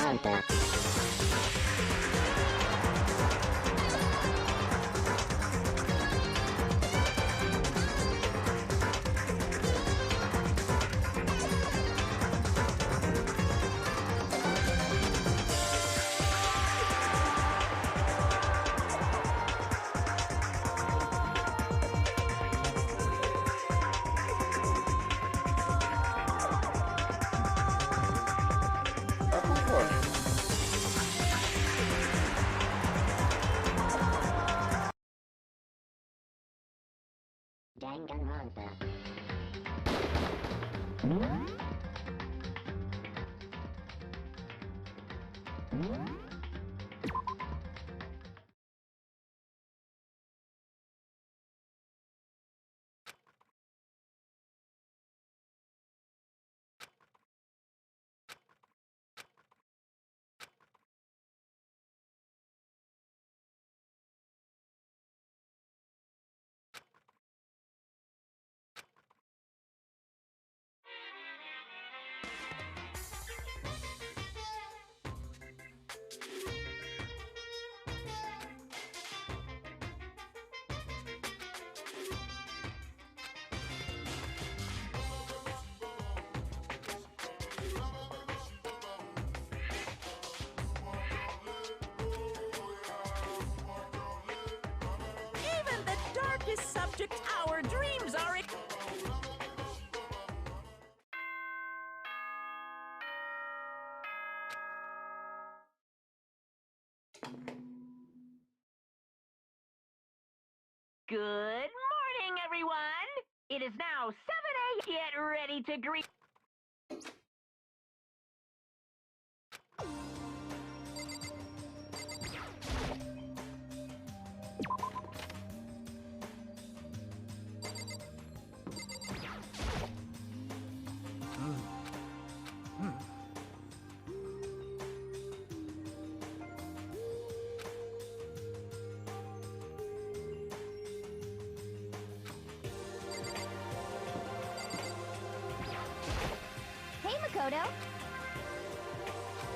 Dangaronpa. Dangaronpa. Even the darkest subject, our dreams are... Good morning, everyone! It is now 7 a.m. Get ready to greet... Hey, Makoto.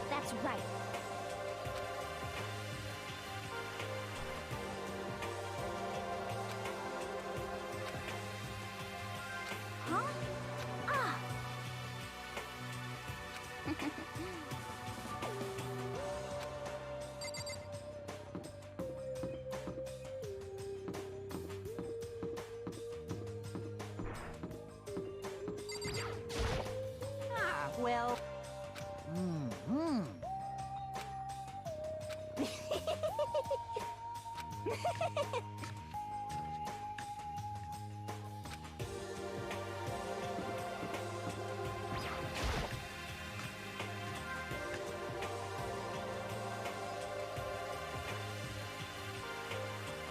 That's right. Huh? Ah! Well...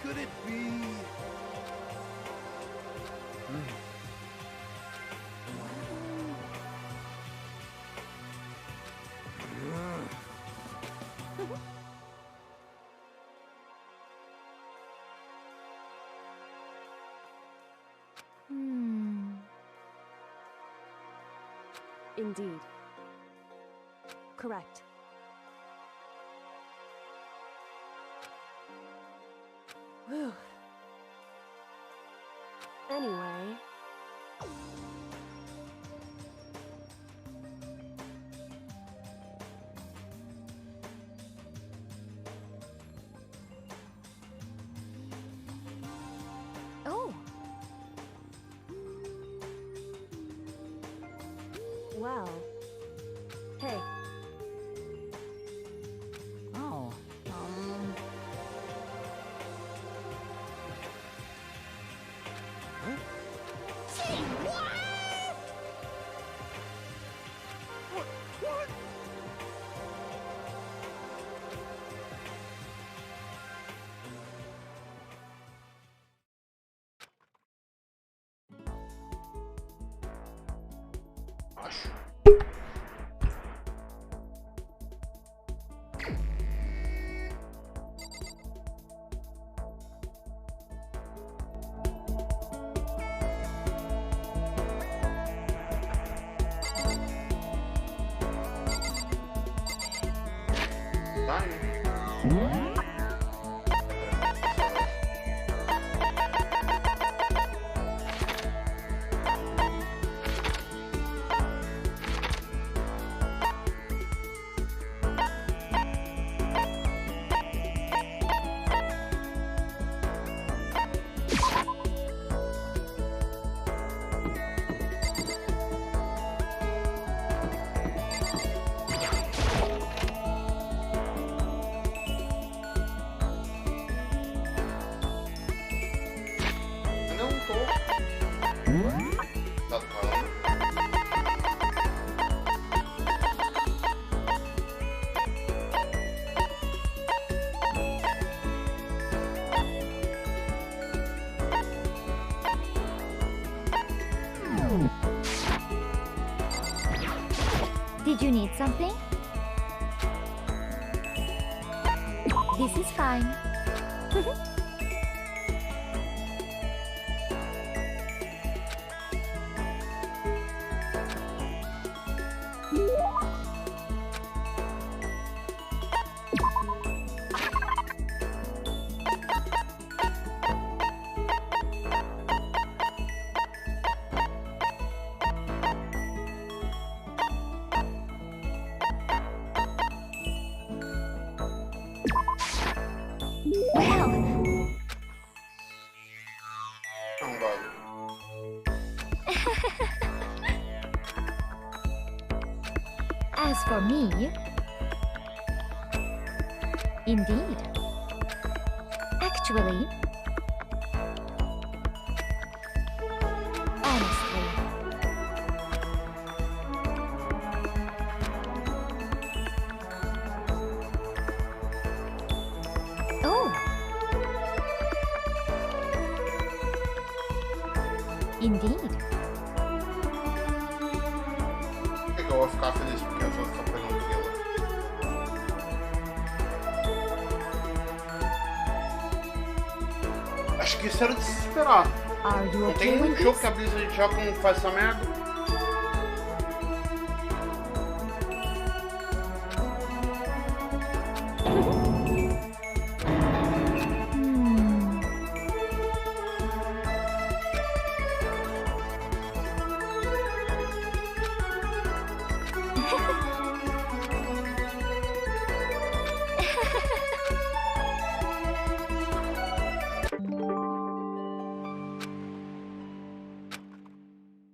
Could it be? Indeed. Correct. Whew. Anyway... Oh! Well... Hey. Oh, Say what? What? Gosh. Tá aí. Tá calmo. Did you need something? This is fine. Well, Não, dog. as for me, indeed. Actually, honestly, oh, indeed. Por que eu vou ficar feliz porque as outras estão pegando grilo? Acho que isso era de se esperar. Are you Não okay tem um with jogo this? que a Blizzard joga como faz essa merda. Hmm.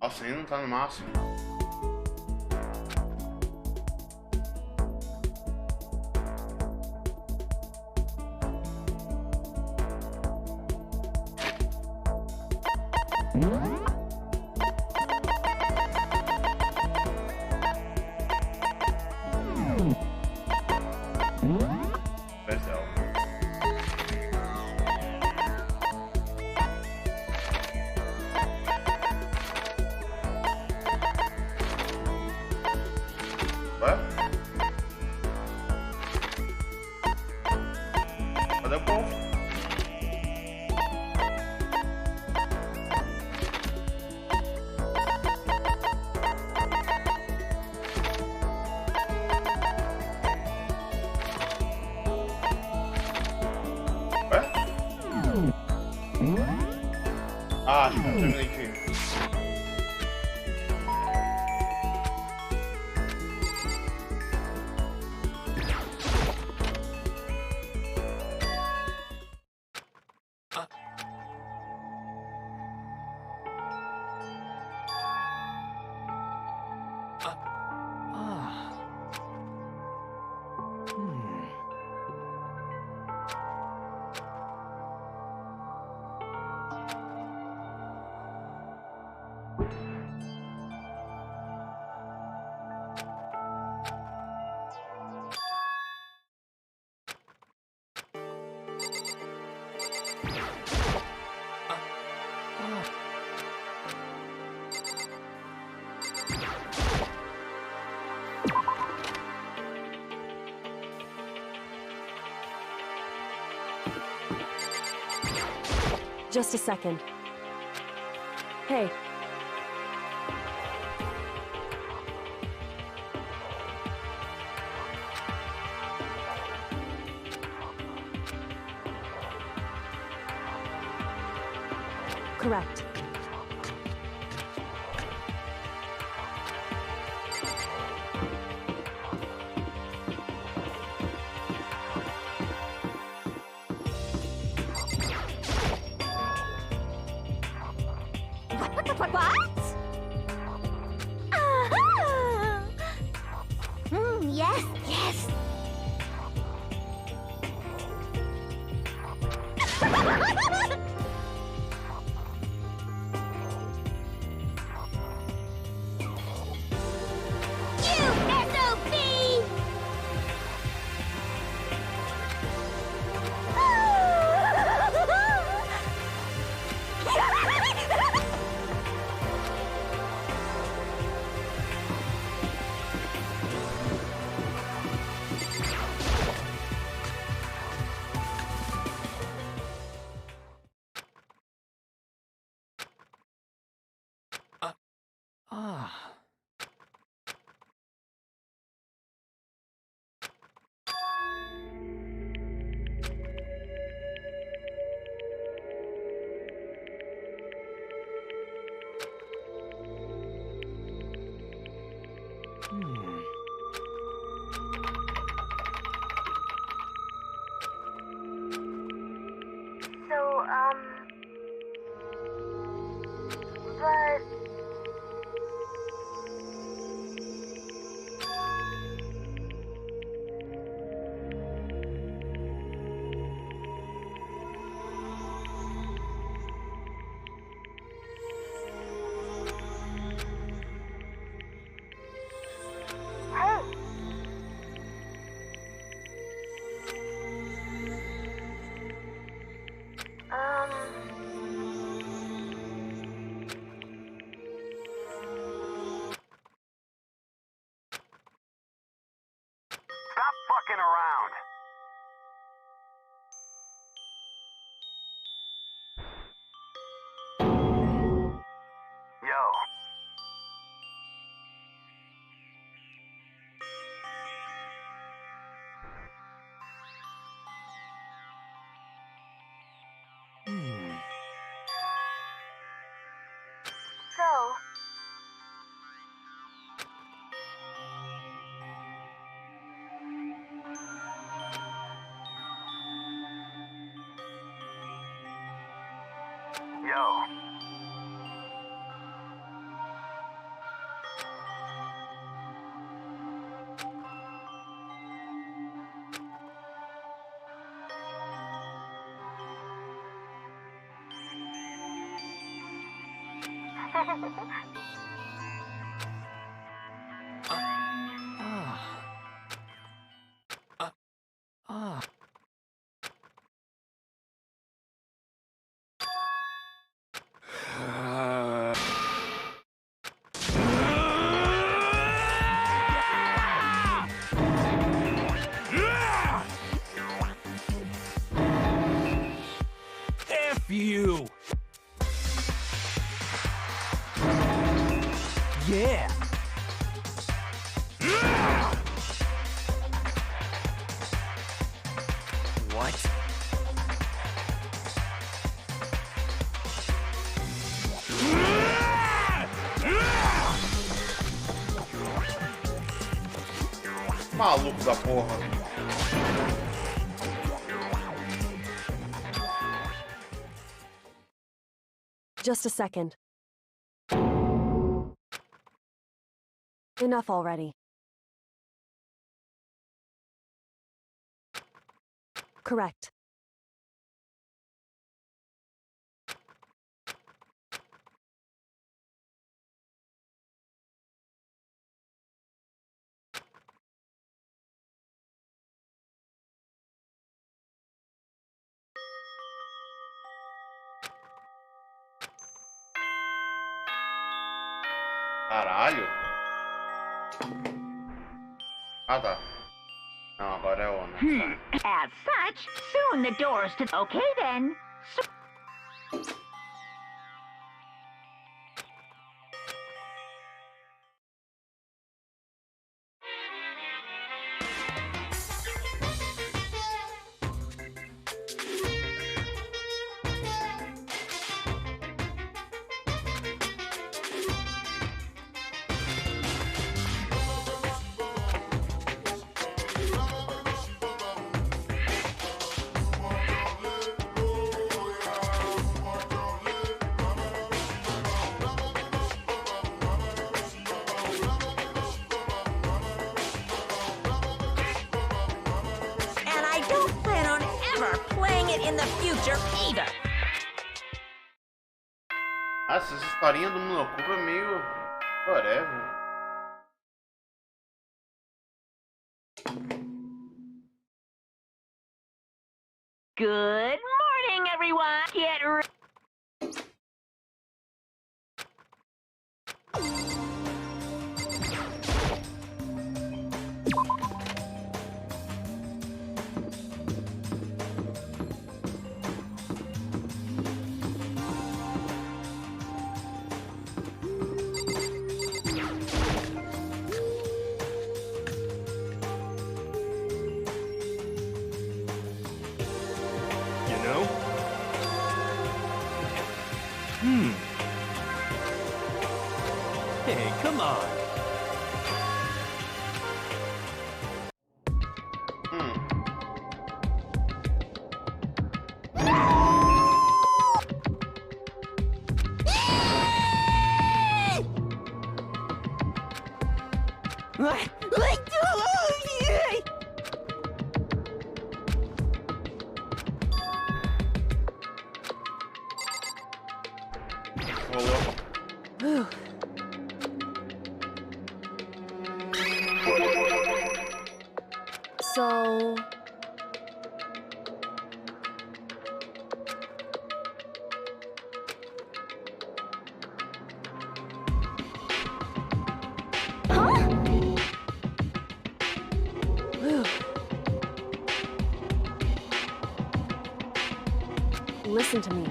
Nossa, ainda não tá no máximo. Perdão. Vai? Cadê o povo? Ah, acho que eu terminei aqui. Just a second. Hey. Correct. What? Aha! Yes, yes. You SOB! Ah. Hmm. So, but... Hey! Stop fucking around. Yo. Hmm. So... Yo. Ah. Ah. F you! Yeah! What? Maluco da porra. Just a second. Enough already. Correct. Caralho. Ah, tá. Não, agora é Ona. As such, soon the doors to... Okay, then. the future either. Essa historinha do Monocupa é meio... whatever. Good morning, everyone. Get ready. Hey, come on. Rolou. So... Whew. Listen to me.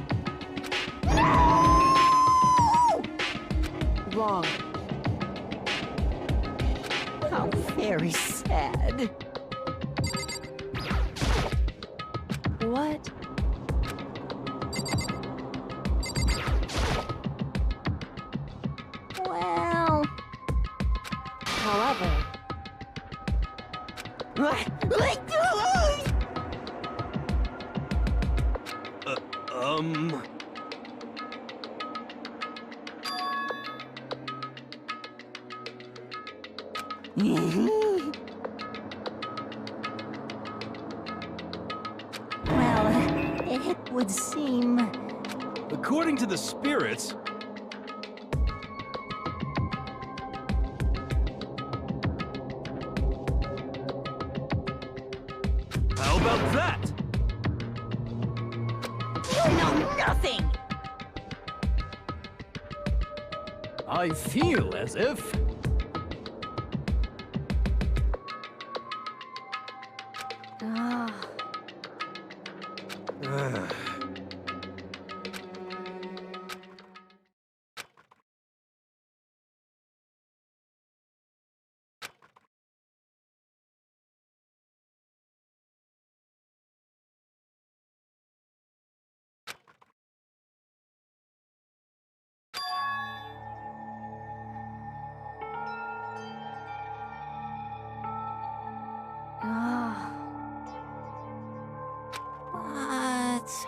Wrong. How very sad. What? Well... However... Well, it would seem... According to the spirits... How about that? You know nothing! I feel as if... Ah... What?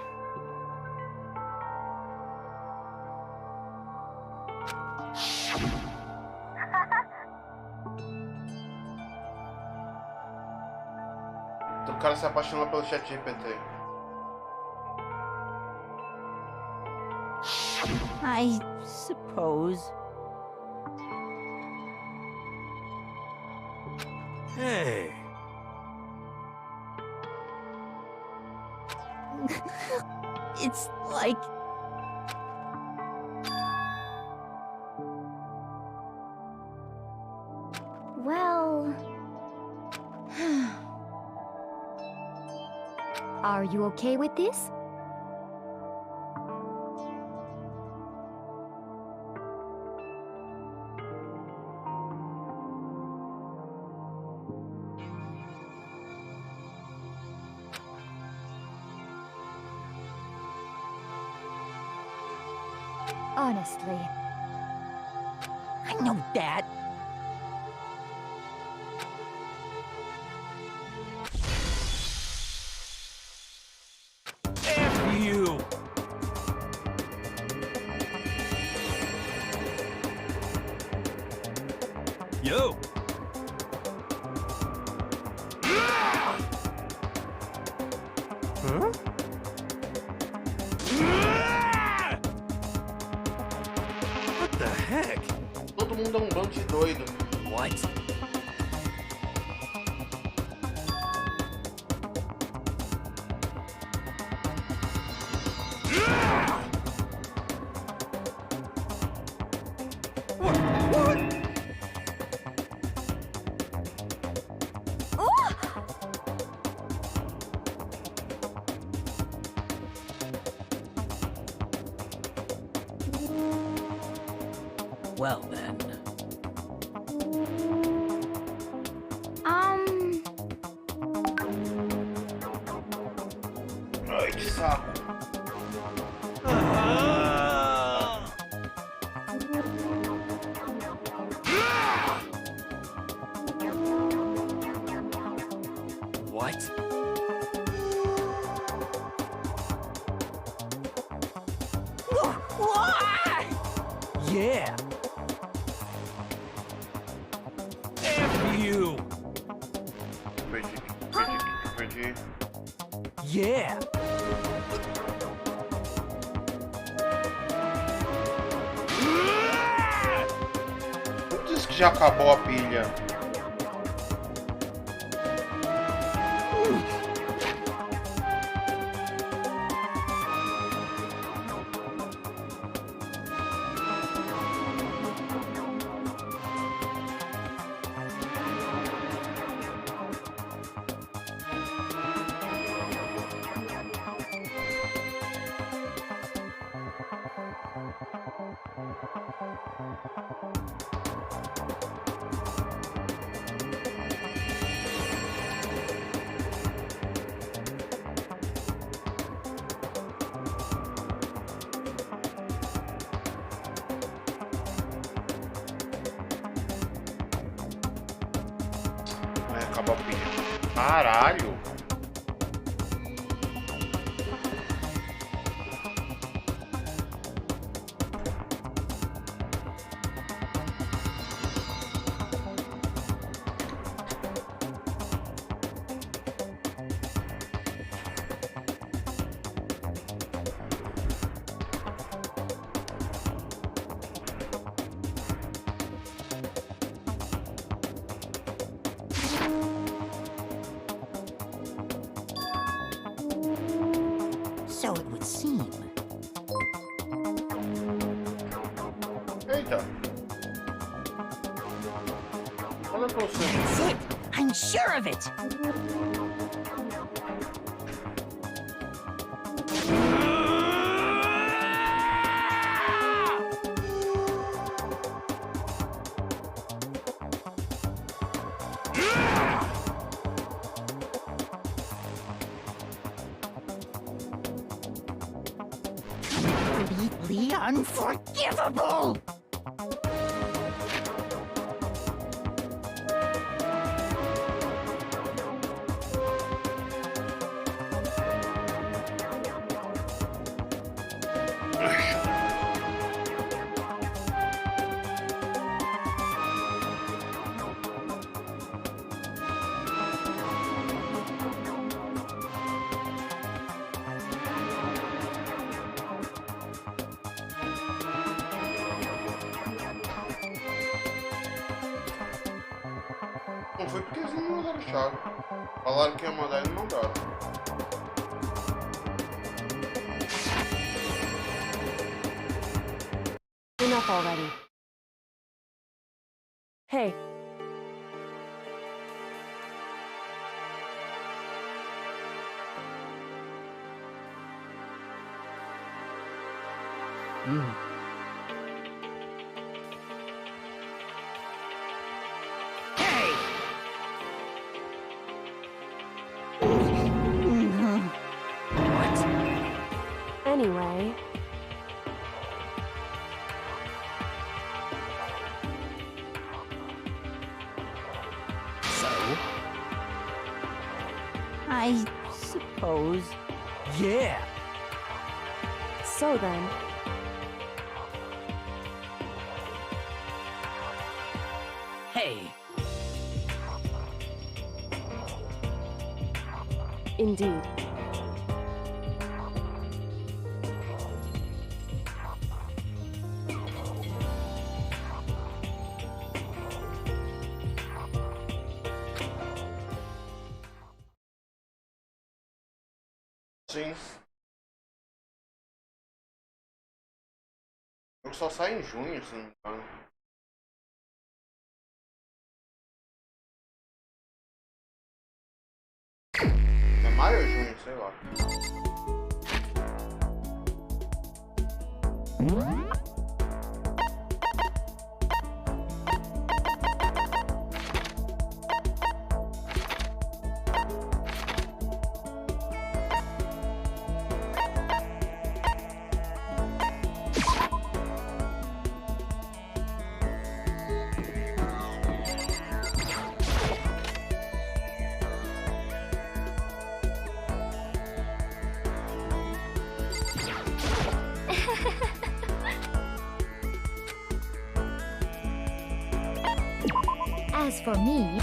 O cara se apaixonou pelo chat GPT. I suppose. Hey. It's like... Well... Are you okay with this? Honestly. I know that. F you! Yo! Huh? mundo é um bando de doido. What? Well then. Ai, que saco. What? Yeah. F you. Perdi. Yeah. Diz que já acabou a pilha. Vai acabar a pilha. Caralho. So it would seem. Eita. Olha pra você. That's it! I'm sure of it! Completely unforgivable! Não foi porque eles não mandaram chave. Falaram que ia mandar e não mandaram. Enough already. Hey. Hey! Anyway. So? I suppose. Yeah. So then. Hey. Indeed. Sim. O jogo só sai em junho, se não me engano. É maio ou junho, sei lá. As for me,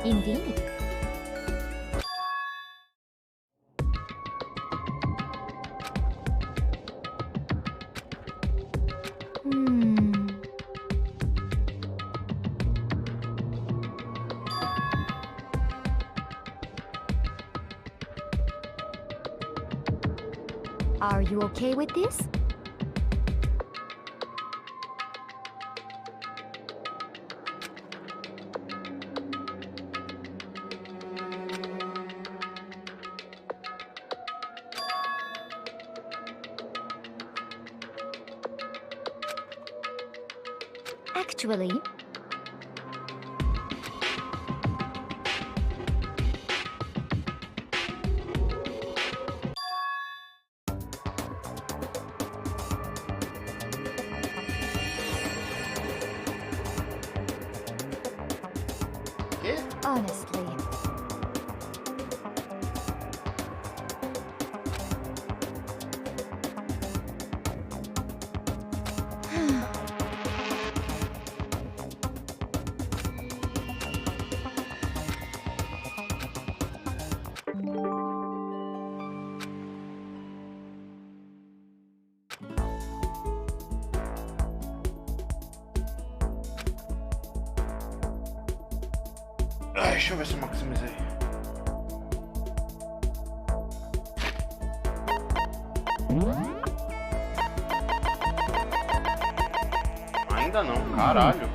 indeed. Are you okay with this? Actually, Quê? honestly, Ai, deixa eu ver se eu maximizei. Ainda não, caralho.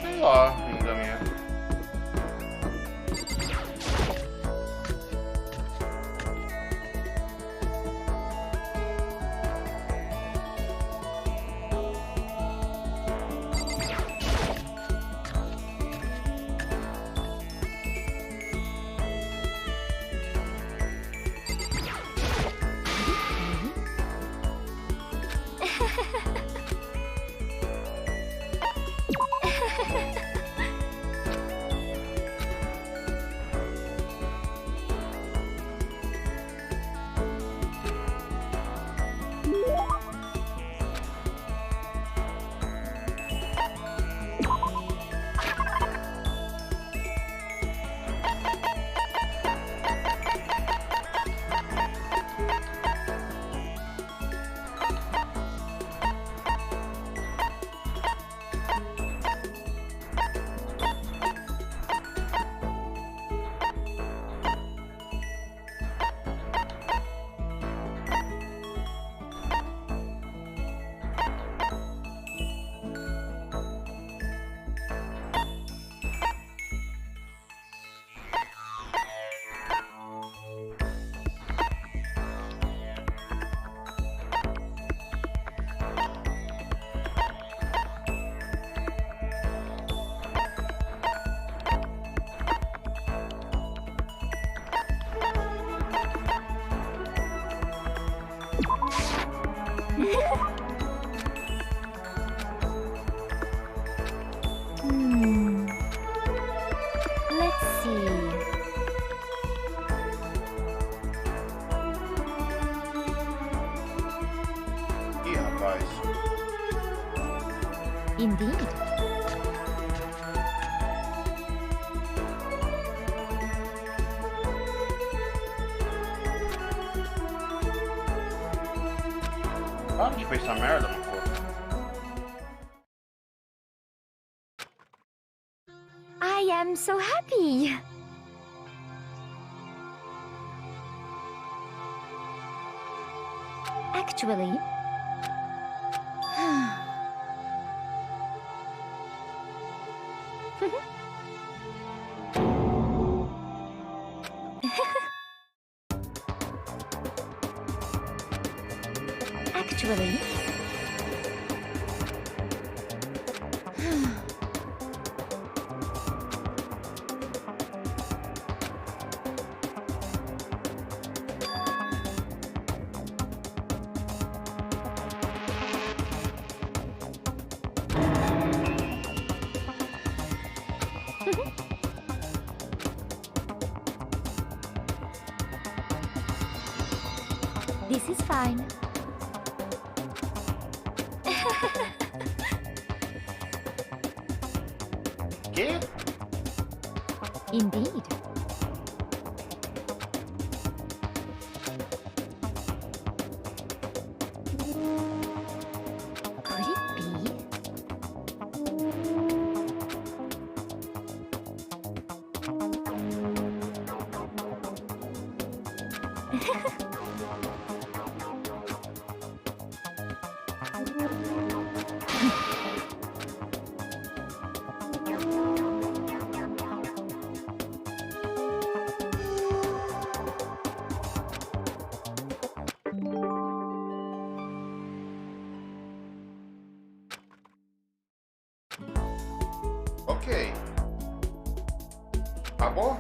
Sei lá, ainda minha. faz. Indeed. Para de pensar merda, meu povo. I am so happy. Actually, actually, this is fine. Que? Indeed. Could it be? Ok. Acabou?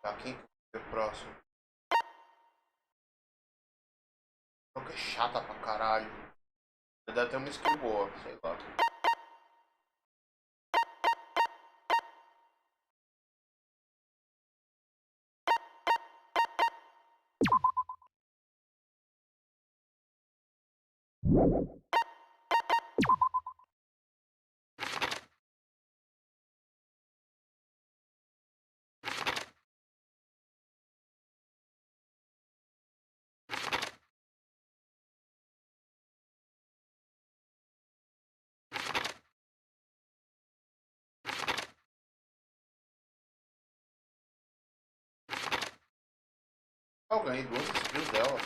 Tá, quem que é o próximo? Qual que é chata pra caralho? Deve ter uma skill boa, sei lá. Eu ganhei duas skills dela.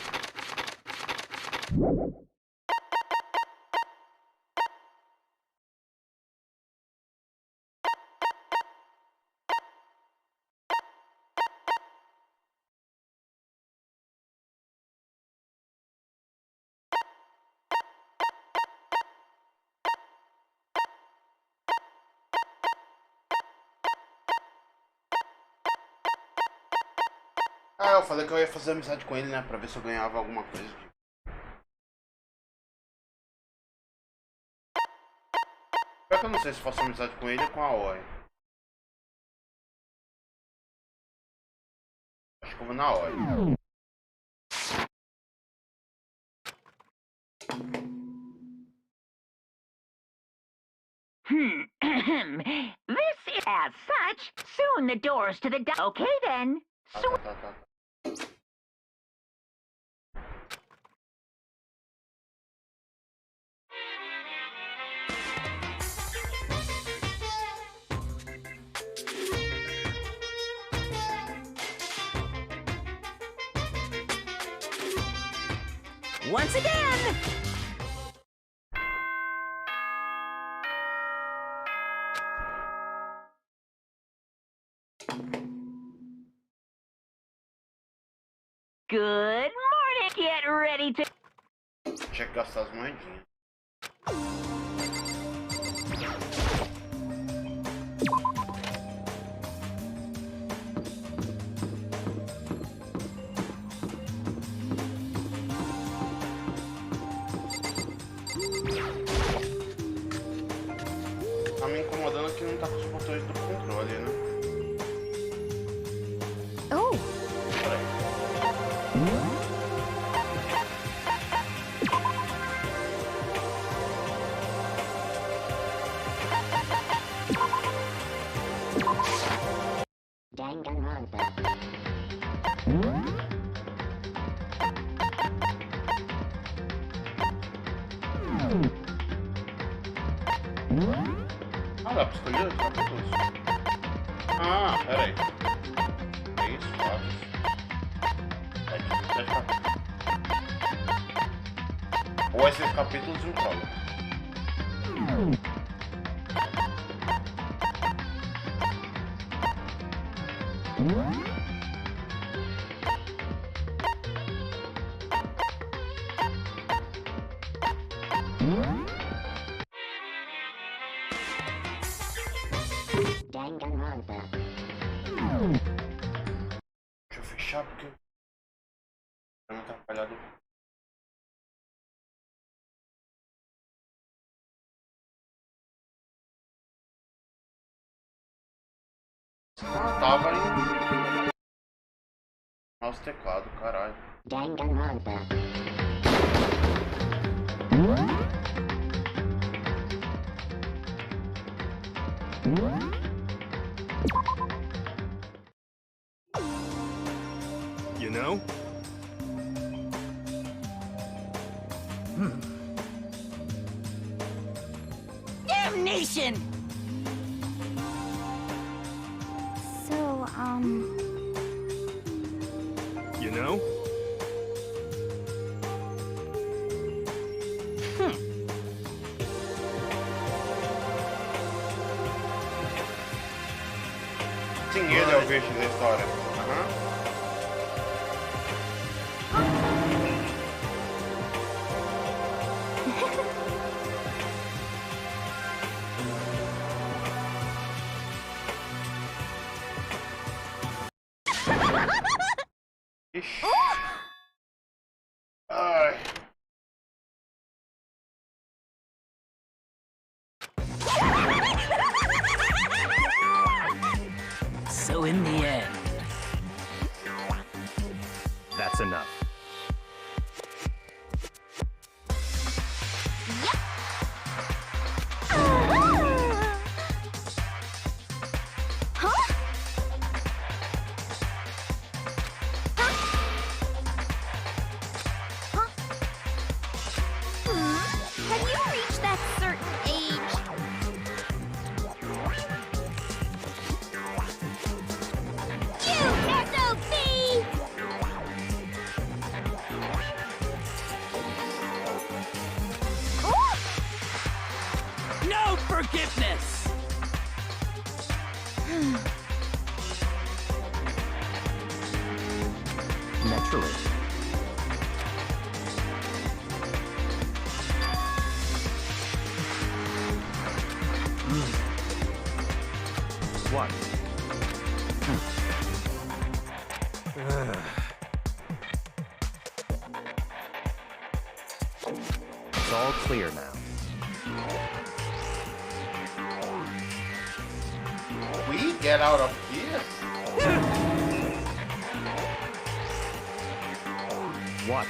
Ah, eu falei que eu ia fazer amizade com ele, né? Pra ver se eu ganhava alguma coisa. Pior que eu não sei se faço amizade com ele ou com a Oi. Acho que eu vou na Oi. This is as such. Soon the doors to the okay then. Tá, So tá, tá. Once again! Good morning. Get ready to... Tinha que gastar as moedinhas. Tá me incomodando que não tá com os botões do controle, né? Oh, Peraí. Dangaronpa. Ah, dá pra escolher os capítulos? Ah, peraí. 3, 4, 7 capítulos. Ou esses capítulos e um prólogo. Dangaronpa. Deixa eu fechar porque pra não atrapalhar do... Ah, tava em... Mouse teclado, caralho. Dangaronpa. You know? Damnation! So, You know? Sim, ele é o verde da história. Aham. Ixi. Ai. So in the end... That's enough. have you reached that certain age? You SOB! No forgiveness! Naturally. What? It's all clear now. We get out of here? What?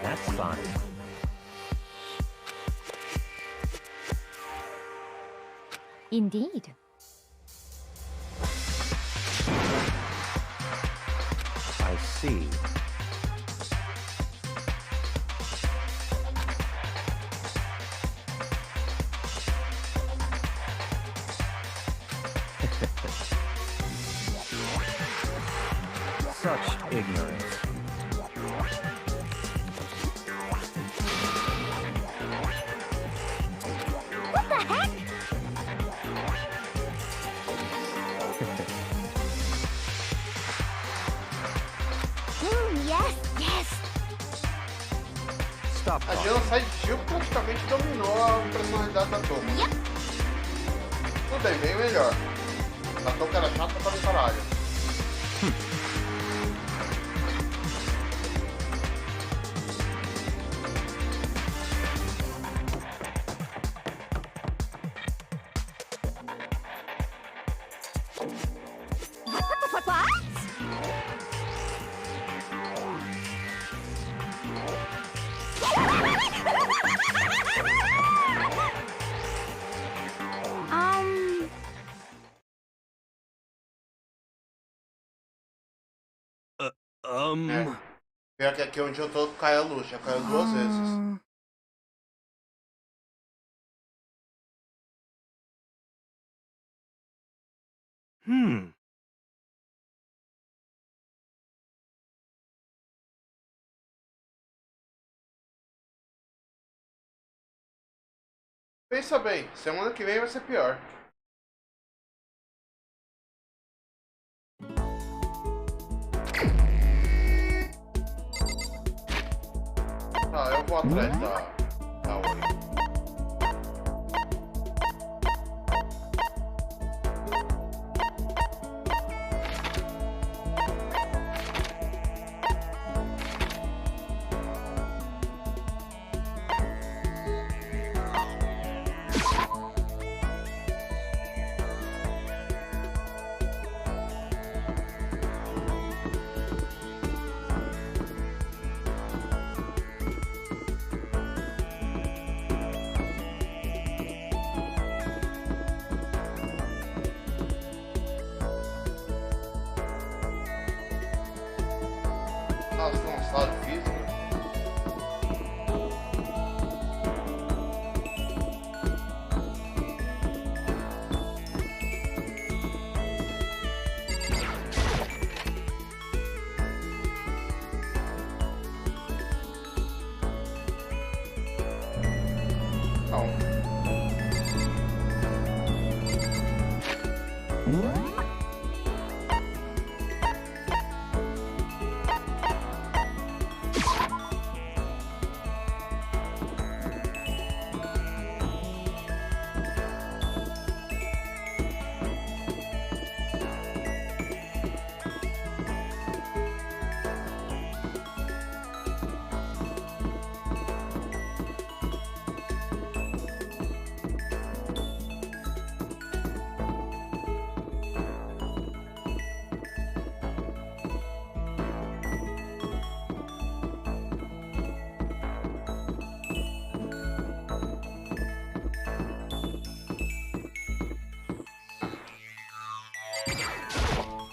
That's fine. Indeed. I see. Such ignorance. What the heck? Yes, yes. Stop A talking. Genocide praticamente dominou a personalidade da Tomo. Yep. Tudo bem, bem melhor. A Tomo era chata para um caralho. What? É. Pior que aqui onde eu tô cai a luz, já caiu 2 vezes. Pensa bem, semana que vem vai ser pior. Tá, eu vou atrás da Ori. Nossa, foi um saldo físico. Não.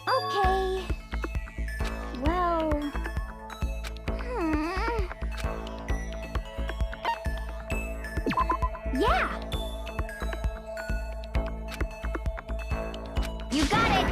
Okay. Well. Yeah. You got it.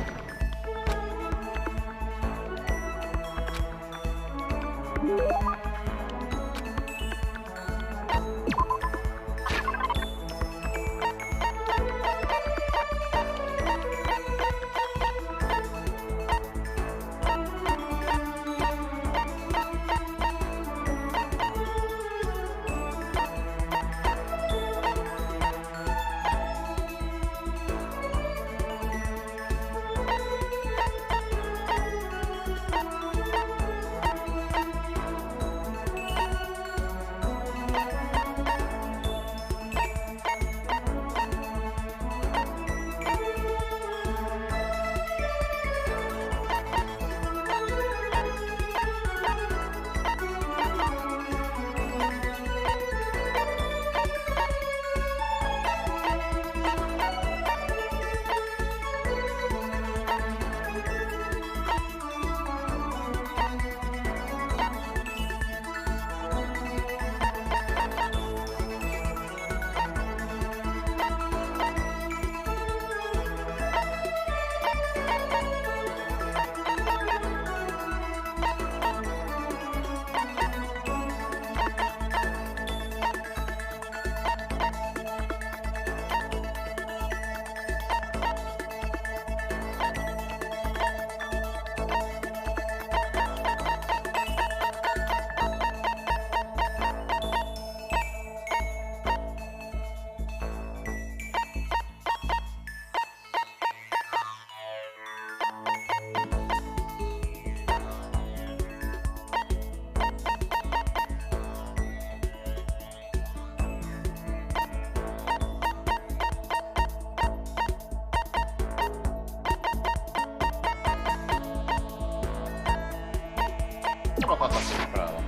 colocar a tacinha pra ela.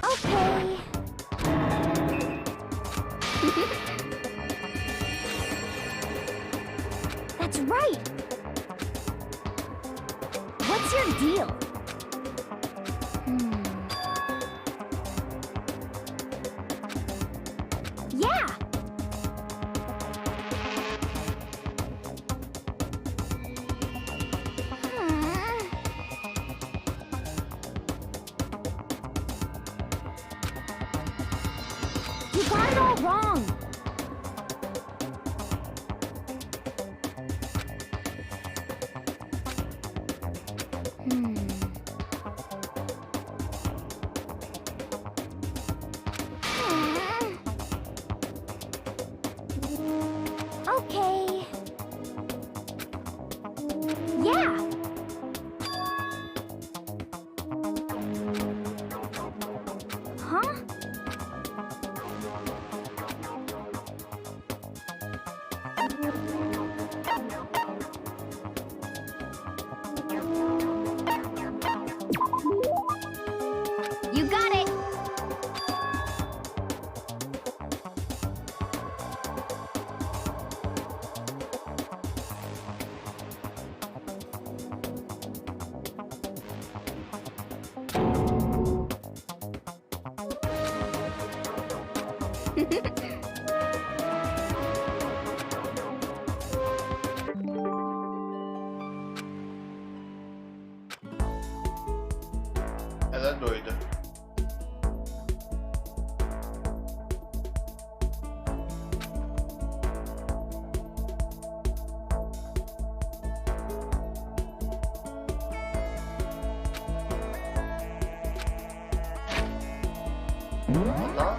Okay. That's right. What's your deal? Yeah. You got it all wrong. Okay. Yeah. Huh? You got it. Ela é doida. Tá?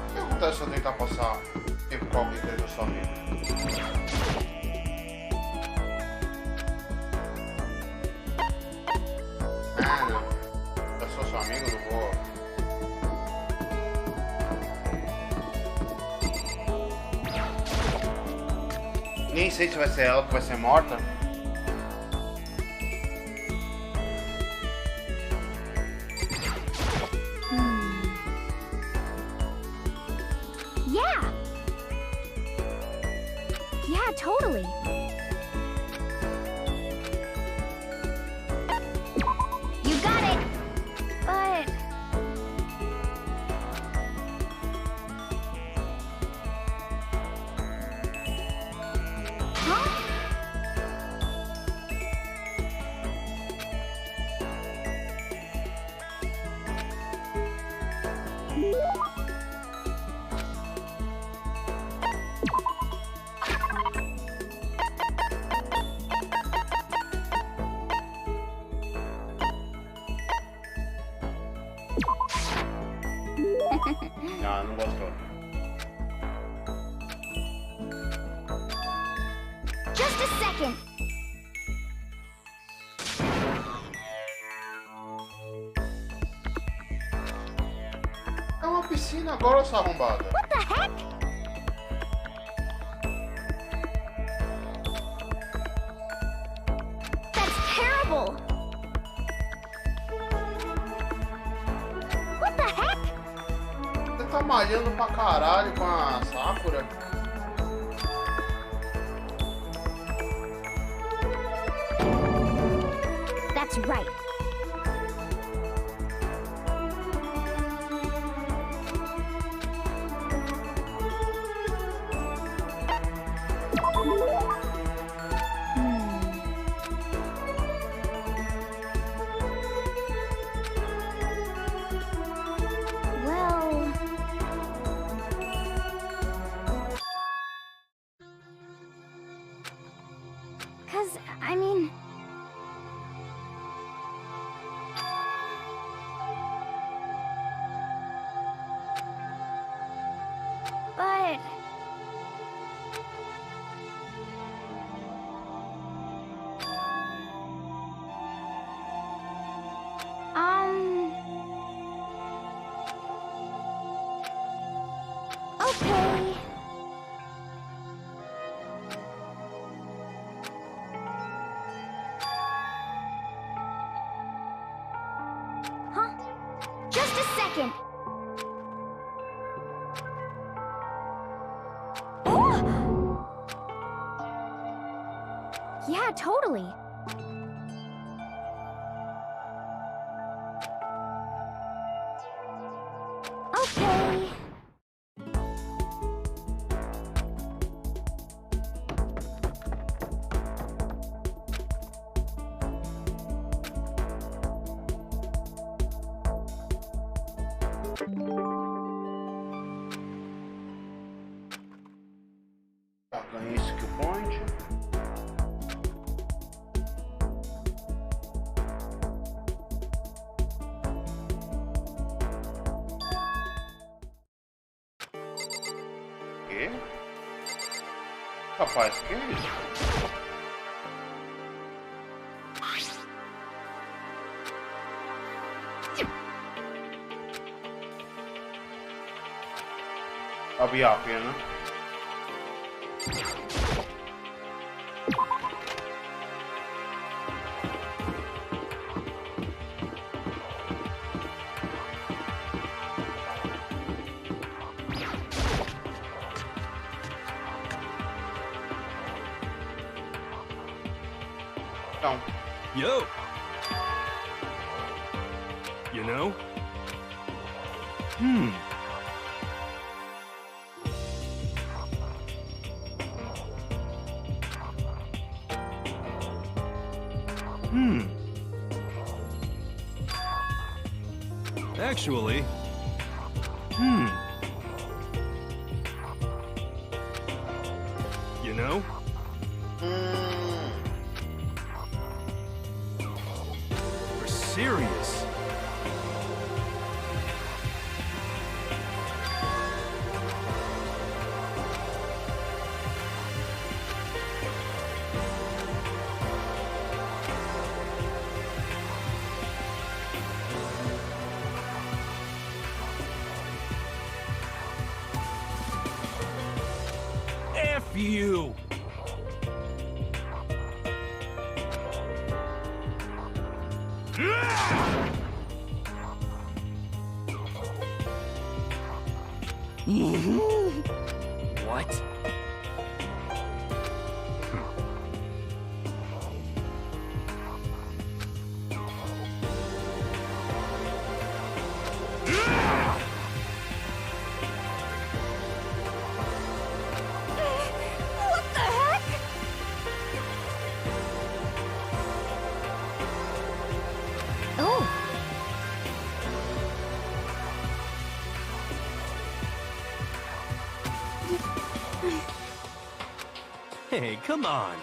O que acontece se eu tentar passar tempo com alguém que é meu só amigo? Ah, não. Eu sou seu amigo, não vou. Nem sei se vai ser ela que vai ser morta. Yeah. Yeah, totally. You got it. But huh? Não, não gostou. Just a second. É uma piscina agora, sua arrombada. What the heck? That's terrible. What the heck? Você tá malhando pra caralho com a Sakura? That's right. Well, 'cause I mean, but Okay. Huh? Just a second. Oh! Yeah, totally. Okay. Tá, ganhei skill point. Quê? Rapaz, que é isso? I'll be up here, né? Então, Yo! You know? Hmm. Actually, you know? We're serious. F you! What? What the heck? Oh. Hey, come on.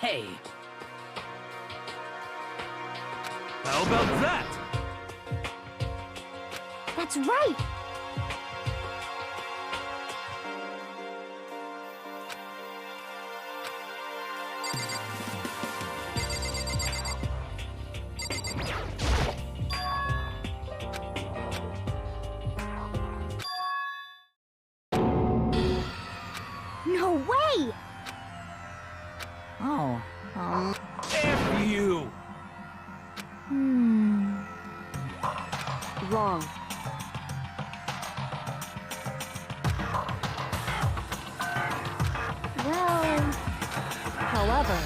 Hey, How about that? That's right. No way! oh, F you! Wrong. Well, however,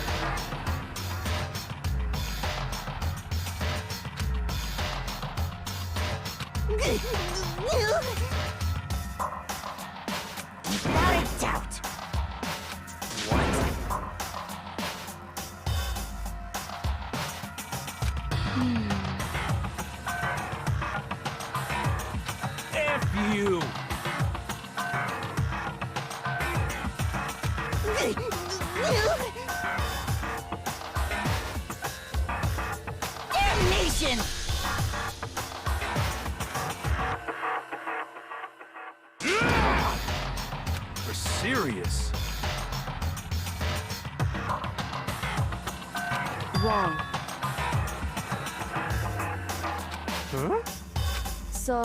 without a doubt. F you! Damnation! We're serious. wrong. Huh? So...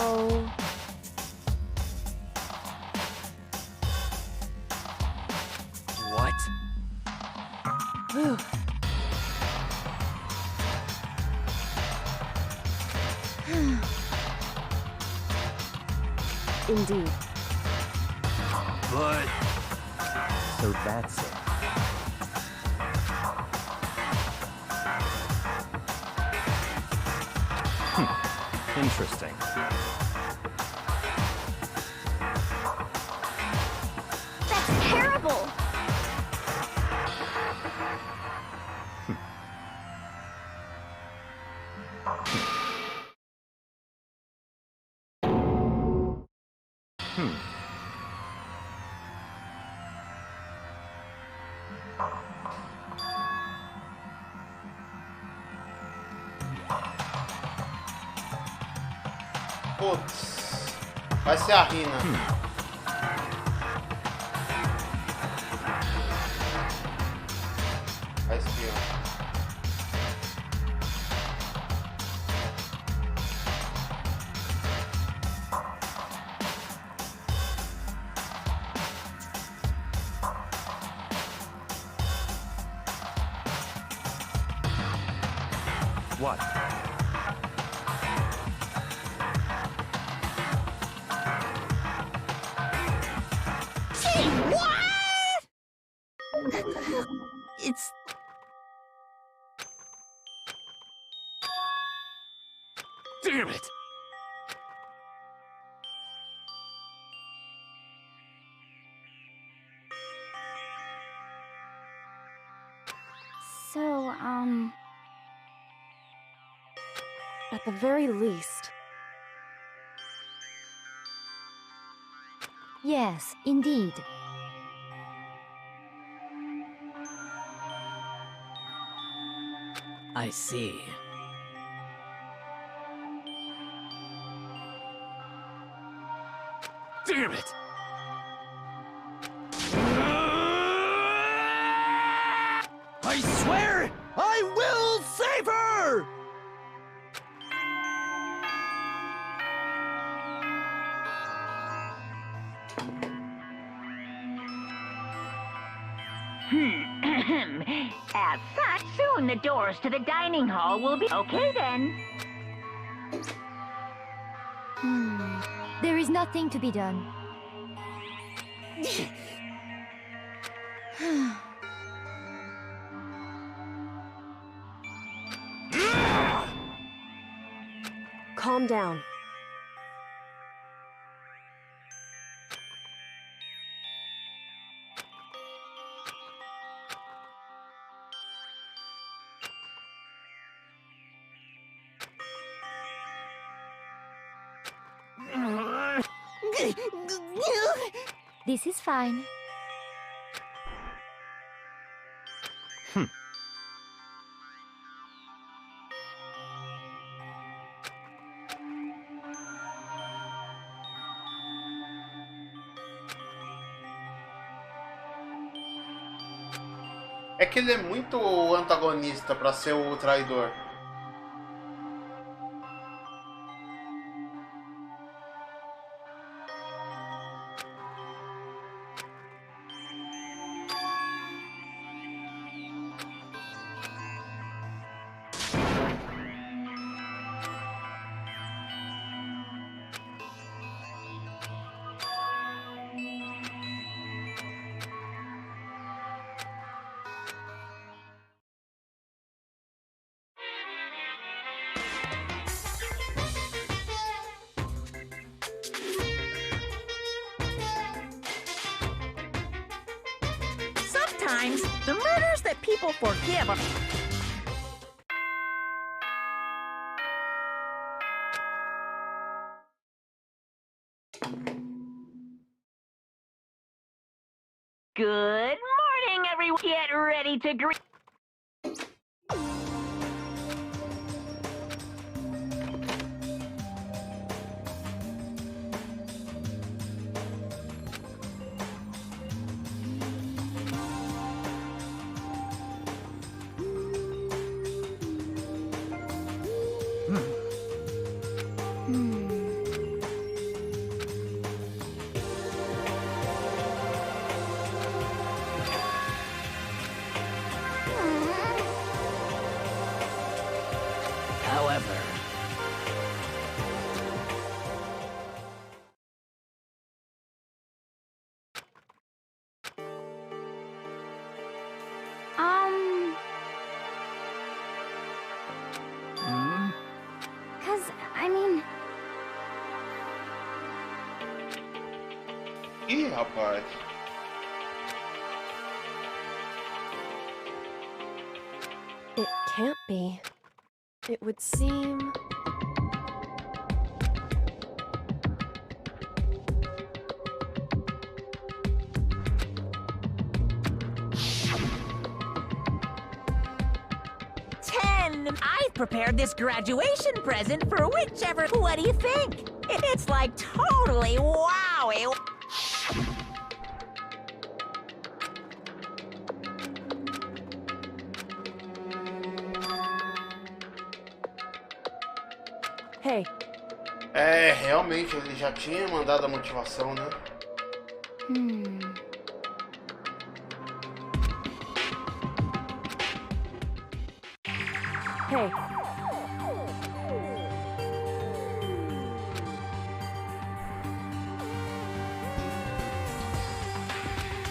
What? Indeed. But... So that's it. Interesting. That's terrible! Putz. Vai ser a Rina. A espiã. What? Gee, what? It's... Damn it! So, at the very least... Yes, indeed. I see. Damn it! I swear I will save her! As such, soon the doors to the dining hall will be... Okay then. There is nothing to be done. Calm down. This is fine. É que ele é muito antagonista pra ser o traidor. Sometimes, the murders that people forgive are... Good morning, everyone. Get ready to greet... Ih, rapaz. It can't be. It would seem... I've prepared this graduation present for whichever. What do you think? It's like totally wowie. Hey, É, realmente, ele já tinha mandado a motivação, né? hey.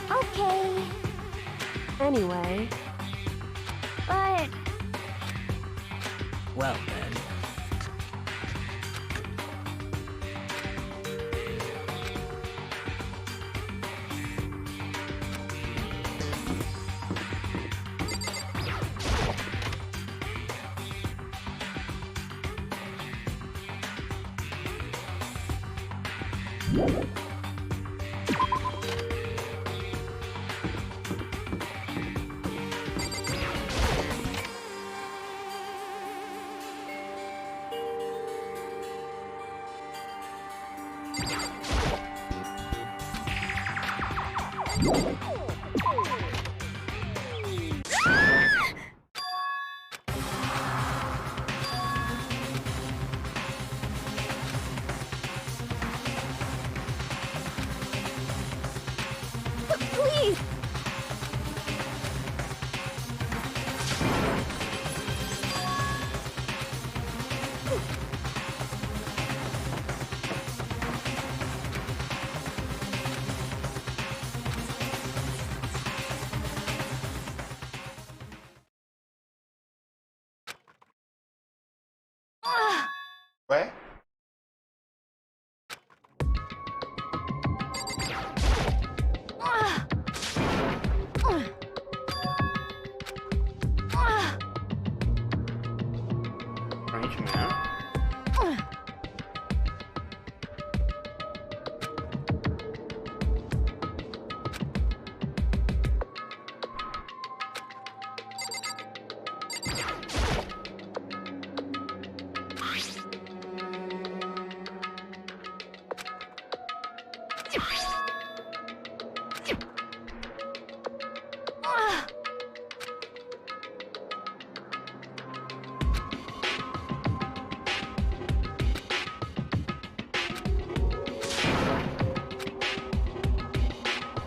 Okay, Anyway, but Well then. please. Ué? French man?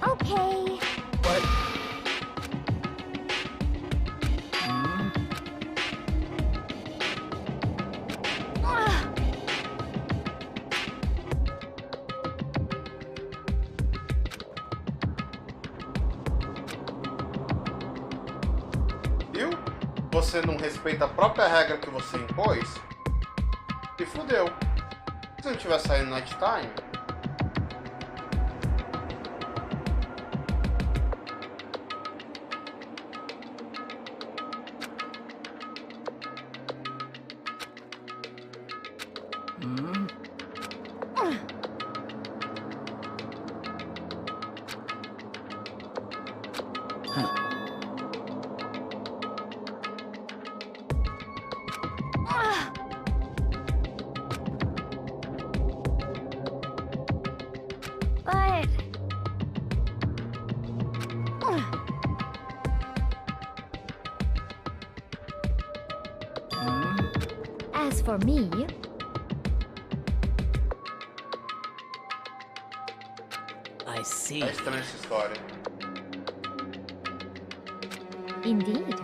Okay. What? Viu? Você não respeita a própria regra que você impôs? Se fudeu. Se não tiver saindo night time, But as for me, I see. é estranha essa história. indeed.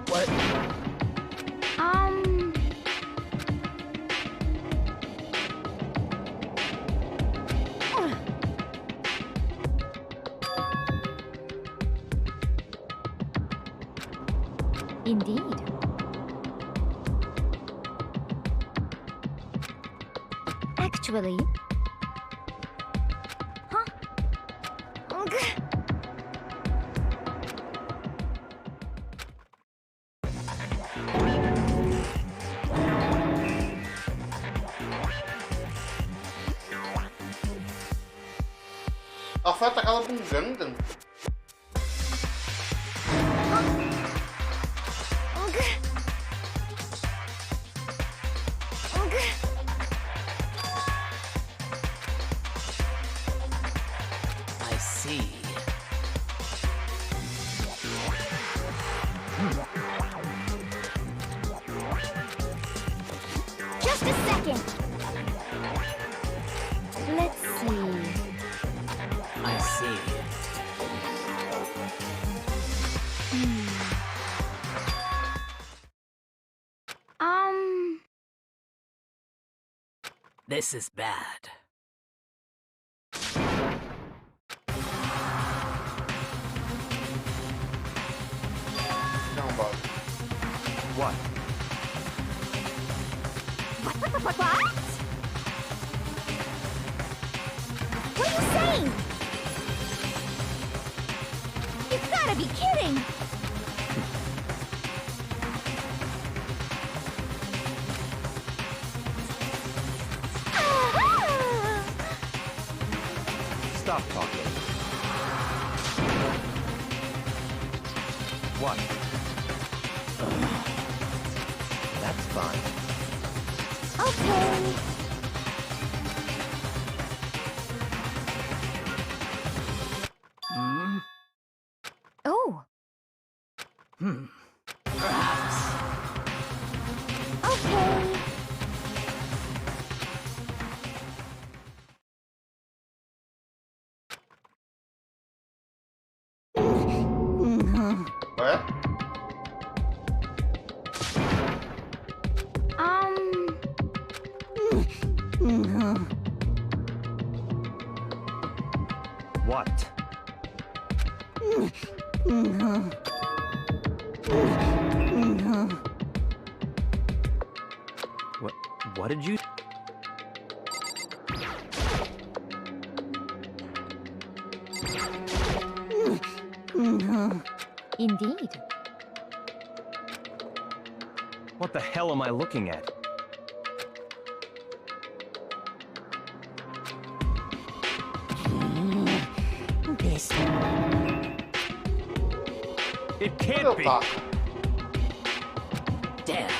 What? Um, Indeed. Actually... Huh? Ugh. Ela foi atacada por um Gundam. I see. Just a second. Let's see. I see. This is bad. Não, bora. What? What? What are you saying? You've gotta be kidding! Stop talking. What? That's fine. Okay. Hmm? Oh, Perhaps. okay. Ué? What? What did you... Indeed. What the hell am I looking at? This. It Cadê can't o be! taco? Damn.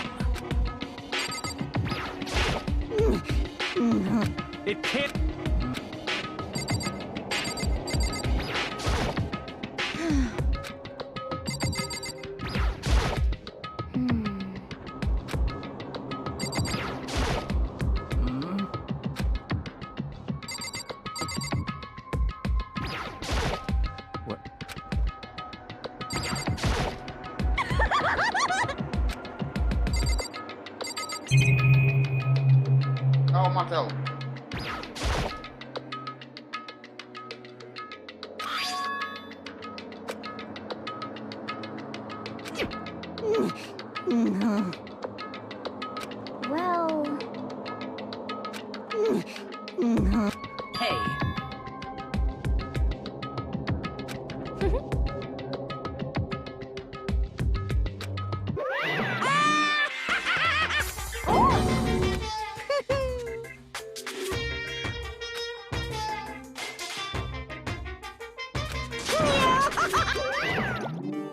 It can't... What? Ah, o martelo. Well... Hey.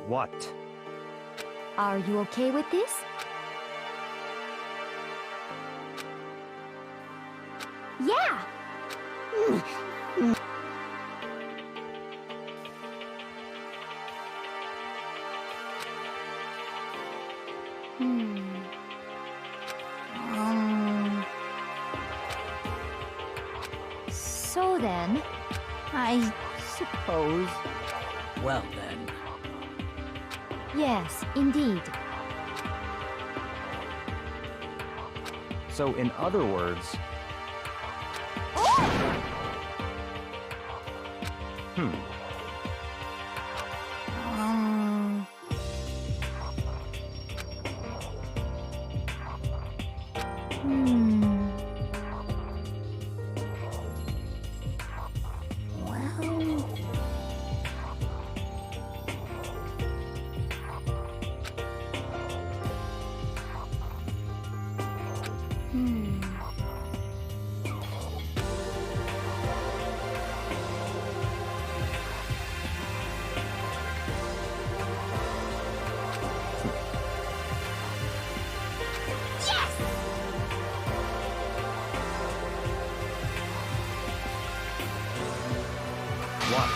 What? Are you okay with this? Yeah! So then, I suppose... Well then. Yes, indeed. So, in other words... What?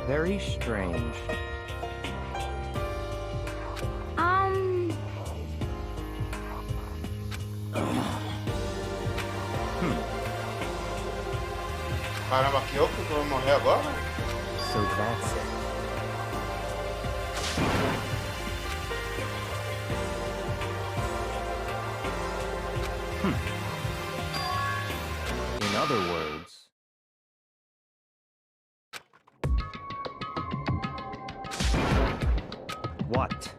Very strange. Caramba, que eu que vou morrer agora? So that's it. In other words, what?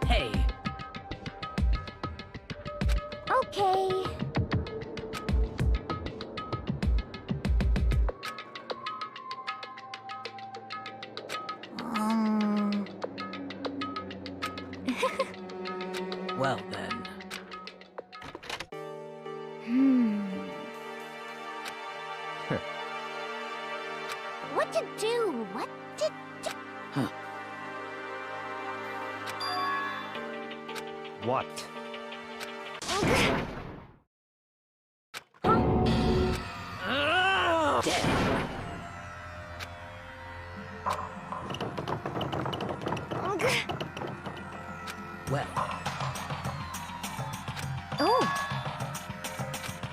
Hey, Okay. well then. What to do? What to do? What? Well, Oh.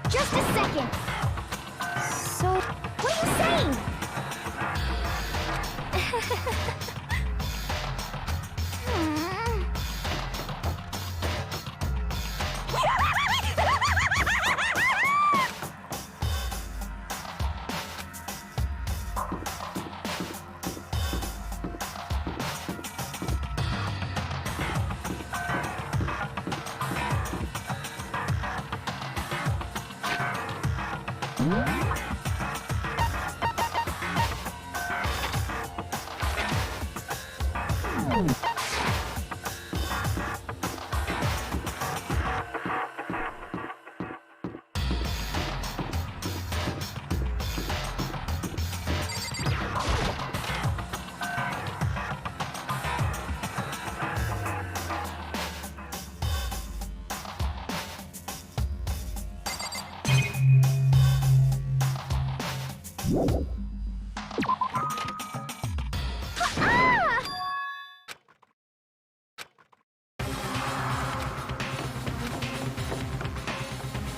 Just a second. So, what are you saying? Hmm.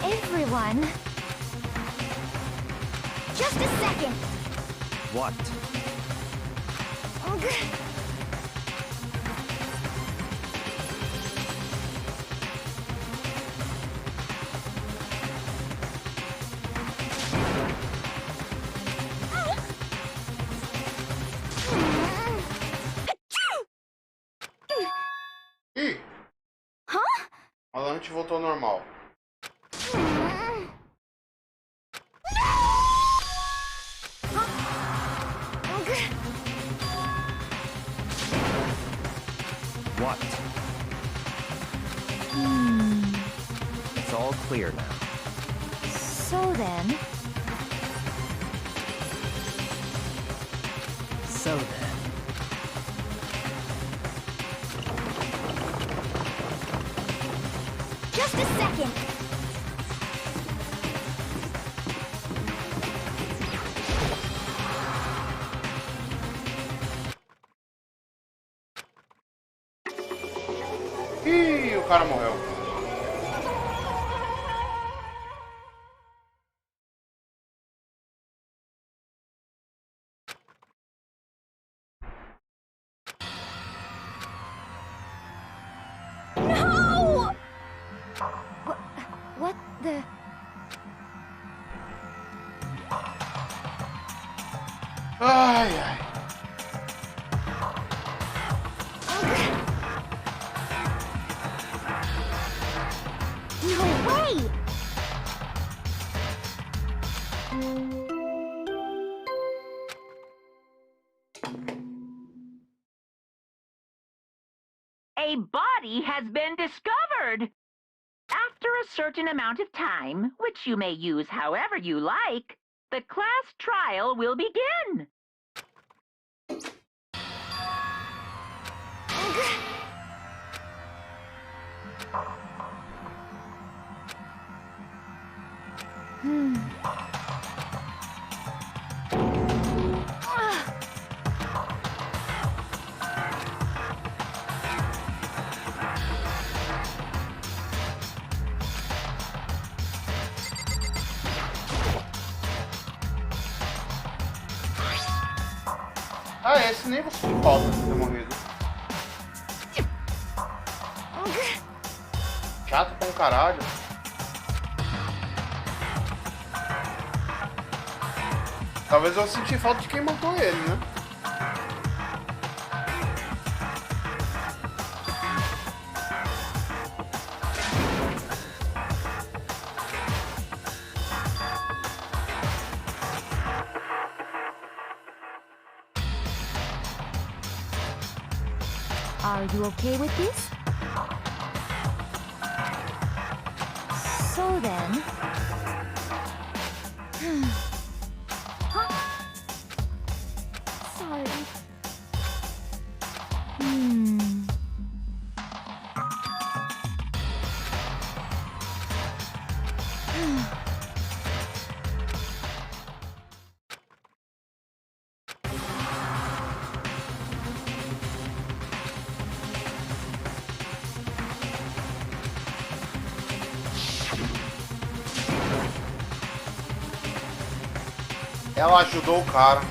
Everyone. Just a second. What? Ih! Huh? A lente voltou ao normal. What? It's all clear now. So then. so then. Just a second. Ih, o cara morreu. Ai, ai. No way! A body has been discovered. After a certain amount of time, which you may use however you like, the class trial will begin. Ah, esse nem você falta de ter morrido. Chato pra um caralho. Talvez eu senti falta de quem matou ele, né? Are you okay with this? So then... Huh? Sorry. Ela ajudou o cara.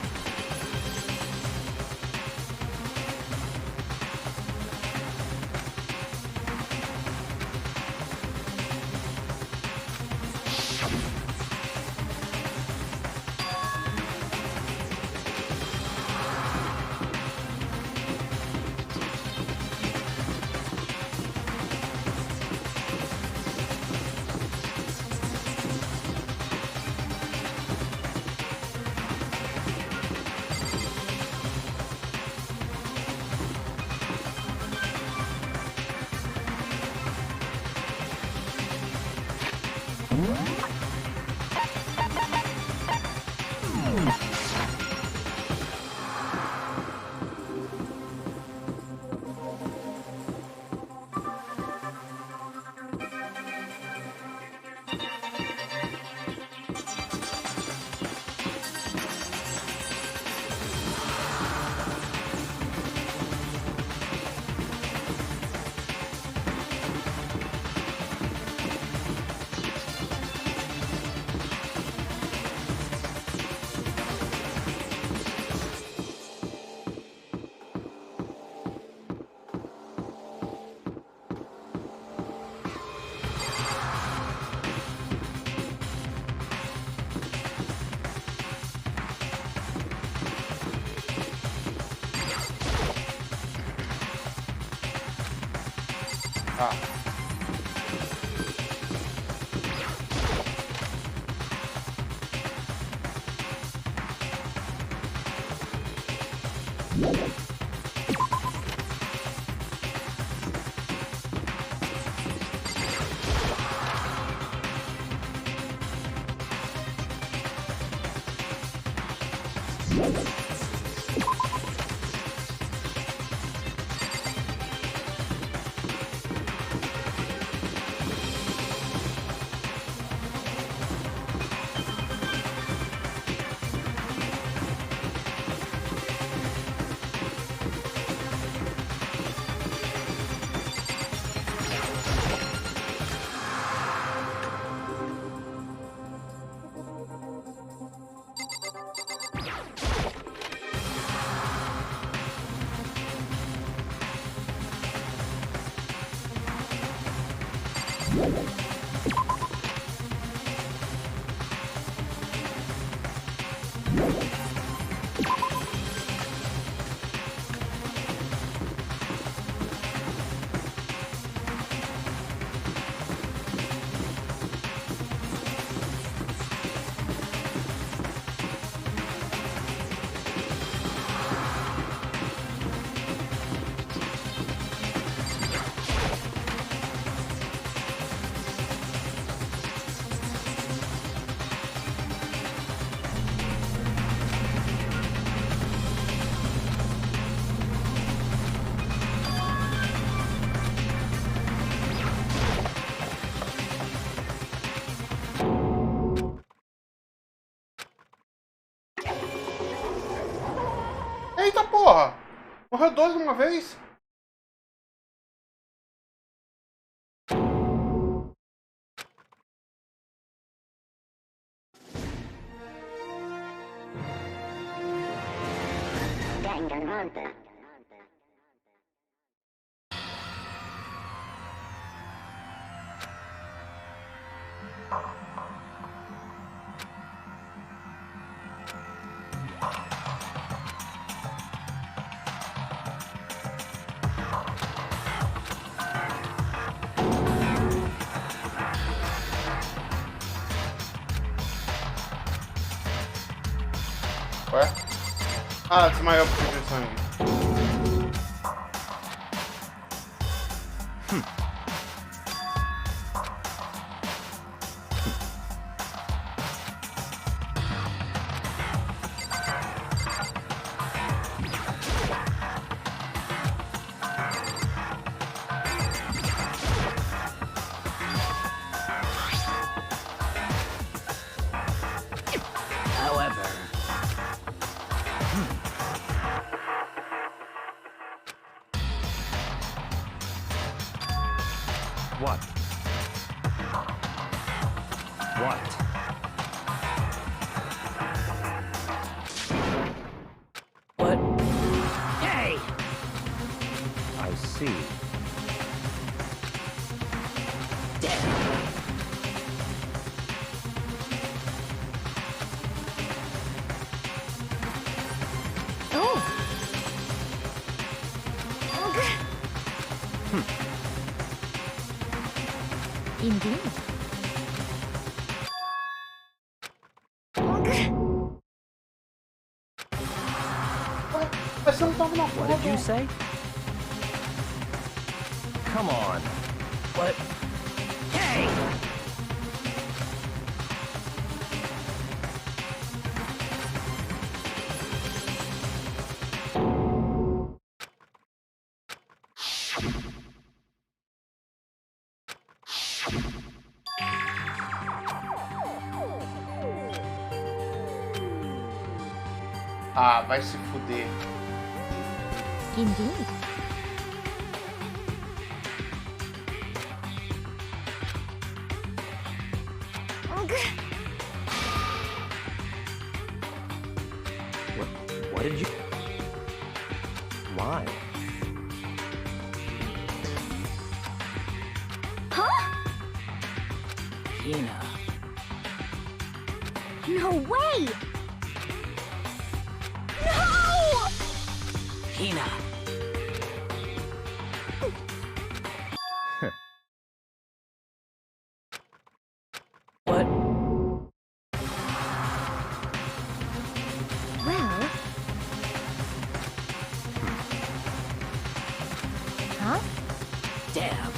Ah. porra! Morreu dois de uma vez? Dangaronpa. Ué? Ah, desmaiou por causa de sangue. However, What? What? what? Hey! I see. Damn. Oh. Indeed. Mas você não tava na What did you say? Come on. What? Hey! Ah, vai se fuder. Indeed. What did you... Why? Hina. No way! No! Hina. What? Well... Huh? Damn.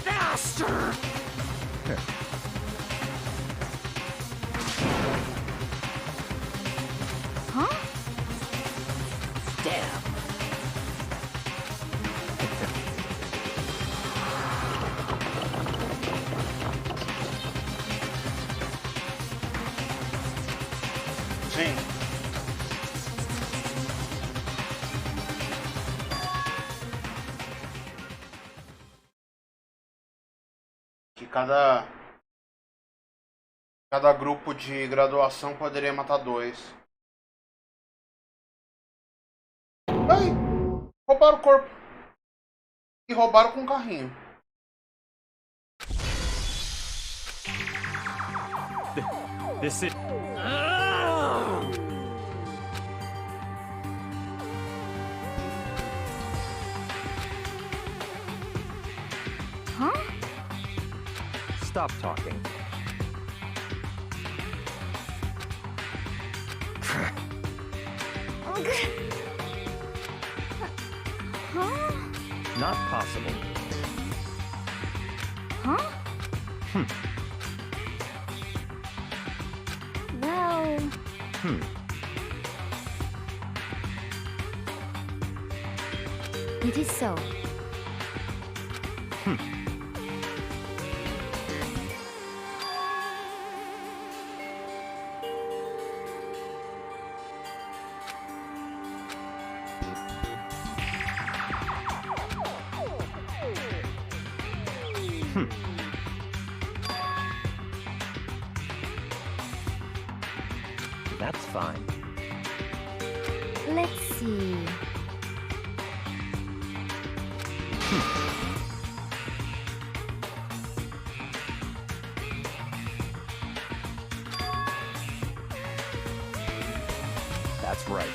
Faster! Huh? Damn. Sim. Que cada grupo de graduação poderia matar dois. Aí, roubaram o corpo. E roubaram com um carrinho. This is... Huh? Stop talking. Huh? Not possible. Huh? Well... It is so. That's fine. Let's see. That's right.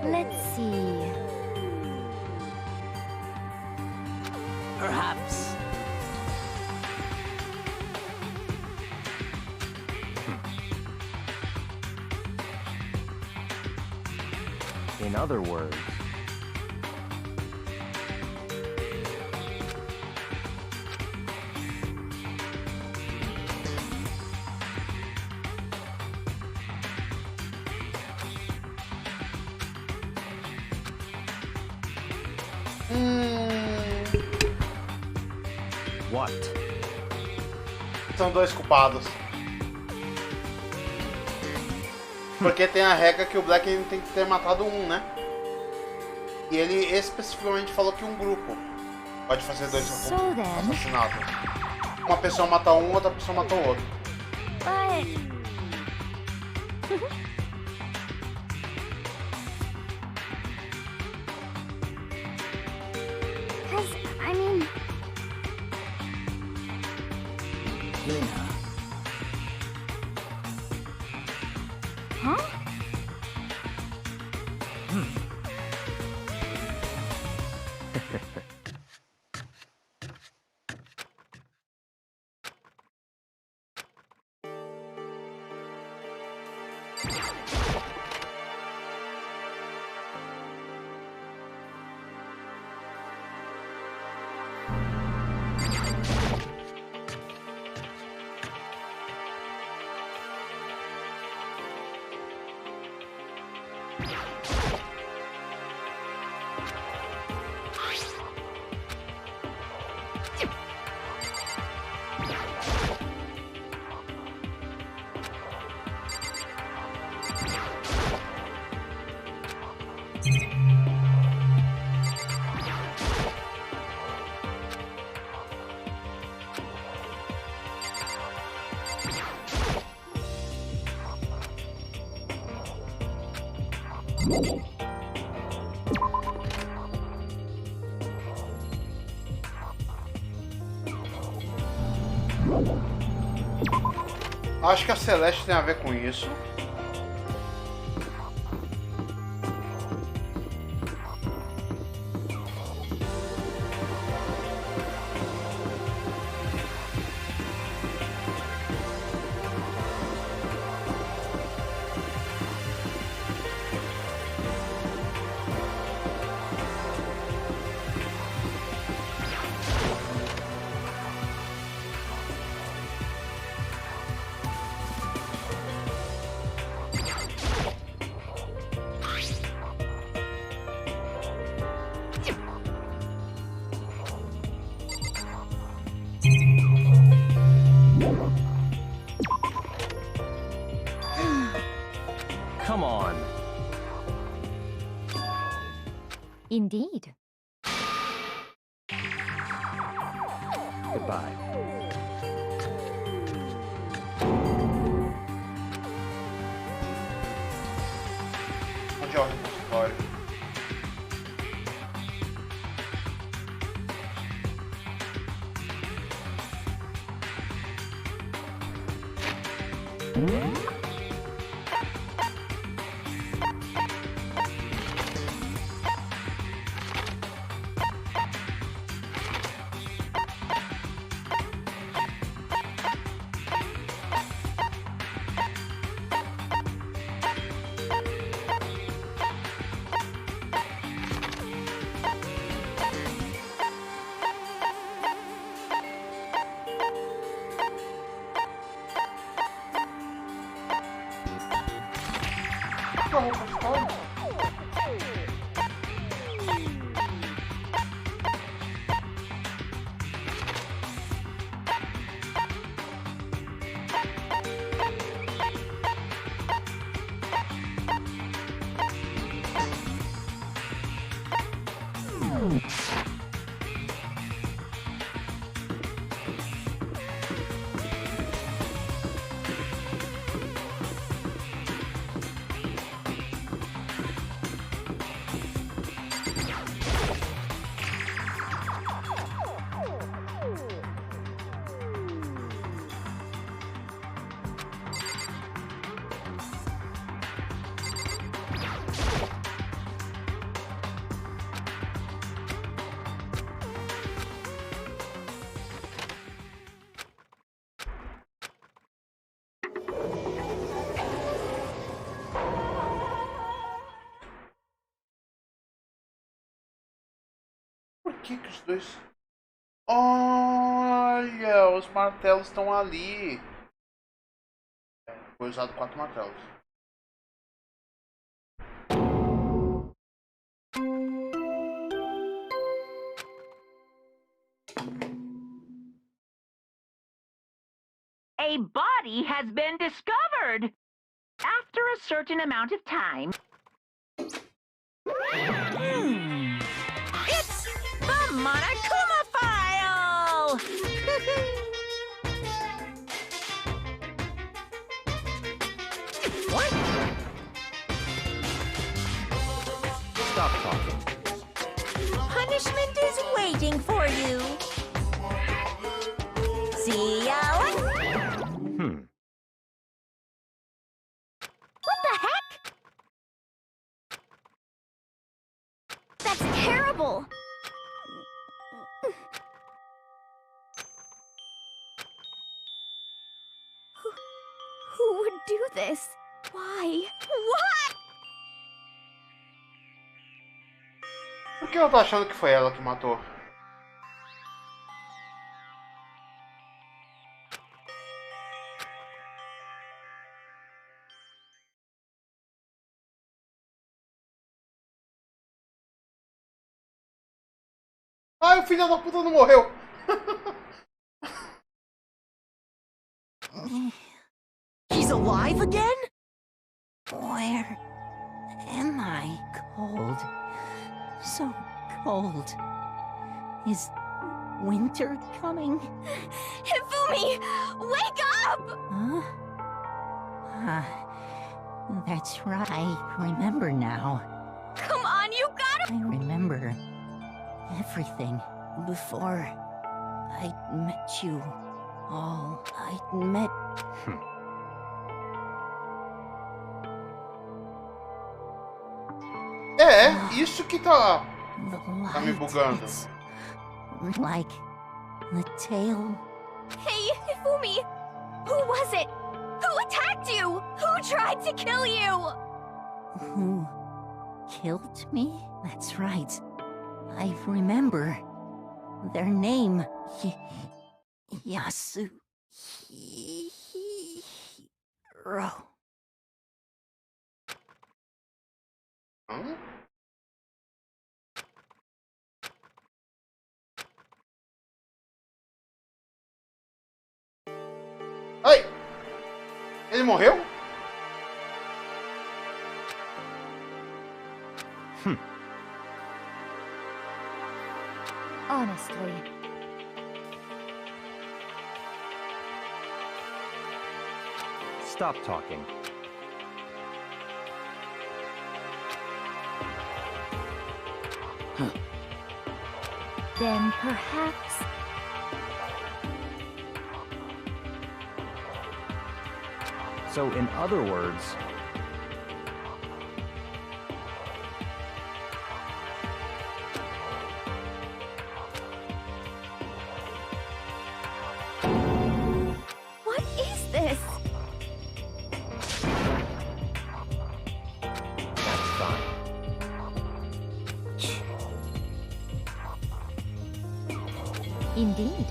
Let's see. Perhaps. In other words, what? São dois culpados. Porque tem a regra que o Black ele tem que ter matado um, né? E ele especificamente falou que um grupo pode fazer dois So then- assassinatos. Uma pessoa mata um, outra pessoa mata o outro. But... Cause, I mean... Hina. Huh? Acho que a Celeste tem a ver com isso. Come on. Indeed. Goodbye. Onde é o repositório? que a roupa estoura? Por que que os dois... Olha, os martelos estão ali. Foi usado 4 martelos. A body has been discovered. After a certain amount of time... It's the Monokuma file! What? Stop talking. Punishment is waiting for you. See ya later. What the heck? That's terrible. Who would do this? Why? What? Por que eu tô achando que foi ela que matou? Ai, o filho da puta não morreu! He's alive again? Where am I? Cold. So cold. Is winter coming? Hifumi, wake up! Huh? That's right. I remember now. Come on, you gotta... I remember everything before I met you all. I met... É, isso que tá the me light. bugando. It's like the tail. Hey, Hifumi! Who was it? Who attacked you? Who tried to kill you? Who killed me? That's right. I remember their name. Yasuhiro. Hã? Ai! Ele morreu? Honestly. Stop talking. Then perhaps... So, in other words, What is this? that's fine. Indeed.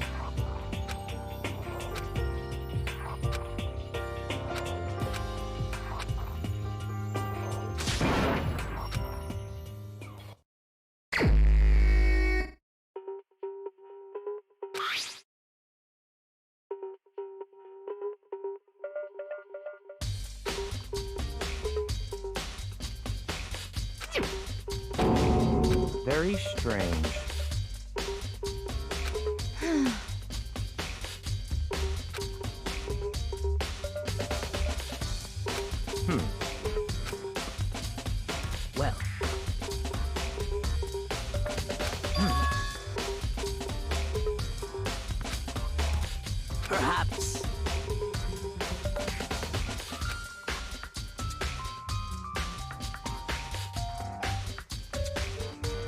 Very strange. Well. Perhaps.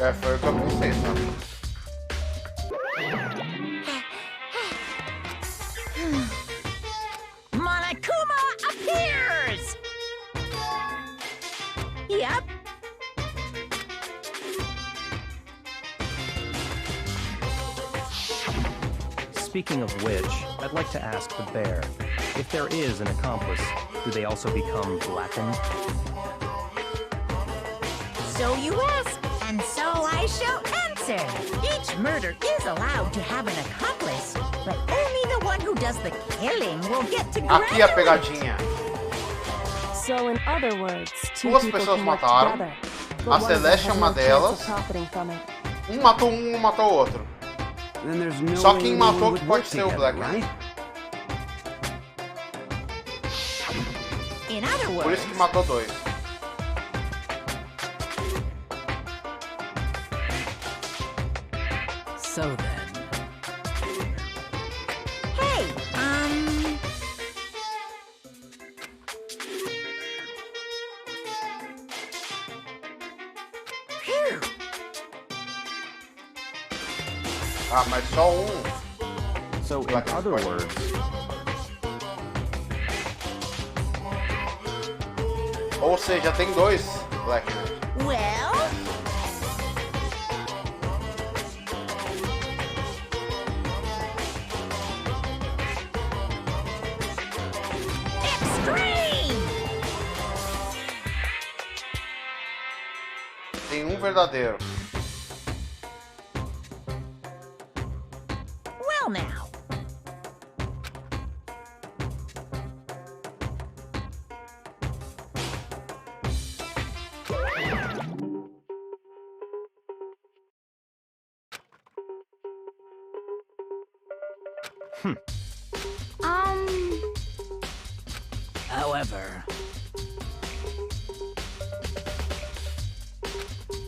É, foi o que eu pensei, sabe? Monokuma appears! Yep. Speaking of which, I'd like to ask the bear, if there is an accomplice, do they also become blackened? So you ask, and so I shall answer. Each murder is allowed to have an accomplice, but only the one who does the killing will get to Aqui a graduate. pegadinha. So in other words, two Duas people pessoas can work mataram. together, A but one of them Celeste é has uma no chance delas. of profiting from it. Matou um matou o outro. Then there's no Só way quem anyone matou would que work pode ser o together, Black, right? In other Por words, isso que matou dois. So then. hey, phew. Ah, mas só um. So in Black is other white. words, Ou seja, tem dois Black, né? Well, extreme! Tem um verdadeiro. Well now. However,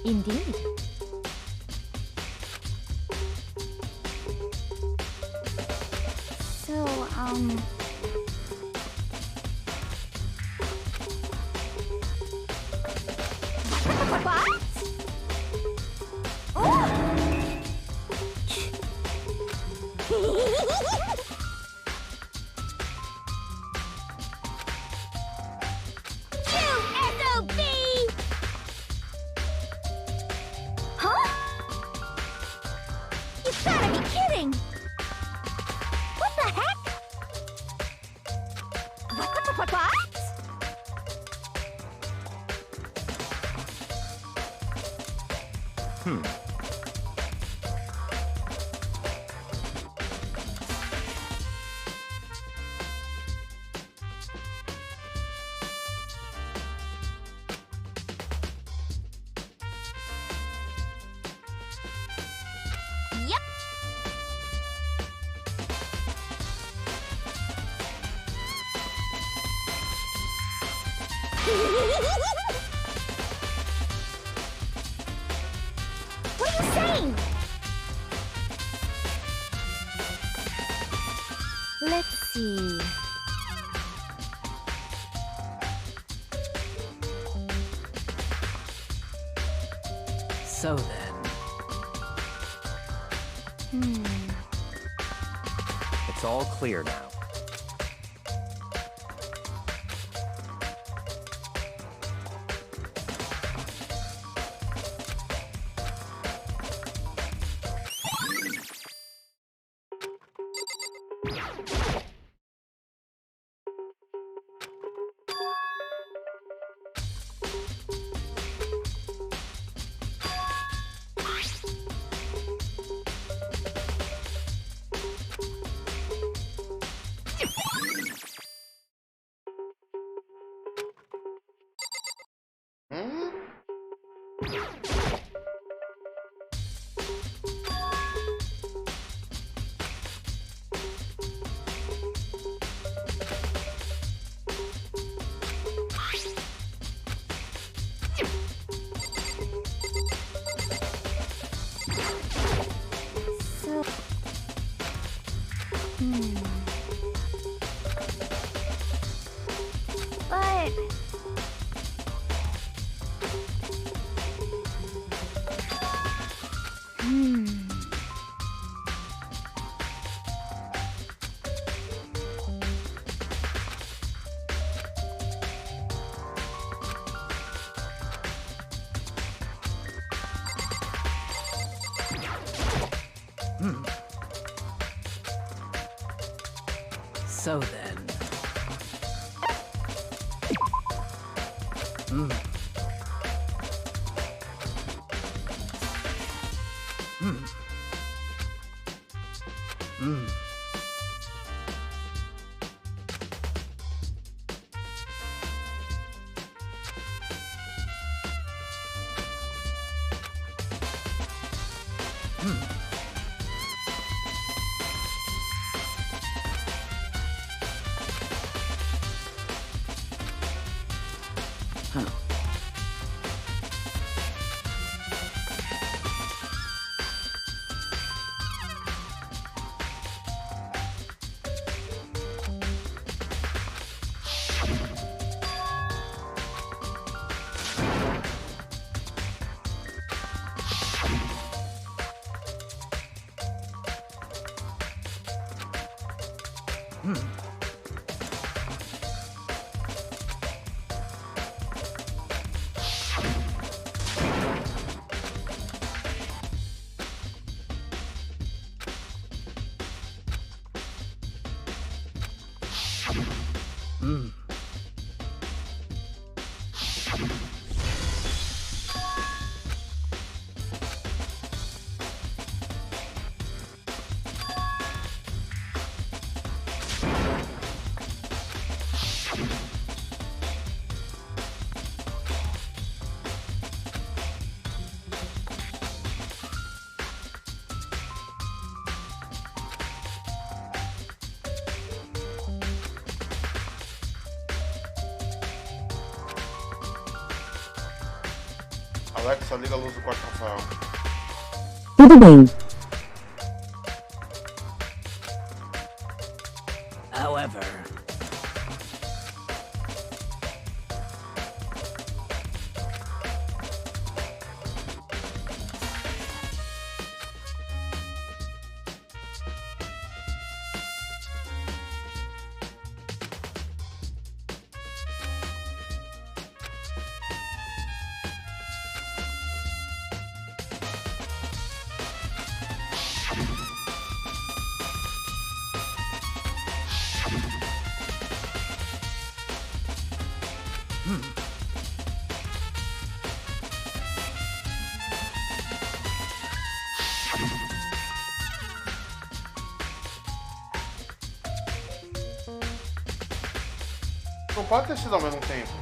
Indeed. So, what? SOB! Huh? You've gotta be kidding! What the heck? What? Yep. What are you saying? Let's see. so then. it's all clear now. So then. Alexa, liga a luz do quarto Rafael. Tudo bem. However. Não pode ter sido ao mesmo tempo.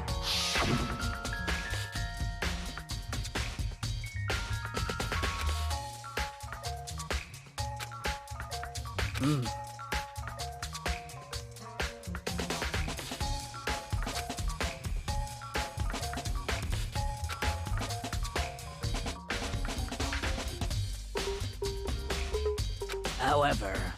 However.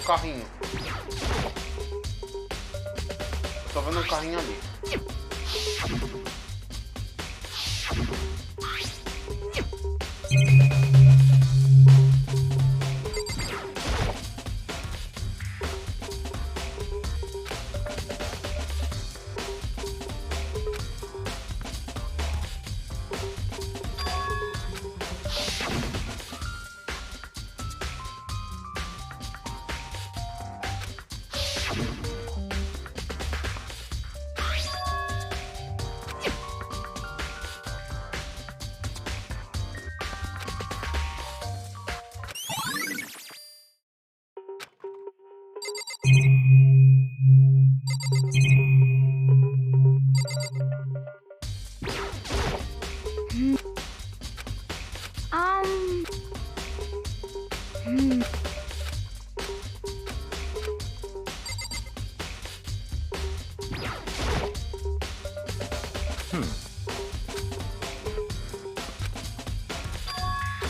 carrinho. Eu tô vendo um carrinho ali.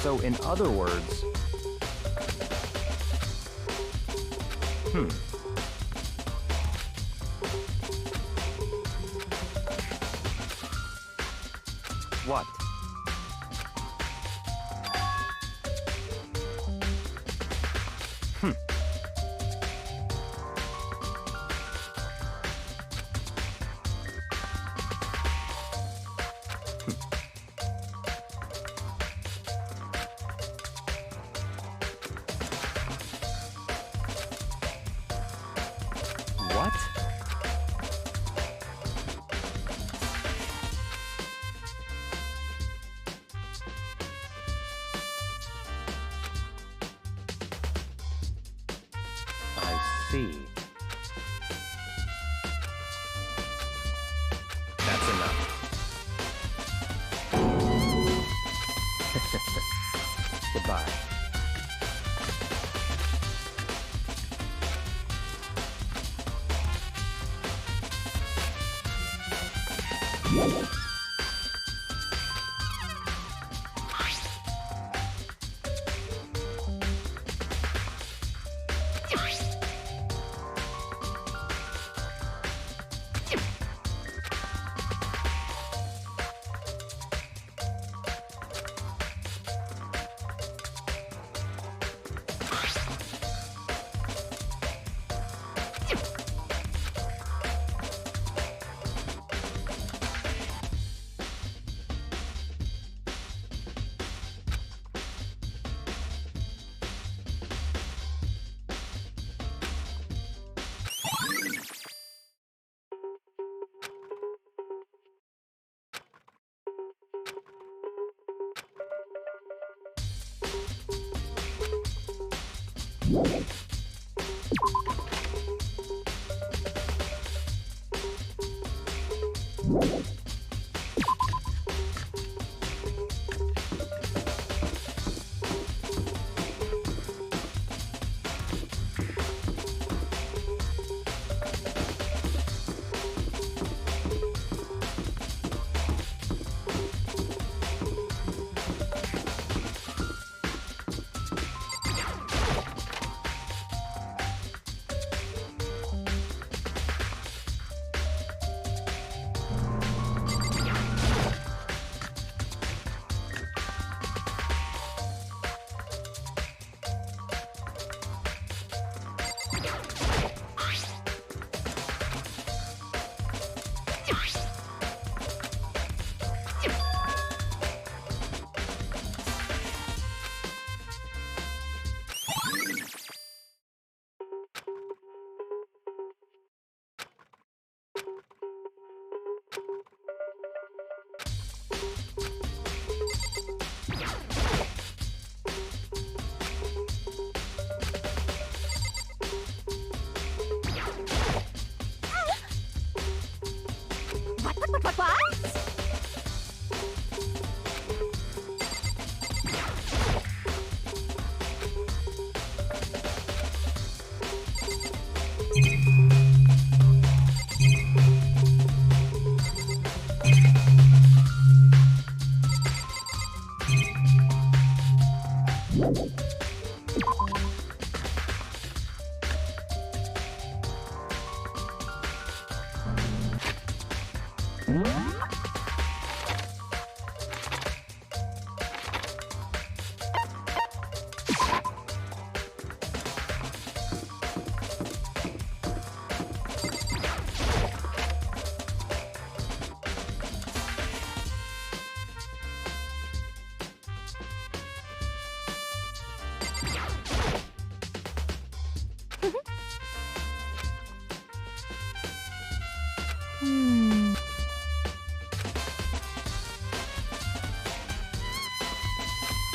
So, in other words... What? What? I see. That's enough. Goodbye.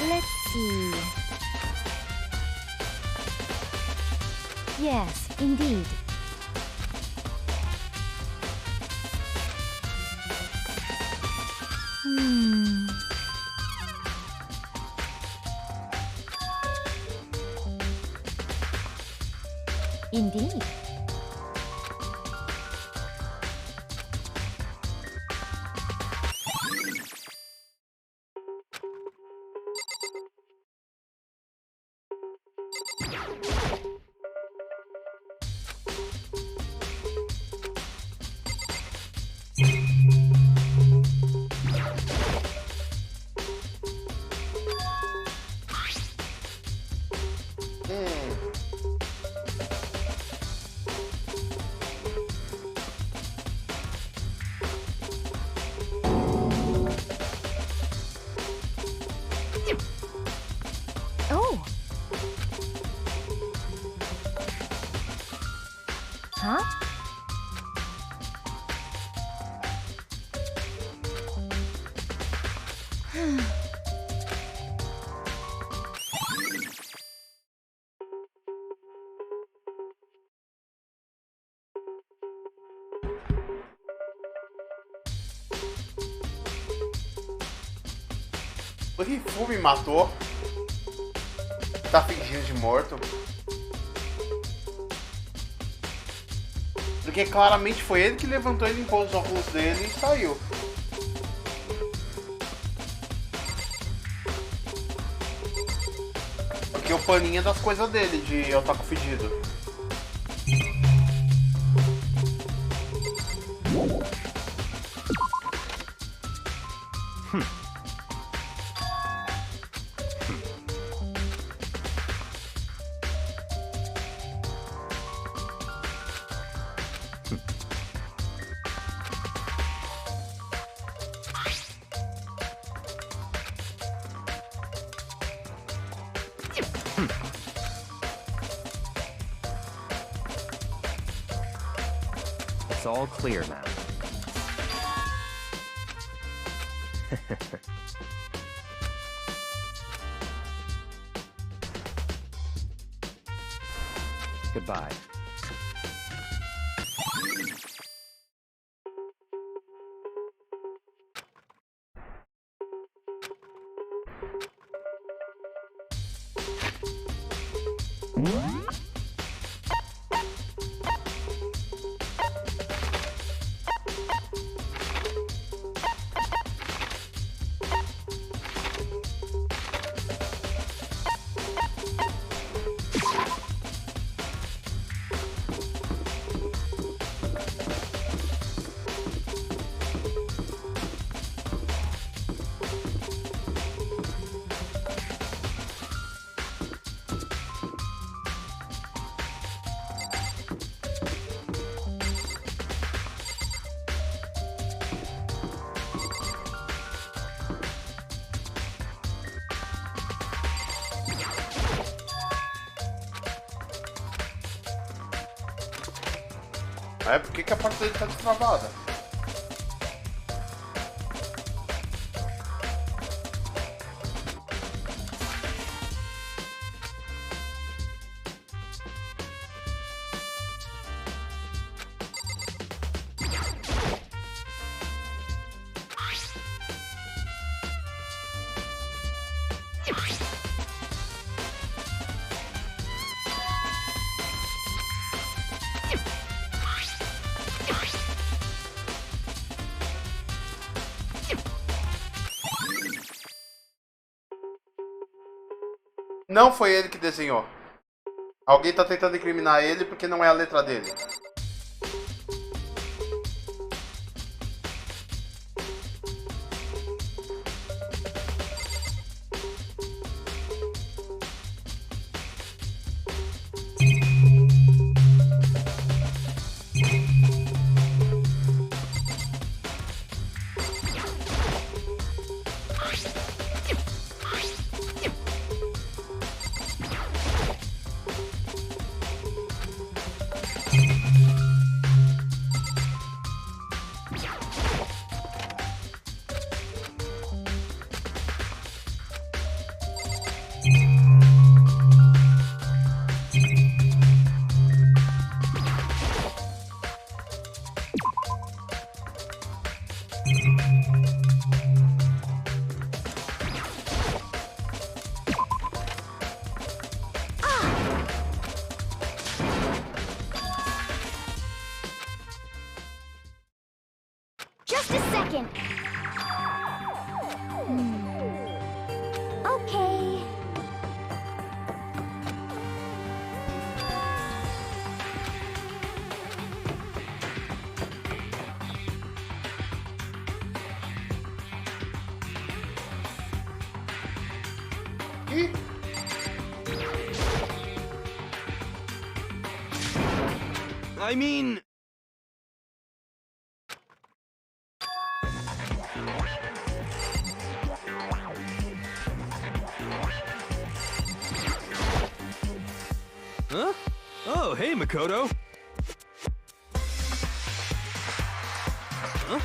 Let's see. Yes, indeed. Indeed. Oh. Huh? O Hifumi matou. Tá fingindo de morto. Porque claramente foi ele que levantou e limpou os óculos dele e saiu. Porque o paninho é das coisas dele, de otaku fedido. It's all clear now. Goodbye. É, por que a porta dele tá destravada? Não foi ele que desenhou. Alguém tá tentando incriminar ele porque não é a letra dele. Just a second. Okay. Ih! I mean... Huh? Oh, hey, Makoto. Huh?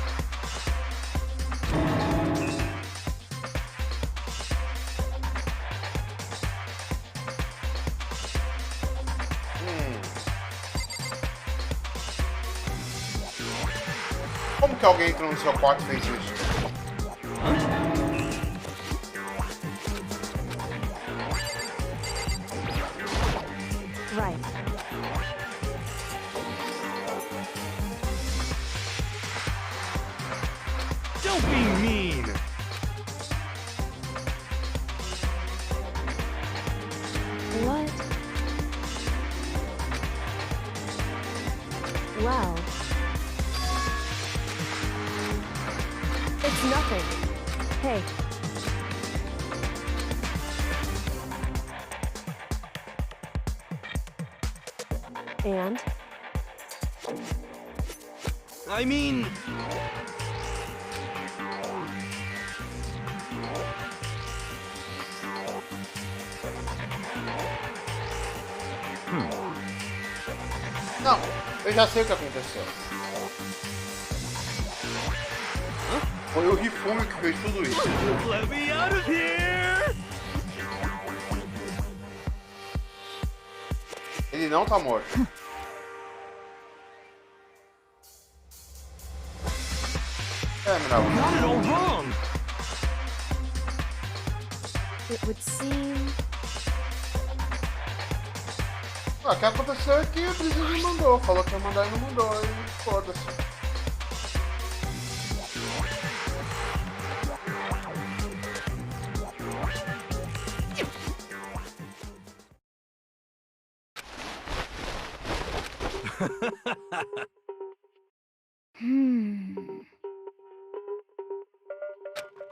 Como que alguém entrou no seu quarto e fez isso? Right. Don't be mean! What? Well. It's nothing. Hey. And? I mean... Não, eu já sei o que aconteceu. Foi o Rifume que fez tudo isso. Let me out of here! Ele não tá morto. É, Miral. Got it all wrong! It would seem... O que aconteceu é que o Blizzard não mandou. Falou que ia mandar e não mandou. E foda-se.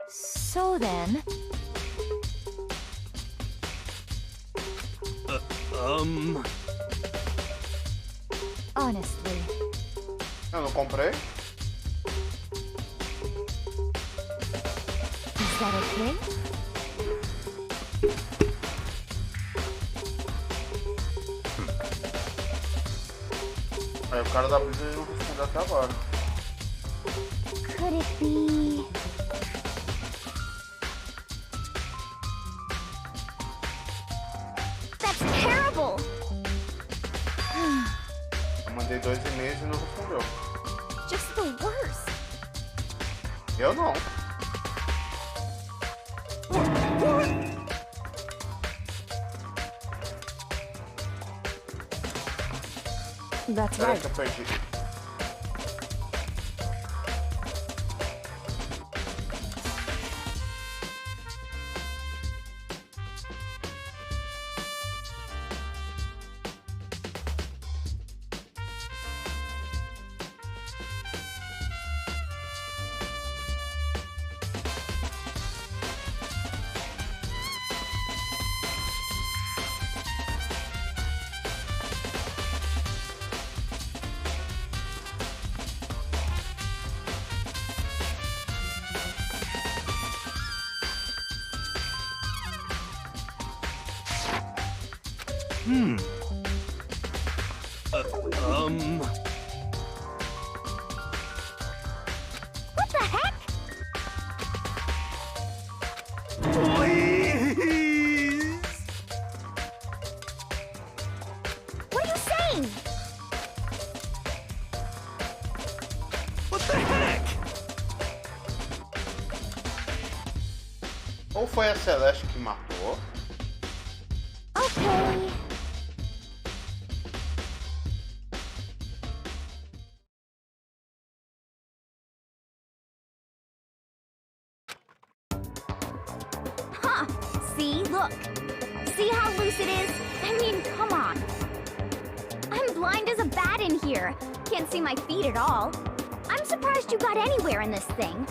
So then... Honestly. Eu não comprei. Is that okay? Aí o cara da Blizzard não respondeu até agora. Could it be... That's terrible! Eu mandei 2 e-mails e não respondeu. Just the worst. Eu não. That's Peraí right. que eu perdi. What the heck? Please! What are you saying? What the heck? Ou foi a Celeste que matou, Okay. Look. See how loose it is? I mean, come on. I'm blind as a bat in here. Can't see my feet at all. I'm surprised you got anywhere in this thing.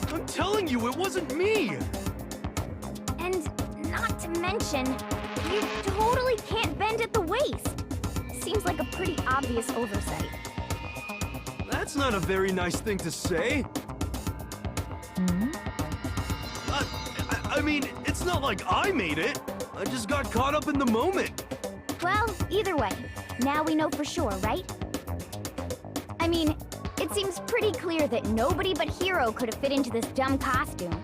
I'm telling you, it wasn't me! And not to mention, you totally can't bend at the waist. Seems like a pretty obvious oversight. That's not a very nice thing to say. I mean, it's not like I made it. I just got caught up in the moment. Well, either way, now we know for sure, right? I mean, it seems pretty clear that nobody but Hero could have fit into this dumb costume.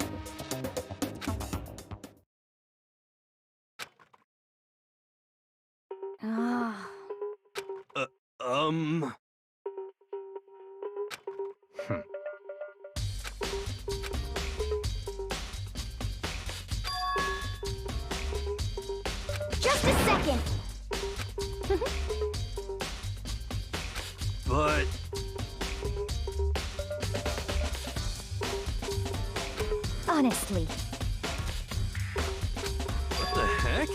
Ah. Just a second. But... Honestly. what the heck?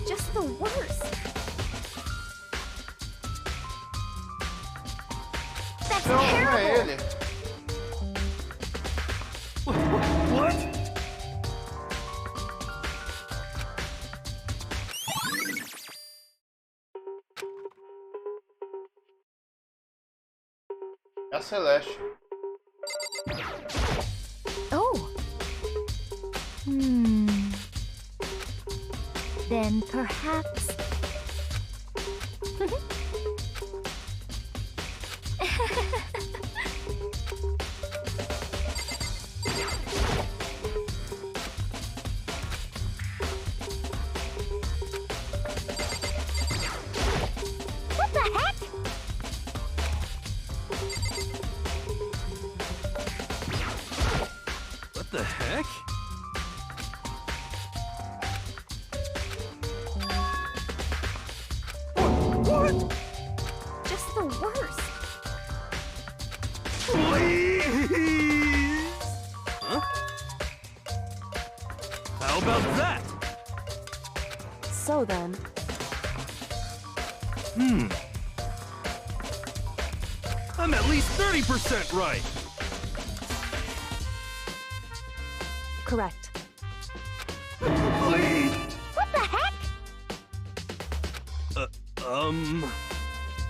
Just the worst. That's Não, não é terrible. ele. What? É a Celeste. Oh. Then perhaps... What the heck? What the heck? What? Just the worst. Please? Huh? How about that? So then... I'm at least 30% right. Correct. Please? What the heck? Oh,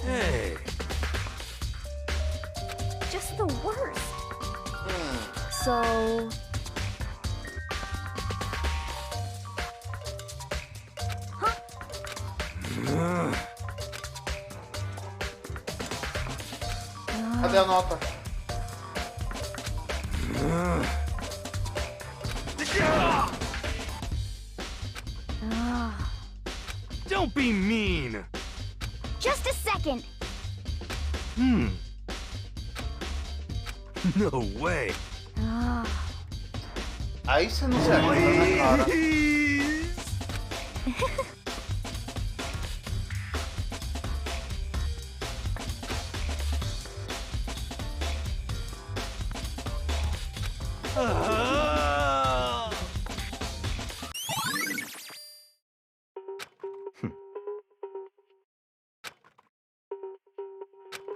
hey. Just the worst. So... Huh? Cadê a nota? Don't be mean. Just a second. No way. Aí você não se ajuda, né, cara? Please?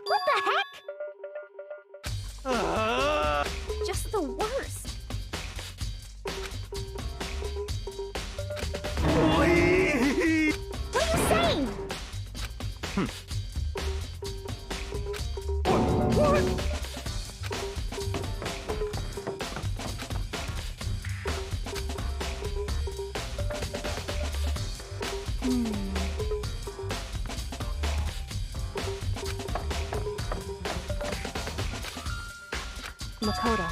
What the heck? Just the worst. Please? What are you saying? What? Lakota.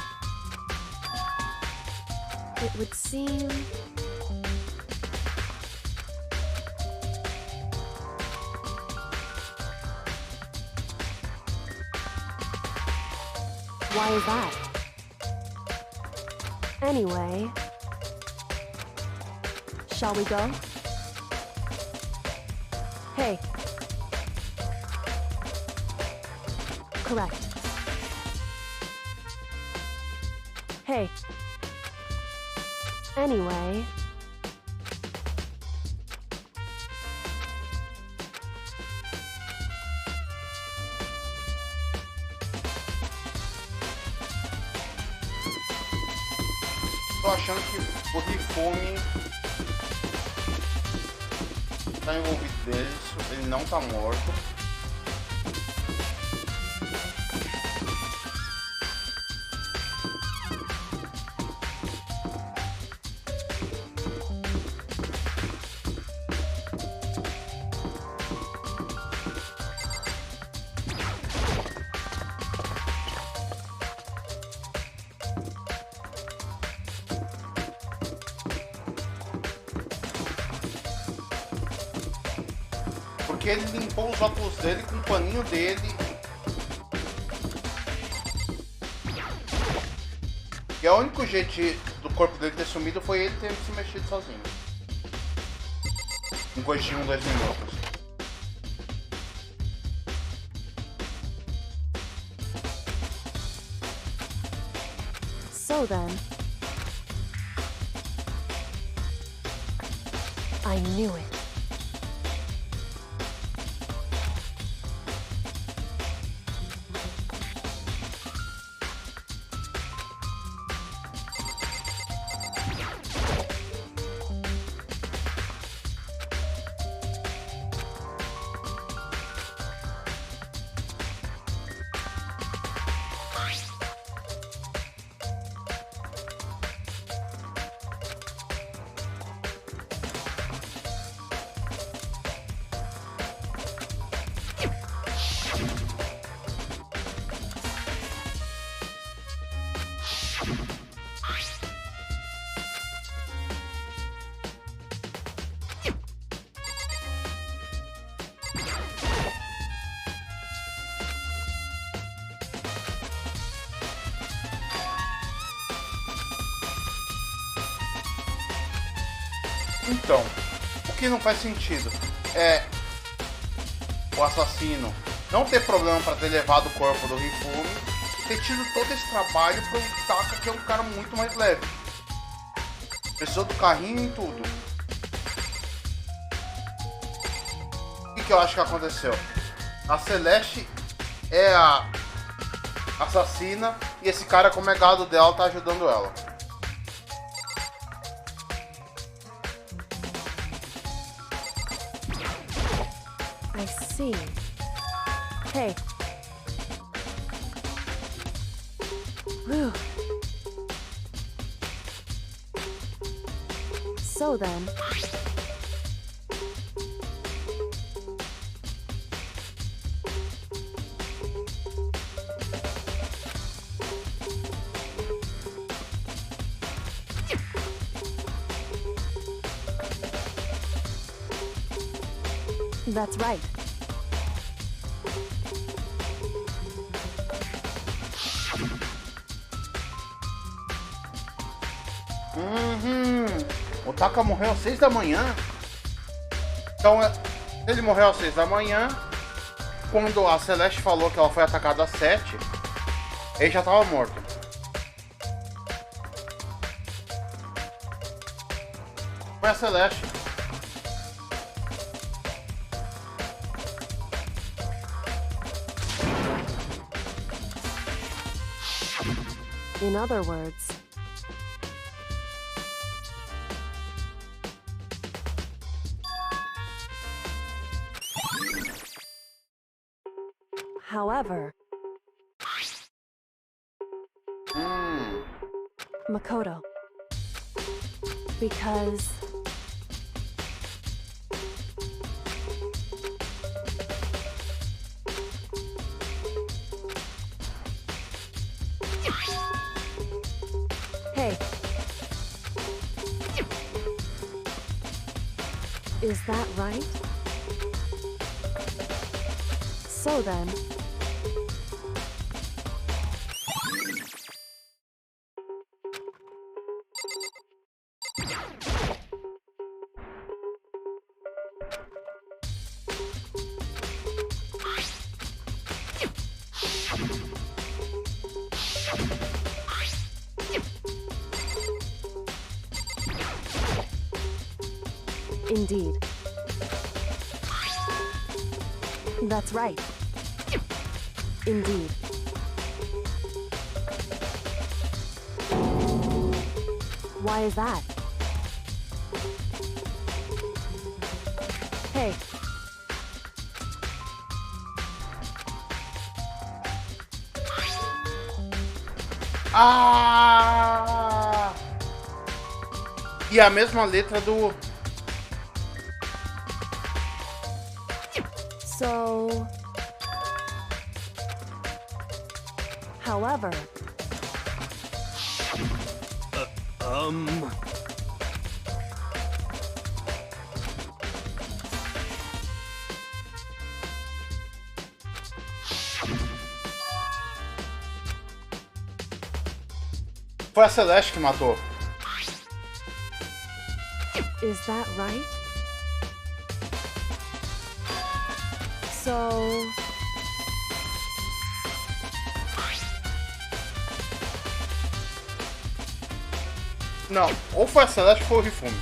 It would seem... Why is that? Anyway... Shall we go? Hey. Correct. Hey. Anyway... Tô achando que o Rifumi tá envolvido nisso, ele não tá morto. Porque ele limpou os óculos dele com o paninho dele. E o único jeito do corpo dele ter sumido foi ele ter se mexido sozinho. Em coisa de 2 minutos. So then... I knew it. Então, o que não faz sentido é o assassino não ter problema para ter levado o corpo do Rifumi e ter tido todo esse trabalho para o Taka, que é um cara muito mais leve. Precisou do carrinho e tudo. O que eu acho que aconteceu? A Celeste é a assassina e esse cara, como é gado dela, tá ajudando ela. I see. Hey. Whew. So then... That's right. O Taka morreu às 6 da manhã. Então, ele morreu às 6 da manhã. Quando a Celeste falou que ela foi atacada às 7, ele já estava morto. Foi a Celeste. In other words... However... Makoto. Because... Hey. Is that right? So then, indeed. That's right. Indeed. Why is that? Hey. Ah! E a mesma letra do... So... However... Foi a Celeste que matou. Is that right? So... Não, ou foi a Celeste ou foi o Rifumi.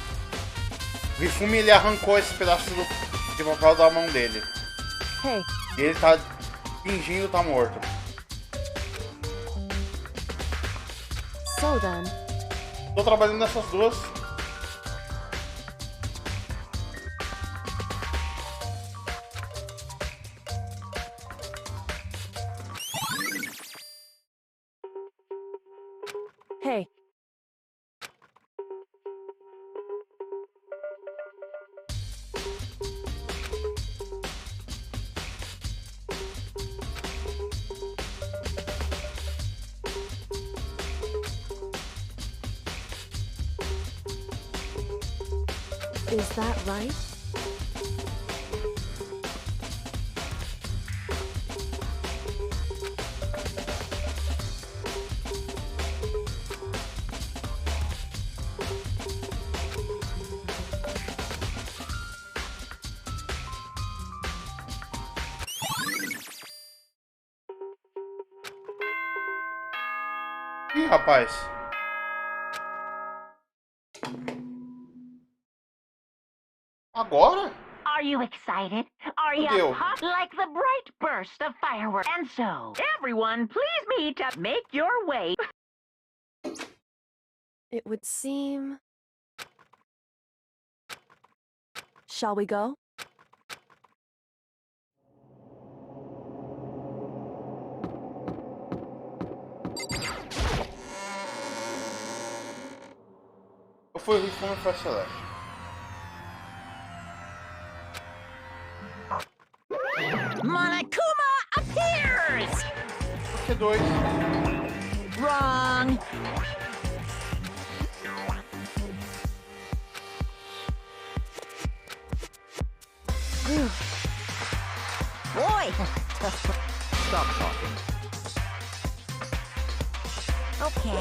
O Rifumi, ele arrancou esse pedaço de papel da mão dele. Hey. E ele tá fingindo estar morto. So then... Tô trabalhando nessas duas. Hey. Is that right? Ih, rapaz. Agora? Are you excited? Are you Fudeu. pumped like the bright burst of fireworks? And so, everyone, please meet to make your way. It would seem... Shall we go? Ou foi o Rifumi ou foi a Celeste? Monokuma appears! Por que dois? Wrong. Boy! Stop talking. Okay.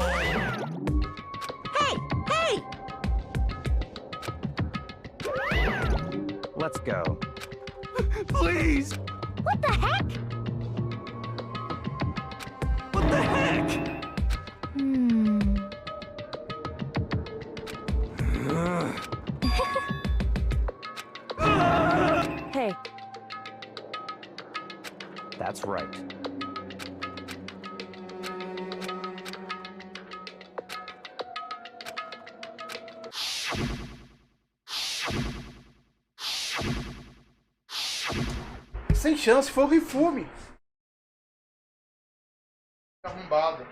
Hey! Hey! Let's go. Please! What the heck? What the heck? Hey. That's right. Sem chance, foi o Rifumi. Arrombado.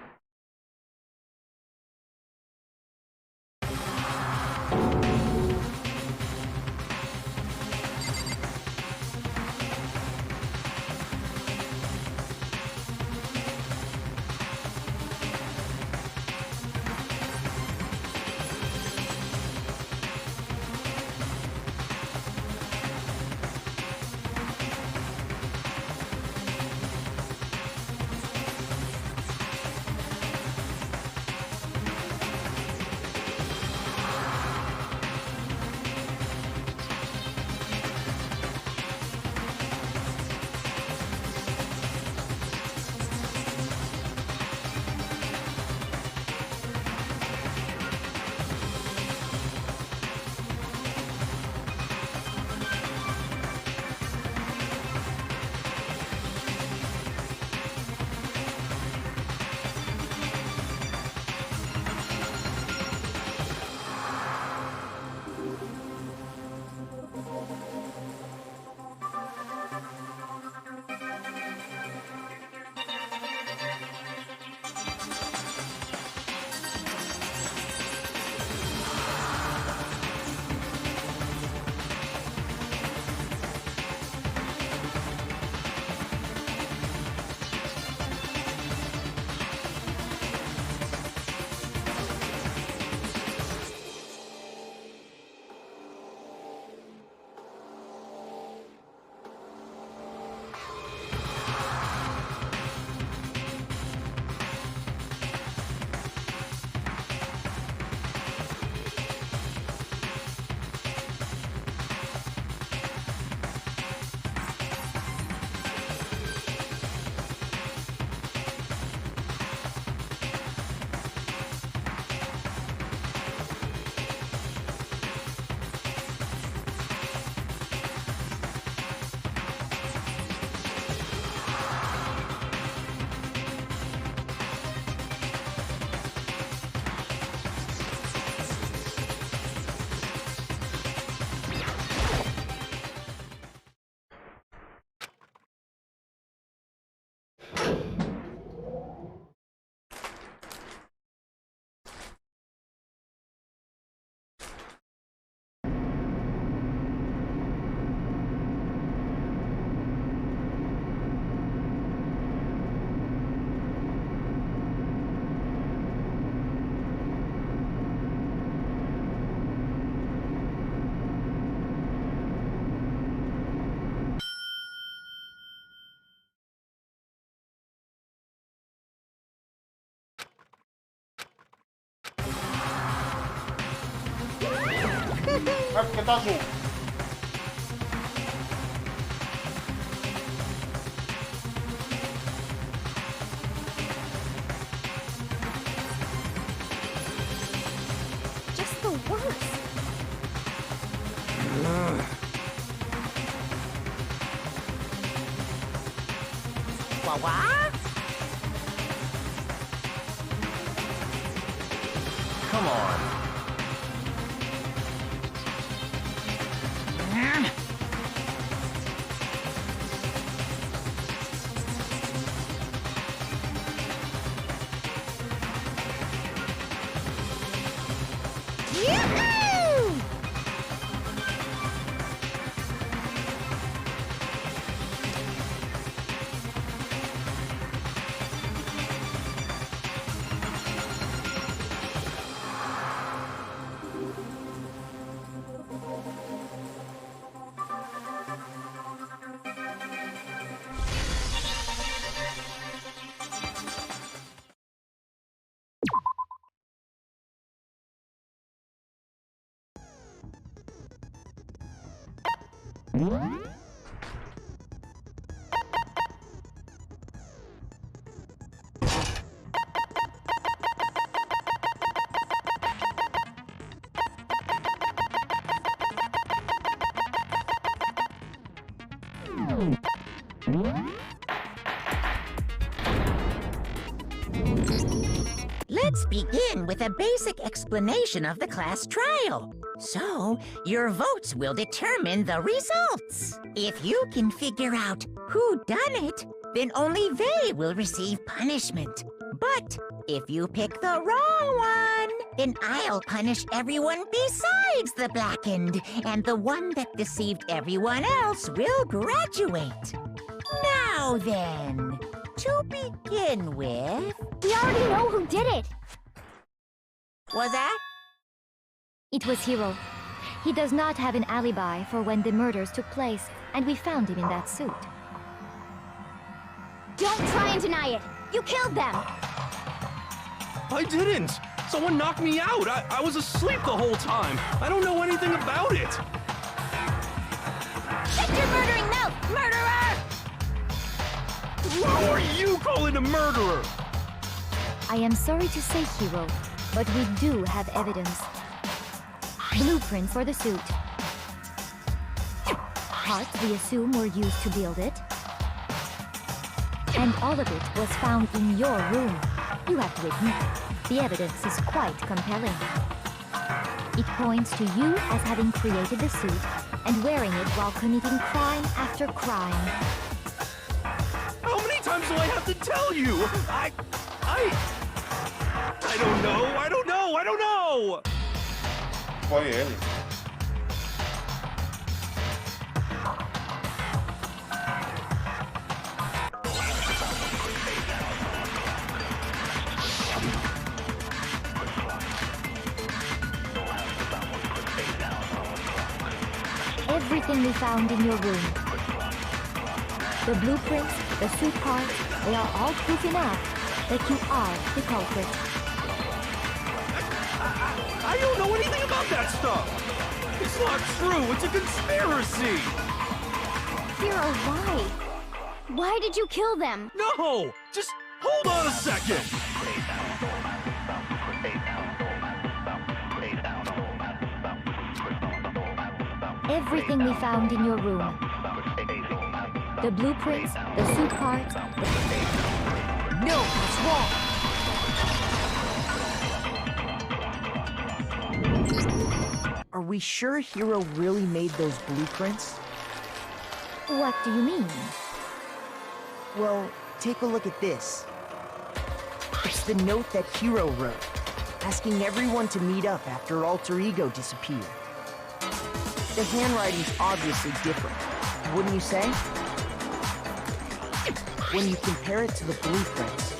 porque tá azul. Just the worst. What? Come on. Yoo-hoo! Let's begin with a basic explanation of the class trial. So, your votes will determine the results. If you can figure out who done it, then only they will receive punishment. But if you pick the wrong one, then I'll punish everyone besides the blackened, and the one that deceived everyone else will graduate. Now then, to begin with... We already know who did it. Was that? It was Hiro. He does not have an alibi for when the murders took place, and we found him in that suit. Don't try and deny it! You killed them! I didn't! Someone knocked me out! I was asleep the whole time! I don't know anything about it! Shut your murdering mouth, murderer! Who are you calling a murderer? I am sorry to say, Hiro, but we do have evidence. Blueprints for the suit. Parts we assume were used to build it. And all of it was found in your room. You have to admit, the evidence is quite compelling. It points to you as having created the suit and wearing it while committing crime after crime. How many times do I have to tell you? I don't know! Foi ele. Everything we found in your room. The blueprints, the suit parts, they are all proof enough that you are the culprit. I don't know anything about that stuff! It's not true! It's a conspiracy! Hiro, why? Why did you kill them? No! Just hold on a second! Everything we found in your room. The blueprints, the suit parts, No, that's wrong! Are we sure Hiro really made those blueprints? What do you mean? Well, take a look at this. It's the note that Hiro wrote, asking everyone to meet up after Alter Ego disappeared. The handwriting's obviously different, wouldn't you say? When you compare it to the blueprints.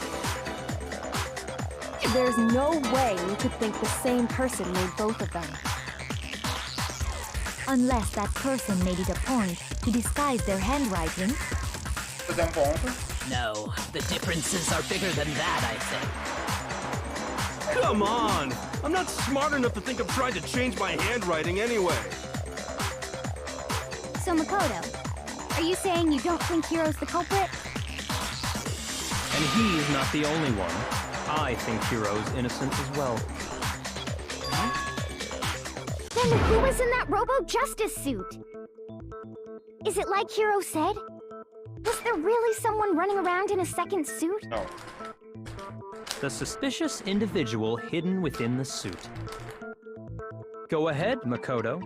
There's no way we could think the same person made both of them. Unless that person made it a point to disguise their handwriting. No, the differences are bigger than that, I think. Come on! I'm not smart enough to think of trying to change my handwriting anyway. So Makoto, are you saying you don't think Hiro's the culprit? And he is not the only one. I think Hiro's innocent as well. Then who was in that Robo-Justice suit? Is it like Hiro said? Was there really someone running around in a second suit? No. The suspicious individual hidden within the suit. Go ahead, Makoto.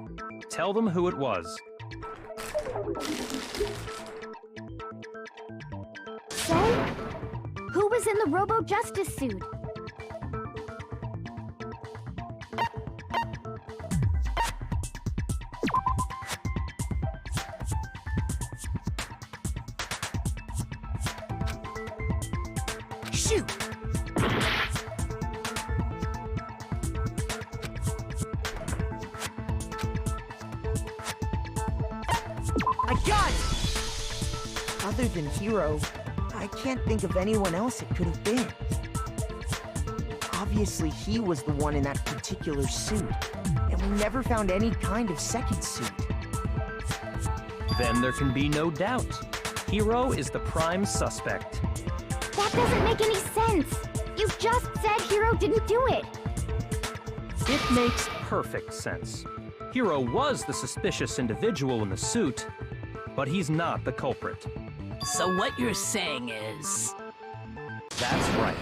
Tell them who it was. So, who was in the Robo-Justice suit? Shoot! I got it! Other than Hiro, I can't think of anyone else it could have been. Obviously, he was the one in that particular suit, and we never found any kind of second suit. Then there can be no doubt. Hiro is the prime suspect. That doesn't make any sense. You just said Hiro didn't do it. It makes perfect sense. Hiro was the suspicious individual in the suit, but he's not the culprit. So what you're saying is... That's right.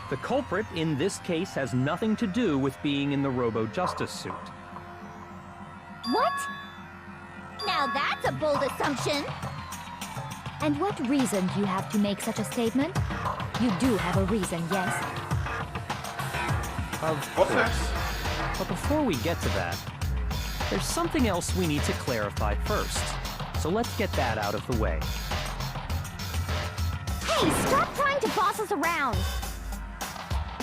The culprit in this case has nothing to do with being in the Robo-Justice suit. What? Now that's a bold assumption. And what reason do you have to make such a statement? You do have a reason, yes? Of course. But before we get to that, there's something else we need to clarify first. So let's get that out of the way. Hey, stop trying to boss us around!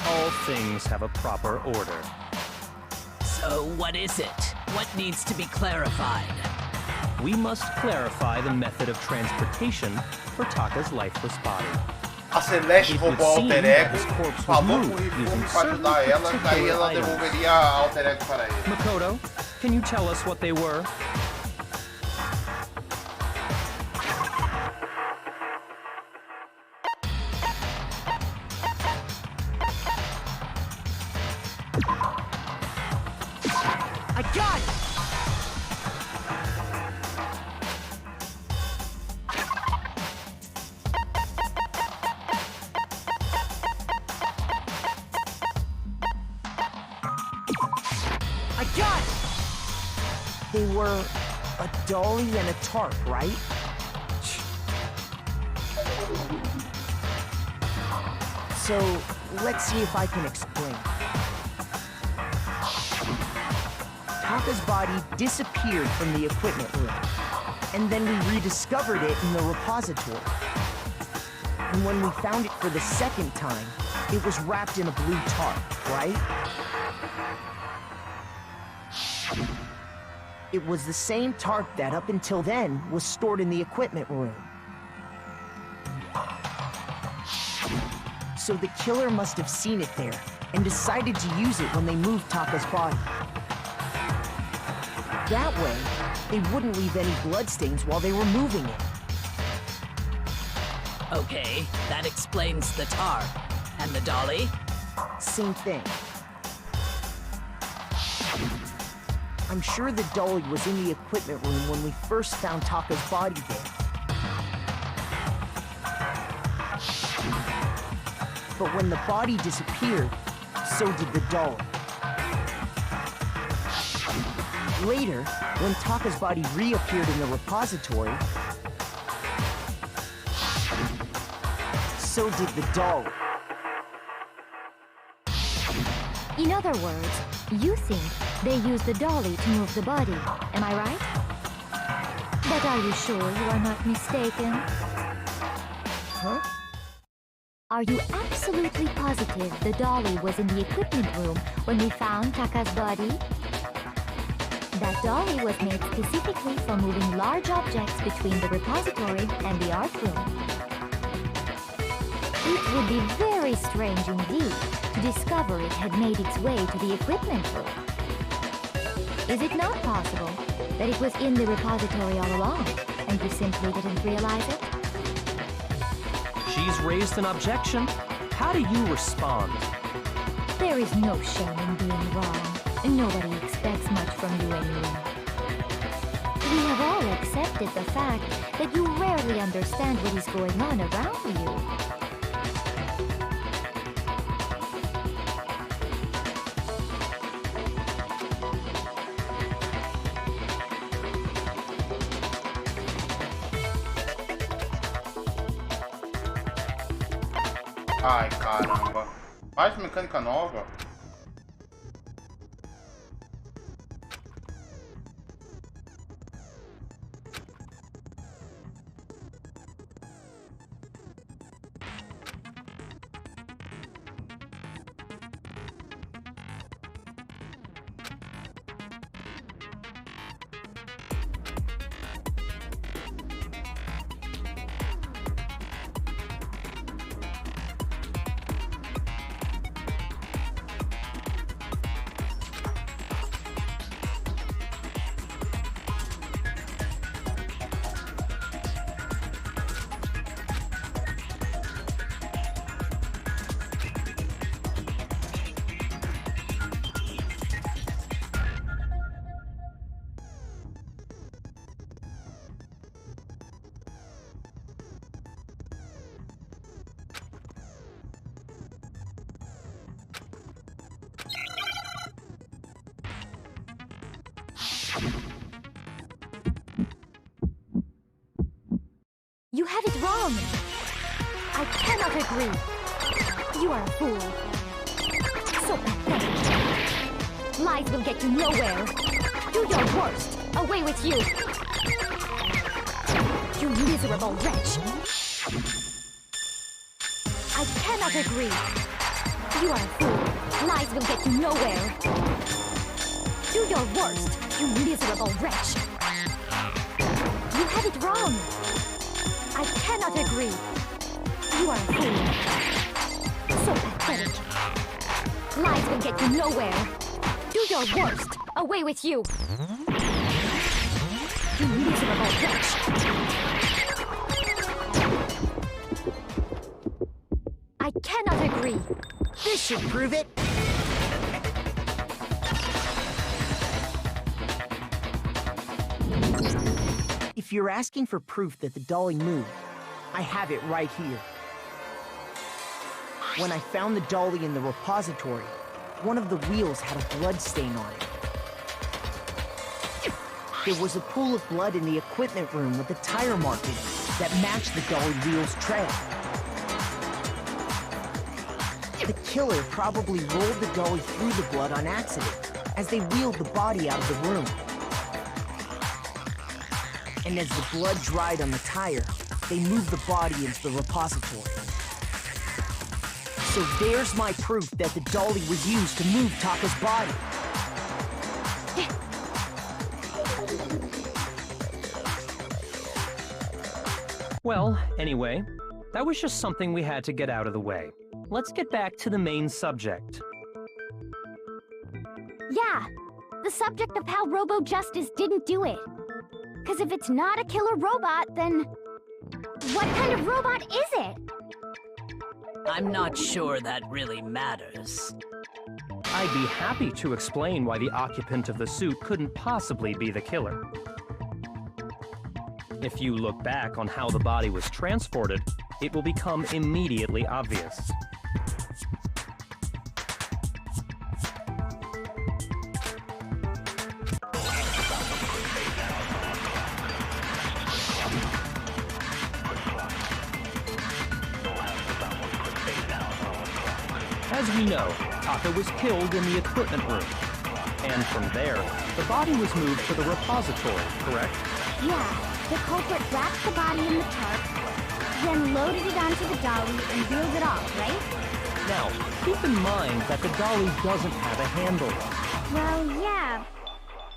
All things have a proper order. So what is it? What needs to be clarified? We must clarify the method of transportation for Taka's lifeless body. A Celeste roubou o alter ego, falou com o Hifumi using pra ajudar ela, daí ela items. devolveria a alter ego para ele. Makoto, can you tell us what they were? I got it! I got it! They were a dolly and a tarp, right? So, let's see if I can explain. Taka's body disappeared from the equipment room, and then we rediscovered it in the repository. And when we found it for the second time, it was wrapped in a blue tarp, right? It was the same tarp that, up until then, was stored in the equipment room. So the killer must have seen it there, and decided to use it when they moved Taka's body. That way, they wouldn't leave any bloodstains while they were moving it. Okay, that explains the tarp. And the dolly? Same thing. I'm sure the dolly was in the equipment room when we first found Taka's body there. But when the body disappeared, so did the dolly. Later, when Taka's body reappeared in the repository, so did the dolly. In other words, you think they used the dolly to move the body, am I right? But are you sure you are not mistaken? Huh? Are you absolutely positive the dolly was in the equipment room when we found Taka's body? That dolly was made specifically for moving large objects between the repository and the art room. It would be very strange indeed to discover it had made its way to the equipment room. Is it not possible that it was in the repository all along, and you simply didn't realize it? She's raised an objection. How do you respond? There is no shame in being wrong, and nobody expects much from you anyway. We have all accepted the fact that you rarely understand what is going on around you. Ai, caramba. Mais mecânica nova? You have it wrong! I cannot agree! You are a fool. So pathetic. Lies will get you nowhere. Do your worst. Away with you! You miserable wretch! I cannot agree! You are a fool. Lies will get you nowhere. Do your worst, you miserable wretch! You have it wrong! I cannot agree. You are a fool. So pathetic. Lies will get you nowhere. Do your worst. Away with you. You miserable wretch. I cannot agree. This should prove it. If you're asking for proof that the dolly moved, I have it right here. When I found the dolly in the repository, one of the wheels had a blood stain on it. There was a pool of blood in the equipment room with a tire mark in it that matched the dolly wheel's trail. The killer probably rolled the dolly through the blood on accident as they wheeled the body out of the room. And as the blood dried on the tire, they moved the body into the repository. So there's my proof that the dolly was used to move Taka's body. Well, anyway, that was just something we had to get out of the way. Let's get back to the main subject. Yeah, the subject of how Robo-Justice didn't do it. Because if it's not a killer robot, then what kind of robot is it? I'm not sure that really matters. I'd be happy to explain why the occupant of the suit couldn't possibly be the killer. If you look back on how the body was transported, it will become immediately obvious. As we know, Taka was killed in the equipment room. And from there, the body was moved to the repository, correct? Yeah, the culprit wrapped the body in the tarp, then loaded it onto the dolly and wheeled it off, right? Now, keep in mind that the dolly doesn't have a handle. Well, yeah,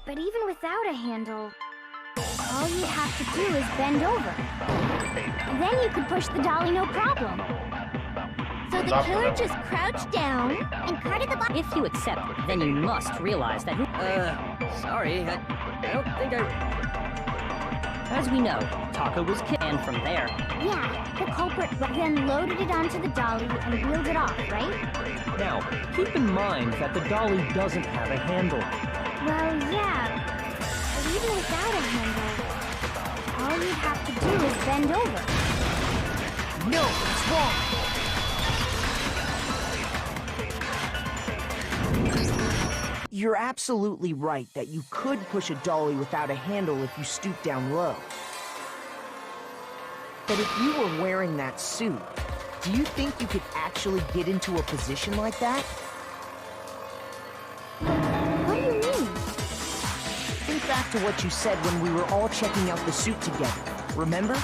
but even without a handle, all you'd have to do is bend over. Then you could push the dolly no problem. So the killer just crouched down and carted the body. If you accept it, then you must realize that... Sorry, I don't think As we know, Taka was canned from there. Yeah, the culprit then loaded it onto the dolly and wheeled it off, right? Now, keep in mind that the dolly doesn't have a handle. Well, yeah, but even without a handle, all you'd have to do is bend over. No, it's wrong! You're absolutely right that you could push a dolly without a handle if you stoop down low. But if you were wearing that suit, do you think you could actually get into a position like that? What do you mean? Think back to what you said when we were all checking out the suit together, remember?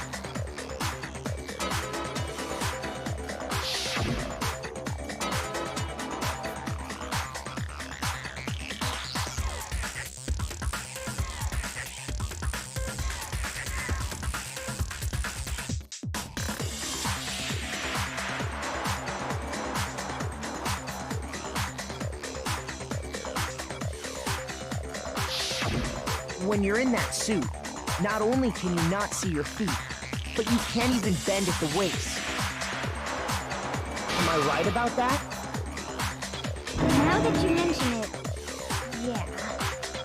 When you're in that suit, not only can you not see your feet, but you can't even bend at the waist. Am I right about that? Now that you mention it, yeah.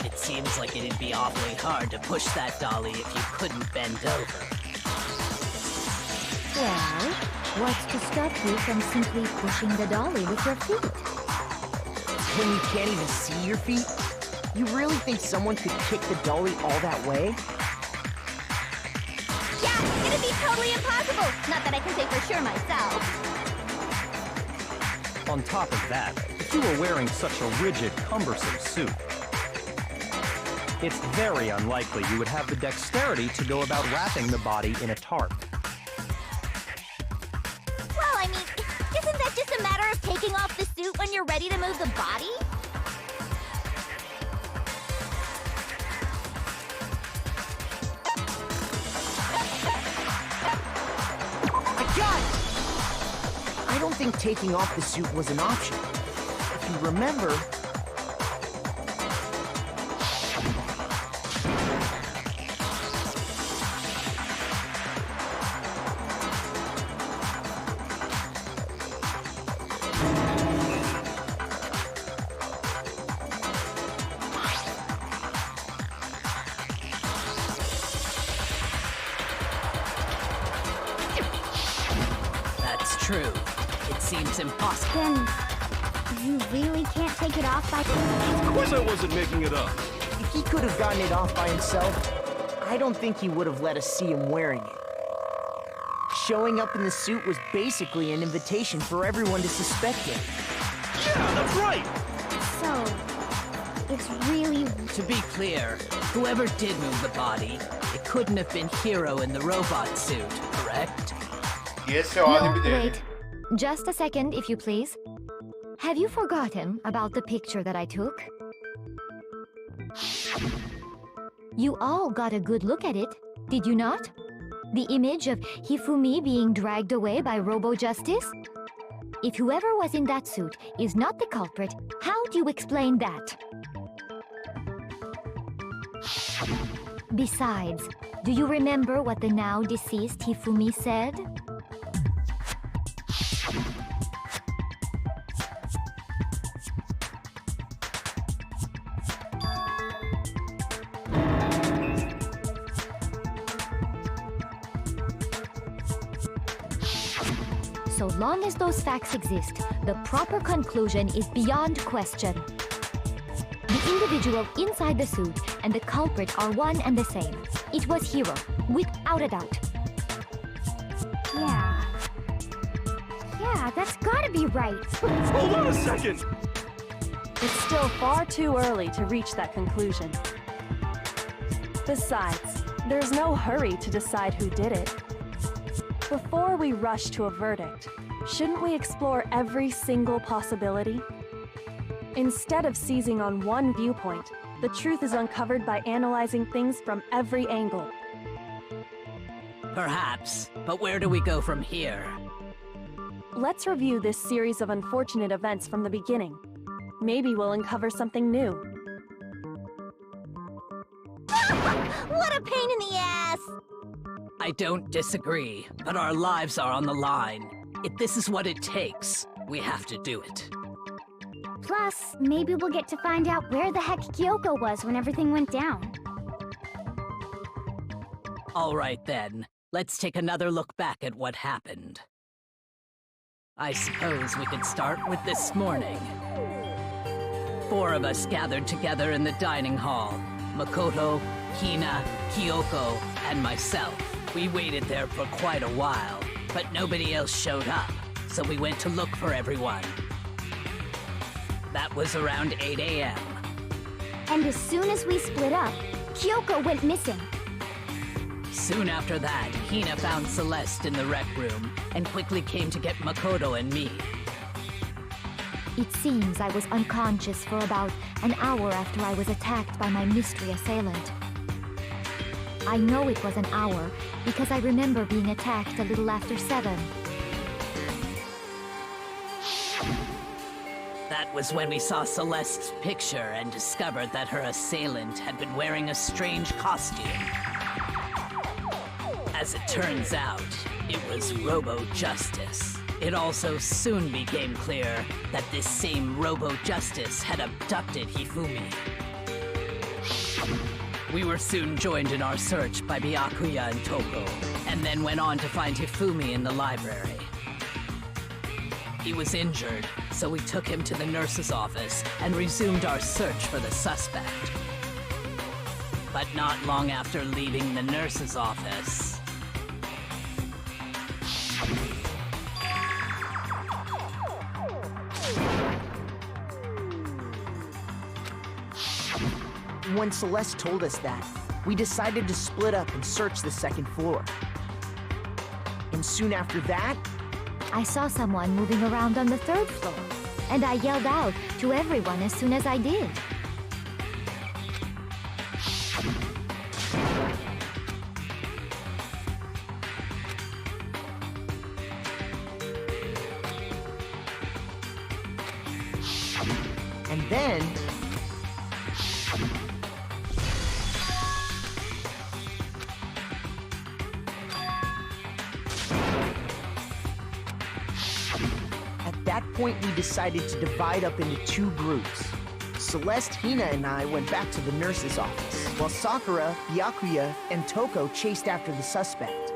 It seems like it'd be awfully hard to push that dolly if you couldn't bend over. Well, what's to stop you from simply pushing the dolly with your feet? When you can't even see your feet? You really think someone could kick the dolly all that way? Yeah, it'd be totally impossible! Not that I can say for sure myself. On top of that, if you were wearing such a rigid, cumbersome suit, it's very unlikely you would have the dexterity to go about wrapping the body in a tarp. Well, I mean, isn't that just a matter of taking off the suit when you're ready to move the body? I don't think taking off the suit was an option. If you remember... That's true. It seems impossible. Then, you really can't take it off by... Of course I wasn't making it up. If he could have gotten it off by himself, I don't think he would have let us see him wearing it. Showing up in the suit was basically an invitation for everyone to suspect him. Yeah, that's right! So, it's really... To be clear, whoever did move the body, it couldn't have been Hiro in the robot suit, correct? E esse é o álibi dele. wait. Just a second, if you please. Have you forgotten about the picture that I took? You all got a good look at it, did you not? The image of Hifumi being dragged away by Robo-Justice? If whoever was in that suit is not the culprit, how do you explain that? Besides, do you remember what the now deceased Hifumi said? So long as those facts exist, the proper conclusion is beyond question. The individual inside the suit and the culprit are one and the same. It was Hiro, without a doubt. Yeah, that's gotta be right. Hold on a second! It's still far too early to reach that conclusion. Besides, there's no hurry to decide who did it. Before we rush to a verdict, shouldn't we explore every single possibility? Instead of seizing on one viewpoint, the truth is uncovered by analyzing things from every angle. Perhaps, but where do we go from here? Let's review this series of unfortunate events from the beginning. Maybe we'll uncover something new. pain in the ass! I don't disagree, but our lives are on the line. If this is what it takes, we have to do it. Plus, maybe we'll get to find out where the heck Kyoko was when everything went down. All right then, let's take another look back at what happened. I suppose we could start with this morning. 4 of us gathered together in the dining hall. Makoto, Hina, Kyoko, and myself. We waited there for quite a while, but nobody else showed up, so we went to look for everyone. That was around 8 a.m. And as soon as we split up, Kyoko went missing. Soon after that, Hina found Celeste in the rec room and quickly came to get Makoto and me. It seems I was unconscious for about an hour after I was attacked by my mystery assailant. I know it was an hour because I remember being attacked a little after 7. That was when we saw Celeste's picture and discovered that her assailant had been wearing a strange costume. As it turns out, it was Robo-Justice. It also soon became clear that this same Robo-Justice had abducted Hifumi. We were soon joined in our search by Byakuya and Toko, and then went on to find Hifumi in the library. He was injured, so we took him to the nurse's office and resumed our search for the suspect. But not long after leaving the nurse's office, when Celeste told us that, we decided to split up and search the 2nd floor. And soon after that, I saw someone moving around on the 3rd floor, and I yelled out to everyone as soon as I did. and then... At that point, we decided to divide up into 2 groups. Celeste, Hina, and I went back to the nurse's office, while Sakura, Byakuya, and Toko chased after the suspect.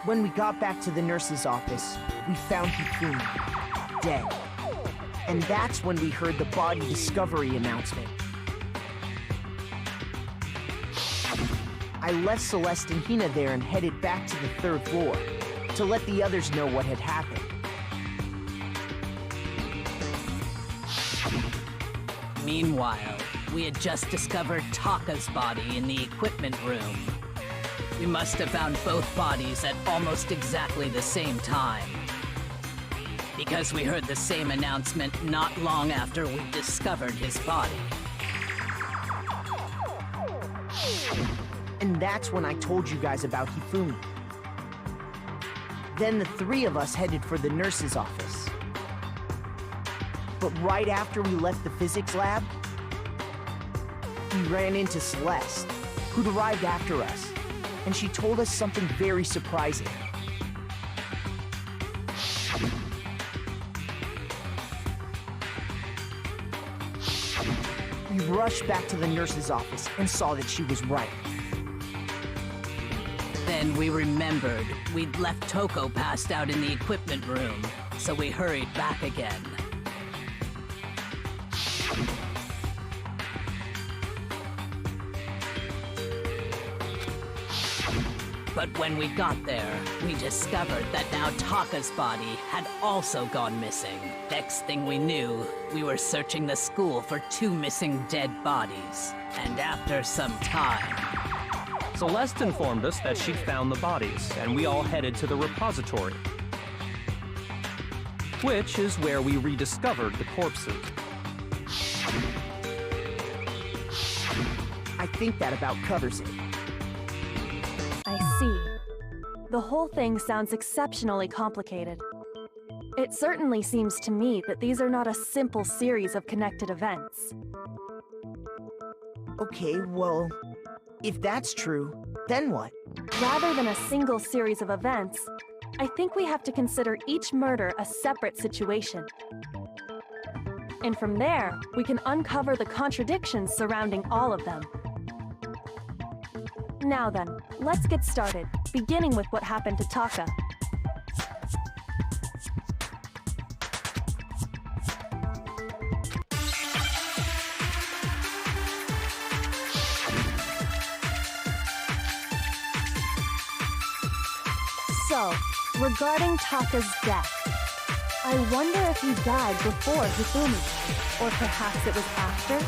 When we got back to the nurse's office, we found Hifumi, dead. And that's when we heard the body discovery announcement. I left Celeste and Hina there and headed back to the 3rd floor to let the others know what had happened. Meanwhile, we had just discovered Taka's body in the equipment room. We must have found both bodies at almost exactly the same time, because we heard the same announcement not long after we discovered his body. And that's when I told you guys about Hifumi. Then the 3 of us headed for the nurse's office. But right after we left the physics lab, we ran into Celeste, who'd arrived after us, and she told us something very surprising. We rushed back to the nurse's office and saw that she was right. Then we remembered we'd left Toko passed out in the equipment room, so we hurried back again. But when we got there, we discovered that now Taka's body had also gone missing. Next thing we knew, we were searching the school for 2 missing dead bodies. And after some time, Celeste informed us that she'd found the bodies, and we all headed to the repository, which is where we rediscovered the corpses. I think that about covers it. I see. The whole thing sounds exceptionally complicated. It certainly seems to me that these are not a simple series of connected events. Okay, well, if that's true, then what? Rather than a single series of events, I think we have to consider each murder a separate situation. And from there, we can uncover the contradictions surrounding all of them. Now then, let's get started, beginning with what happened to Taka. So, regarding Taka's death, I wonder if he died before Hifumi, or perhaps it was after?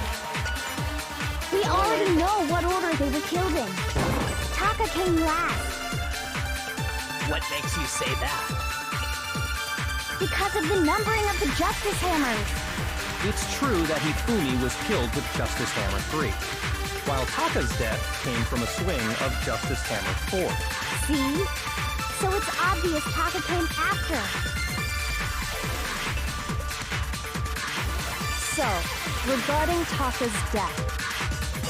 We already know what order they were killed in. Taka came last. What makes you say that? Because of the numbering of the Justice Hammers. It's true that Hifumi was killed with Justice Hammer 3, while Taka's death came from a swing of Justice Hammer 4. See? So it's obvious Taka came after. So, regarding Taka's death,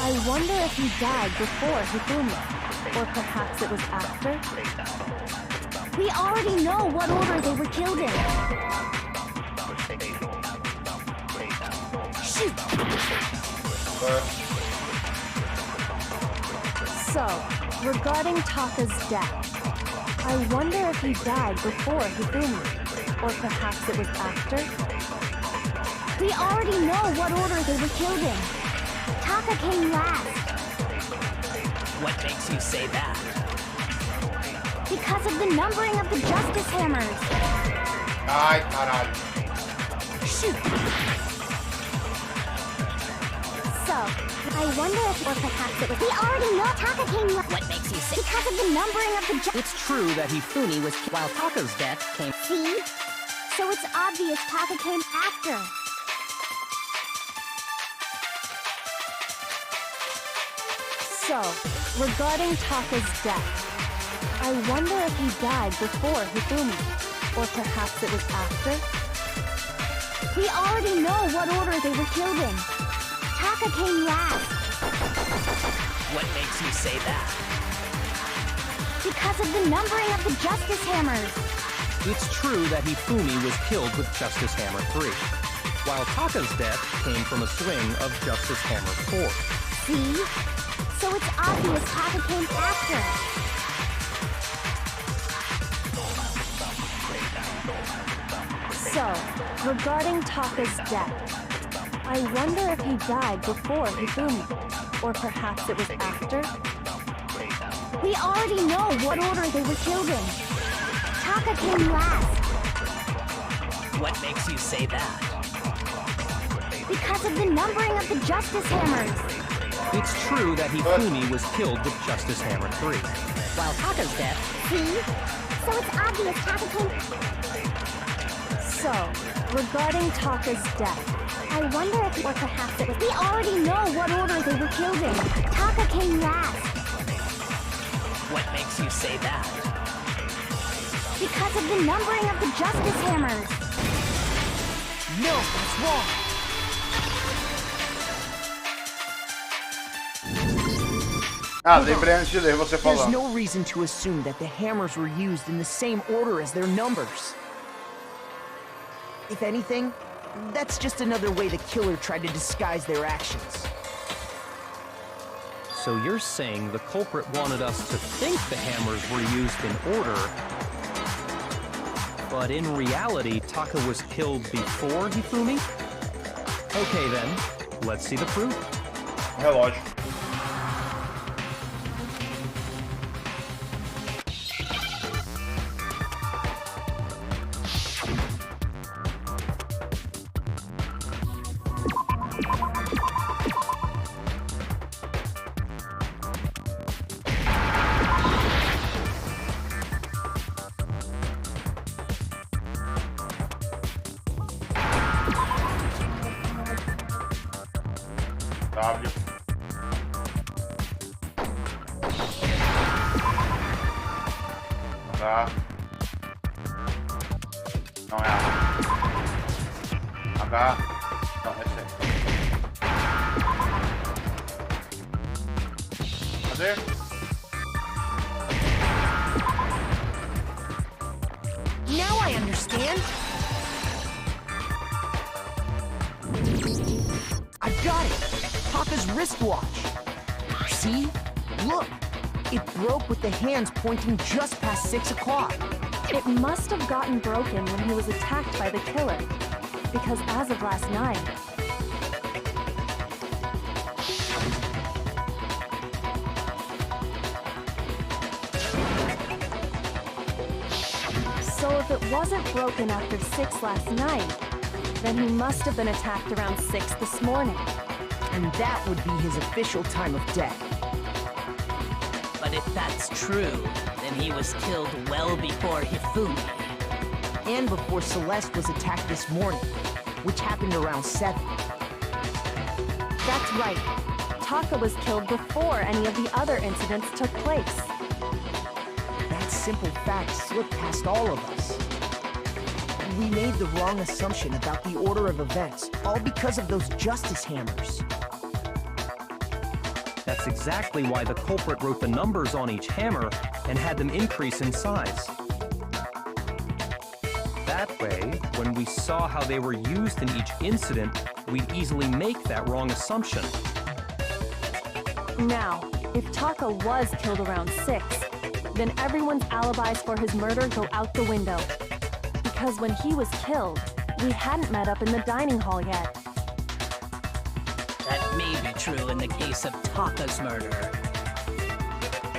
I wonder if he died before Hifumi, or perhaps it was after? We already know what order they were killed in. Shoot! So, regarding Taka's death, I wonder if he died before Hifumi, or perhaps it was after? We already know what order they were killed in. Taka came last. What makes you say that? Because of the numbering of the Justice Hammers. Ai, caralho. Shoot! So, I wonder if, or perhaps it was... We already know Taka came last. What makes you say? Because of the numbering of the It's true that Hifumi was while Taka's death came. See? So it's obvious Taka came after. So, regarding Taka's death, I wonder if he died before Hifumi, or perhaps it was after? We already know what order they were killed in. Taka came last. What makes you say that? Because of the numbering of the Justice Hammers. It's true that Hifumi was killed with Justice Hammer 3, while Taka's death came from a swing of Justice Hammer 4. See? So it's obvious Taka came after. So, regarding Taka's death, I wonder if he died before Hifumi, or perhaps it was after? We already know what order they were killed in. Taka came last. What makes you say that? Because of the numbering of the Justice Hammers. It's true that Hifumi was killed with Justice Hammer 3, While Taka's death. See? So it's obvious Taka came... So, regarding Taka's death, I wonder if, or perhaps it was... We already know what order they were killed in. Taka came last. What makes you say that? Because of the numbering of the Justice Hammers. No, that's wrong. Ah, lembrei antes de ler você There's falando. no reason to assume that the hammers were used in the same order as their numbers. If anything, that's just another way the killer tried to disguise their actions. So you're saying the culprit wanted us to think the hammers were used in order, but in reality, Taka was killed before Hifumi? Okay then, let's see the proof. Relógio. W. H. Não é H. Não, esse aí. poder? Now I understand. I've got it. Taka's wristwatch. See? Look. It broke with the hands pointing just past 6 o'clock. It must have gotten broken when he was attacked by the killer. Because as of last night, so if it wasn't broken after 6 last night, then he must have been attacked around 6 this morning. And that would be his official time of death. But if that's true, then he was killed well before Hifumi. And before Celeste was attacked this morning, which happened around 7. That's right. Taka was killed before any of the other incidents took place. That simple fact slipped past all of us. We made the wrong assumption about the order of events, all because of those justice hammers. That's exactly why the culprit wrote the numbers on each hammer and had them increase in size. That way, when we saw how they were used in each incident, we'd easily make that wrong assumption. Now, if Taka was killed around 6, then everyone's alibis for his murder go out the window. Because when he was killed, we hadn't met up in the dining hall yet. That may be true in the case of Taka's murder.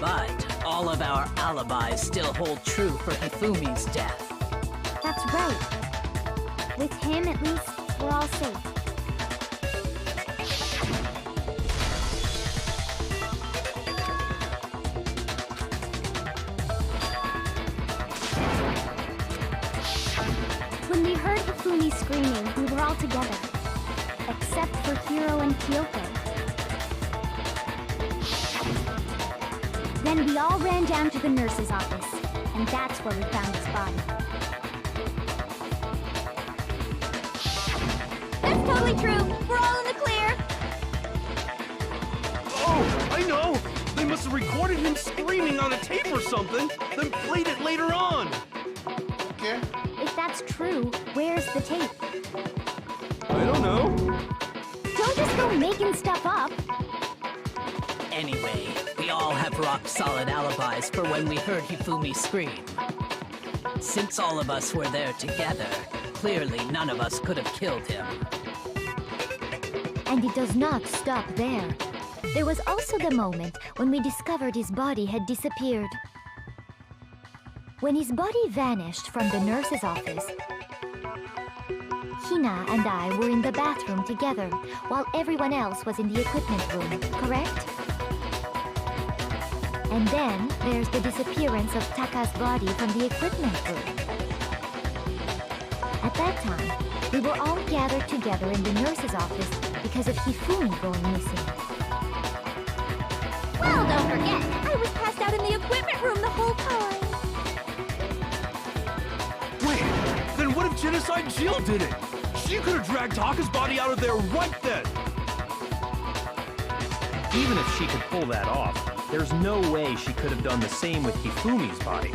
But all of our alibis still hold true for Hifumi's death. That's right. With him, at least, we're all safe. When we heard Hifumi screaming, we were all together. Except for Hiro and Kyoko. Then we all ran down to the nurse's office, and that's where we found his body. That's totally true! We're all in the clear! Oh, I know! They must have recorded him screaming on a tape or something, then played it later on! Okay. If that's true, where's the tape? I don't know. Don't just go making stuff up! Anyway, we all have rock-solid alibis for when we heard Hifumi scream. Since all of us were there together, clearly none of us could have killed him. And it does not stop there. There was also the moment when we discovered his body had disappeared. When his body vanished from the nurse's office, Hina and I were in the bathroom together, while everyone else was in the equipment room, correct? And then there's the disappearance of Taka's body from the equipment room. At that time, we were all gathered together in the nurse's office because of Hifumi going missing. Well, don't forget, I was passed out in the equipment room the whole time. Wait, then what if Genocide Jill did it? She could have dragged Taka's body out of there right then! Even if she could pull that off, there's no way she could have done the same with Hifumi's body.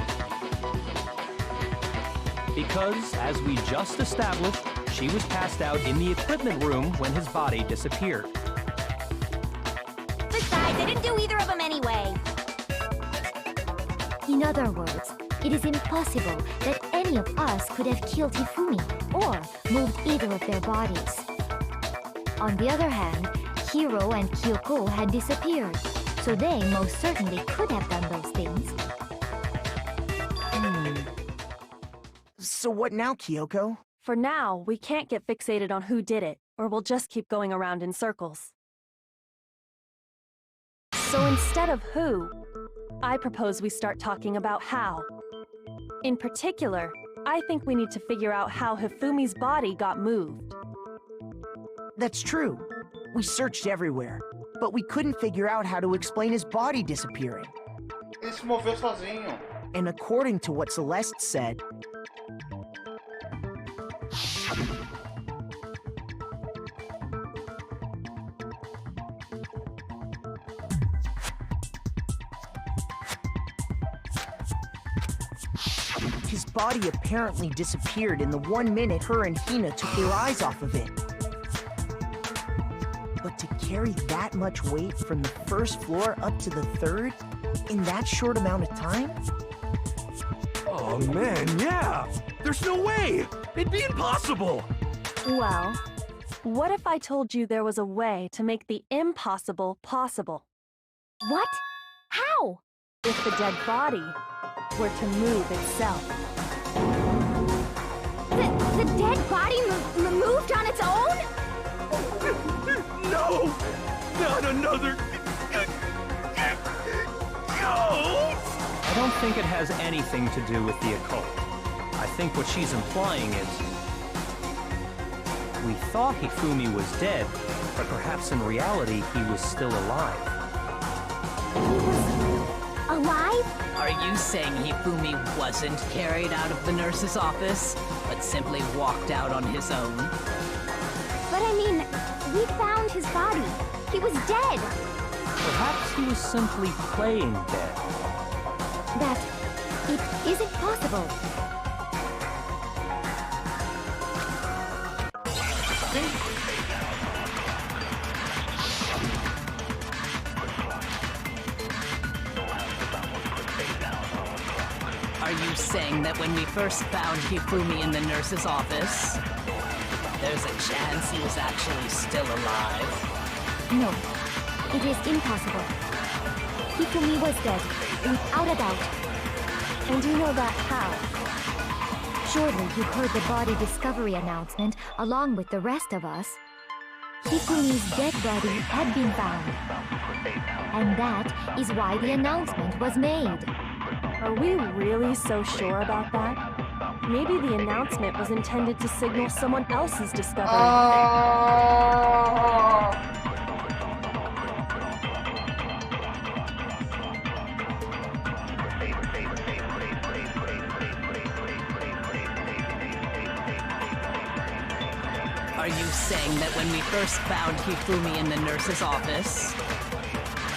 Because, as we just established, she was passed out in the equipment room when his body disappeared. Besides, I didn't do either of them anyway. In other words, it is impossible that any of us could have killed Hifumi or moved either of their bodies. On the other hand, Hiro and Kyoko had disappeared, so they most certainly could have done those things. So what now, Kyoko? For now, we can't get fixated on who did it, or we'll just keep going around in circles. So instead of who, I propose we start talking about how. In particular, I think we need to figure out how Hifumi's body got moved. That's true. We searched everywhere, but we couldn't figure out how to explain his body disappearing. Ele se moveu sozinho. And according to what Celeste said, His body apparently disappeared in the 1 minute her and Hina took their eyes off of it. But to carry that much weight from the first floor up to the third in that short amount of time? Oh man, yeah! There's no way! It'd be impossible! Well, what if I told you there was a way to make the impossible possible? What? How? If the dead body were to move itself. The dead body moved on its own? No! Not another... ghost! I don't think it has anything to do with the occult. I think what she's implying is... we thought Hifumi was dead, but perhaps in reality he was still alive. Alive? Are you saying Hifumi wasn't carried out of the nurse's office, but simply walked out on his own? But I mean, we found his body. He was dead. Perhaps he was simply playing dead. That it isn't possible. Are you saying that when we first found Hifumi in the nurse's office, there's a chance he was actually still alive? No, it is impossible. Hifumi was dead, without a doubt. And you know that how? Surely you heard the body discovery announcement along with the rest of us. Hifumi's dead body had been found. And that is why the announcement was made. Are we really so sure about that? Maybe the announcement was intended to signal someone else's discovery. Are you saying that when we first found Hifumi in the nurse's office,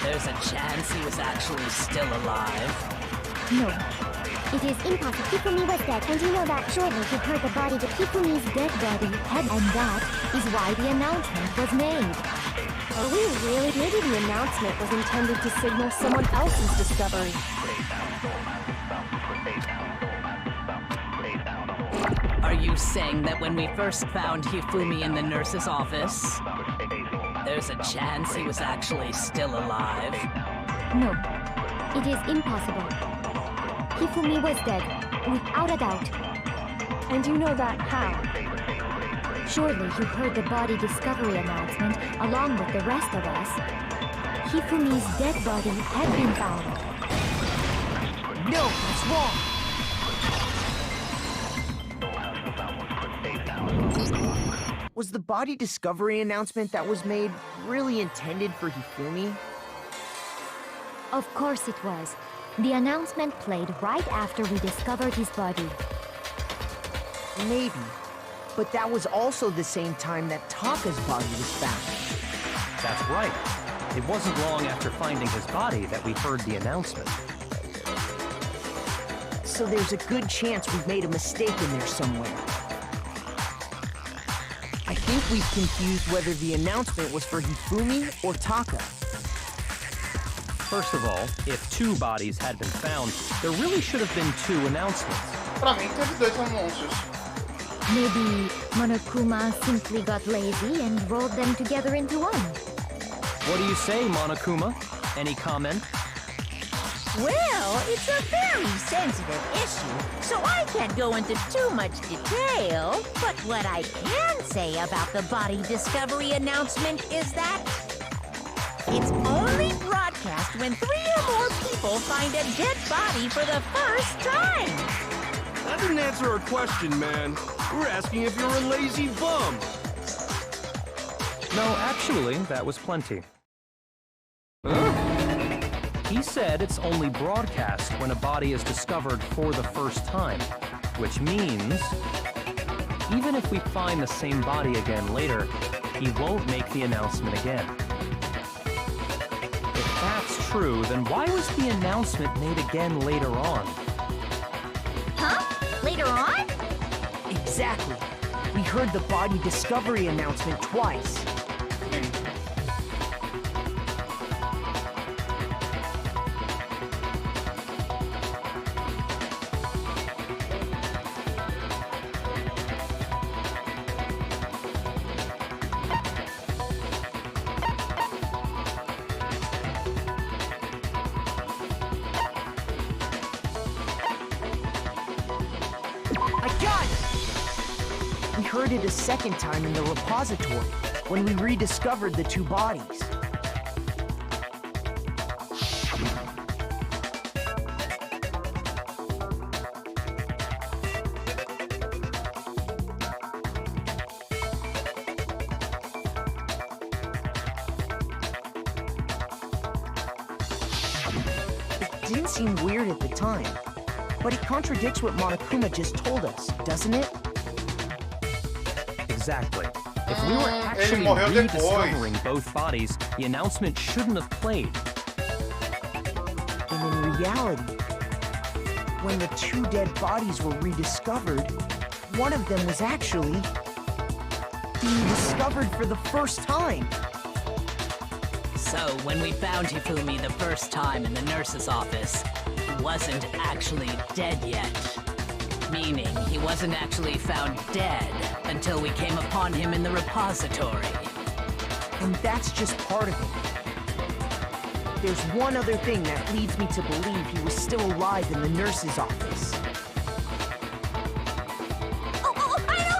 there's a chance he was actually still alive? No. It is impossible. Hifumi was dead, and you know that surely you heard the body, but Hifumi's dead body had, and that is why the announcement was made. Are we really? Maybe the announcement was intended to signal someone else's discovery. Are you saying that when we first found Hifumi in the nurse's office, there's a chance he was actually still alive? No. It is impossible. Hifumi was dead, without a doubt. And you know that how? Surely you heard the body discovery announcement along with the rest of us. Hifumi's dead body had been found. No, that's wrong. Was the body discovery announcement that was made really intended for Hifumi? Of course it was. The announcement played right after we discovered his body. Maybe. But that was also the same time that Taka's body was found. That's right. It wasn't long after finding his body that we heard the announcement. So there's a good chance we've made a mistake in there somewhere. I think we've confused whether the announcement was for Hifumi or Taka. First of all, if 2 bodies had been found, there really should have been 2 announcements. Pra mim teve 2 anúncios. Maybe Monokuma simply got lazy and rolled them together into one. What do you say, Monokuma? Any comment? Well, it's a very sensitive issue, so I can't go into too much detail. But what I can say about the body discovery announcement is that it's only broadcast when 3 or more people find a dead body for the first time. That didn't answer our question, man. We're asking if you're a lazy bum. No, actually, that was plenty. Huh? He said it's only broadcast when a body is discovered for the first time, which means even if we find the same body again later, he won't make the announcement again. If that's true, then why was the announcement made again later on? Huh? Exactly. We heard the body discovery announcement twice. We heard it a second time in the repository, when we rediscovered the two bodies. It didn't seem weird at the time, but it contradicts what Monokuma just told us, doesn't it? Exactly. If we were actually rediscovering both bodies, the announcement shouldn't have played. And in reality, when the two dead bodies were rediscovered, one of them was actually being discovered for the first time. So, when we found Hifumi the first time in the nurse's office, he wasn't actually dead yet. Meaning, he wasn't actually found dead until we came upon him in the repository. And that's just part of it. There's one other thing that leads me to believe he was still alive in the nurse's office. Oh, I know!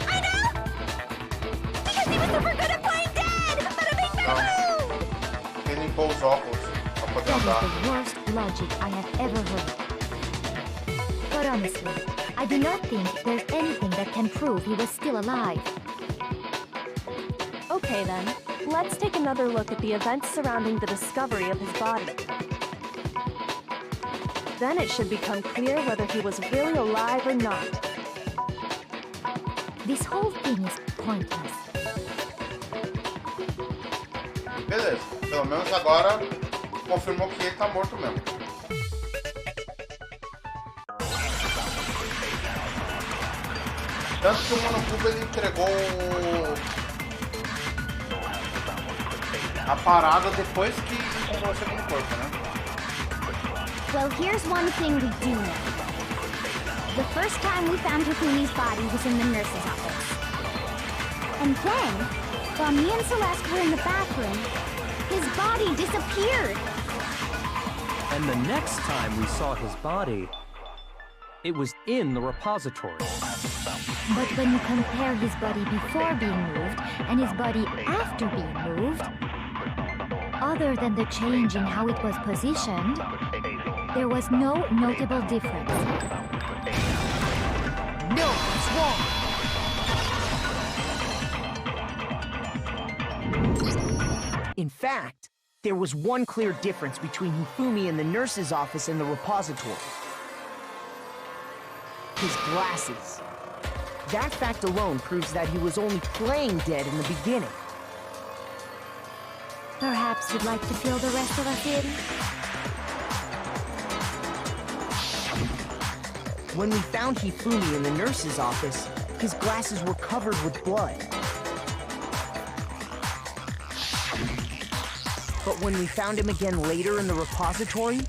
Because he was super good at playing dead! Bada bing, bada boom! Ele limpou os óculos pra poder andar. That is the worst logic I have ever heard. But honestly, I do not think there's anything that can prove he was still alive. Okay then, let's take another look at the events surrounding the discovery of his body. Then it should become clear whether he was really alive or not. This whole thing is pointless. Beleza, pelo menos agora confirmou que ele tá morto mesmo. Tanto que o Monokuma ele entregou a parada depois que encontrou o segundo corpo, né? Well, here's one thing we do know. The first time we found Hifumi's body was in the nurse's office. And then, while me and Celeste were in the bathroom, his body disappeared. And the next time we saw his body, it was in the repository. But when you compare his body before being moved and his body after being moved, other than the change in how it was positioned, there was no notable difference. No, it's wrong! In fact, there was one clear difference between Hifumi in the nurse's office and the repository. His glasses. That fact alone proves that he was only playing dead in the beginning. Perhaps you'd like to fill the rest of us in? When we found Hifumi in the nurse's office, his glasses were covered with blood. But when we found him again later in the repository,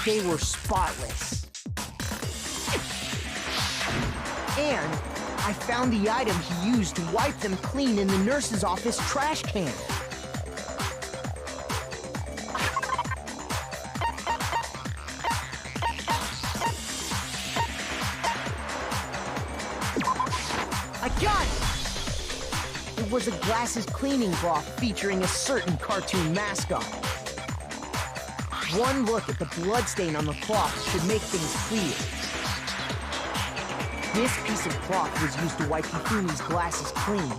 they were spotless. And I found the item he used to wipe them clean in the nurse's office trash can. I got it! It was a glasses cleaning cloth featuring a certain cartoon mascot. One look at the bloodstain on the cloth should make things clear. This piece of cloth was used to wipe Hifumi's glasses clean.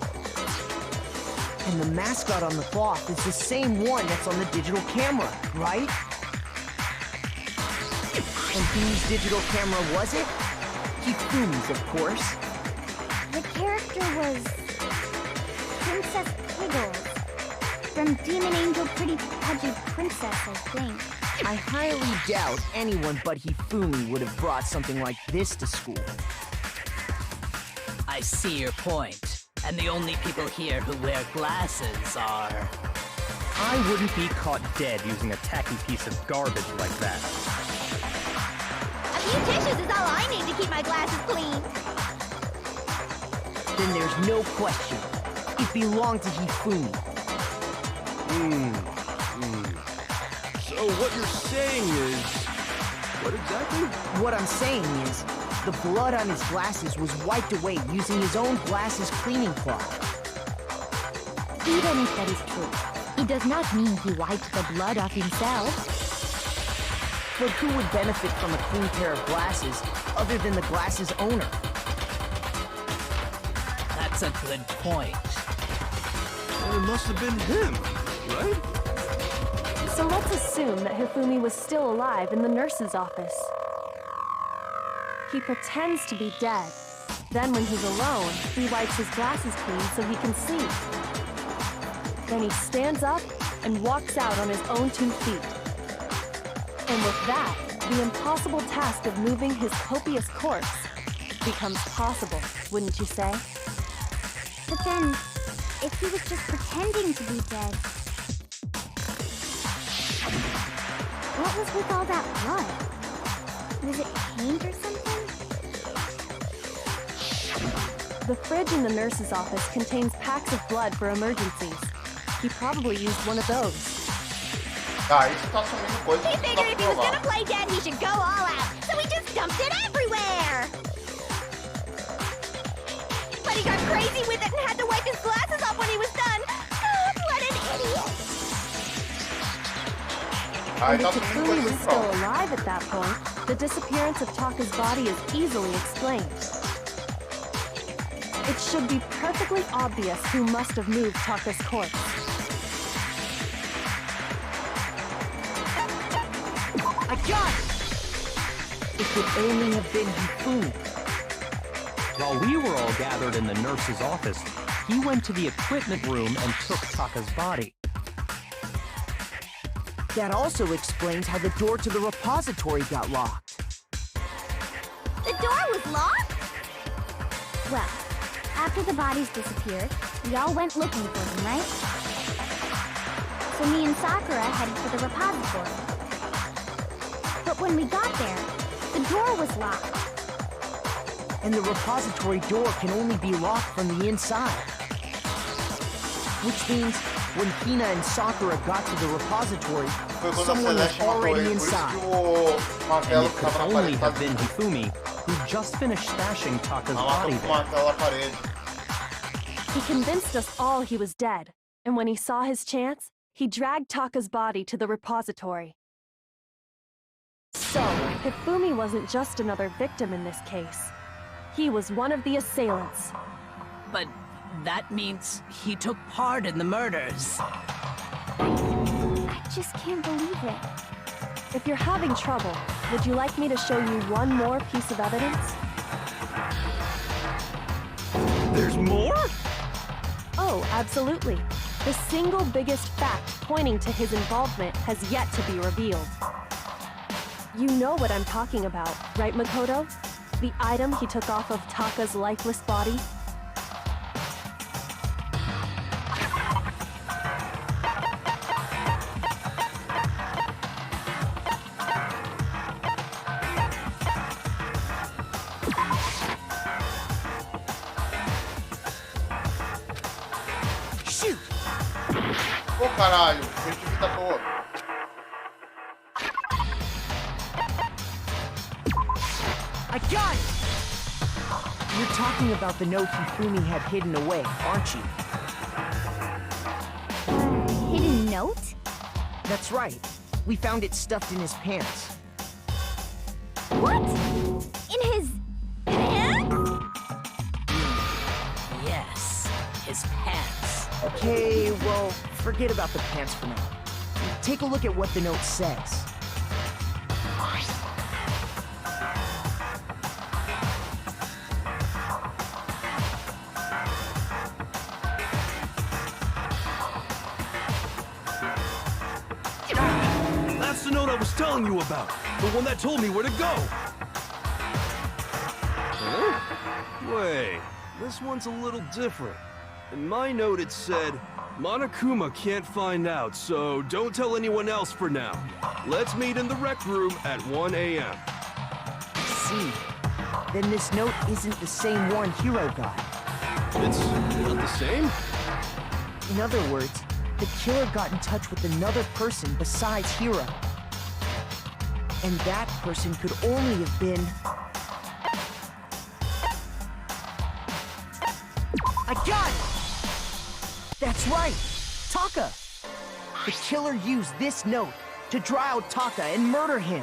And the mascot on the cloth is the same one that's on the digital camera, right? And whose digital camera was it? Hifumi's, of course. The character was Princess Piggles from Demon Angel Pretty Pudgy Princess, I think. I highly doubt anyone but Hifumi would have brought something like this to school. I see your point. And the only people here who wear glasses are... I wouldn't be caught dead using a tacky piece of garbage like that. A few tissues is all I need to keep my glasses clean. Then there's no question. It belonged to Hifumi. So what you're saying is... What exactly? What I'm saying is, the blood on his glasses was wiped away using his own glasses cleaning cloth. Even if that is true, it does not mean he wiped the blood off himself. But who would benefit from a clean pair of glasses other than the glasses owner? That's a good point. Well, it must have been him, right? So let's assume that Hifumi was still alive in the nurse's office. He pretends to be dead. Then when he's alone, he wipes his glasses clean so he can see. Then he stands up and walks out on his own 2 feet. And with that, the impossible task of moving his copious corpse becomes possible, wouldn't you say? But then, if he was just pretending to be dead, what was with all that blood? Was it paint or something? The fridge in the nurse's office contains packs of blood for emergencies. He probably used one of those. Tá, isso tá assumindo coisa He que figured não if he was provar. gonna play dead, he should go all out, so he just dumped it everywhere! But he got crazy with it and had to wipe his glasses off when he was done! Oh, what an idiot! Aí And tá if assumindo Hifumi coisa was que still prova. alive at that point, the disappearance of Taka's body is easily explained. It should be perfectly obvious who must have moved Taka's corpse. I got it! It could only have been Hifumi. While we were all gathered in the nurse's office, he went to the equipment room and took Taka's body. That also explains how the door to the repository got locked. The door was locked? Well, after the bodies disappeared, we all went looking for them, right? So me and Sakura headed for the repository. But when we got there, the door was locked. And the repository door can only be locked from the inside. Which means, when Hina and Sakura got to the repository, Foi quando a someone was Celeste matou already ele, por isso inside. que o And martelo it que could tava na only parede have tá been Hifumi, who just finished stashing Taka's ela matou body com o there. martelo na parede. He convinced us all he was dead, and when he saw his chance, he dragged Taka's body to the repository. So, Hifumi wasn't just another victim in this case. He was one of the assailants. But that means he took part in the murders. I just can't believe it. If you're having trouble, would you like me to show you one more piece of evidence? There's more? Oh, absolutely. The single biggest fact pointing to his involvement has yet to be revealed. You know what I'm talking about, right, Makoto? The item he took off of Taka's lifeless body? Shoot! Ô caralho, foi de vida boa. I got it! You're talking about the note Hifumi had hidden away, aren't you? Hidden note? That's right. We found it stuffed in his pants. What? In his pants? Yes, his pants. Okay, well, forget about the pants for now. Take a look at what the note says. That's the note I was telling you about. The one that told me where to go. Huh? Wait, This one's a little different. In my note it said, Monokuma can't find out, so don't tell anyone else for now. Let's meet in the rec room at 1 a.m. See, then this note isn't the same one Hiro got. It's not the same? In other words, the killer got in touch with another person besides Hiro. And that person could only have been... I got it! That's right! Taka! The killer used this note to draw out Taka and murder him.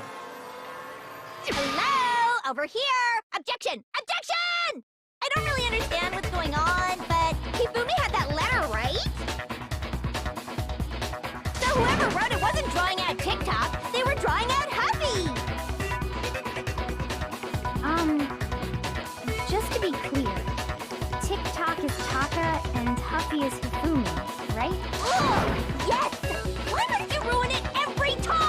Hello? Over here! Objection! Objection! I don't really understand what's going on, but Hifumi had that letter, right? So whoever wrote it wasn't drawing out TikTok, they were drawing out Huffy! Just to be clear, TikTok is Taka and Huffy is Hifumi, right? Ugh! Yes! Why must you ruin it every time?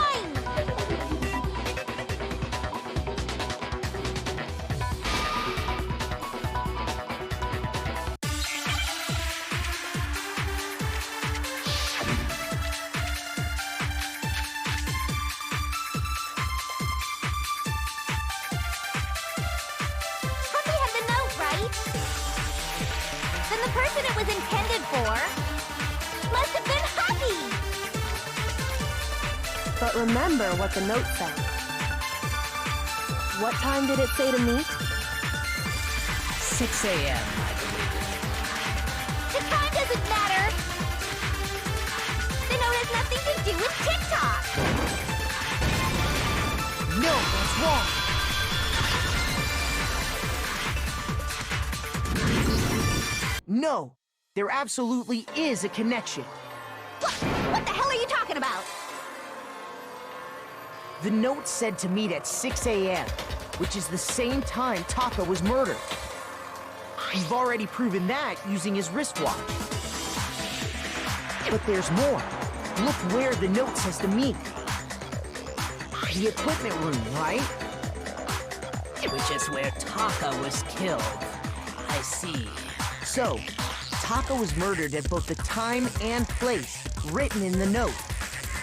Huffy had the note, right? Then the person it was intended for must have been Huffy! But remember what the note said. What time did it say to meet? 6 a.m., I believe. The time doesn't matter! The note has nothing to do with TikTok! No, that's wrong! No, there absolutely is a connection. What the hell are you talking about? The note said to meet at 6 a.m., which is the same time Taka was murdered. You've already proven that using his wristwatch. But there's more. Look where the note says to meet. The equipment room, right? Which is where Taka was killed. I see. So, Taka was murdered at both the time and place written in the note.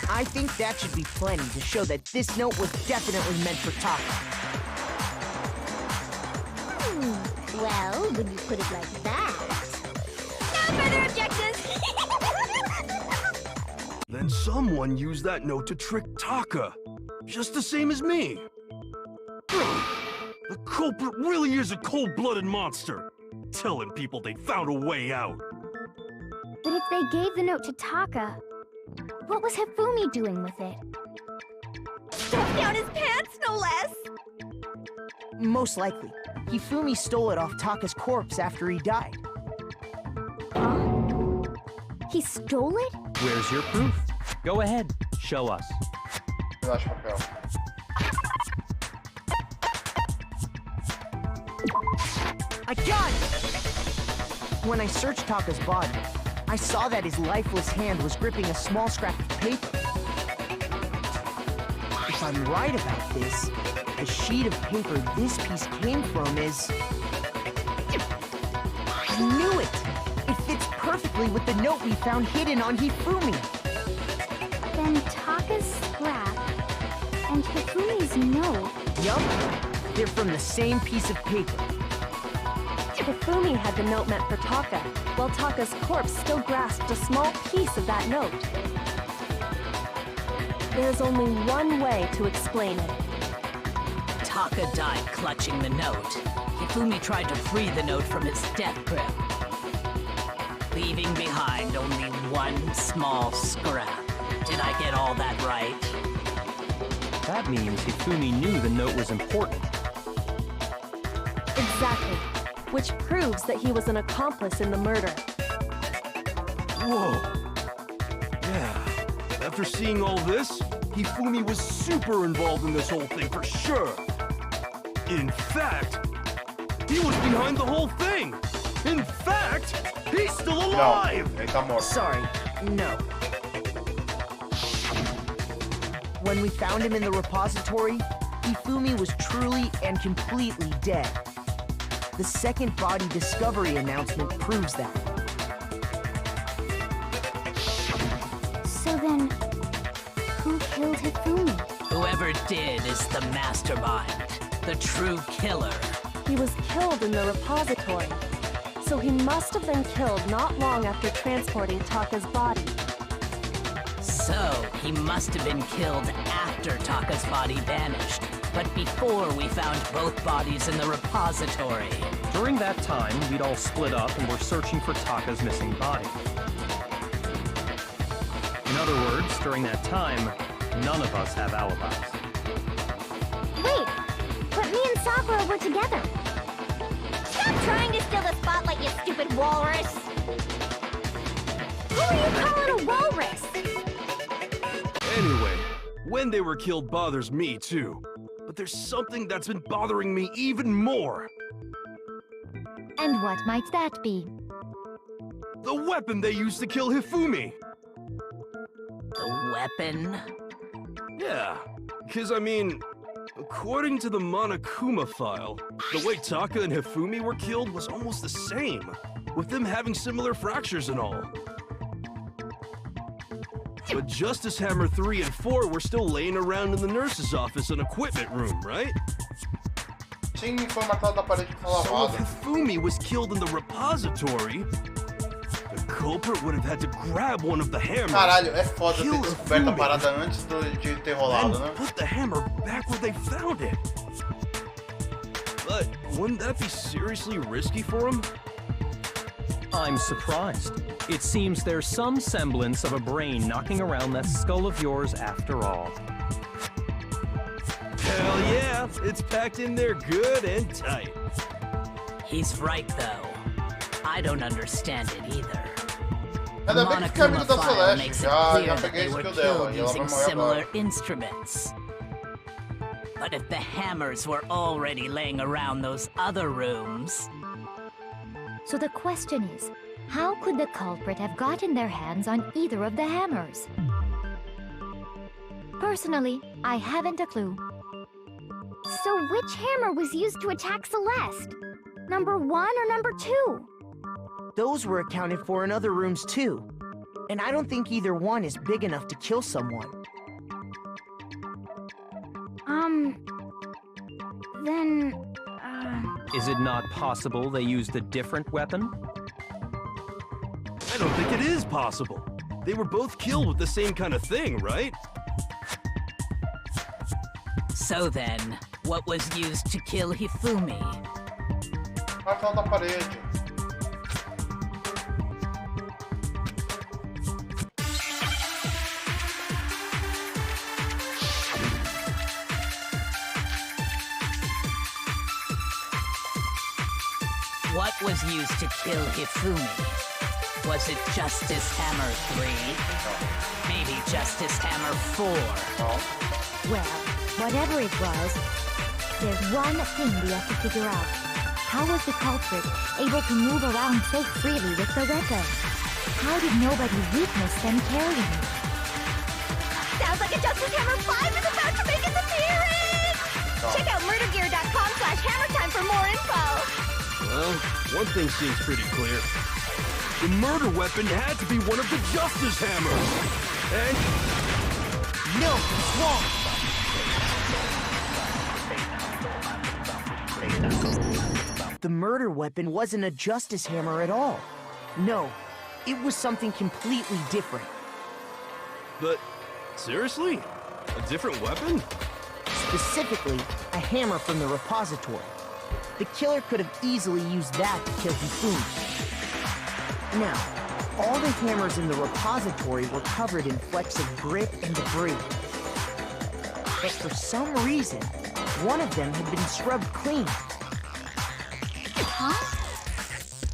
I think that should be plenty to show that this note was definitely meant for Taka. Well, when you put it like that... No further objections! Then someone used that note to trick Taka. Just the same as me. The culprit really is a cold-blooded monster. Telling people they found a way out. But if they gave the note to Taka, what was Hifumi doing with it? Stuffed down his pants, no less! Most likely, Hifumi stole it off Taka's corpse after he died. Huh? He stole it? Where's your proof? Go ahead, show us. Relaxa, papel. I got it! When I searched Taka's body, I saw that his lifeless hand was gripping a small scrap of paper. If I'm right about this, the sheet of paper this piece came from is... I knew it! It fits perfectly with the note we found hidden on Hifumi. Then Taka's scrap and Hifumi's note... Yup, they're from the same piece of paper. Hifumi had the note meant for Taka, while Taka's corpse still grasped a small piece of that note. There's only one way to explain it. Taka died clutching the note. Hifumi tried to free the note from its death grip, leaving behind only one small scrap. Did I get all that right? That means Hifumi knew the note was important. Exactly. Which proves that he was an accomplice in the murder. Whoa. Yeah. After seeing all this, Hifumi was super involved in this whole thing for sure. In fact, he was behind the whole thing. In fact, he's still alive. Não, ele tá morto. Sorry, no. When we found him in the repository, Hifumi was truly and completely dead. The second body discovery announcement proves that. So then, who killed Hifumi? Whoever did is the mastermind, the true killer. He was killed in the repository, so he must have been killed not long after transporting Taka's body. So, he must have been killed after Taka's body vanished, but before we found both bodies in the repository. During that time, we'd all split up and were searching for Taka's missing body. In other words, during that time, none of us have alibis. Wait, but me and Sakura were together. Stop trying to steal the spotlight, you stupid walrus! Who are you calling a walrus? Anyway, when they were killed bothers me too. But there's something that's been bothering me even more. And what might that be? The weapon they used to kill Hifumi! The weapon? Yeah, because I mean, according to the Monokuma file, the way Taka and Hifumi were killed was almost the same, with them having similar fractures and all. But Justice Hammer 3 and 4 were still laying around in the nurse's office and equipment room, right? Sim, foi martelo da parede que foi So if lavado. Hifumi was killed in the repository, the culprit would have had to grab one of the hammers, Caralho, é foda ter kill descoberto a Hifumi, parada antes de ter rolado, né? and put the hammer back where they found it. But wouldn't that be seriously risky for him? I'm surprised. It seems there's some semblance of a brain knocking around that skull of yours after all. Hell yeah, it's packed in there good and tight. He's right, though. I don't understand it either. Ainda bem que fica amigo da file Celeste. makes it Já clear já that peguei they were skill dela killed e ela vai using morrer similar agora. instruments. But if the hammers were already laying around those other rooms, So the question is, how could the culprit have gotten their hands on either of the hammers? Personally, I haven't a clue. So which hammer was used to attack Celeste? Number 1 or number 2? Those were accounted for in other rooms too. And I don't think either one is big enough to kill someone. Then, Is it not possible they used a different weapon? I don't think it is possible. They were both killed with the same kind of thing, right? so then, what was used to kill Hifumi? Martelo da parede. What was used to kill Hifumi? Was it Justice Hammer 3? Maybe Justice Hammer 4? Well, whatever it was, there's one thing we have to figure out. How was the culprit able to move around so freely with the weapon? How did nobody witness them carrying it? sounds like a Justice Hammer 5 is about to make its appearance! Check out murdergear.com/hammertime for more info! Well, one thing seems pretty clear. The murder weapon had to be one of the Justice Hammers! And... No, it's wrong! The murder weapon wasn't a Justice Hammer at all. No, it was something completely different. But, seriously? A different weapon? Specifically, a hammer from the repository. The killer could have easily used that to kill Hifumi. Now, all the hammers in the repository were covered in flecks of grit and debris. But for some reason, one of them had been scrubbed clean. Huh?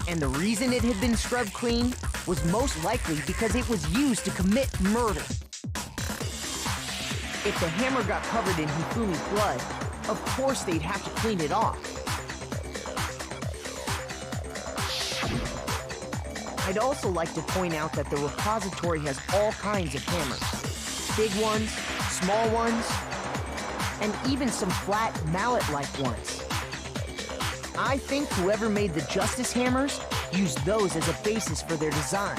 And the reason it had been scrubbed clean was most likely because it was used to commit murder. If the hammer got covered in Hifumi's blood, of course they'd have to clean it off. I'd also like to point out that the repository has all kinds of hammers. Big ones, small ones, and even some flat mallet-like ones. I think whoever made the Justice Hammers used those as a basis for their design.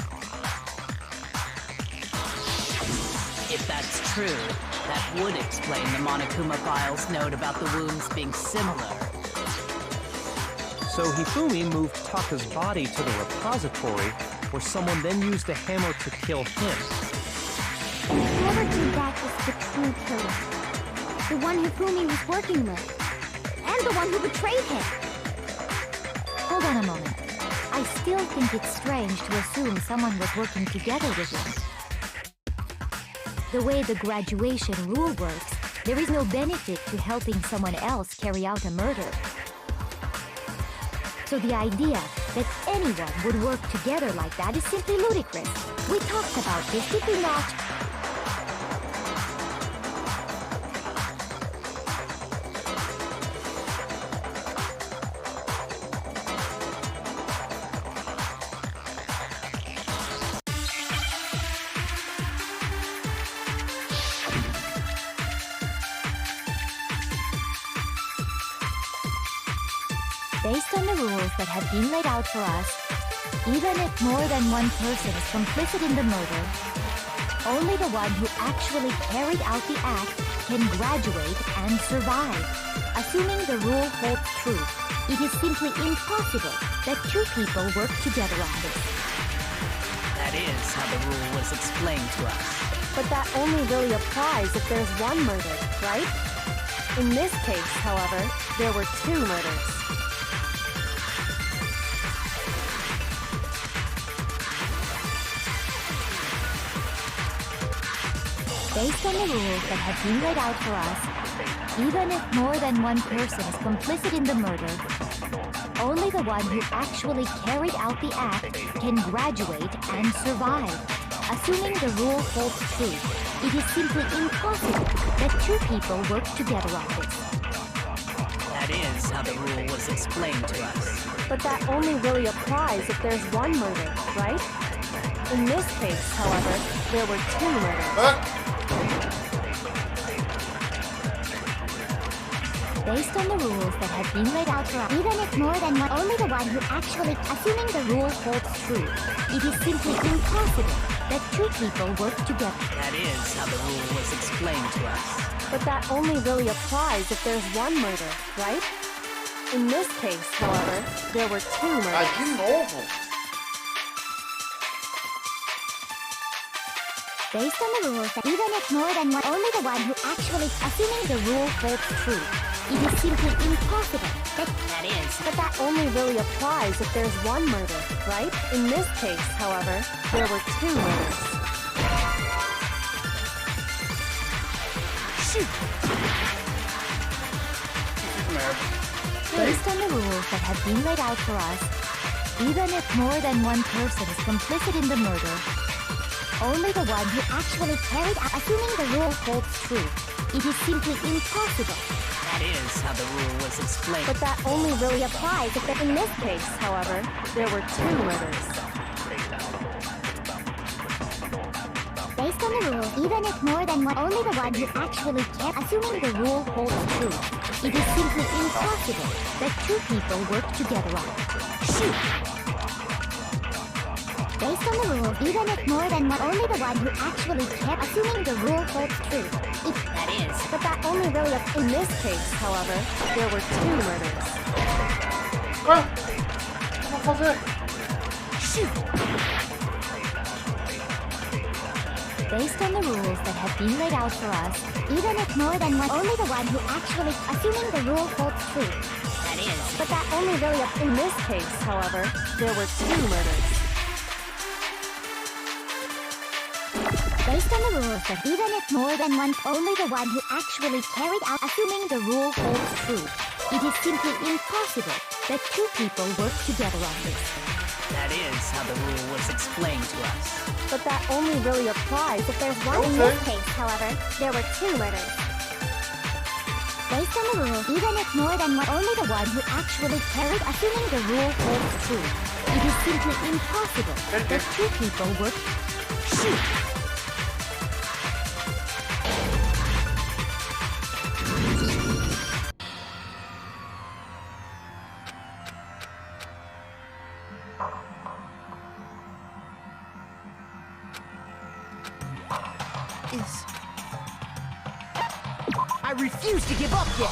If that's true, that would explain the Monokuma file's note about the wounds being similar. So Hifumi moved Taka's body to the repository, where someone then used the hammer to kill him. Whoever did that was the true killer. The one Hifumi was working with. And the one who betrayed him. Hold on a moment. I still think it's strange to assume someone was working together with him. The way the graduation rule works, there is no benefit to helping someone else carry out a murder. So the idea that anyone would work together like that is simply ludicrous. We talked about this, did we not? Based on the rules that have been laid out for us, even if more than one person is complicit in the murder, only the one who actually carried out the act can graduate and survive. Assuming the rule holds true, it is simply impossible that two people work together on this. That is how the rule was explained to us. But that only really applies if there's one murder, right? In this case, however, there were two murders. Based on the rules that have been laid out for us, even if more than one person is complicit in the murder, only the one who actually carried out the act can graduate and survive. Assuming the rule holds true, it is simply impossible that two people work together on this. That is how the rule was explained to us. But that only really applies if there's one murder, right? In this case, however, there were two murders. Based on the rules that have been laid out for us, even if more than one, only the one who actually, assuming the rule holds true, it is simply impossible that two people work together. That is how the rule was explained to us. But that only really applies if there's one murder, right? In this case, however, there were two murders. De novo? Based on the rules that even if more than one, only the one who actually, assuming the rule holds true, it is simply impossible that is. But that only really applies if there's one murder, right? In this case, however, there were two murders. Shoot! Based on the rules that have been laid out for us, even if more than one person is complicit in the murder, only the one who actually carried out, assuming the rule holds true, it is simply impossible. That is how the rule was explained. But that only really applies if in this case, however, there were two murders. Based on the rules, even if more than one, only the one who actually can, assuming the rule holds true, it is simply impossible that two people work together on it. Shoot! Based on the rules, even if more than one, only the one who actually can, assuming the rule holds true, that is. But that only really, in this case, however, there were two murders. Shoot! Based on the rules that have been laid out for us, even if more than one, only the one who actually, assuming the rule holds true. That is. But that only really, in this case, however, there were two murders. Based on the rules that even if more than one, only the one who actually carried out, assuming the rule holds true, it is simply impossible that two people work together on this. That is how the rule was explained to us. But that only really applies if there's one. In this case, however, there were two murders. Based on the rules, even if more than one, only the one who actually carried, assuming the rule holds true, it is simply impossible that two people work. Shoot! refuse to give up yet.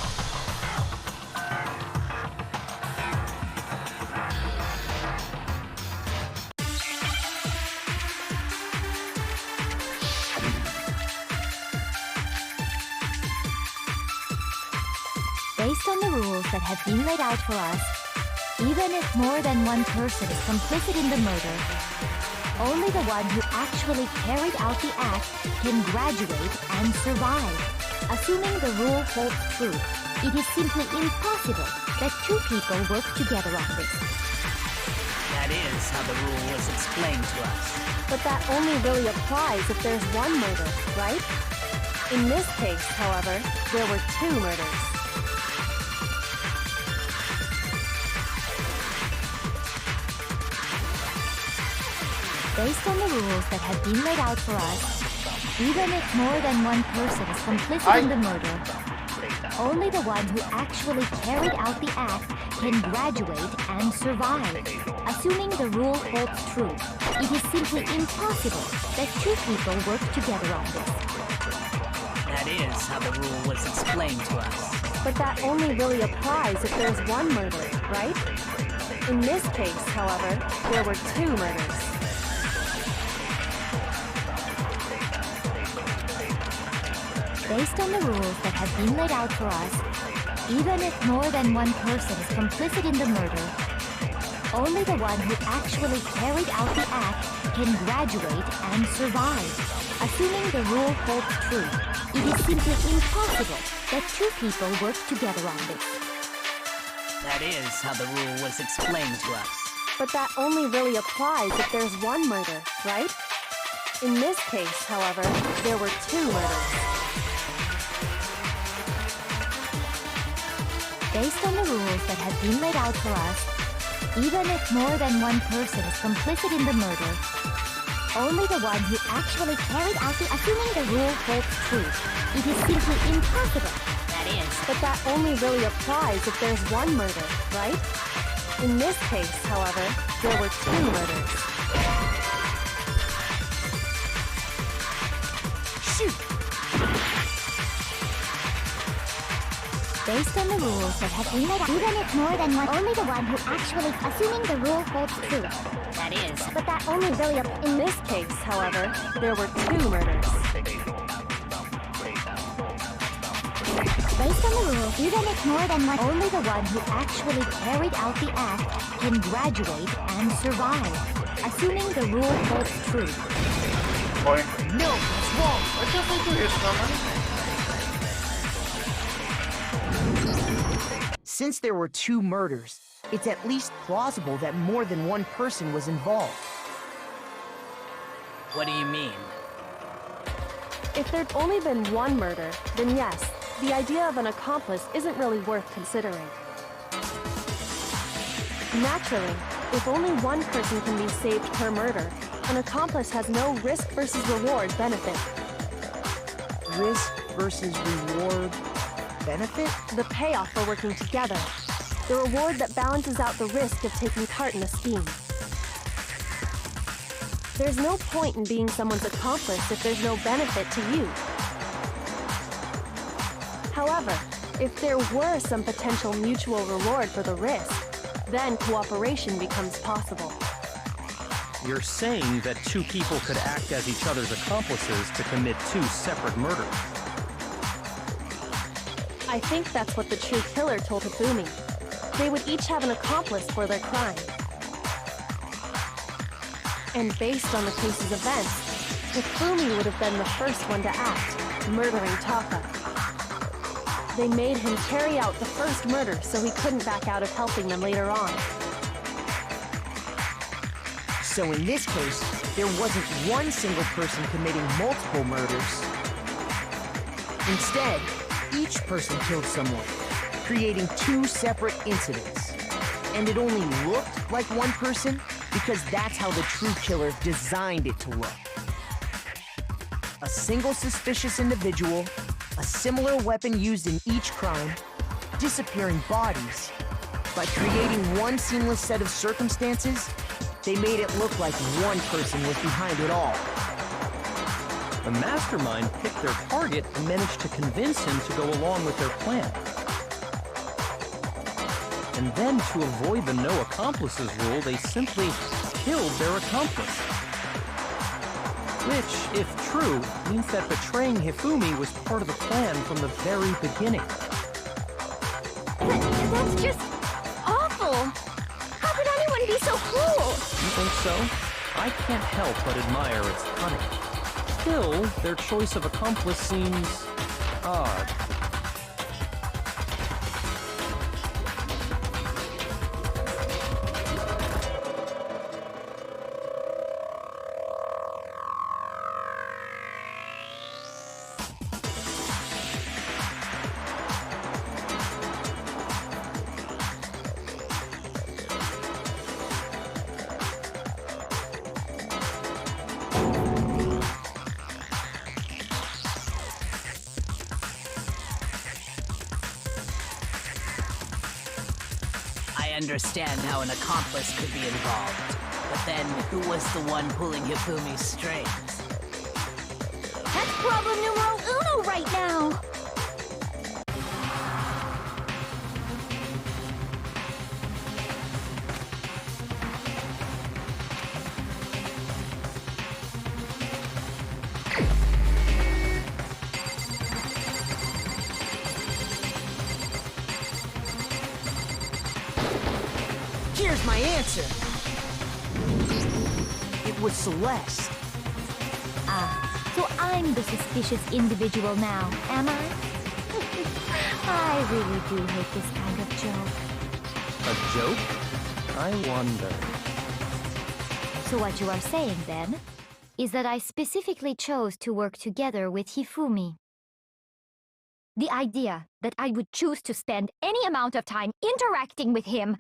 Based on the rules that have been laid out for us, even if more than one person is complicit in the murder, only the one who actually carried out the act can graduate and survive. Assuming the rule holds true, it is simply impossible that two people work together on this. That is how the rule was explained to us. But that only really applies if there's one murder, right? In this case, however, there were two murders. Based on the rules that have been laid out for us, even if more than one person is complicit in the murder, only the one who actually carried out the act can graduate and survive. Assuming the rule holds true, it is simply impossible that two people work together on this. That is how the rule was explained to us. But that only really applies if there's one murder, right? In this case, however, there were two murders. Based on the rules that have been laid out for us, even if more than one person is complicit in the murder, only the one who actually carried out the act can graduate and survive. Assuming the rule holds true, it is simply impossible that two people work together on this. That is how the rule was explained to us. But that only really applies if there's one murder, right? In this case, however, there were two murders. Based on the rules that have been laid out for us, even if more than one person is complicit in the murder, only the one who actually carried out the... Assuming the rule holds true, it is simply impossible. That is. But that only really applies if there's one murder, right? In this case, however, there were two murders. Shoot! Based on the rules that have been laid out, even if more than one, only the one who actually... Assuming the rule holds true. That is. But that only really... In this case, however, there were two murders. Based on the rules, even if more than one, only the one who actually carried out the act can graduate and survive. Assuming the rule holds true. Foi. No, it's wrong. Eu tinha feito isso, não, mas... Since there were two murders, it's at least plausible that more than one person was involved. What do you mean? If there'd only been one murder, then yes, the idea of an accomplice isn't really worth considering. Naturally, if only one person can be saved per murder, an accomplice has no risk versus reward benefit. Risk versus reward benefit? The payoff for working together. The reward that balances out the risk of taking part in a scheme. There's no point in being someone's accomplice if there's no benefit to you. However, if there were some potential mutual reward for the risk, then cooperation becomes possible. You're saying that two people could act as each other's accomplices to commit two separate murders. I think that's what the true killer told Hifumi. They would each have an accomplice for their crime. And based on the case's events, Hifumi would have been the first one to act, murdering Taka. They made him carry out the first murder so he couldn't back out of helping them later on. So in this case, there wasn't one single person committing multiple murders. Instead, each person killed someone, creating two separate incidents. And it only looked like one person because that's how the true killer designed it to look. A single suspicious individual, a similar weapon used in each crime, disappearing bodies. By creating one seamless set of circumstances, they made it look like one person was behind it all. The mastermind picked their target and managed to convince him to go along with their plan. And then, to avoid the no accomplices rule, they simply killed their accomplice. Which, if true, means that betraying Hifumi was part of the plan from the very beginning. That's just awful! How could anyone be so cruel? You think so? I can't help but admire its cunning. Still, their choice of accomplice seems odd. I understand how an accomplice could be involved, but then who was the one pulling Hifumi's strings? That's problem numero uno right now! Here's my answer. It was Celeste. Ah, so I'm the suspicious individual now, am I? I really do hate this kind of joke. A joke? I wonder. So what you are saying, then, is that I specifically chose to work together with Hifumi. The idea that I would choose to spend any amount of time interacting with him,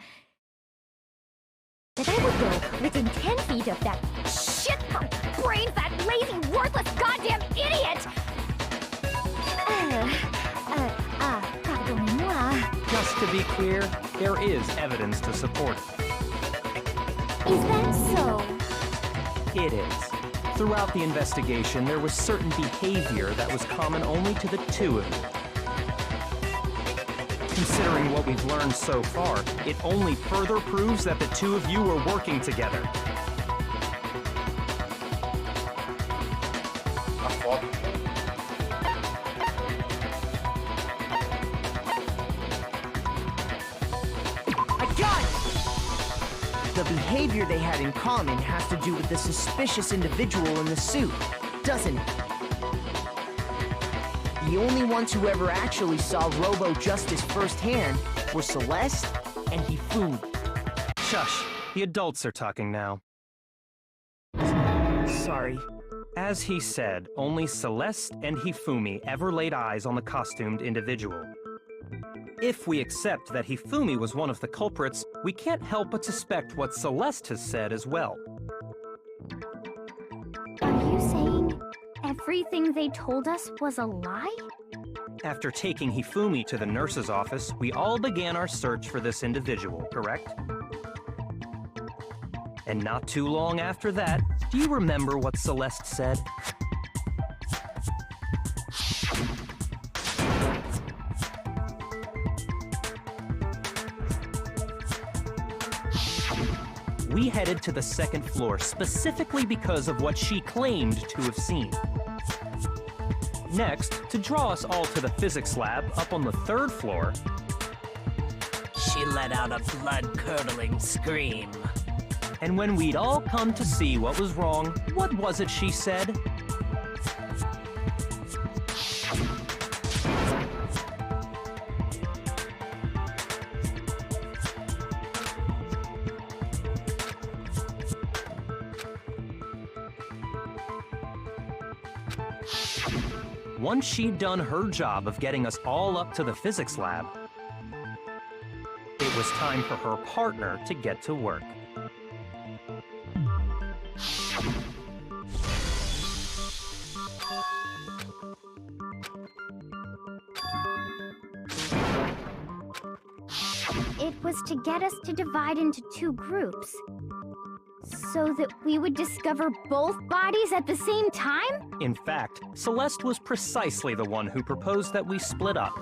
that I would go within 10 feet of that shit-punk, brain-fat, lazy, worthless, goddamn idiot! Pardonnez-moi. Just to be clear, there is evidence to support it. Is that so? It is. Throughout the investigation, there was certain behavior that was common only to the two of you. Considering what we've learned so far, it only further proves that the two of you were working together. A foto. I got it! The behavior they had in common has to do with the suspicious individual in the suit, doesn't it? The only ones who ever actually saw Robo-Justice firsthand were Celeste and Hifumi. Shush, the adults are talking now. Sorry. As he said, only Celeste and Hifumi ever laid eyes on the costumed individual. If we accept that Hifumi was one of the culprits, we can't help but suspect what Celeste has said as well. Are you saying everything they told us was a lie? After taking Hifumi to the nurse's office, we all began our search for this individual, correct? And not too long after that, do you remember what Celeste said? We headed to the second floor specifically because of what she claimed to have seen. Next, to draw us all to the physics lab up on the third floor, She let out a blood-curdling scream. and when we'd all come to see what was wrong, what was it she said? Once she'd done her job of getting us all up to the physics lab, it was time for her partner to get to work. It was to get us to divide into two groups. So that we would discover both bodies at the same time? In fact, Celeste was precisely the one who proposed that we split up.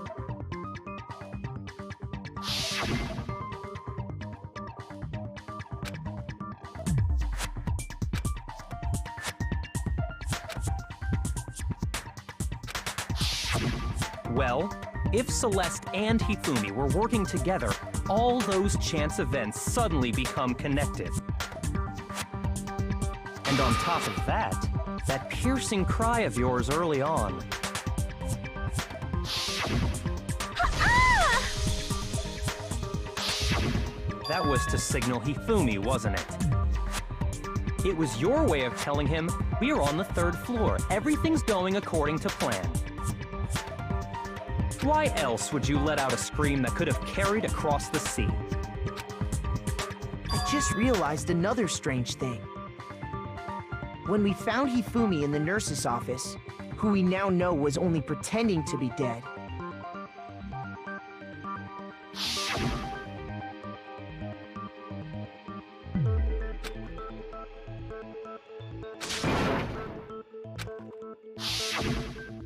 Well, if Celeste and Hifumi were working together, all those chance events suddenly become connected. And on top of that piercing cry of yours early on. That was to signal Hifumi, wasn't it? It was your way of telling him, we're on the 3rd floor, everything's going according to plan. Why else would you let out a scream that could have carried across the sea? I just realized another strange thing. When we found Hifumi in the nurse's office, who we now know was only pretending to be dead,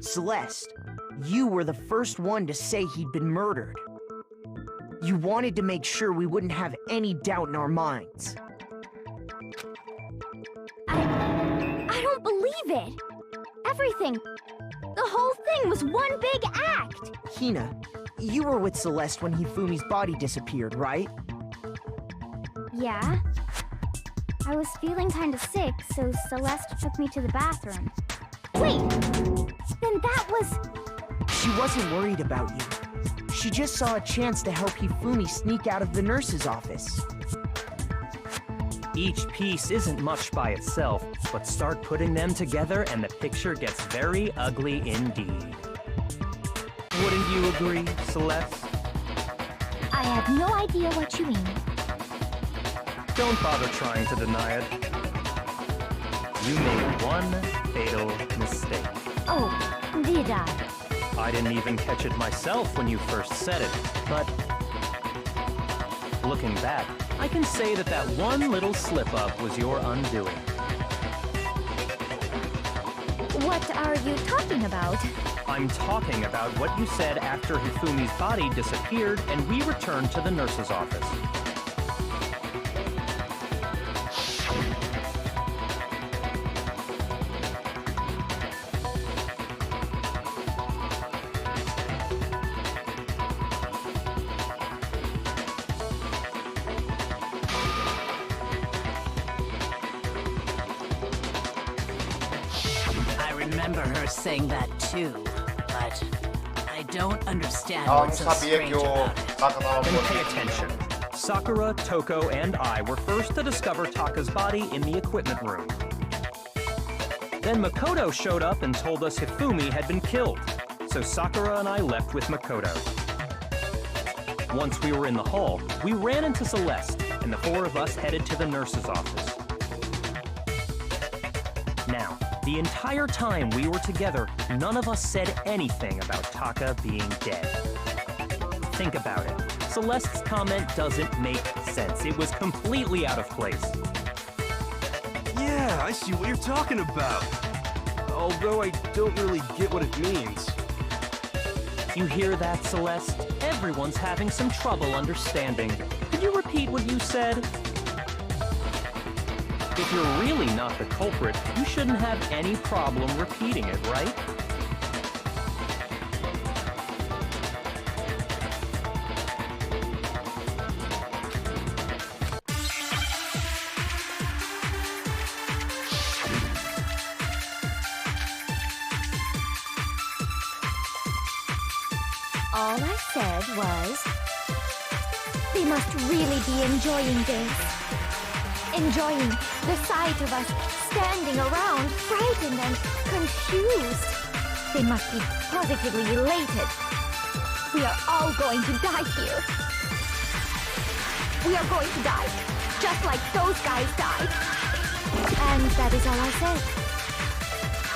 Celeste, you were the first one to say he'd been murdered. You wanted to make sure we wouldn't have any doubt in our minds. I don't believe it. Everything, the whole thing was one big act. Hina, you were with Celeste when Hifumi's body disappeared, right? Yeah. I was feeling kinda sick, so Celeste took me to the bathroom. Wait! Then that was... She wasn't worried about you. She just saw a chance to help Hifumi sneak out of the nurse's office. Each piece isn't much by itself, but start putting them together and the picture gets very ugly indeed. Wouldn't you agree, Celeste? I have no idea what you mean. Don't bother trying to deny it. You made one fatal mistake. Oh, did I? I didn't even catch it myself when you first said it, but looking back, I can say that that one little slip-up was your undoing. What are you talking about? I'm talking about what you said after Hifumi's body disappeared and we returned to the nurse's office. Saying that too, but I don't understand Ela não what's so sabia strange que o about it. Taka tava Then pay morto. attention. Sakura, Toko, and I were first to discover Taka's body in the equipment room. Then Makoto showed up and told us Hifumi had been killed, so Sakura and I left with Makoto. Once we were in the hall, we ran into Celeste, and the 4 of us headed to the nurse's office. Now, the entire time we were together, none of us said anything about Taka being dead. Think about it. Celeste's comment doesn't make sense. It was completely out of place. Yeah, I see what you're talking about. Although I don't really get what it means. You hear that, Celeste? Everyone's having some trouble understanding. Could you repeat what you said? If you're really not the culprit, you shouldn't have any problem repeating it, right? All I said was... They must really be enjoying this. Enjoying the sight of us standing around, frightened and confused. They must be positively elated. We are all going to die here. We are going to die, just like those guys died. And that is all I said.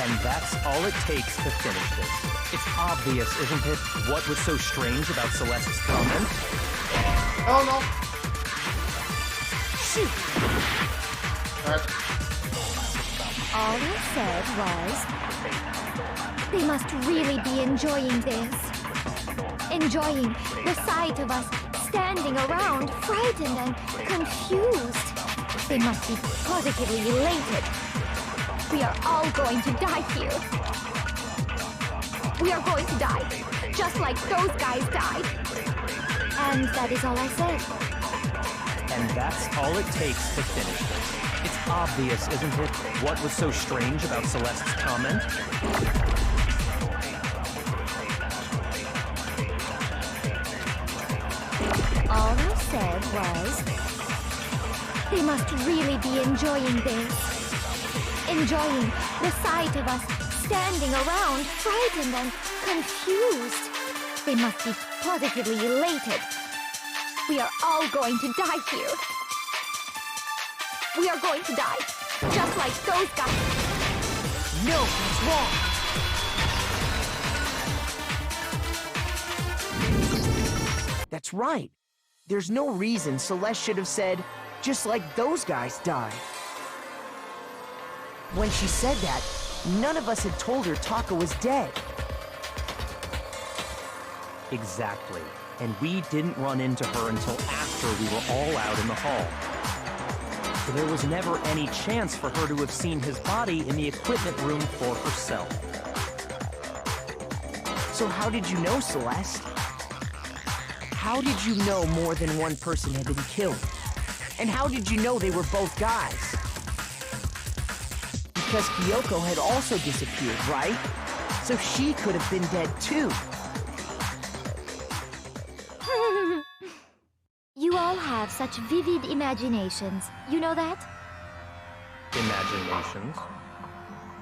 And that's all it takes to finish this. It's obvious, isn't it, what was so strange about Celeste's comment? Não, não. Shoot! All I said was, they must really be enjoying this. Enjoying the sight of us standing around, frightened and confused. They must be positively elated. We are all going to die here. We are going to die, just like those guys died. And that is all I said. And that's all it takes to finish this. It's obvious, isn't it? What was so strange about Celeste's comment? All I said was, they must really be enjoying this. Enjoying the sight of us standing around, frightened and confused. They must be positively elated. We are all going to die here. We are going to die, just like those guys. No, that's wrong. That's right. There's no reason Celeste should have said, just like those guys died. When she said that, none of us had told her Taka was dead. Exactly. And we didn't run into her until after we were all out in the hall. So there was never any chance for her to have seen his body in the equipment room for herself. So how did you know, Celeste? How did you know more than one person had been killed? And how did you know they were both guys? Because Kyoko had also disappeared, right? So she could have been dead too. You all have such vivid imaginations. You know that? Imaginations?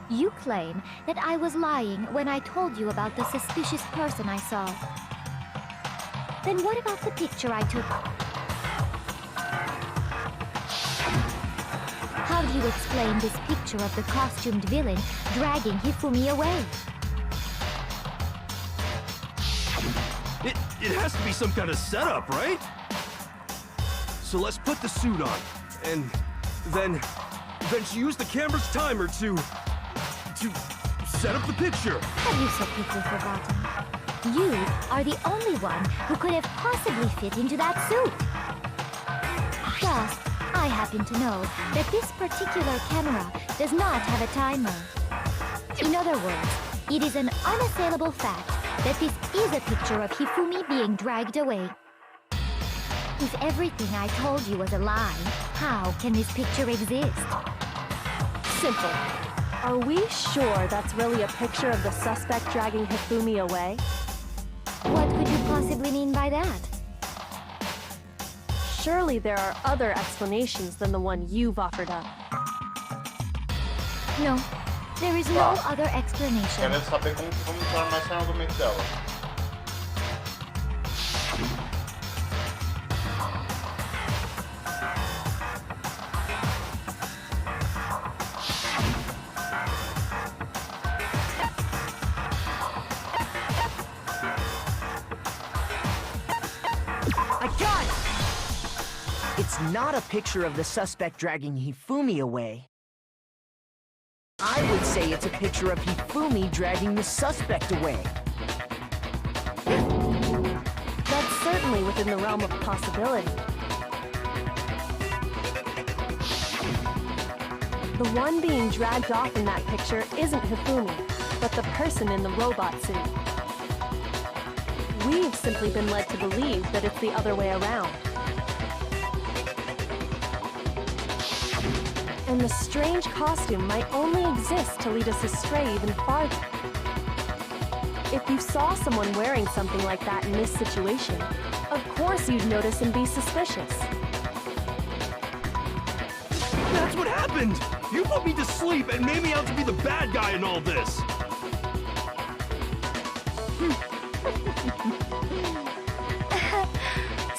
You claim that I was lying when I told you about the suspicious person I saw. Then what about the picture I took? How do you explain this picture of the costumed villain dragging Hifumi away? It has to be some kind of setup, right? So let's put the suit on, and then she used the camera's timer to set up the picture. Have you so quickly forgotten? You are the only one who could have possibly fit into that suit. Plus, I happen to know that this particular camera does not have a timer. In other words, it is an unassailable fact that this is a picture of Hifumi being dragged away. If everything I told you was a lie, how can this picture exist? Simple. Are we sure that's really a picture of the suspect dragging Hifumi away? What could you possibly mean by that? Surely there are other explanations than the one you've offered up. No, there is no other explanation. Quero saber como vamos tornar mais cena do argumento dela. It's not a picture of the suspect dragging Hifumi away. I would say it's a picture of Hifumi dragging the suspect away. That's certainly within the realm of possibility. The one being dragged off in that picture isn't Hifumi, but the person in the robot suit. We've simply been led to believe that it's the other way around. And the strange costume might only exist to lead us astray even farther. If you saw someone wearing something like that in this situation, of course you'd notice and be suspicious. That's what happened! You put me to sleep and made me out to be the bad guy in all this!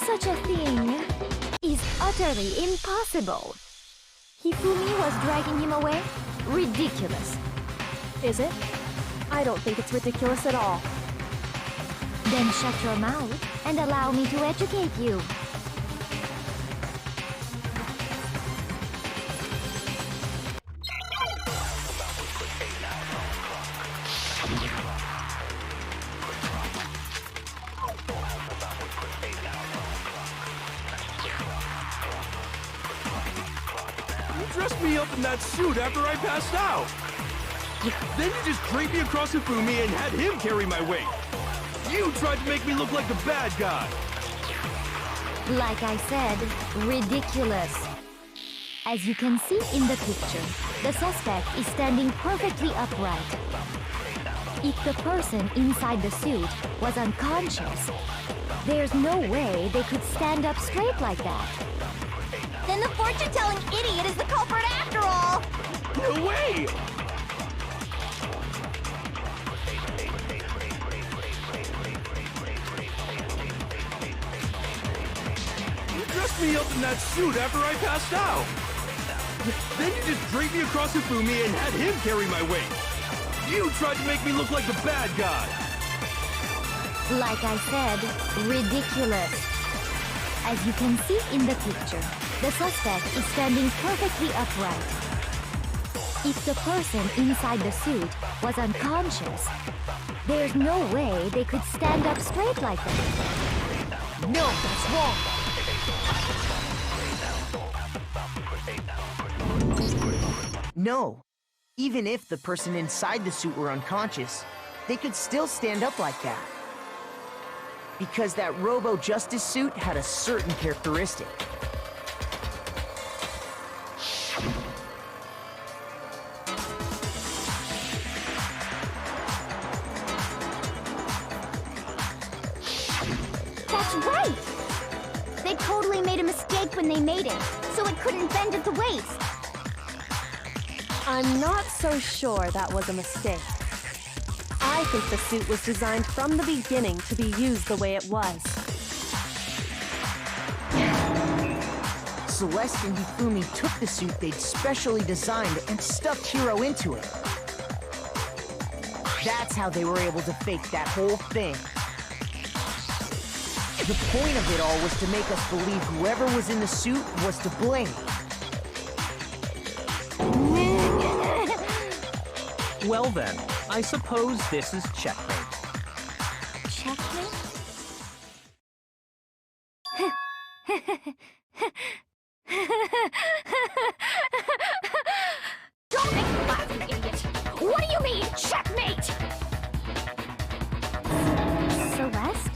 Such a thing is utterly impossible. Hifumi was dragging him away? Ridiculous. Is it? I don't think it's ridiculous at all. Then shut your mouth and allow me to educate you. You dressed me up in that suit after I passed out. Then you just draped me across Hifumi and had him carry my weight. You tried to make me look like the bad guy. Like I said, ridiculous. As you can see in the picture, the suspect is standing perfectly upright. If the person inside the suit was unconscious, there's no way they could stand up straight like that. Then the fortune-telling idiot is the culprit after all! No way! You dressed me up in that suit after I passed out. Then you just draped me across Hifumi and had him carry my weight. You tried to make me look like the bad guy. Like I said, ridiculous. As you can see in the picture, the suspect is standing perfectly upright. If the person inside the suit was unconscious, there's no way they could stand up straight like that. No, that's wrong. No. Even if the person inside the suit were unconscious, they could still stand up like that. Because that Robo-Justice suit had a certain characteristic. That's right! They totally made a mistake when they made it, so it couldn't bend at the waist. I'm not so sure that was a mistake. I think the suit was designed from the beginning to be used the way it was. Celeste and Hifumi took the suit they'd specially designed and stuffed Hiro into it. That's how they were able to fake that whole thing. The point of it all was to make us believe whoever was in the suit was to blame. Well then, I suppose this is checkmate. Checkmate? Don't make me laugh, you idiot! What do you mean, checkmate? Celeste?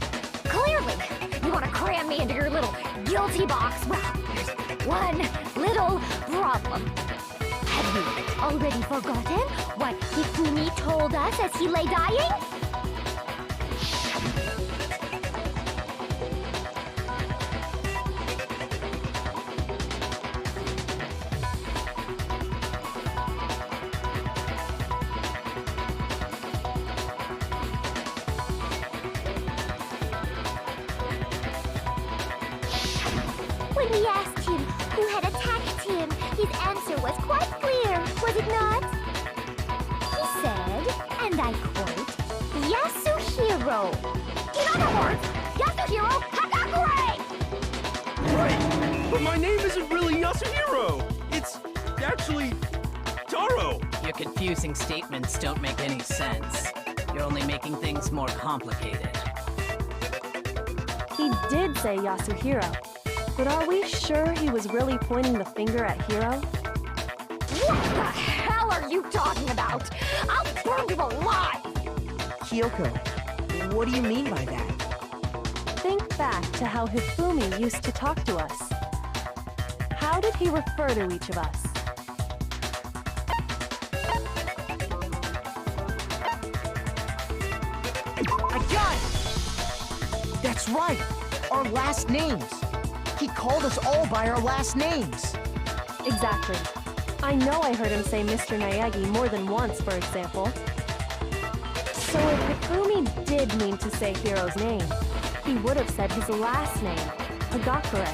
Clearly, you want to cram me into your little guilty box. Well, there's one little problem. Have you already forgotten what Hifumi told us as he lay dying? When we asked him who had attacked him, his answer was quite clear, was it not? He said, and I quote, Yasuhiro. In other words, Yasuhiro Hagakure! Right, but my name isn't really Yasuhiro. It's actually Taro. Your confusing statements don't make any sense. You're only making things more complicated. He did say Yasuhiro, but are we sure he was really pointing the finger at Hiro? What the hell are you talking about? I'll burn you alive! Kyoko, what do you mean by that? Think back to how Hifumi used to talk to us. How did he refer to each of us? I got it! That's right! Our last names! He called us all by our last names! Exactly. I know I heard him say Mr. Naegi more than once, for example. So if Hifumi did mean to say Hiro's name, he would have said his last name, Hagakure.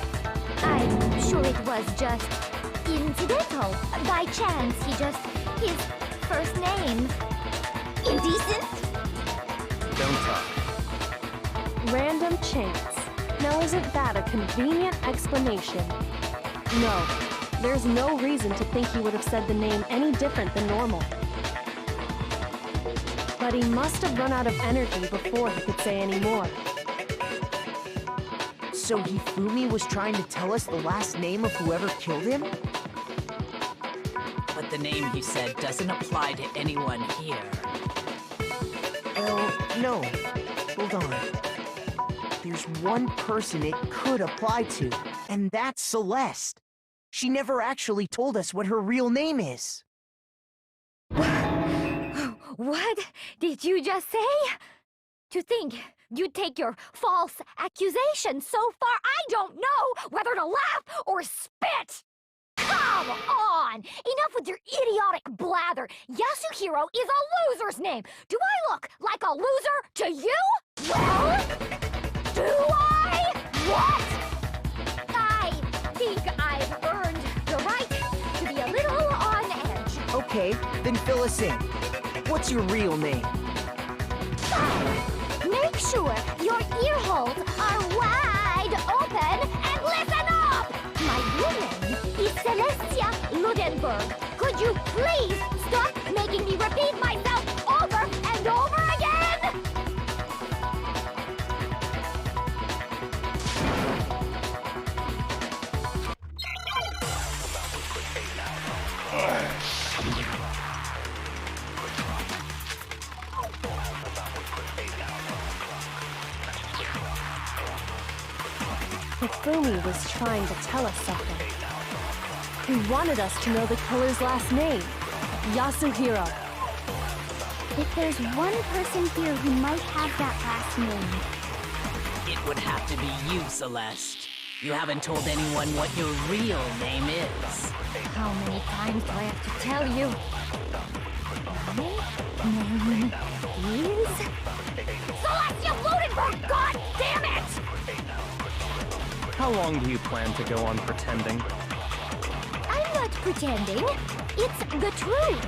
I'm sure it was just incidental. By chance, his first name. Indecent? Don't talk. Random chance. Now isn't that a convenient explanation? No, there's no reason to think he would have said the name any different than normal. But But he must have run out of energy before he could say any more. So Hifumi was trying to tell us the last name of whoever killed him? But the name he said doesn't apply to anyone here. Well, no. Hold on. There's one person it could apply to, and that's Celeste. She never actually told us what her real name is. What did you just say? To think you'd take your false accusation so far, I don't know whether to laugh or spit! Come on! Enough with your idiotic blather! Yasuhiro is a loser's name! Do I look like a loser to you? Well? Do I? What? I think I've earned the right to be a little on edge. Okay, then fill us in. What's your real name? Make sure your ear holes are wide open and listen up! My real name is Celestia Ludenberg. Could you please stop making me repeat myself over and over again? Hifumi was trying to tell us something. He wanted us to know the killer's last name, Yasuhiro. If there's one person here who might have that last name, It would have to be you, Celeste. You haven't told anyone what your real name is. How many times do I have to tell you? My name is... Celestia Ludenberg! God damn it! How long do you plan to go on pretending? I'm not pretending. It's the truth.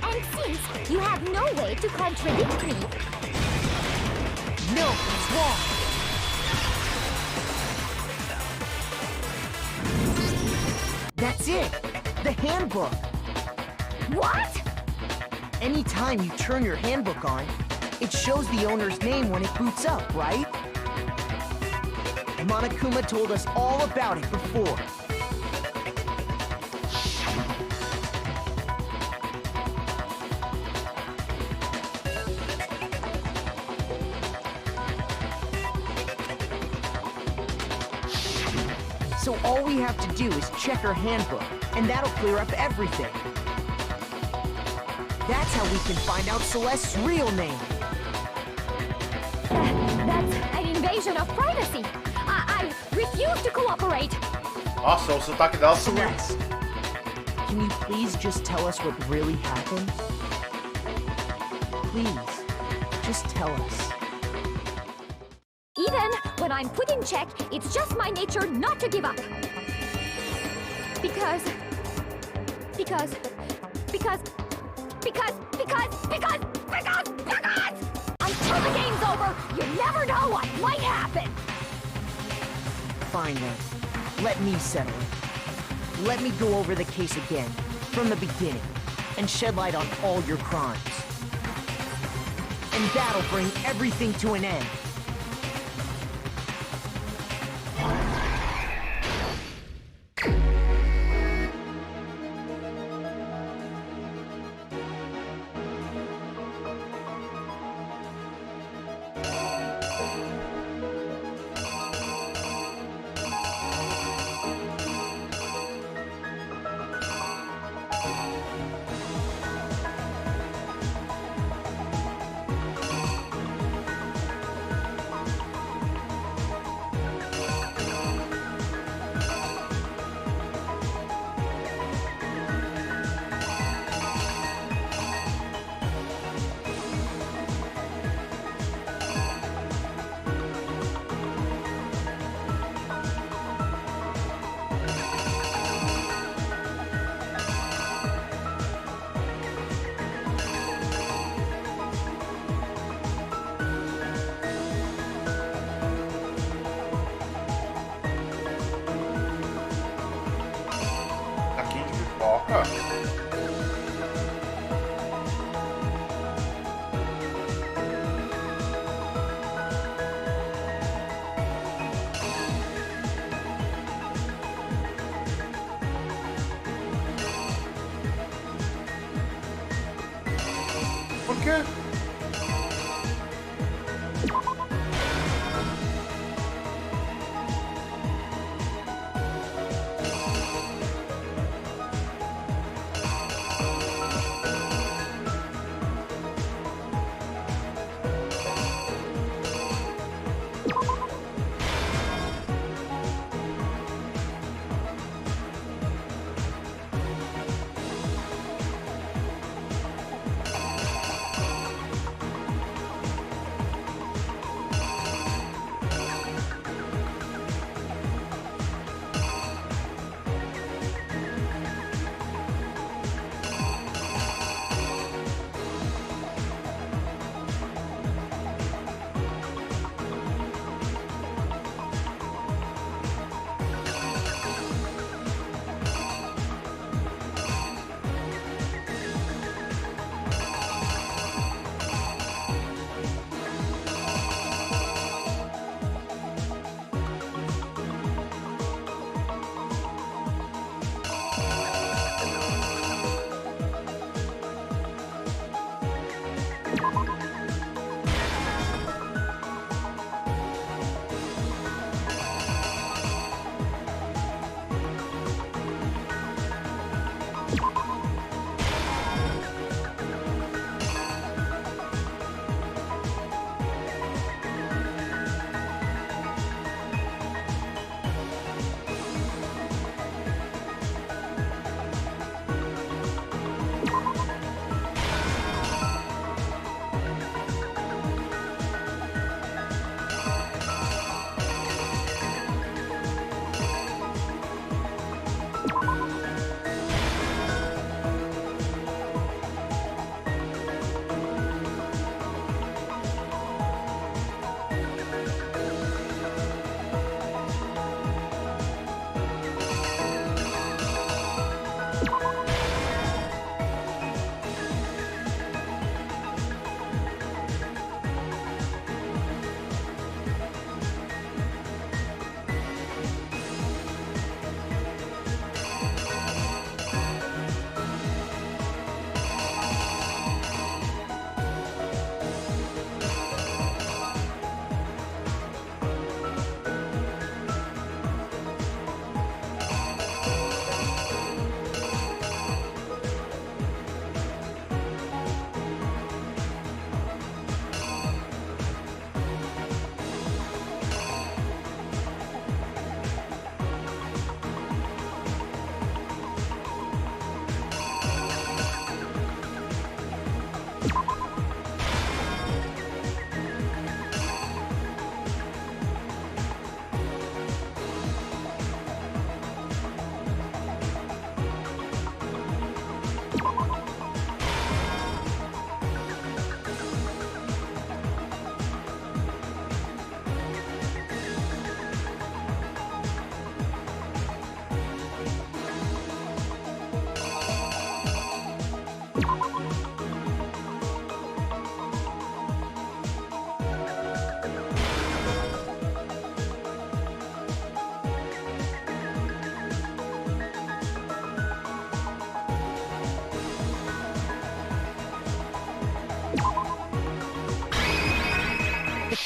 And since you have no way to contradict me... No, it's wrong! That's it! The handbook! What? Anytime you turn your handbook on, it shows the owner's name when it boots up, right? Monokuma told us all about it before. So all we have to do is check her handbook, and that'll clear up everything. That's how we can find out Celeste's real name. That's an invasion of privacy. I refuse to cooperate. Nossa, o sotaque dela sumiu. Celeste, can you please just tell us what really happened? Please, just tell us. Even when I'm put in check, it's just my nature not to give up. Because until the game's over, you never know what might happen. Fine then. Let me settle it. Let me go over the case again, from the beginning, and shed light on all your crimes. And that'll bring everything to an end. Por quê?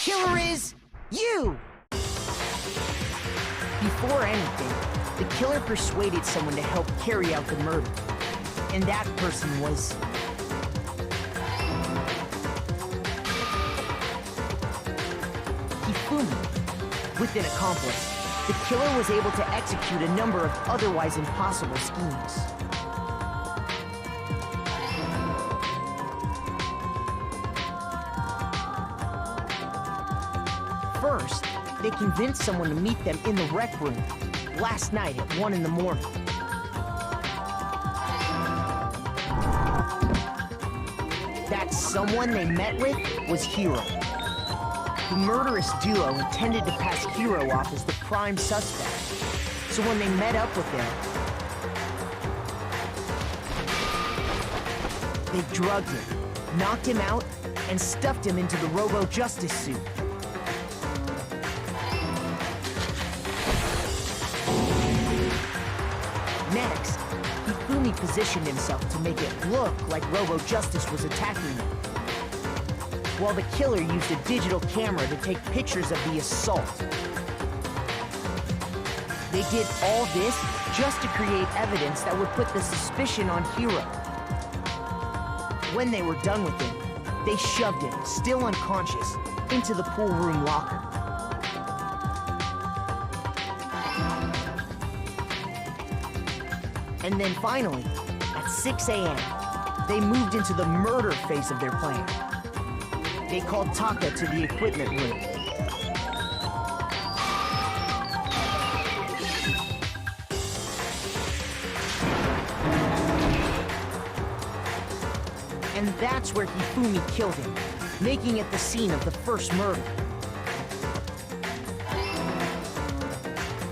killer is you! Before anything, the killer persuaded someone to help carry out the murder. And that person was... Hifumi. With an accomplice, the killer was able to execute a number of otherwise impossible schemes. First, they convinced someone to meet them in the rec room last night at 1 in the morning. That someone they met with was Hiro. The murderous duo intended to pass Hiro off as the prime suspect. So when they met up with him, they drugged him, knocked him out, and stuffed him into the Robo-Justice suit. Next, Hifumi positioned himself to make it look like Robo-Justice was attacking him. while the killer used a digital camera to take pictures of the assault. They did all this just to create evidence that would put the suspicion on Hiro. When they were done with him, they shoved him, still unconscious, into the pool room locker. And then finally, at 6 a.m., they moved into the murder phase of their plan. They called Taka to the equipment room. And that's where Hifumi killed him, making it the scene of the first murder.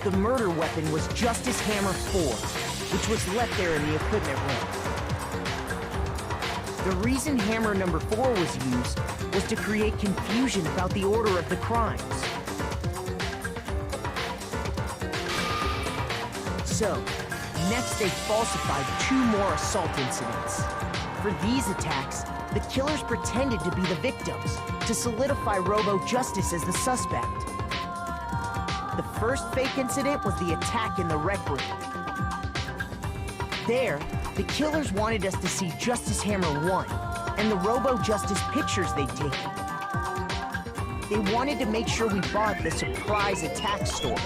The murder weapon was Justice Hammer 4, which was left there in the equipment room. The reason Hammer number 4 was used was to create confusion about the order of the crimes. So, next they falsified 2 more assault incidents. For these attacks, the killers pretended to be the victims to solidify Robo Justice as the suspect. The first fake incident was the attack in the rec room. There, the killers wanted us to see Justice Hammer 1 and the Robo Justice pictures they'd taken. They wanted to make sure we bought the surprise attack story.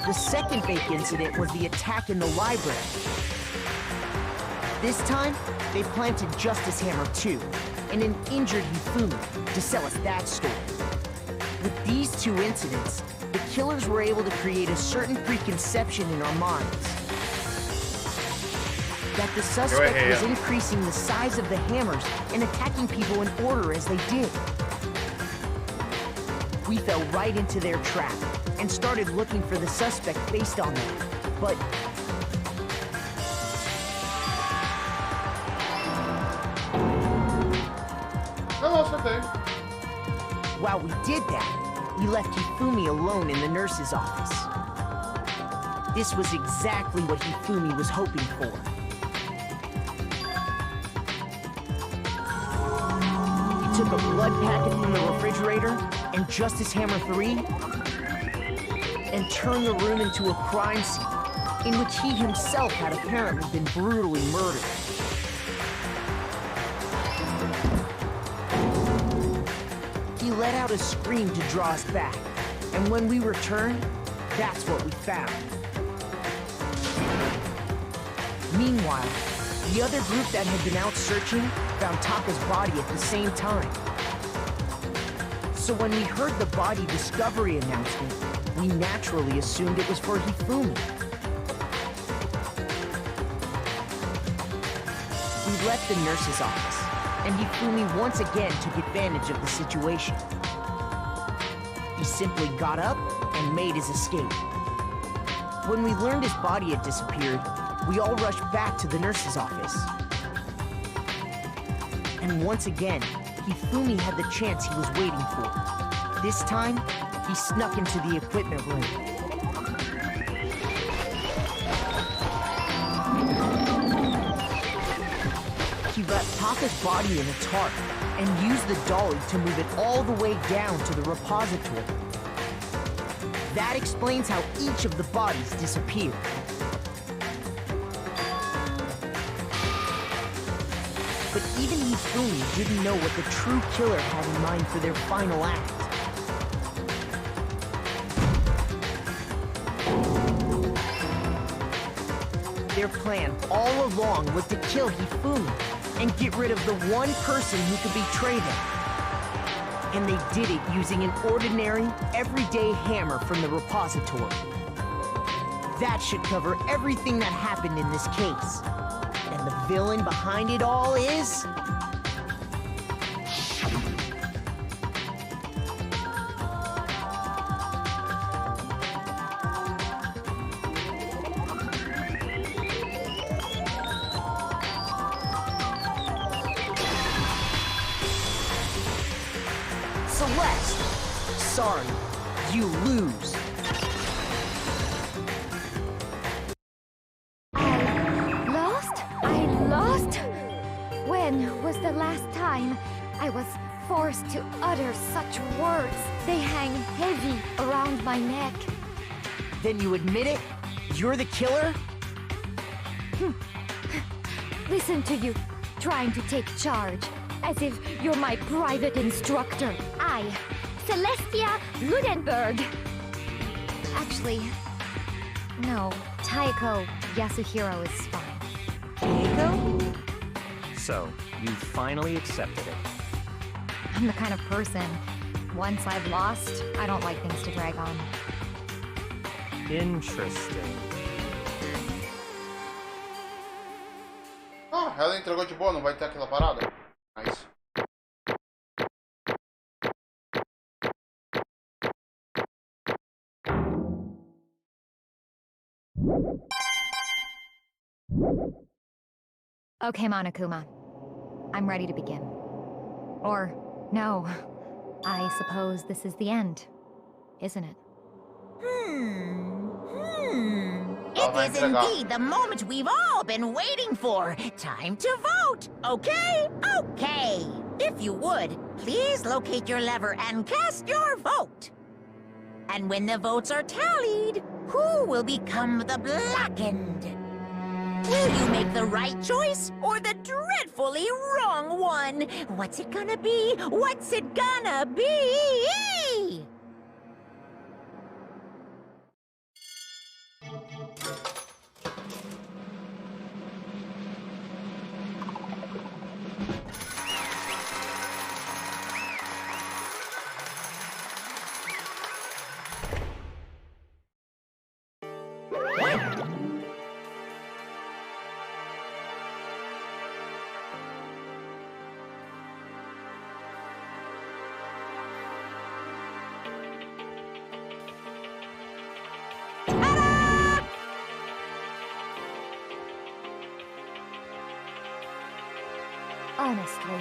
The second fake incident was the attack in the library. This time, they planted Justice Hammer 2 and an injured Hifumi to sell us that story. With these 2 incidents, the killers were able to create a certain preconception in our minds that the suspect was increasing the size of the hammers and attacking people in order as they did. We fell right into their trap and started looking for the suspect based on that. But while we did that, we left Hifumi alone in the nurse's office. This was exactly what Hifumi was hoping for. He took a blood packet from the refrigerator and Justice Hammer 3 and turned the room into a crime scene in which he himself had apparently been brutally murdered. He let out a scream to draw us back, and when we returned, that's what we found. Meanwhile, the other group that had been out searching found Taka's body at the same time. So when we heard the body discovery announcement, we naturally assumed it was for Hifumi. We left the nurse's office, and Hifumi once again took advantage of the situation. He simply got up and made his escape. When we learned his body had disappeared, we all rushed back to the nurse's office. And once again, Hifumi had the chance he was waiting for. This time, he snuck into the equipment room. He wrapped Taka's body in a tarp and used the dolly to move it all the way down to the repository. That explains how each of the bodies disappeared. But even Hifumi didn't know what the true killer had in mind for their final act. Their plan all along was to kill Hifumi and get rid of the one person who could betray them. And they did it using an ordinary, everyday hammer from the repository. That should cover everything that happened in this case. And the villain behind it all is... Celeste! Sorry, you lose. I lost? When was the last time I was forced to utter such words. They hang heavy around my neck. Then you admit it? You're the killer? Listen to you, trying to take charge, as if you're my private instructor. I, Celestia Ludenberg. Actually, no, Taiko Yasuhiro is fine. Taiko? So, you finally accepted it. I'm the kind of person, once I've lost, I don't like things to drag on. Interesting. Ah, ela entregou de boa, não vai ter aquela parada? Nice. Okay, Monokuma. I'm ready to begin. Or, no. I suppose this is the end, isn't it? It is indeed the moment we've all been waiting for. Time to vote, okay? Okay. If you would, please locate your lever and cast your vote. And when the votes are tallied, who will become the blackened? Will you make the right choice or the dreadfully wrong one? What's it gonna be? What's it gonna be? Honestly,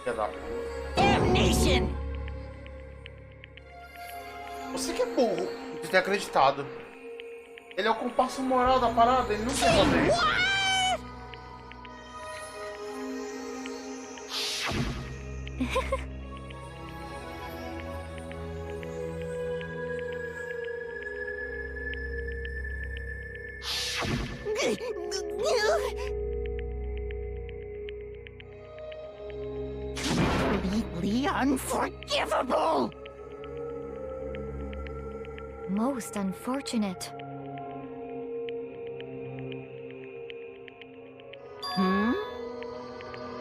Filha da puta. Damnation! Você que é burro de ter acreditado. Ele é o compasso moral da parada, ele não quer fazer isso. Completely unforgivable! Most unfortunate.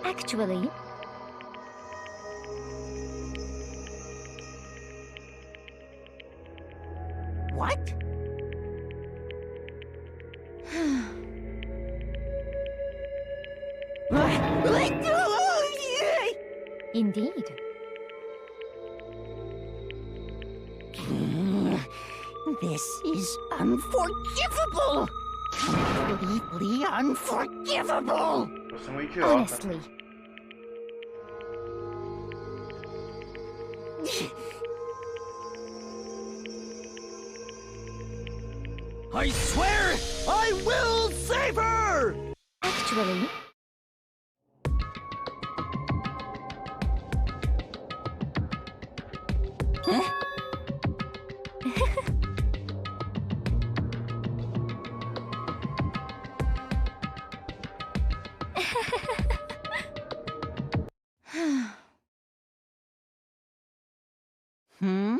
Actually, What? indeed. This is unforgivable! Completely unforgivable! Você é um idiota. Honestly. I swear I will save her! Actually, Hmm?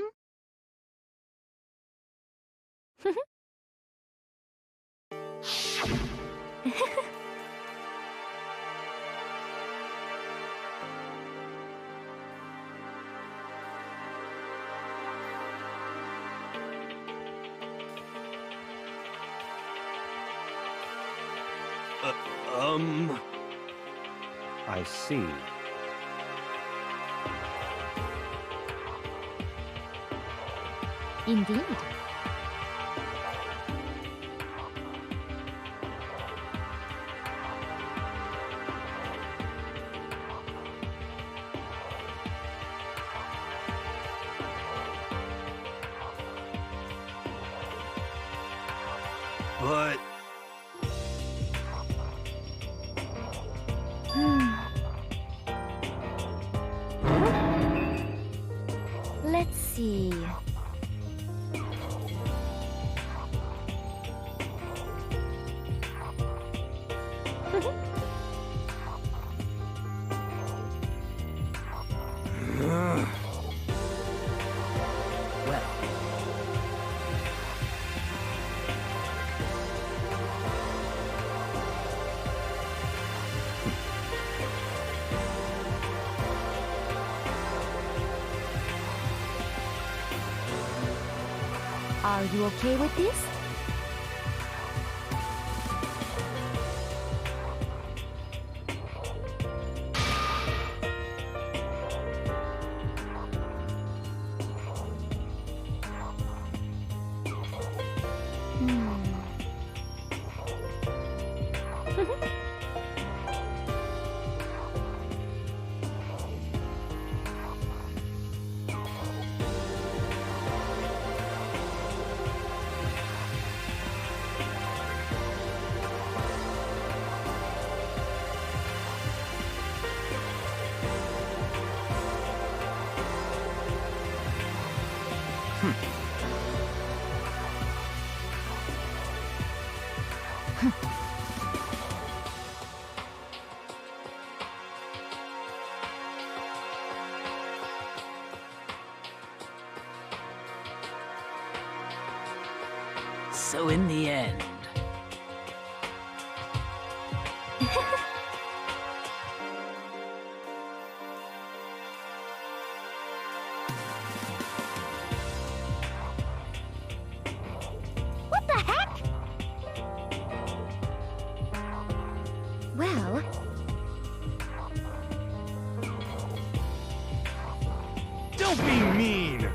I see. indeed. But Let's see. Well, Are you okay with this? so in the end, What the heck? Well, don't be mean!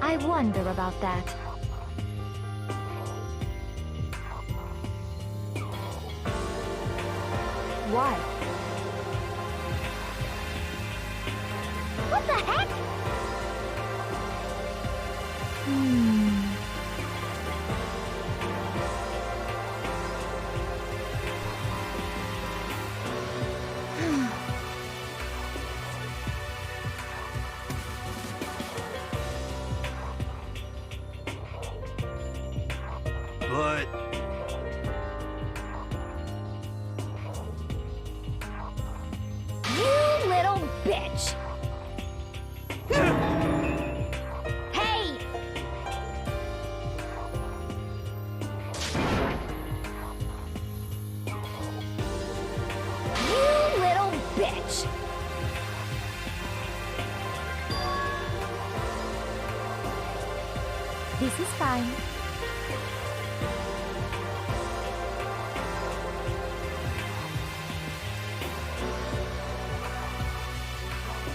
I wonder about that. Why? What the heck? But... You little bitch! Hey! You little bitch! This is fine.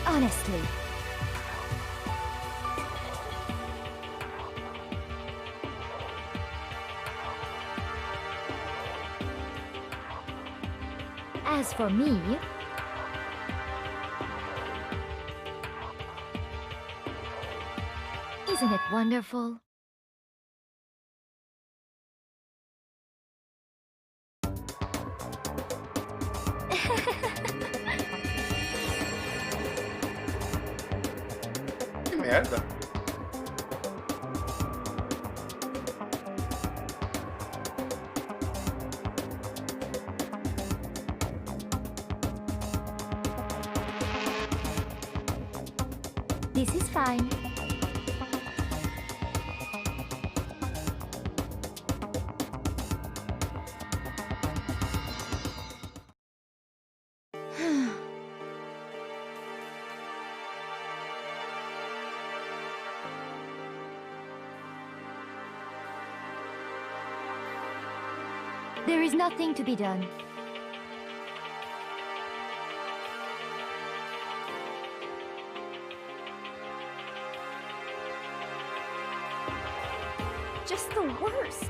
Honestly. As for me, isn't it wonderful? Que merda. This is fine. There is nothing to be done. Just the worst.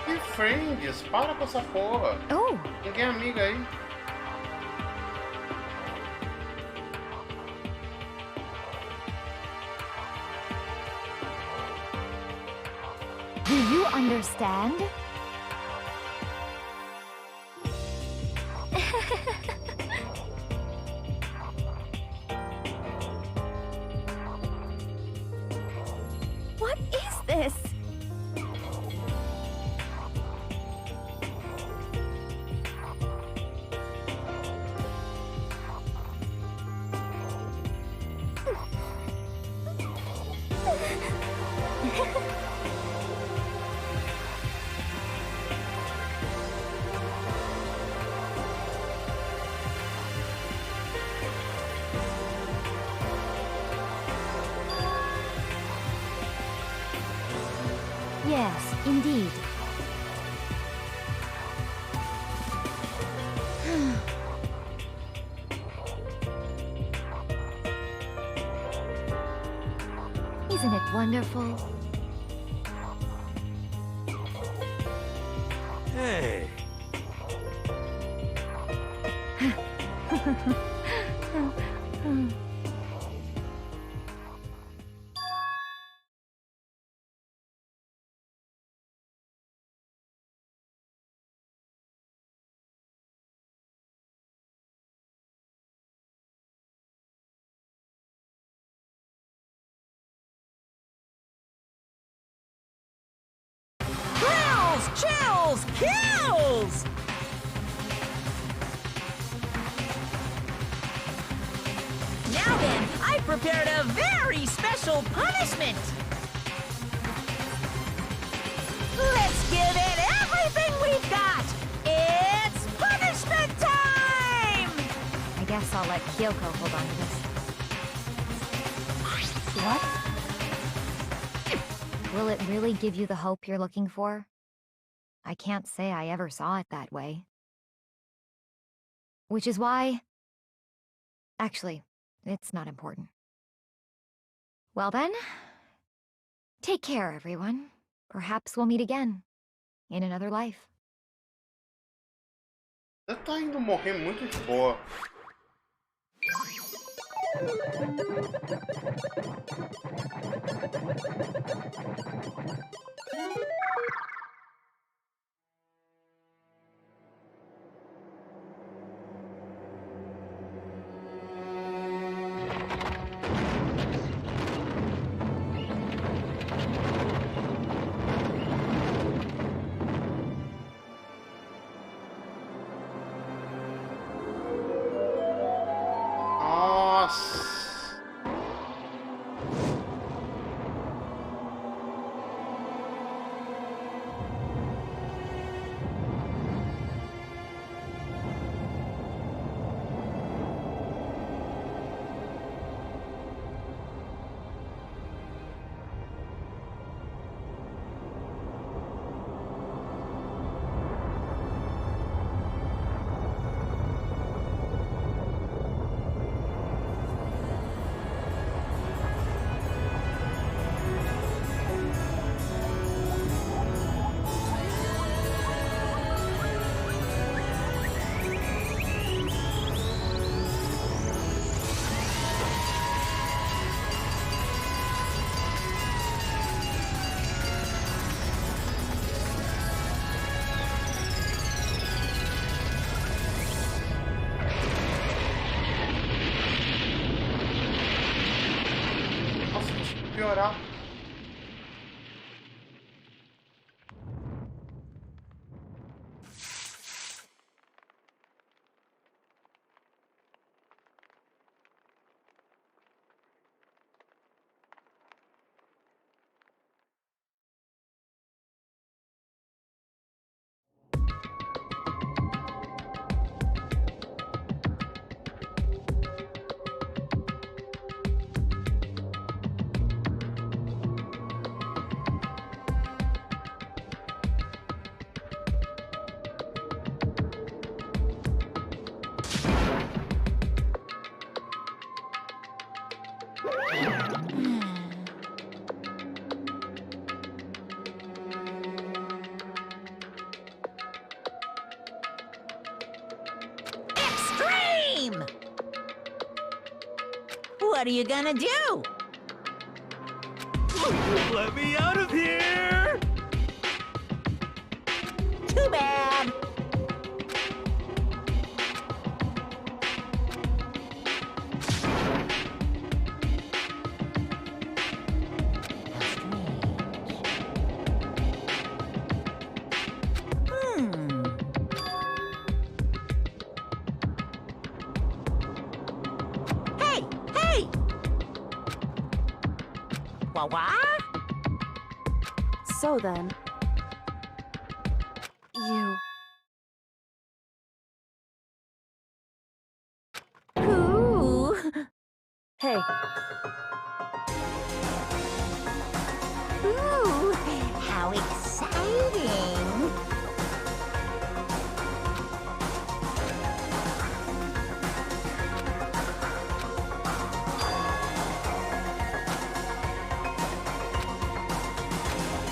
Que friends, para com essa porra. Oh, Ninguém é amiga aí. do you understand? What is this? Yes, indeed. Isn't it wonderful? Hey. Thrills, chills, kills! Now then, I prepared a very special punishment! Let's give it everything we've got! It's punishment time! I guess I'll let Kyoko hold on to this. What? Will it really give you the hope you're looking for? I can't say I ever saw it that way. Which is why... Actually, it's not important. Well then, take care, everyone. Perhaps we'll meet again. In another life. Você tá indo morrer muito de boa. Piorar. Extreme! What are you gonna do? Let me out of here! Too bad. Hey, hey! What? So then, you... Ooh. Hey, Ooh, how exciting!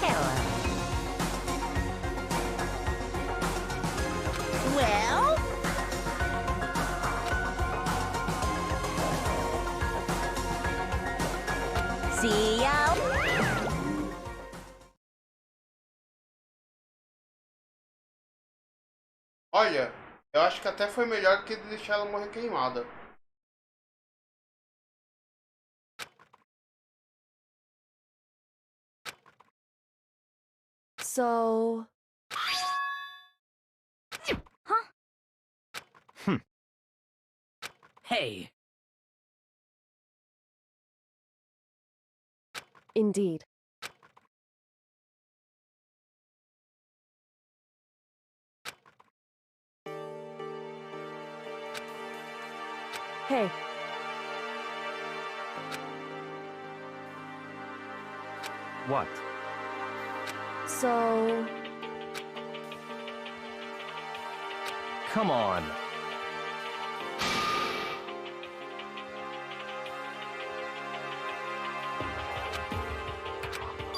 Hello. Well? See ya. Olha, eu acho que até foi melhor do que deixar ela morrer queimada. so... Hey, Indeed. Hey, What? so... Come on.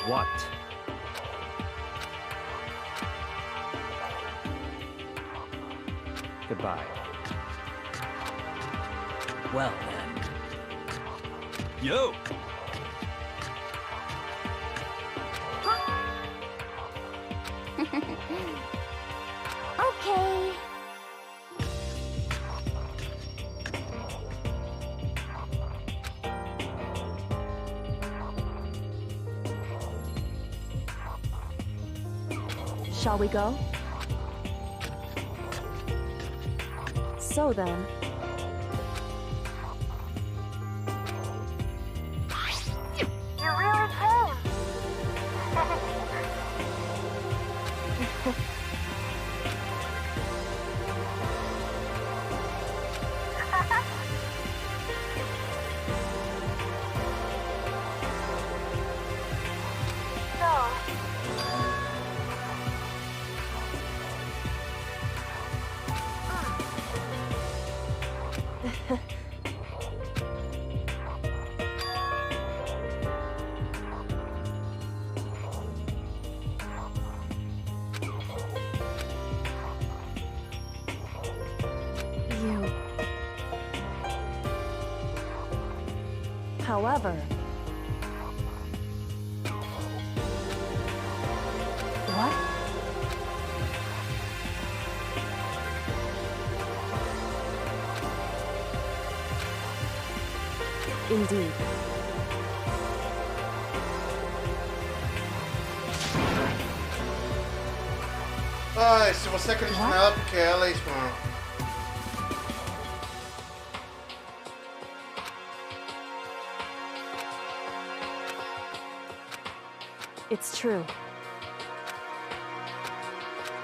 What? Goodbye. well then. Yo! Okay. Shall we go? So then, You really came. you... However... What? Indeed. Ai, se você acredita nela, porque ela é isso, mano. It's true.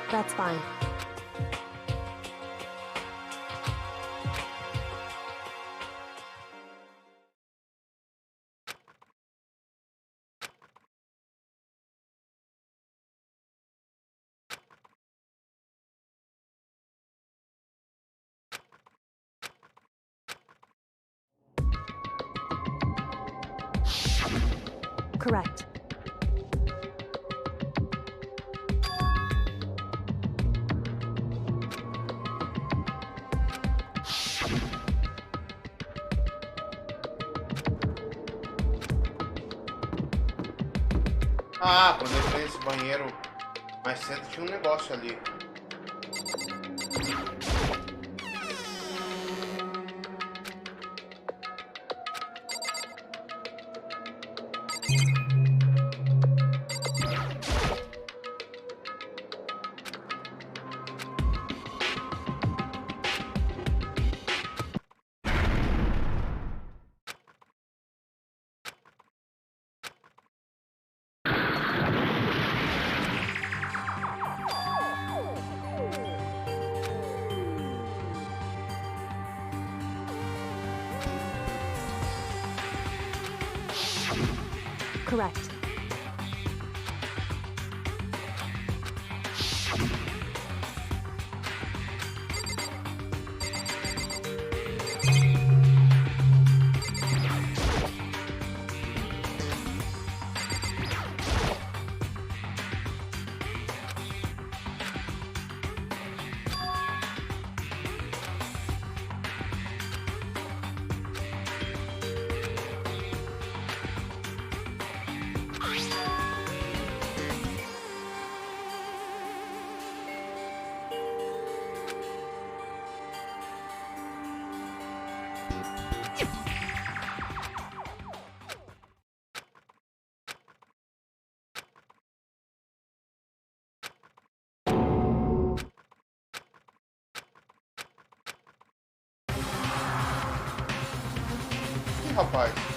That's fine. Correct. Ah, quando eu entrei nesse banheiro mais cedo tinha um negócio ali. Correct. Ih, rapaz.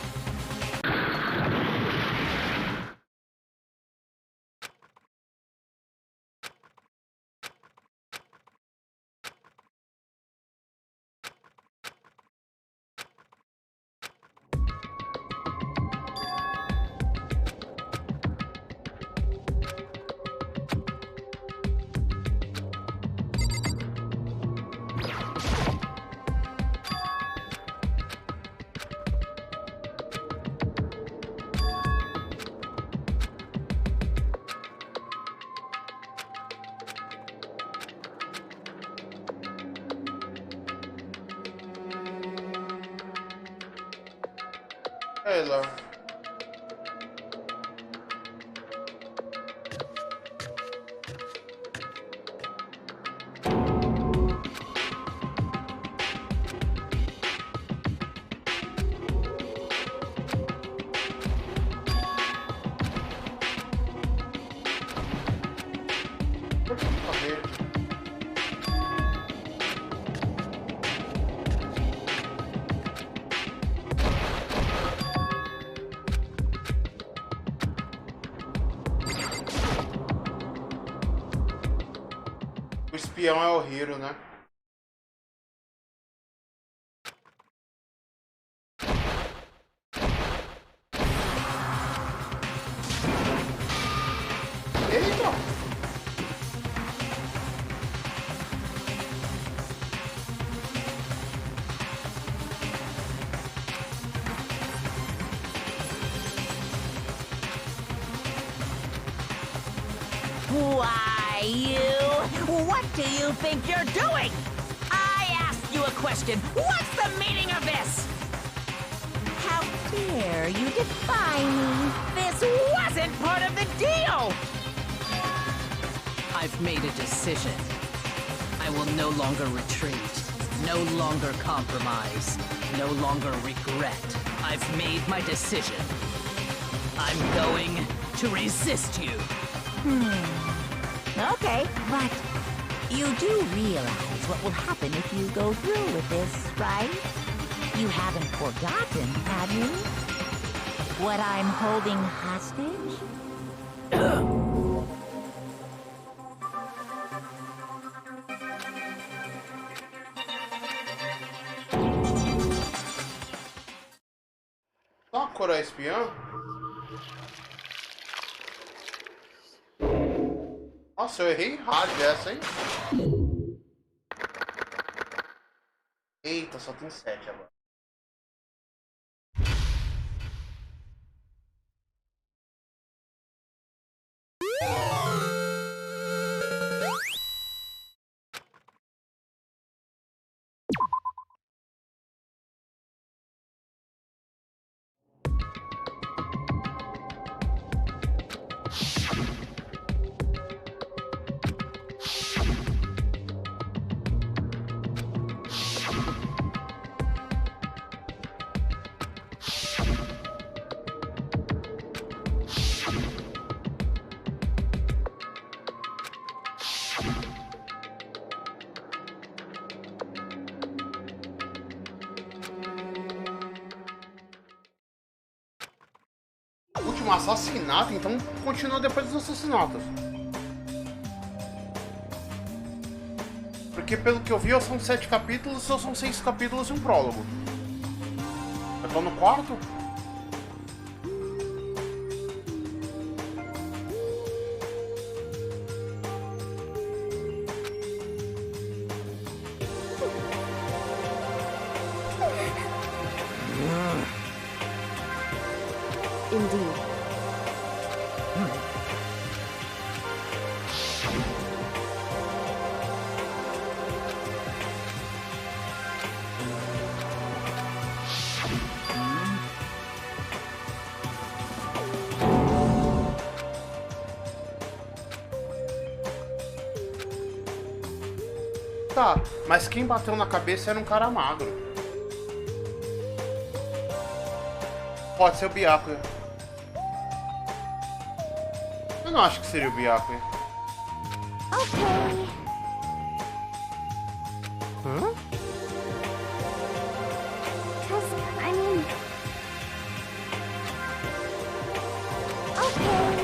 Aí, Léo. Por que tá verde? O espião é o Hiro, né? Eita! Why, you? What do you think you're doing? I asked you a question. What's the meaning of this? How dare you defy me? This wasn't part of the deal! I've made a decision. I will no longer retreat, no longer compromise, no longer regret. I've made my decision. I'm going to resist you. Okay, but you do realize what will happen if you go through with this, right? You haven't forgotten, have you? What I'm holding hostage? Dá uma cor a espiã? Nossa, eu errei rádio essa, hein? Eita, só tem 7 agora. Último assassinato, então continua depois dos assassinatos. Porque pelo que eu vi, ou são 7 capítulos ou são 6 capítulos e um prólogo. Eu tô no quarto? Indeed. Tá, mas quem bateu na cabeça era um cara magro. Pode ser o Byakuya. Eu não acho que seria o Byakuya. Ok. Hã? 'Cause, I mean... Okay.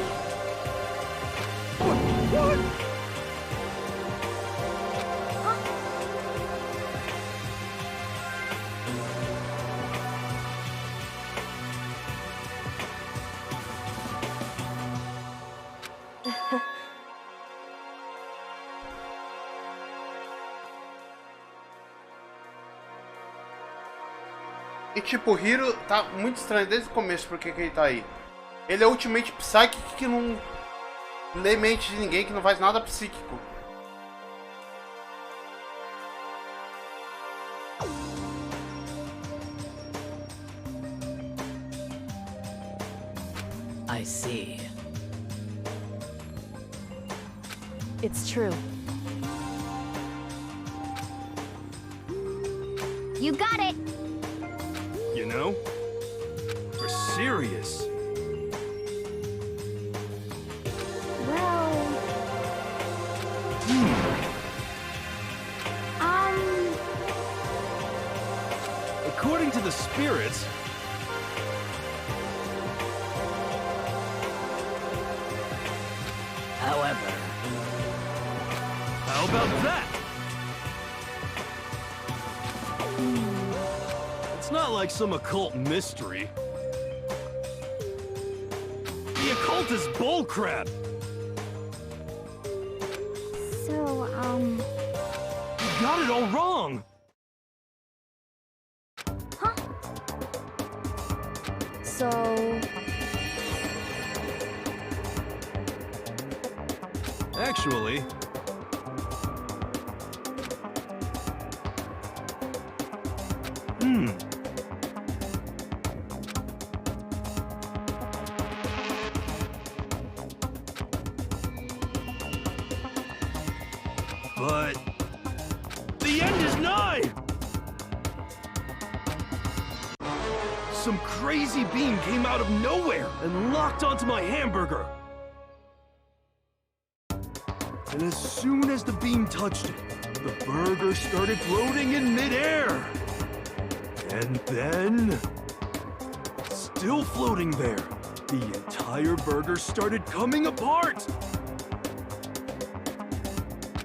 E tipo, o Hiro tá muito estranho desde o começo porque que ele tá aí. Ele é Ultimate Psychic que não lê mente de ninguém, que não faz nada psíquico. I see. It's true. You got it! You know? You're serious. Well... According to the spirits... However... How about that? It's not like some occult mystery. The occult is bullcrap! So, You got it all wrong! Huh? So... Actually... But... the end is nigh! Some crazy beam came out of nowhere and locked onto my hamburger. And as soon as the beam touched it, the burger started floating in midair. And then... still floating there, the entire burger started coming apart.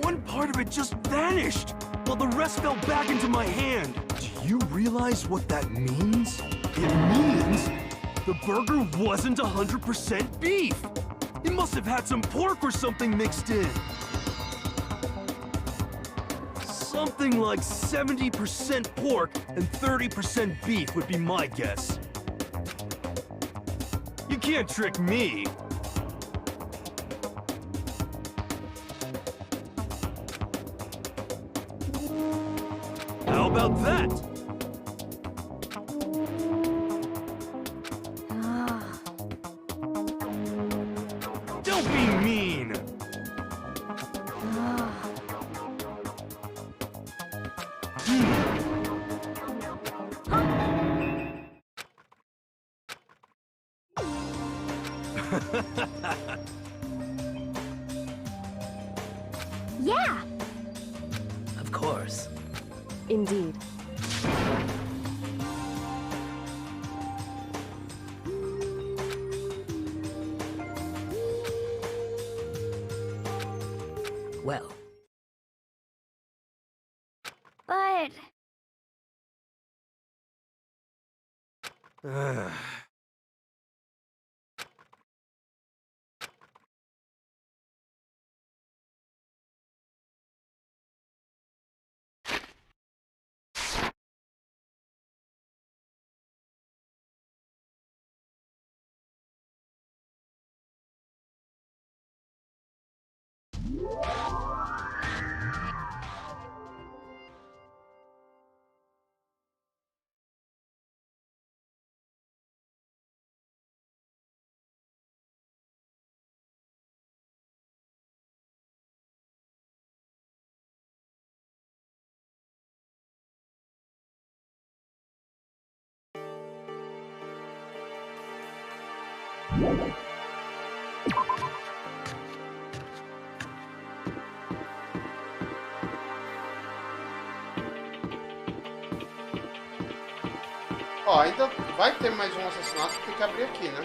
One part of it just vanished, while the rest fell back into my hand. Do you realize what that means? It means the burger wasn't 100% beef. It must have had some pork or something mixed in. Something like 70% pork and 30% beef would be my guess. You can't trick me. How about that? Don't be mean. Yeah! Of course. Indeed. Well, But... Ó, ainda vai ter mais um assassinato que tem que abrir aqui, né?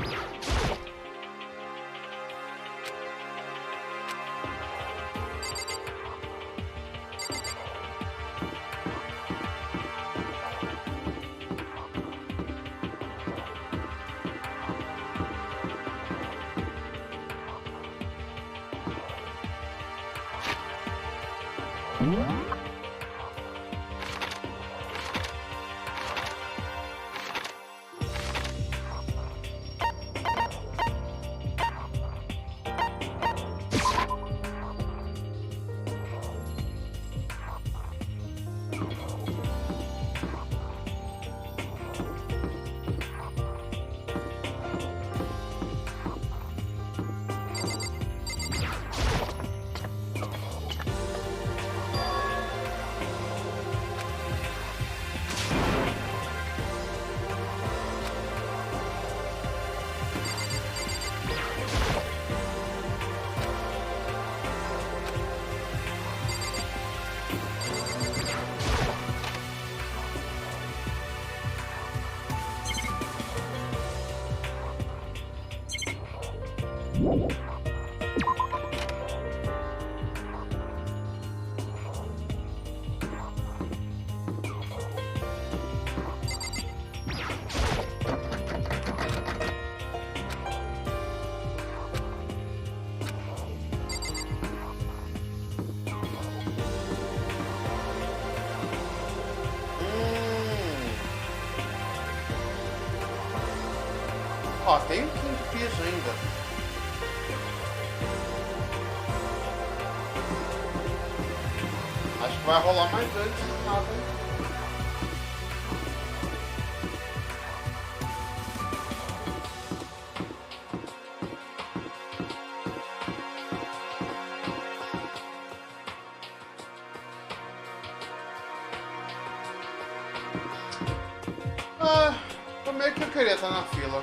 Ó, tem um quinto piso ainda. Acho que vai rolar mais dois nesse caso, hein? Ah, como é que eu queria estar na fila?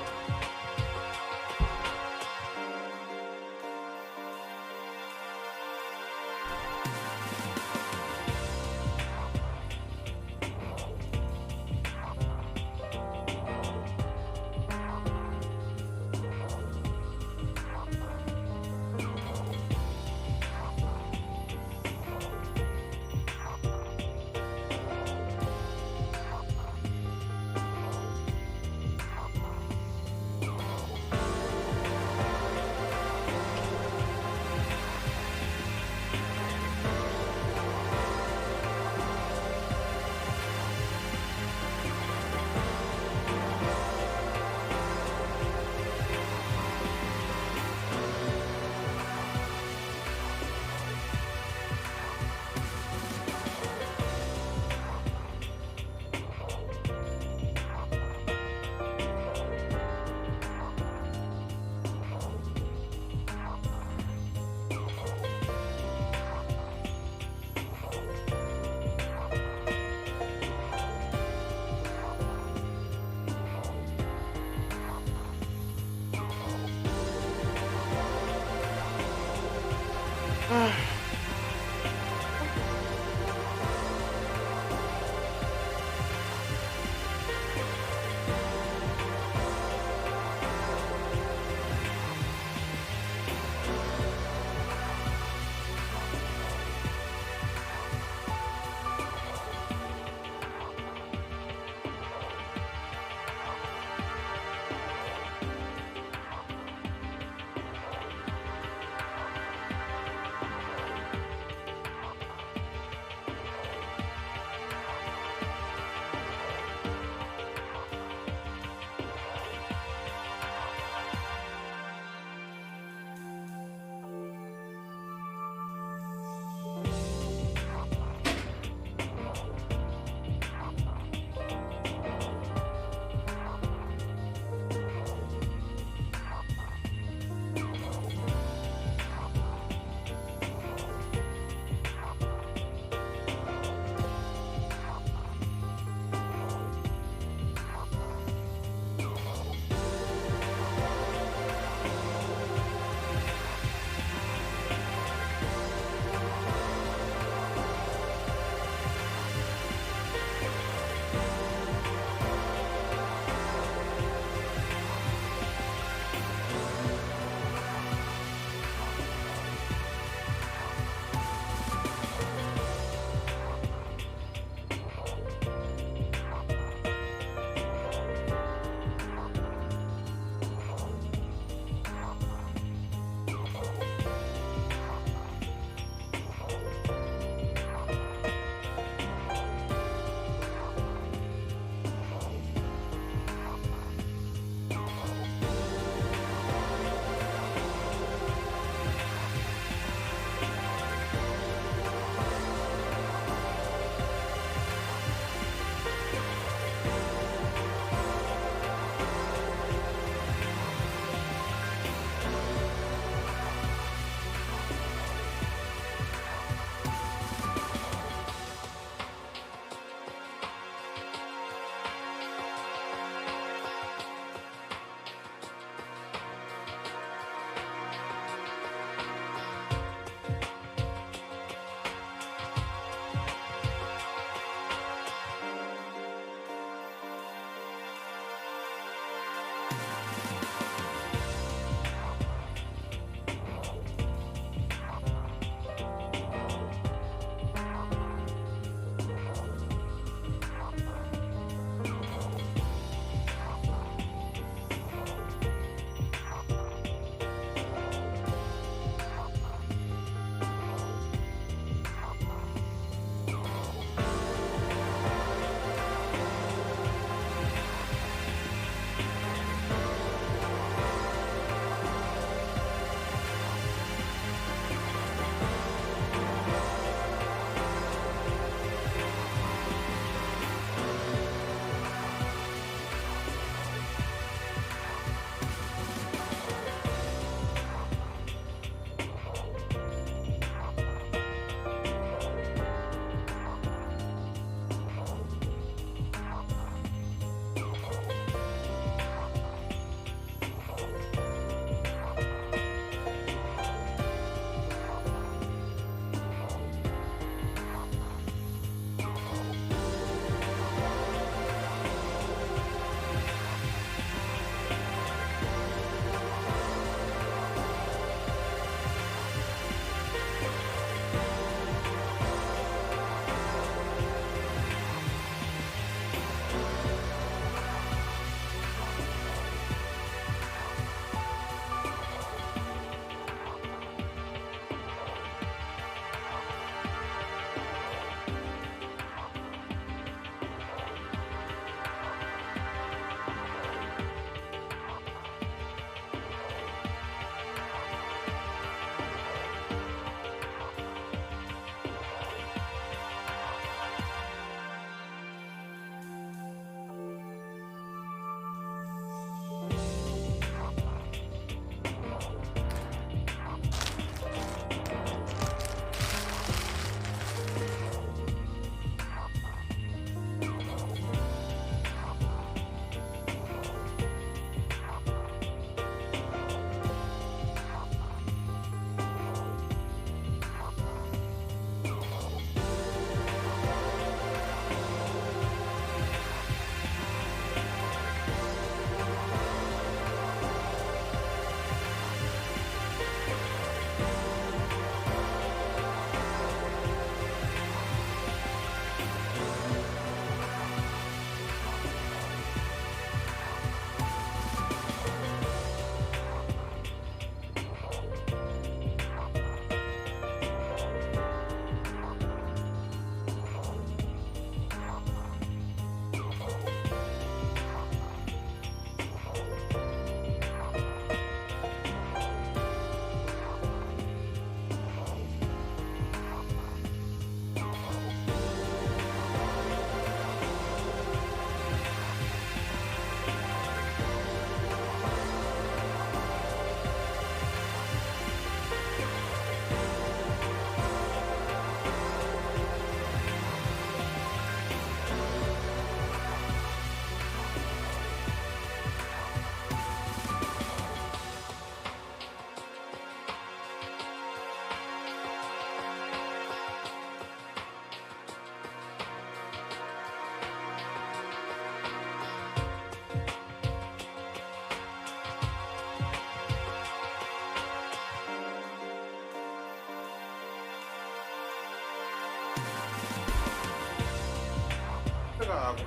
outra água.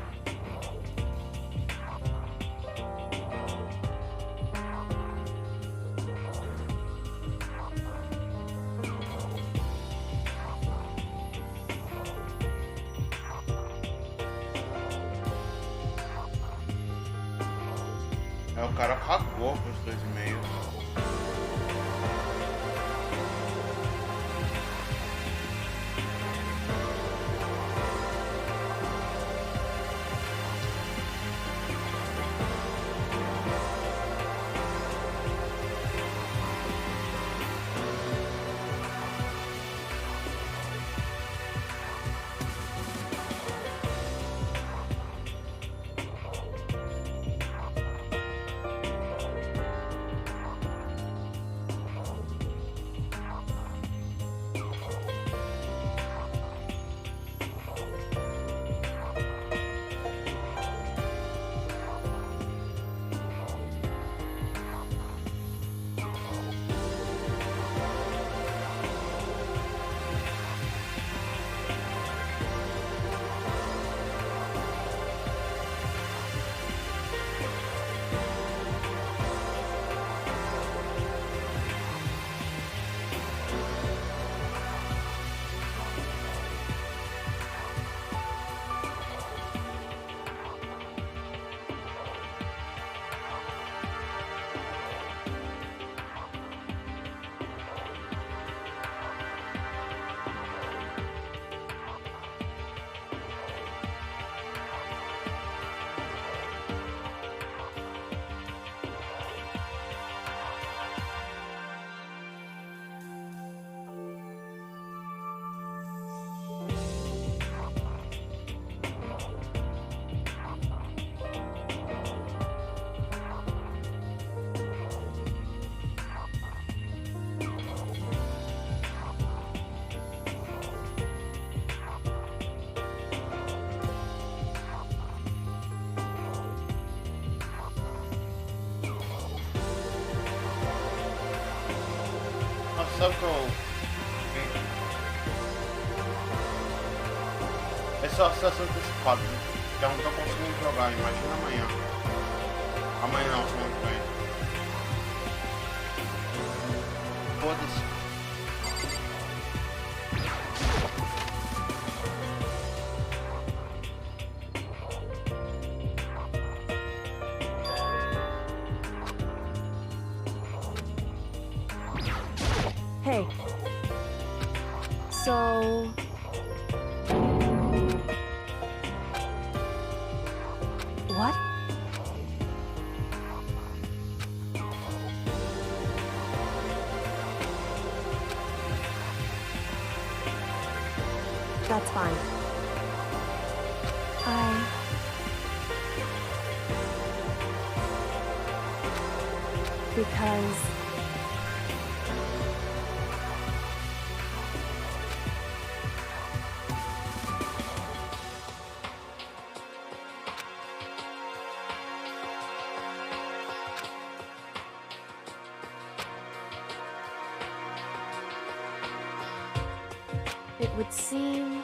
O cara pagou pros 2,5. Sabe que eu... Esse é o acesso antecipado, né? Já não tô conseguindo jogar, imagina amanhã. Amanhã não, semana que vem. Foda-se. Hey. So... What? That's fine. Because... It would seem...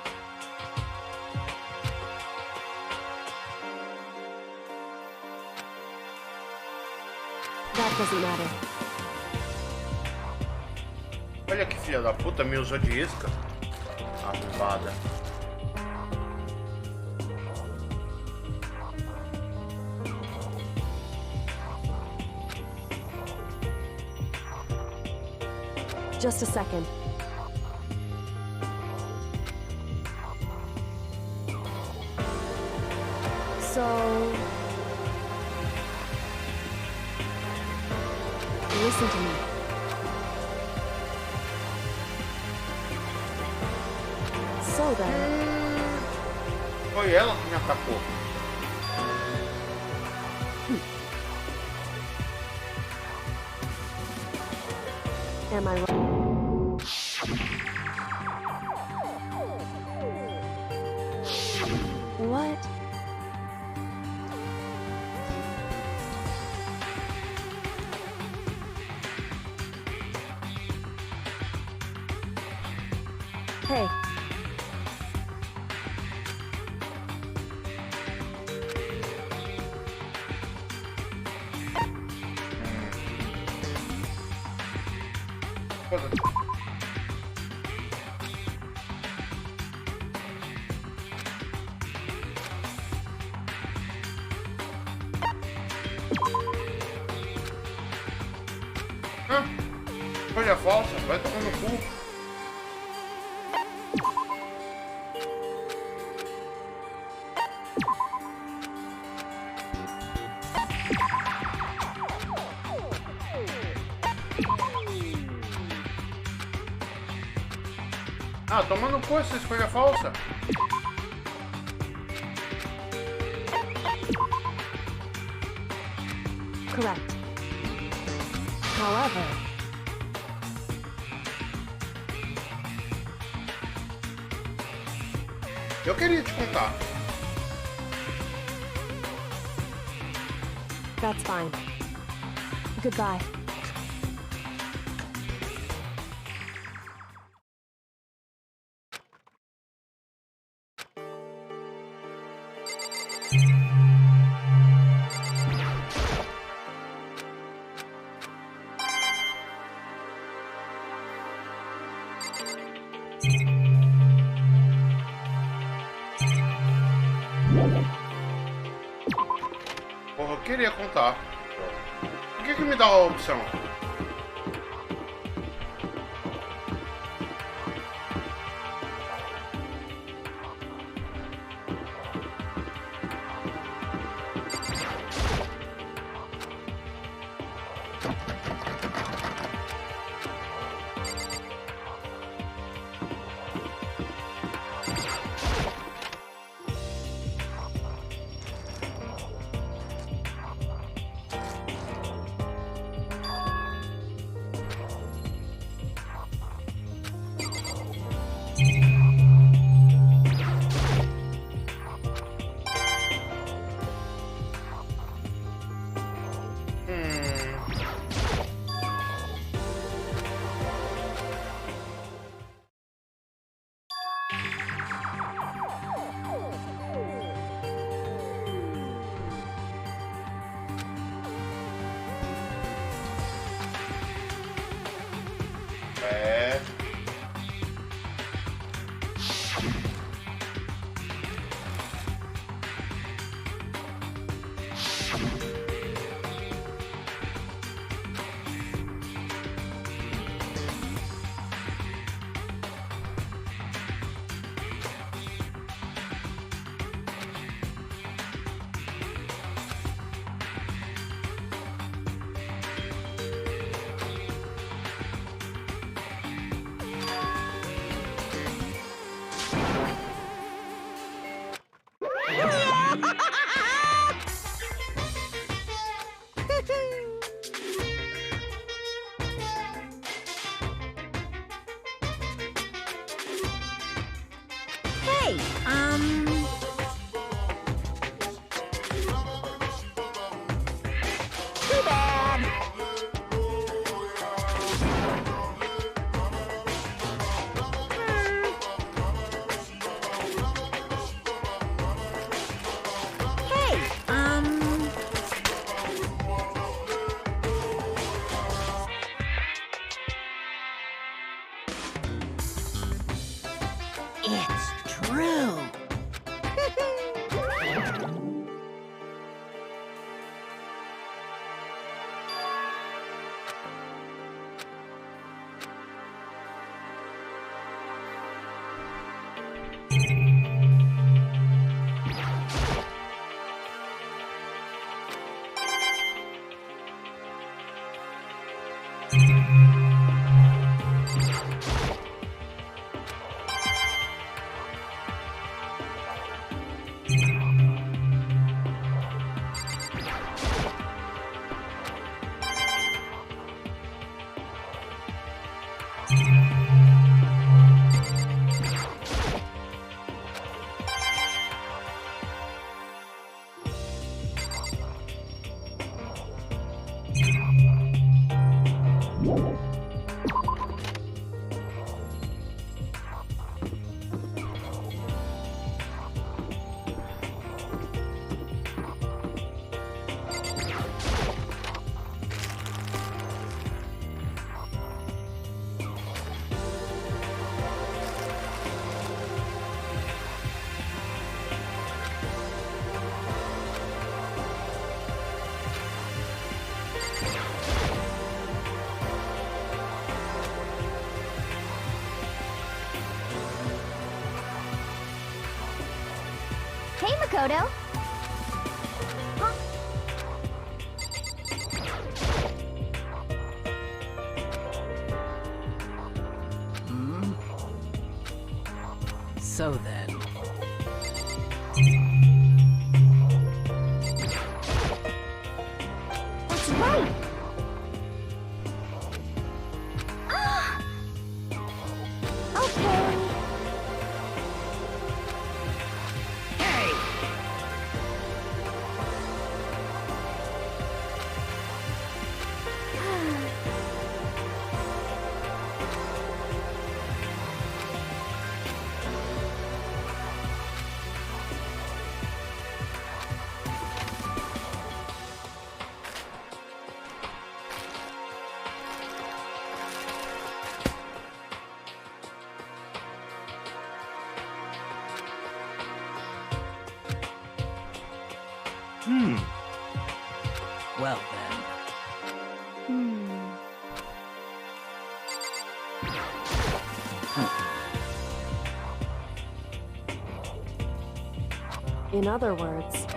That doesn't matter. Olha que filha da puta, me usou de isca. Arrombada. Just a second. So... Listen to me. So then... Foi ela que me atacou. Am I wrong? What? Hey. Foda-se. Escolha falsa, vai tomar no cu. Ah, toma no cu essa escolha falsa. Correct. However, Eu queria te contar. that's fine. Goodbye. Porra, eu queria contar. Por que me dá a opção? Hey, too bad. Hey, Makoto. Huh? So then. That's right. Okay. Hey! Well then. In other words,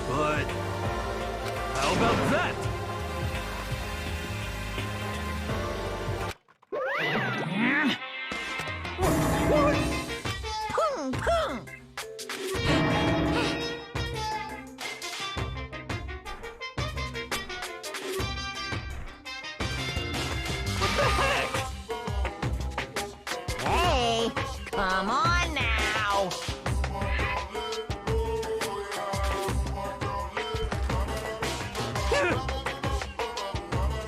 But how about that? Pung, pung. What the heck? Hey, come on now.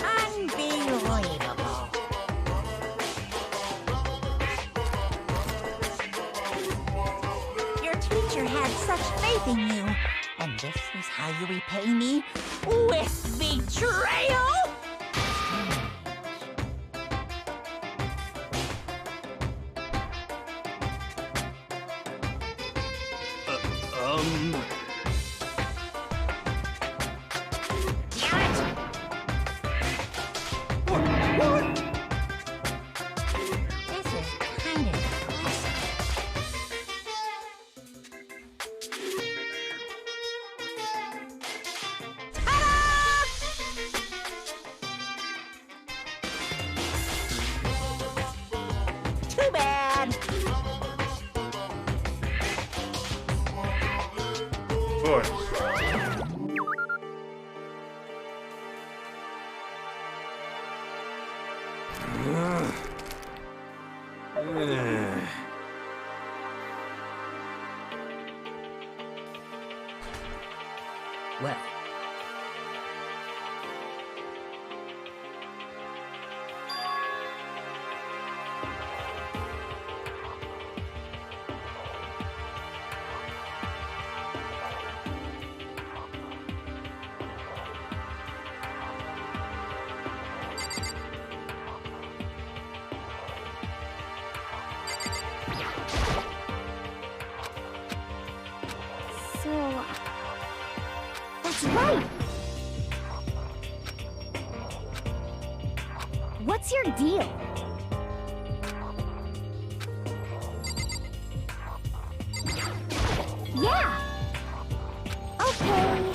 Unbelievable. Your teacher had such faith in you, and this is how you repay me? With betrayal? Damn it! What? This is kind of awesome. Too bad. Good. Well. So... That's right! What's your deal? Yeah! Okay.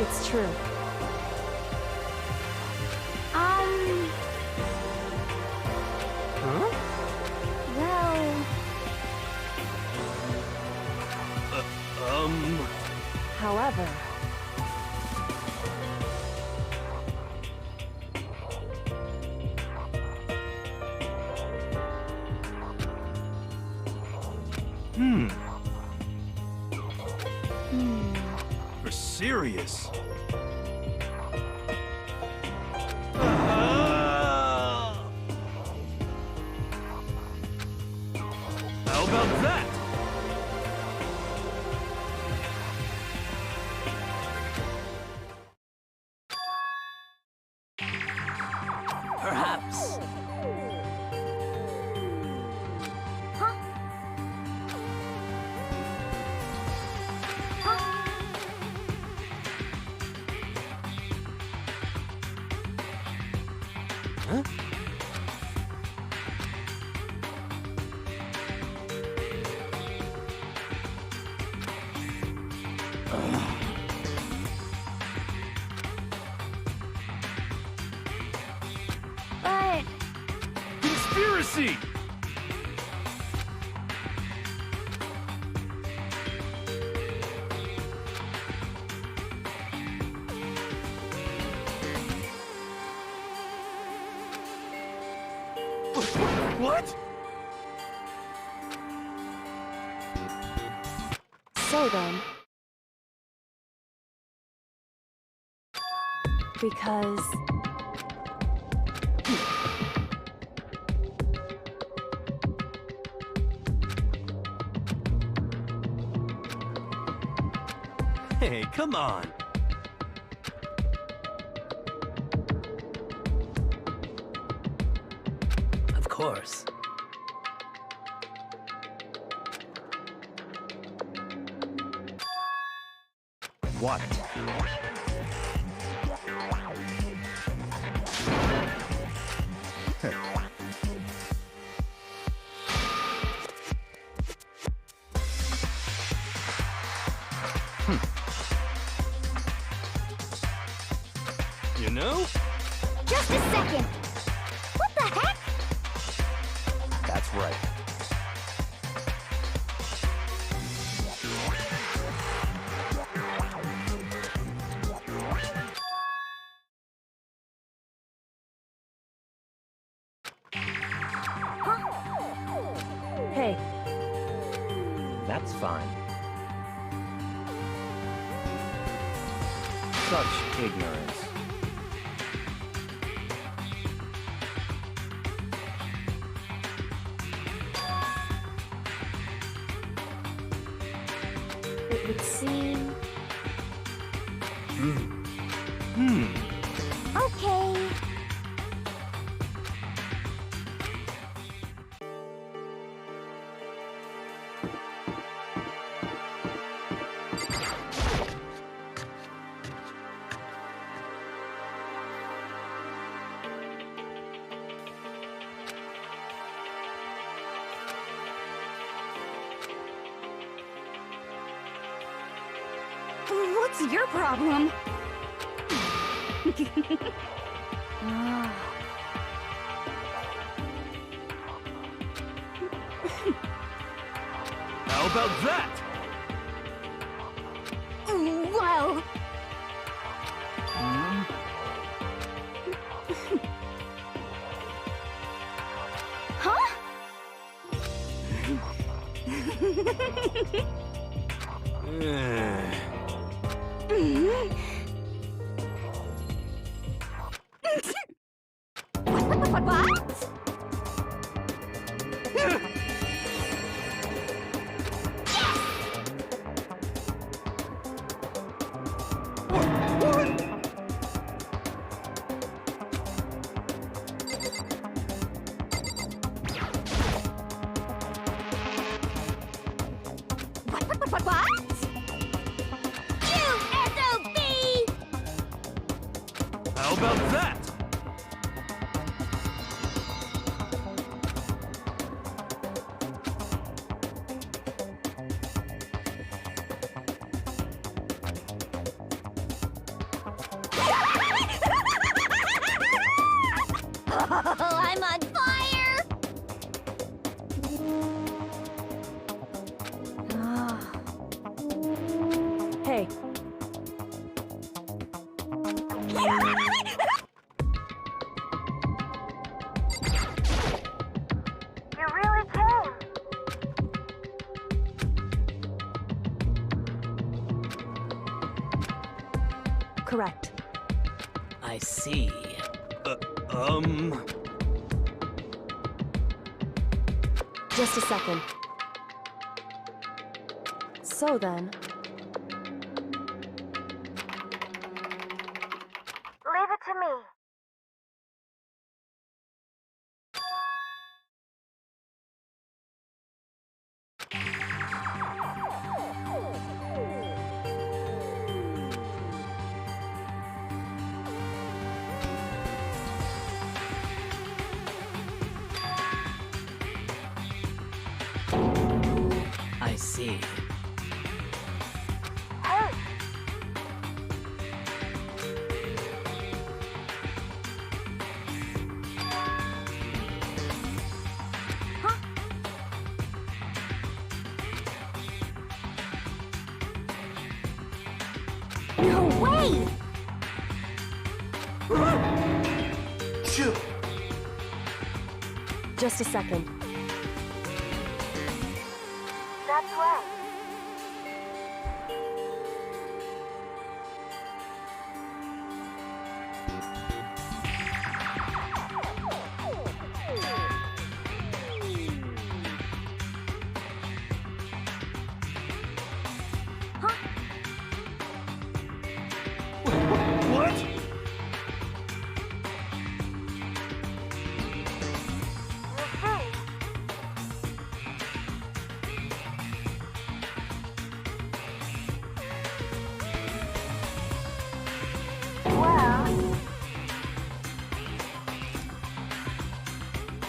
it's true. Huh? Well... However, For serious? How about that? Huh? But Conspiracy! What? So then... Because... Hey, come on. Of course. What? You know? just a second. What the heck? That's right. Hey, That's fine. Such ignorance. it would seem... Okay. What's your problem? How about that? Well... Huh? What? What? You SOB! How about that? Oh, I'm on fire! Hey, You really came. correct. I see. Just a second. So then... Leave it to me. see. Hurry! No way! Tio, Just a second. That's right. What?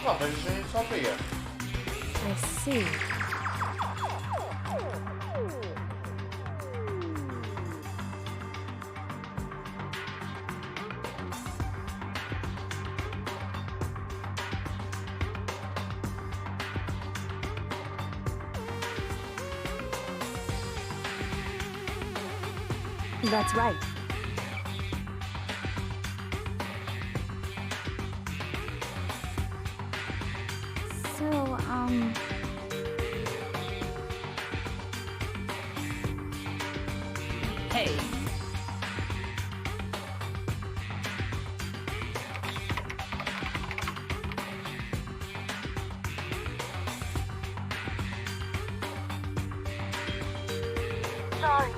Ah, mas isso a gente sabia. I see. That's right. So, Hey, Sorry.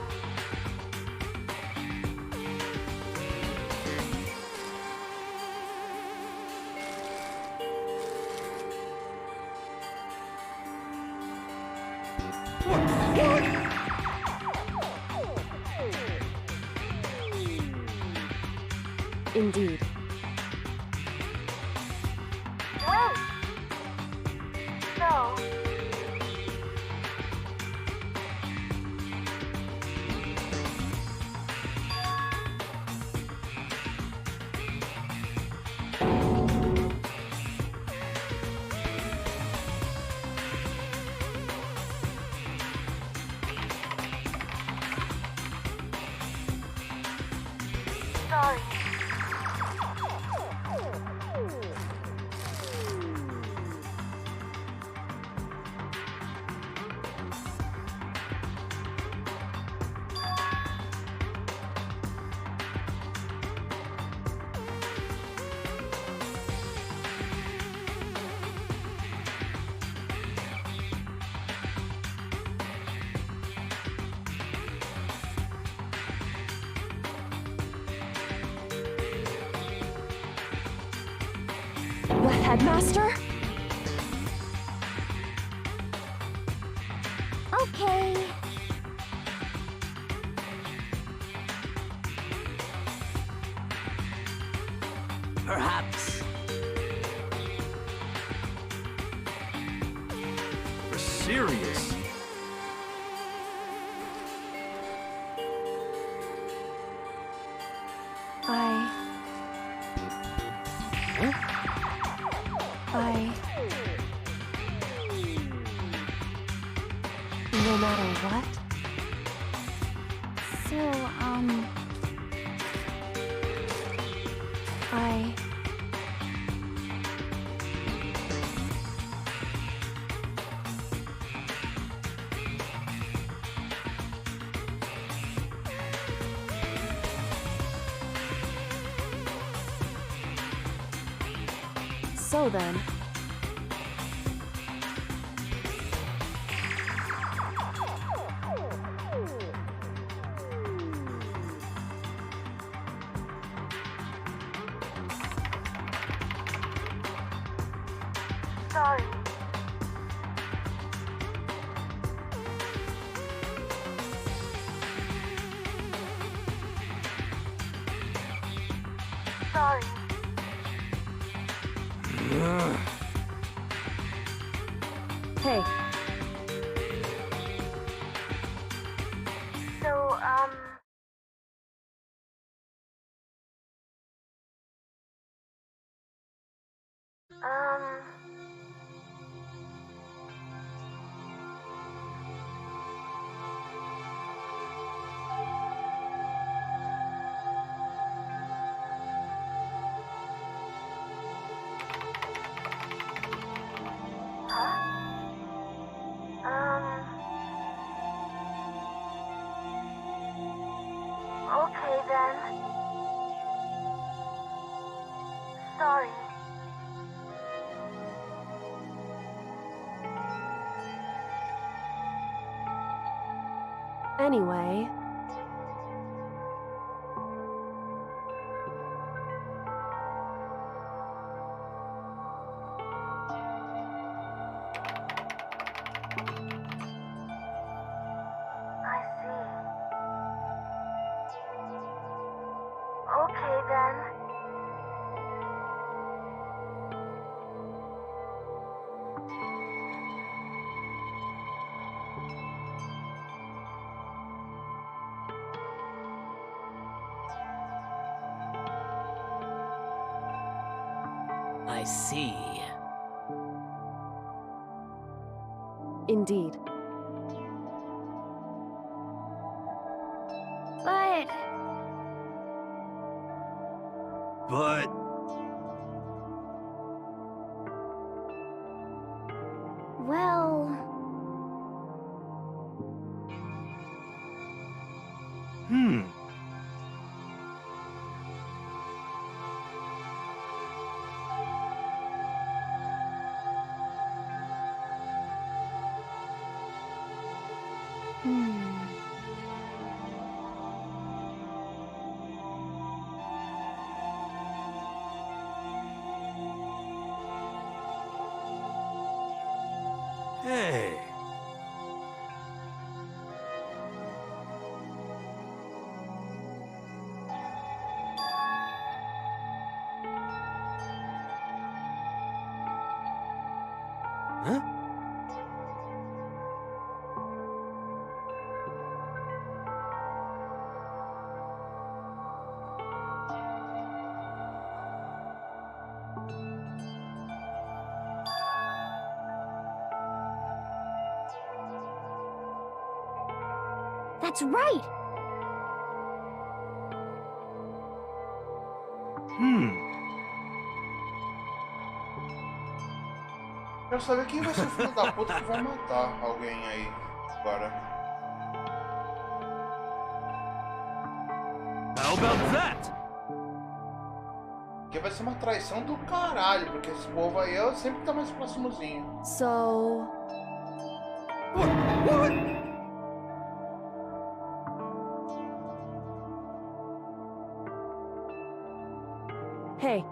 Indeed. No. Sorry. What, Headmaster? okay. perhaps. You're serious? No matter what? So, So then, sorry. Sorry. hey, Okay then. Sorry. Anyway, I see. Okay then. I see. indeed. But But well, hey. Huh? that's right. Quero saber quem vai ser o filho da puta que vai matar alguém aí agora. How about that? Porque vai ser uma traição do caralho, porque esse povo aí eu sempre tá mais próximozinho. So, What? hey,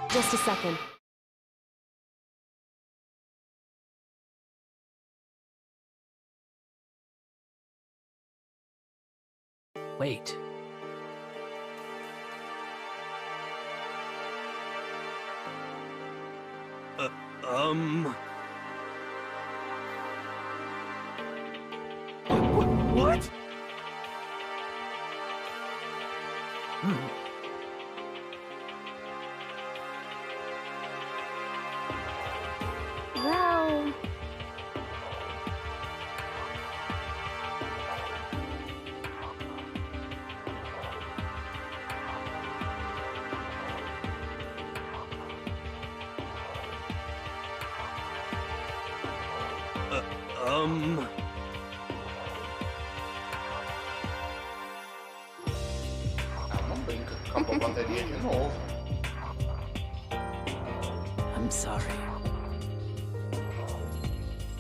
just a second. Wait. What? Well, Ah, não brinca. Acabou a bateria de novo. I'm sorry.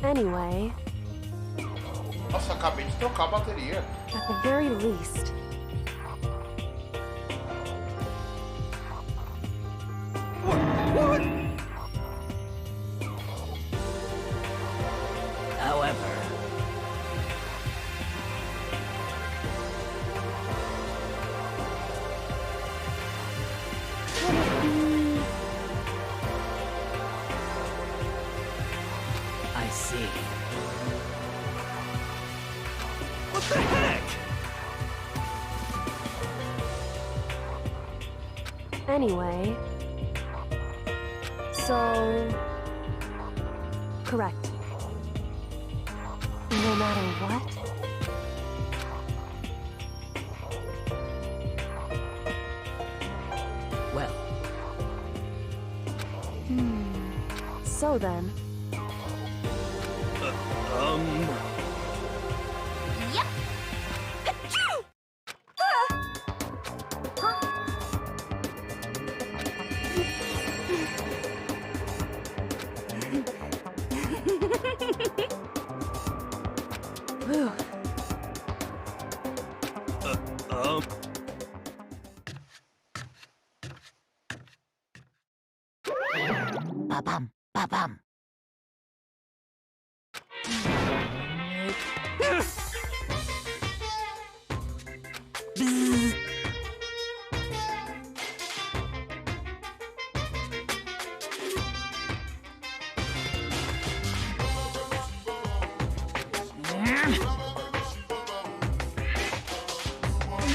Anyway, Nossa, acabei de trocar a bateria. at the very least, What? However, could it be? I see. Anyway... So... Correct. No matter what? Well. So then... Yep. Achoo! Whew. Ba-bum, ba-bum.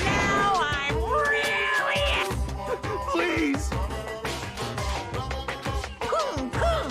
Now I'm really... Please! Boom, boom.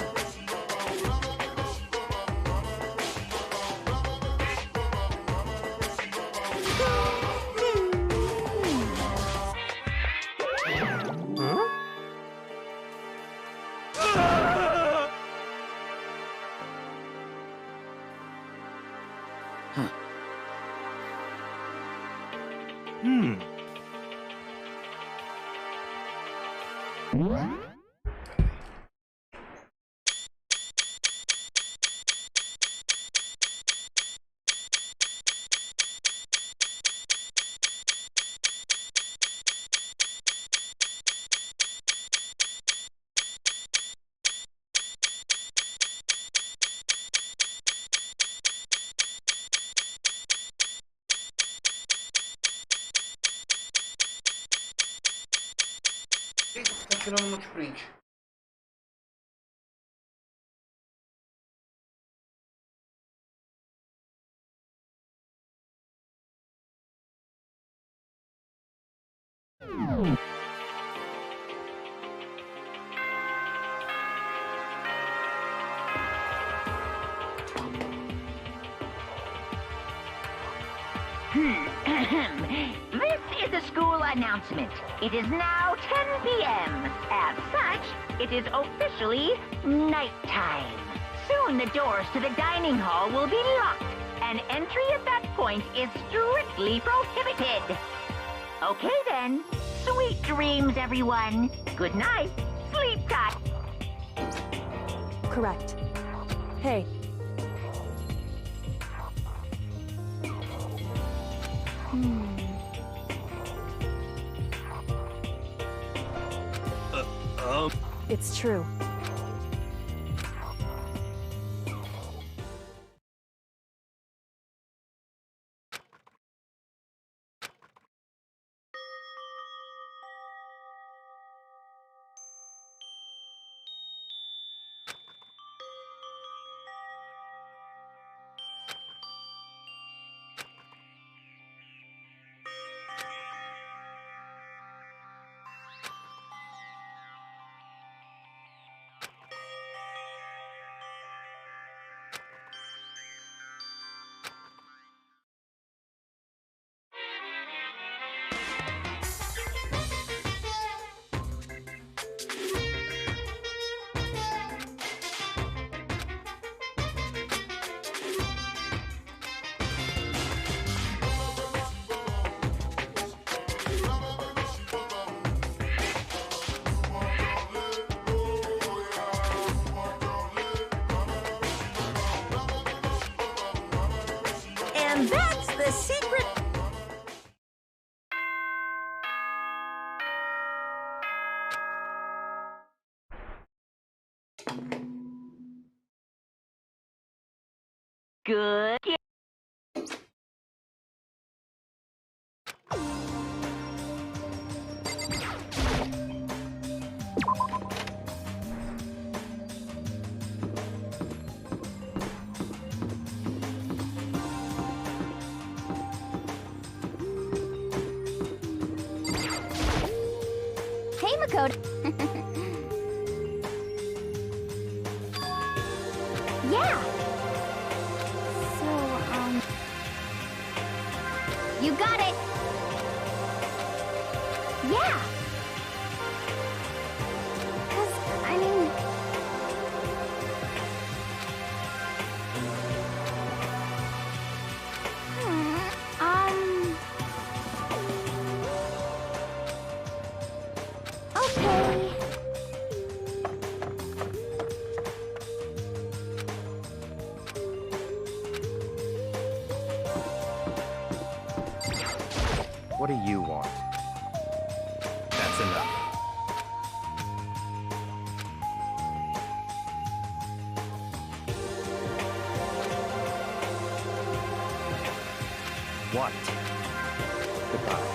Eita, tá tirando no sprint. This is a school announcement. It is now 10 p.m. As such, it is officially nighttime. Soon the doors to the dining hall will be locked, and entry at that point is strictly prohibited. Okay then. Sweet dreams, everyone. Good night. Sleep tight. Correct. Hey. It's true. And that's the secret. Good. Hey, Makoto. Yeah. So, you got it. Yeah. 'Cause, I mean... Okay. What do you want? That's enough. What? Goodbye.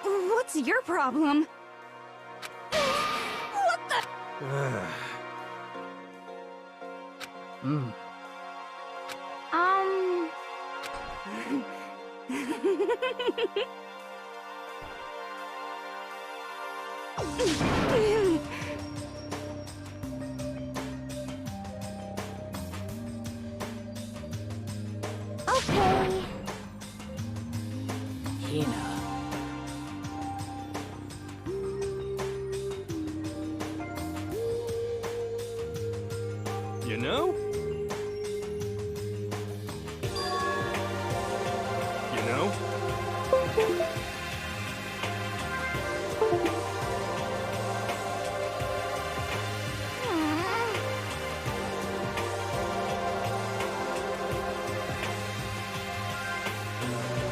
What's your problem? What the? Okay. Hina. You know? You know?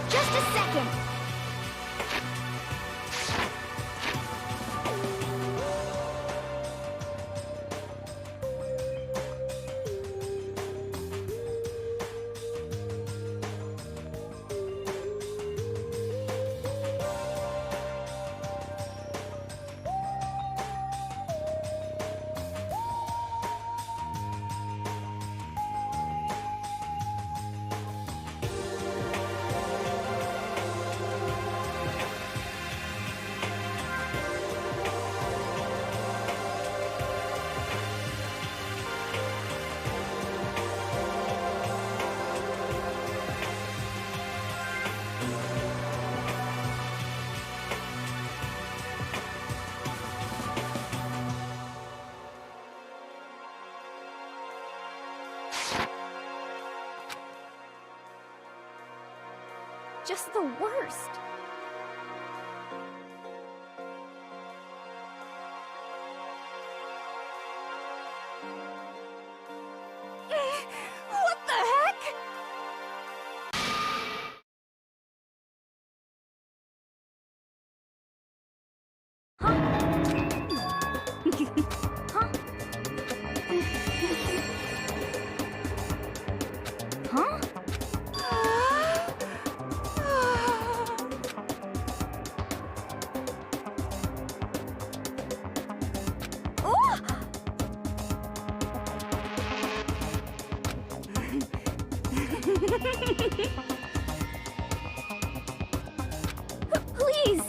Just a second. Just the worst. What the heck? Huh? Please!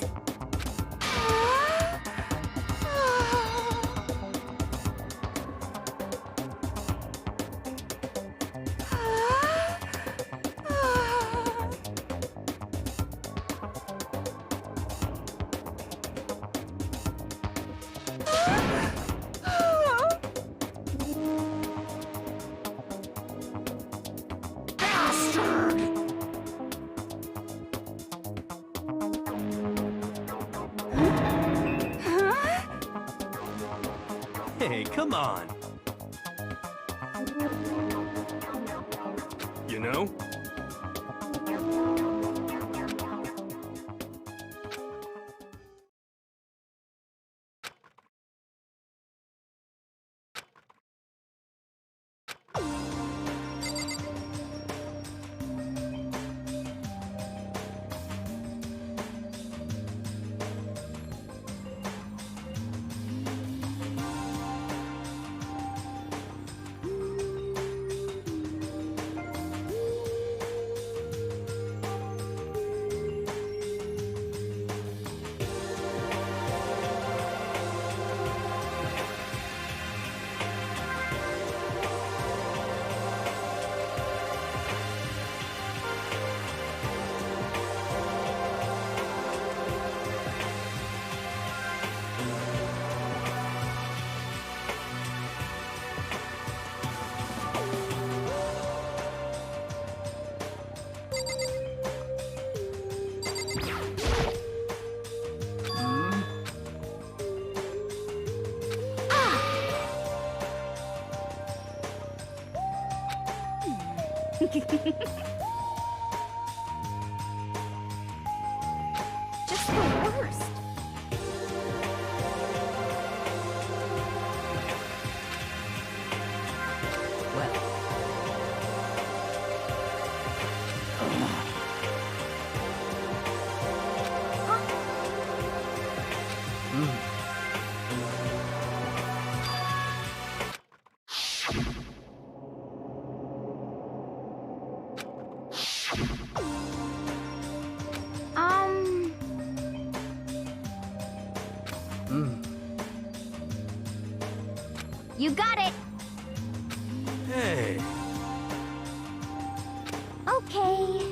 Hey, come on. You know? Just the worst. You got it. Hey. Okay.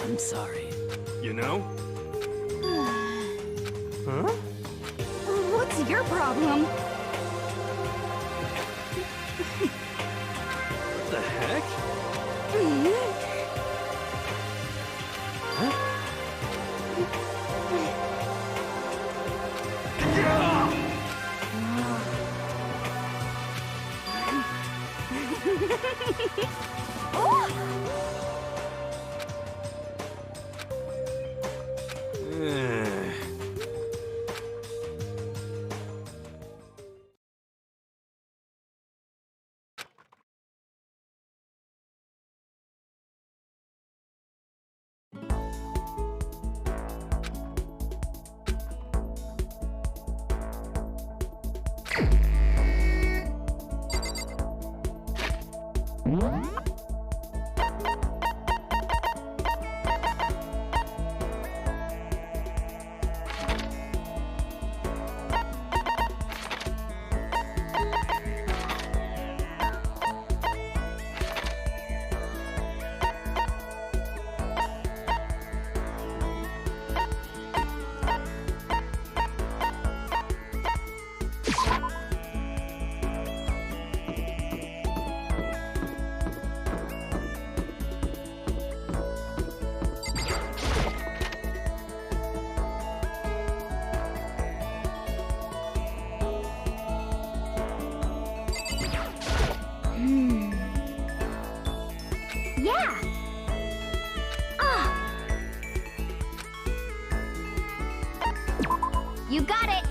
I'm sorry. You know? Huh? What's your problem? What the heck? Huh? Yeah. You got it.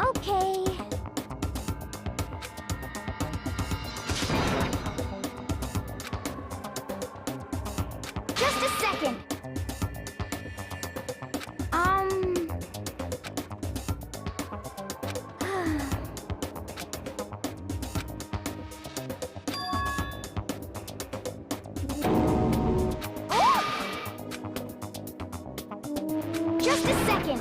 Okay. Just a second. Just a second.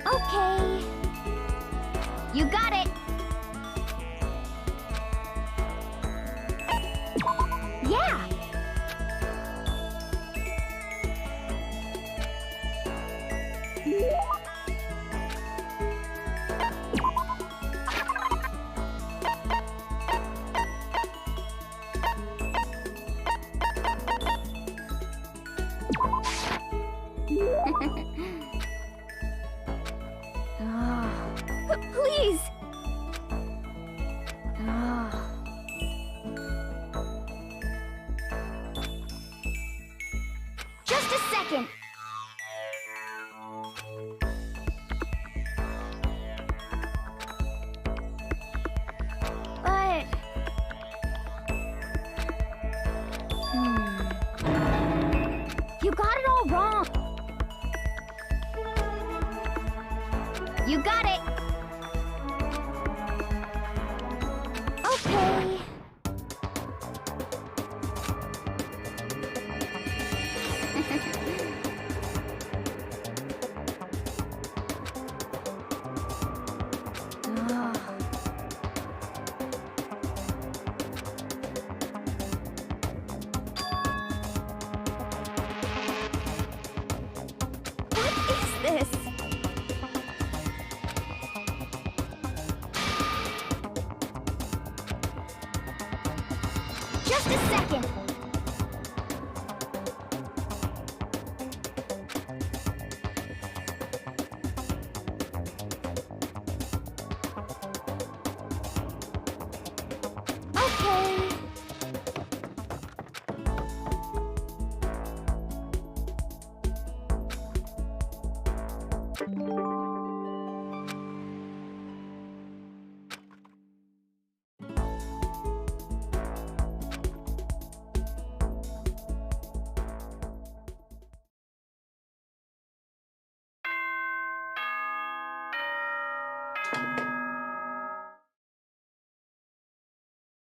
Okay. You got it. Yeah. Please. Just a second. But... You got it all wrong. You got it. Okay. What is this? Just a second. Okay.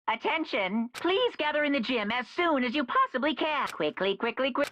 Attention! Please gather in the gym as soon as you possibly can. Quickly, quickly, quick.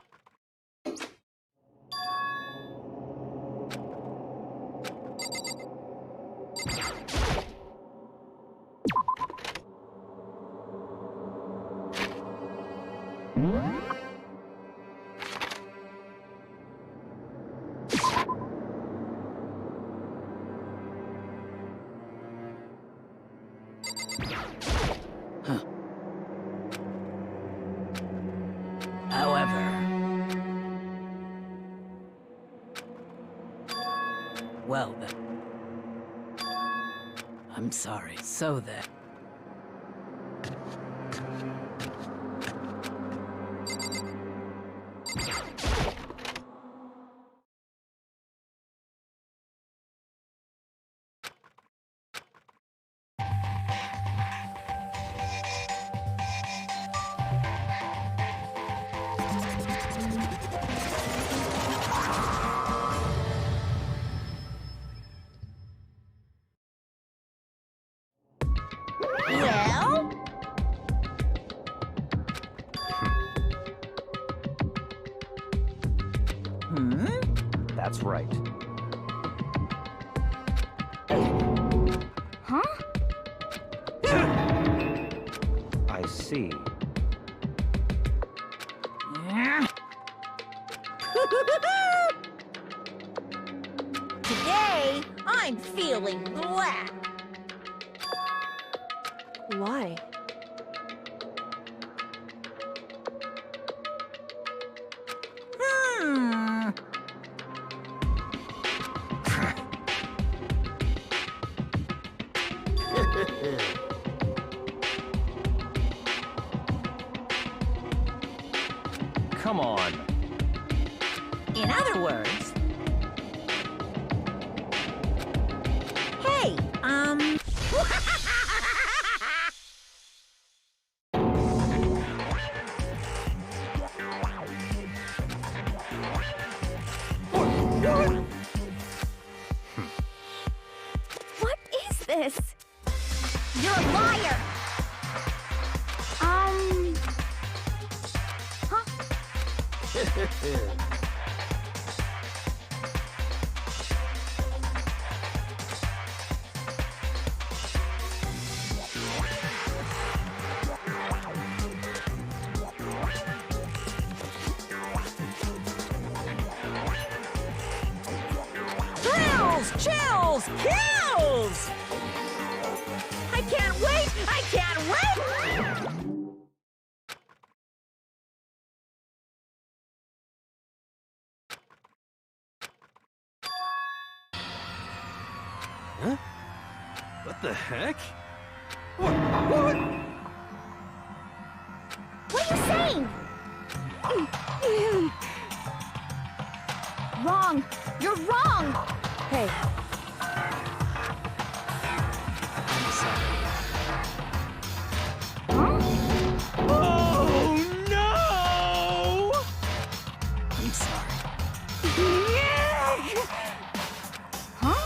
Well then. I'm sorry. So then. Well? That's right. Huh? I see. Today, I'm feeling black. Why? Come on. In other words, What is this? You're a liar! Huh? Chills! Kills! I can't wait! I can't wait! Huh? What the heck? What? What are you saying? Wrong! You're wrong! Hey, I'm sorry. Oh no! I'm sorry. Huh?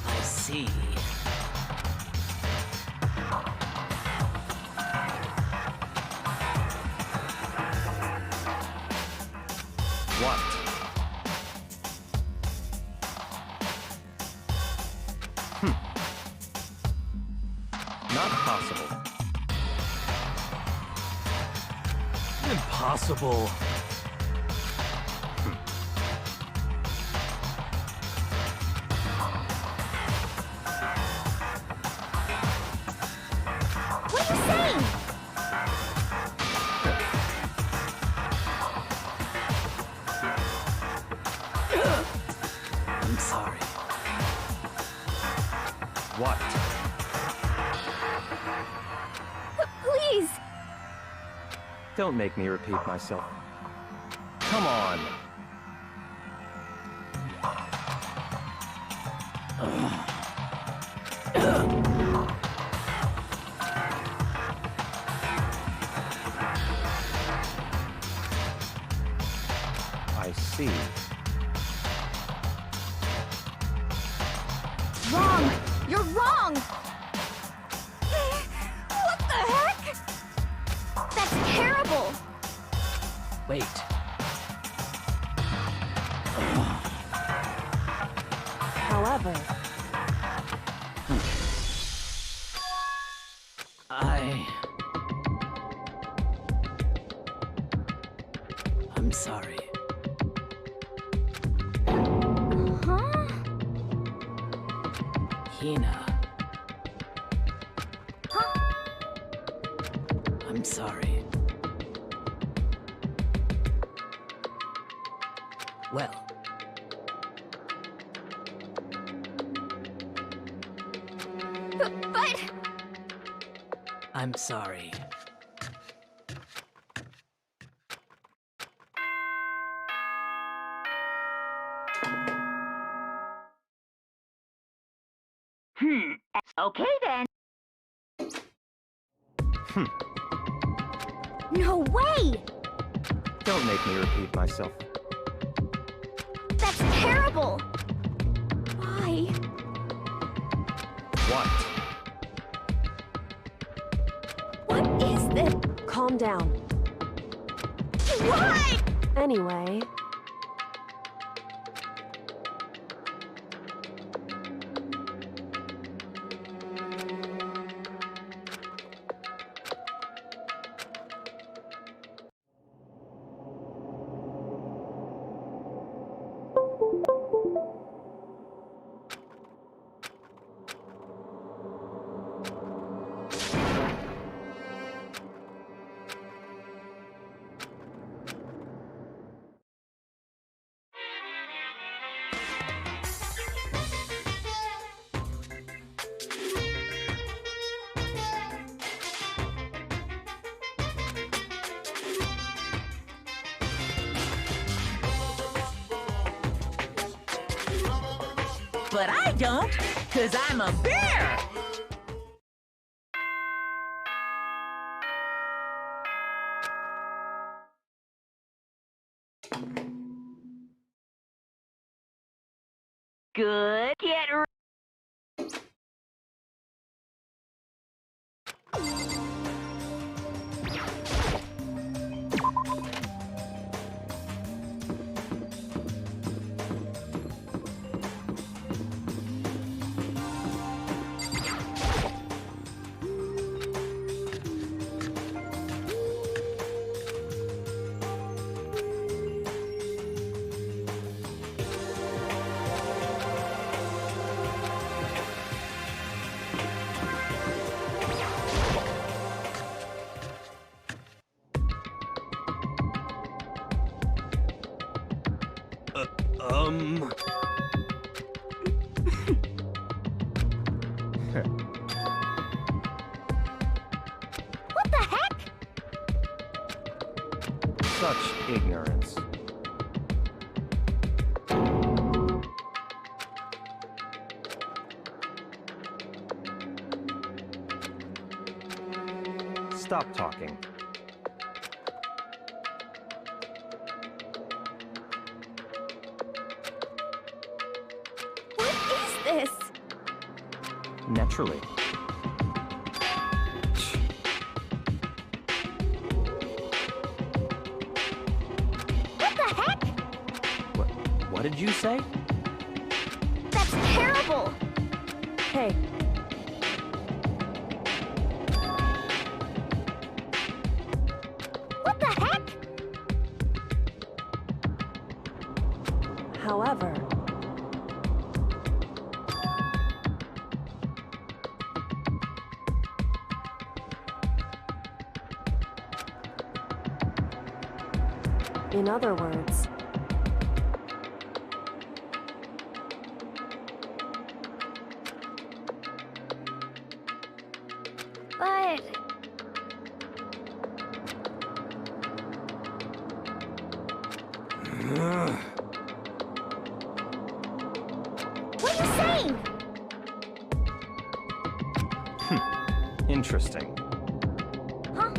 I see. What? Not possible. Impossible. What are you saying? I'm sorry. What? Please! Don't make me repeat myself. Come on. I see. Wrong! You're wrong! What the heck? That's terrible! Wait. however, I'm sorry. Huh? Hina. Huh? I'm sorry. Well. But... I'm sorry. Okay then. No way! Don't make me repeat myself. That's terrible! Why? What? What is this? calm down. Why? Anyway, But I don't, 'cause I'm a bear! Good. Get ready. What the heck? Such ignorance. Stop talking. What is this? Naturally. What the heck? What did you say? That's terrible! Hey, What the heck? however, in other words, But... What are you saying? Interesting. Huh?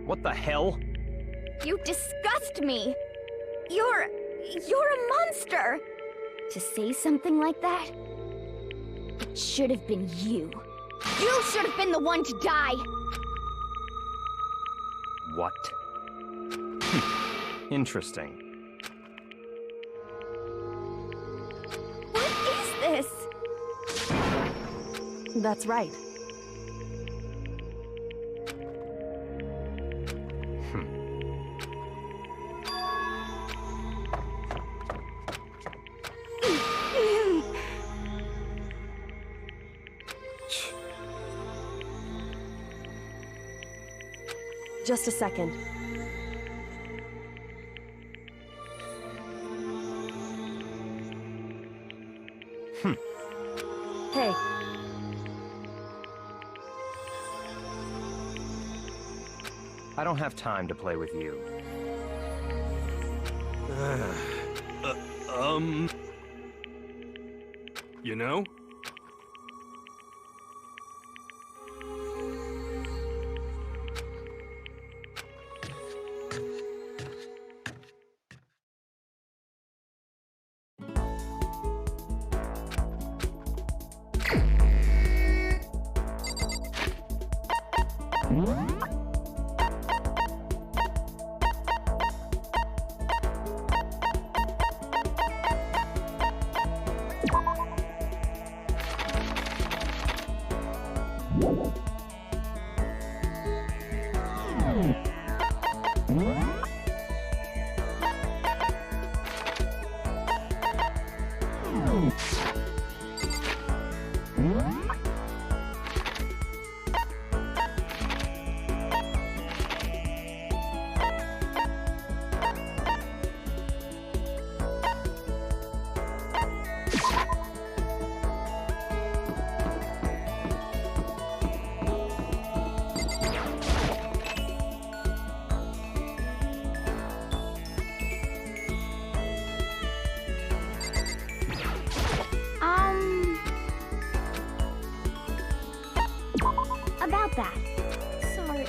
What the hell? You disgust me! You're a monster! To say something like that? It should have been you. You should have been the one to die! What? Interesting. What is this? that's right. Just a second. Hey. I don't have time to play with you. You know? that. Sorry.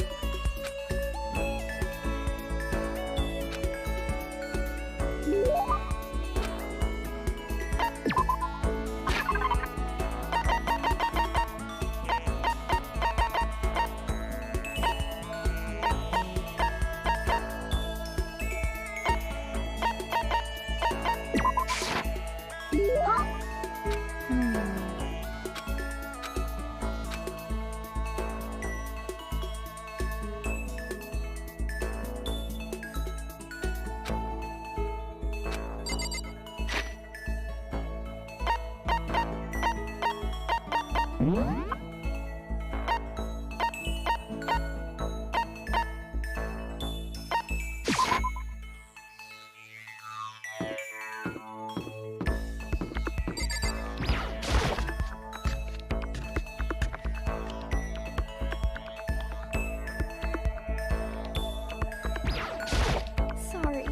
Sorry.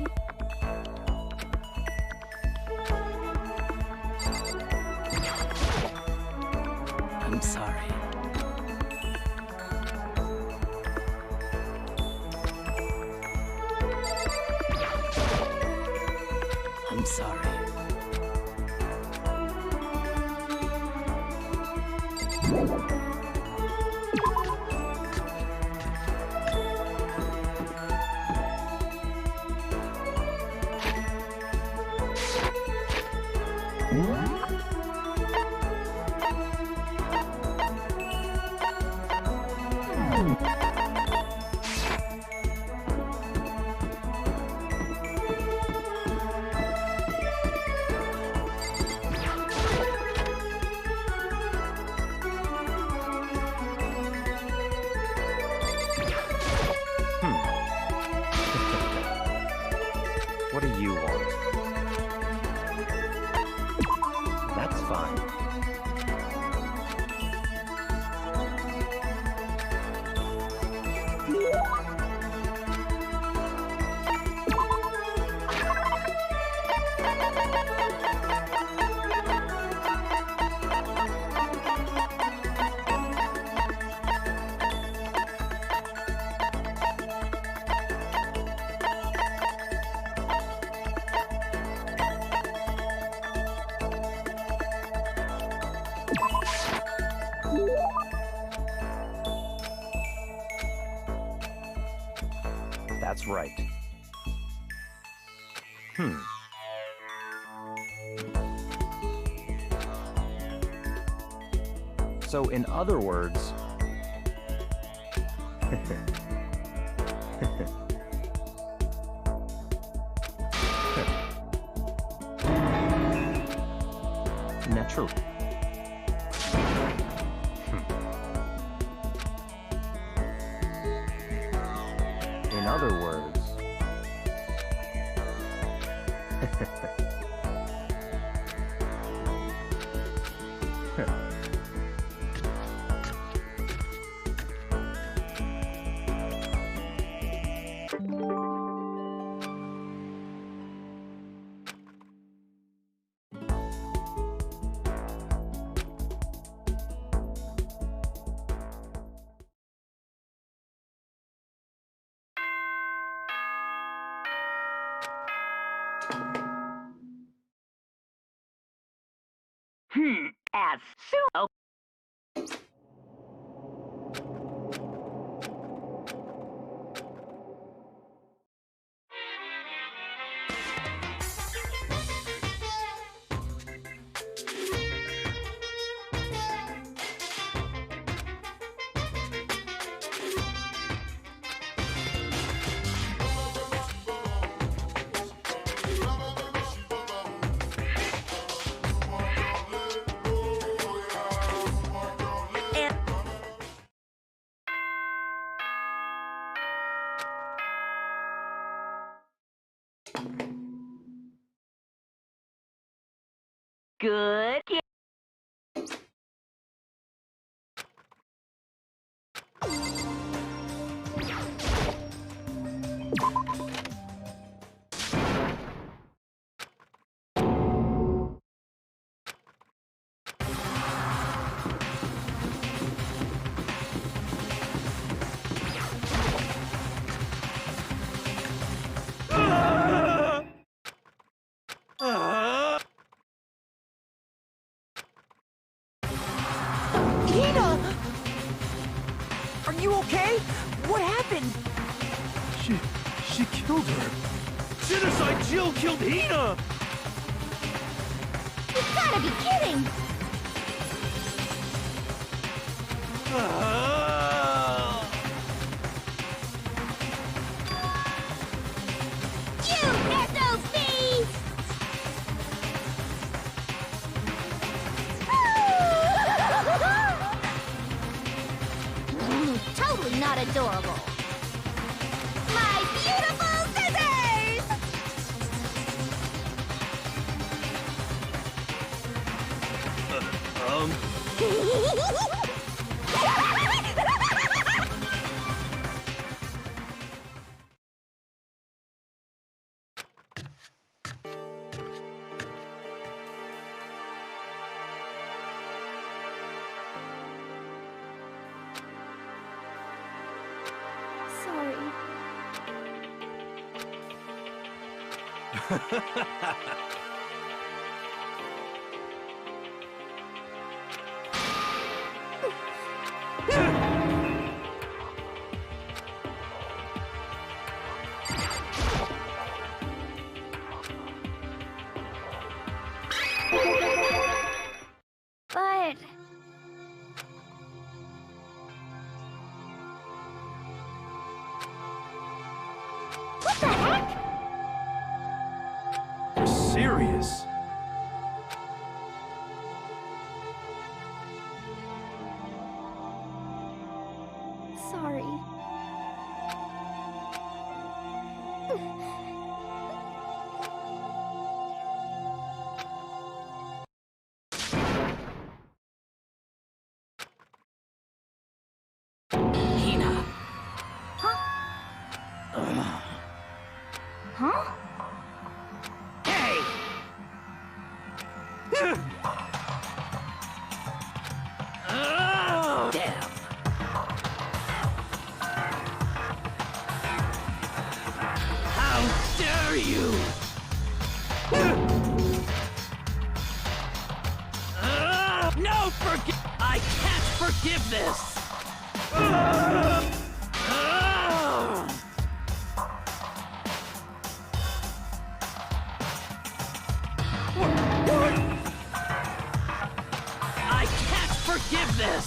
I'm sorry. I'm sorry. What do you want? That's fine. That's right. So, in other words... Natural. In other words... As soon. Good. She killed her. Genocide Jill killed Hina! You gotta be kidding! You get those beasts! Totally not adorable. My beautiful scissors! Sorry. But... What the heck? You're serious? Sorry. Hina. Huh? Hey! Damn. How dare you! No, I can't forgive this! I can't forgive this!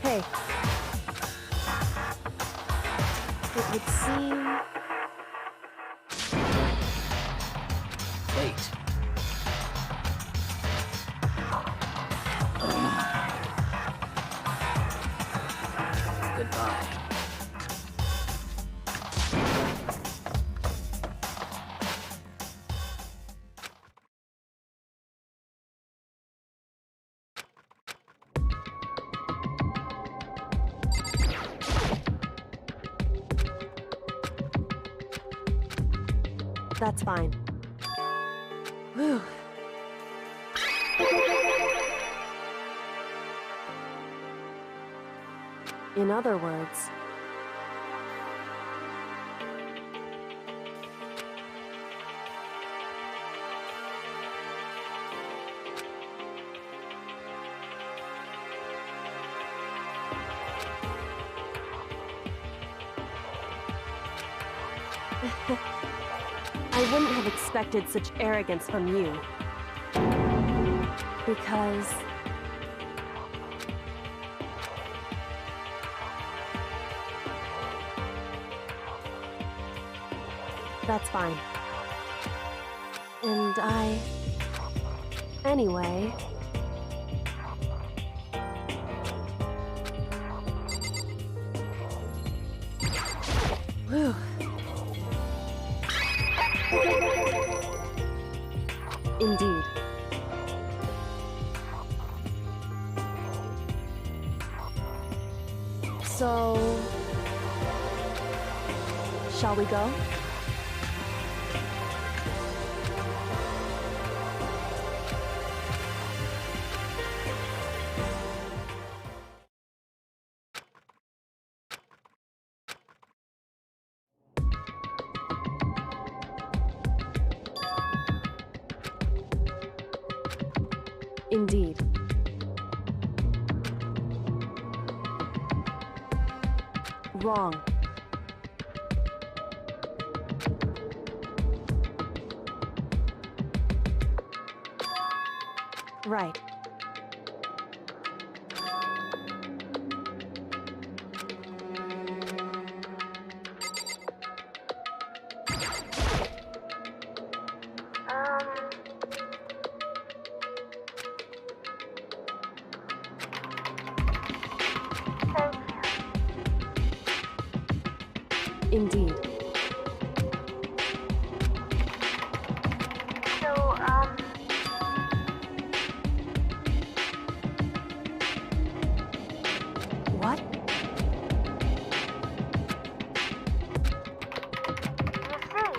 Hey. It would seem... Wait. Goodbye. That's fine. Whew. In other words... I wouldn't have expected such arrogance from you. Because... That's fine. And Anyway... Whew. Indeed. So... Shall we go? Indeed. Wrong. Right. Indeed. So, What? you see,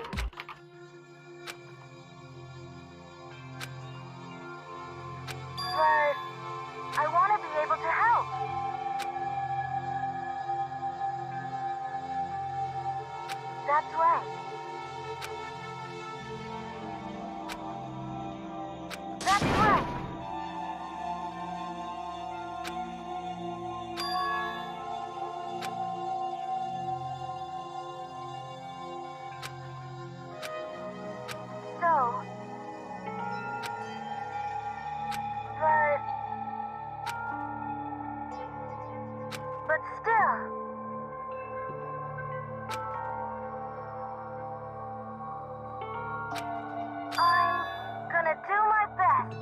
but I want to be able to help. That's right. That's right. So, but still, I'm gonna do my best.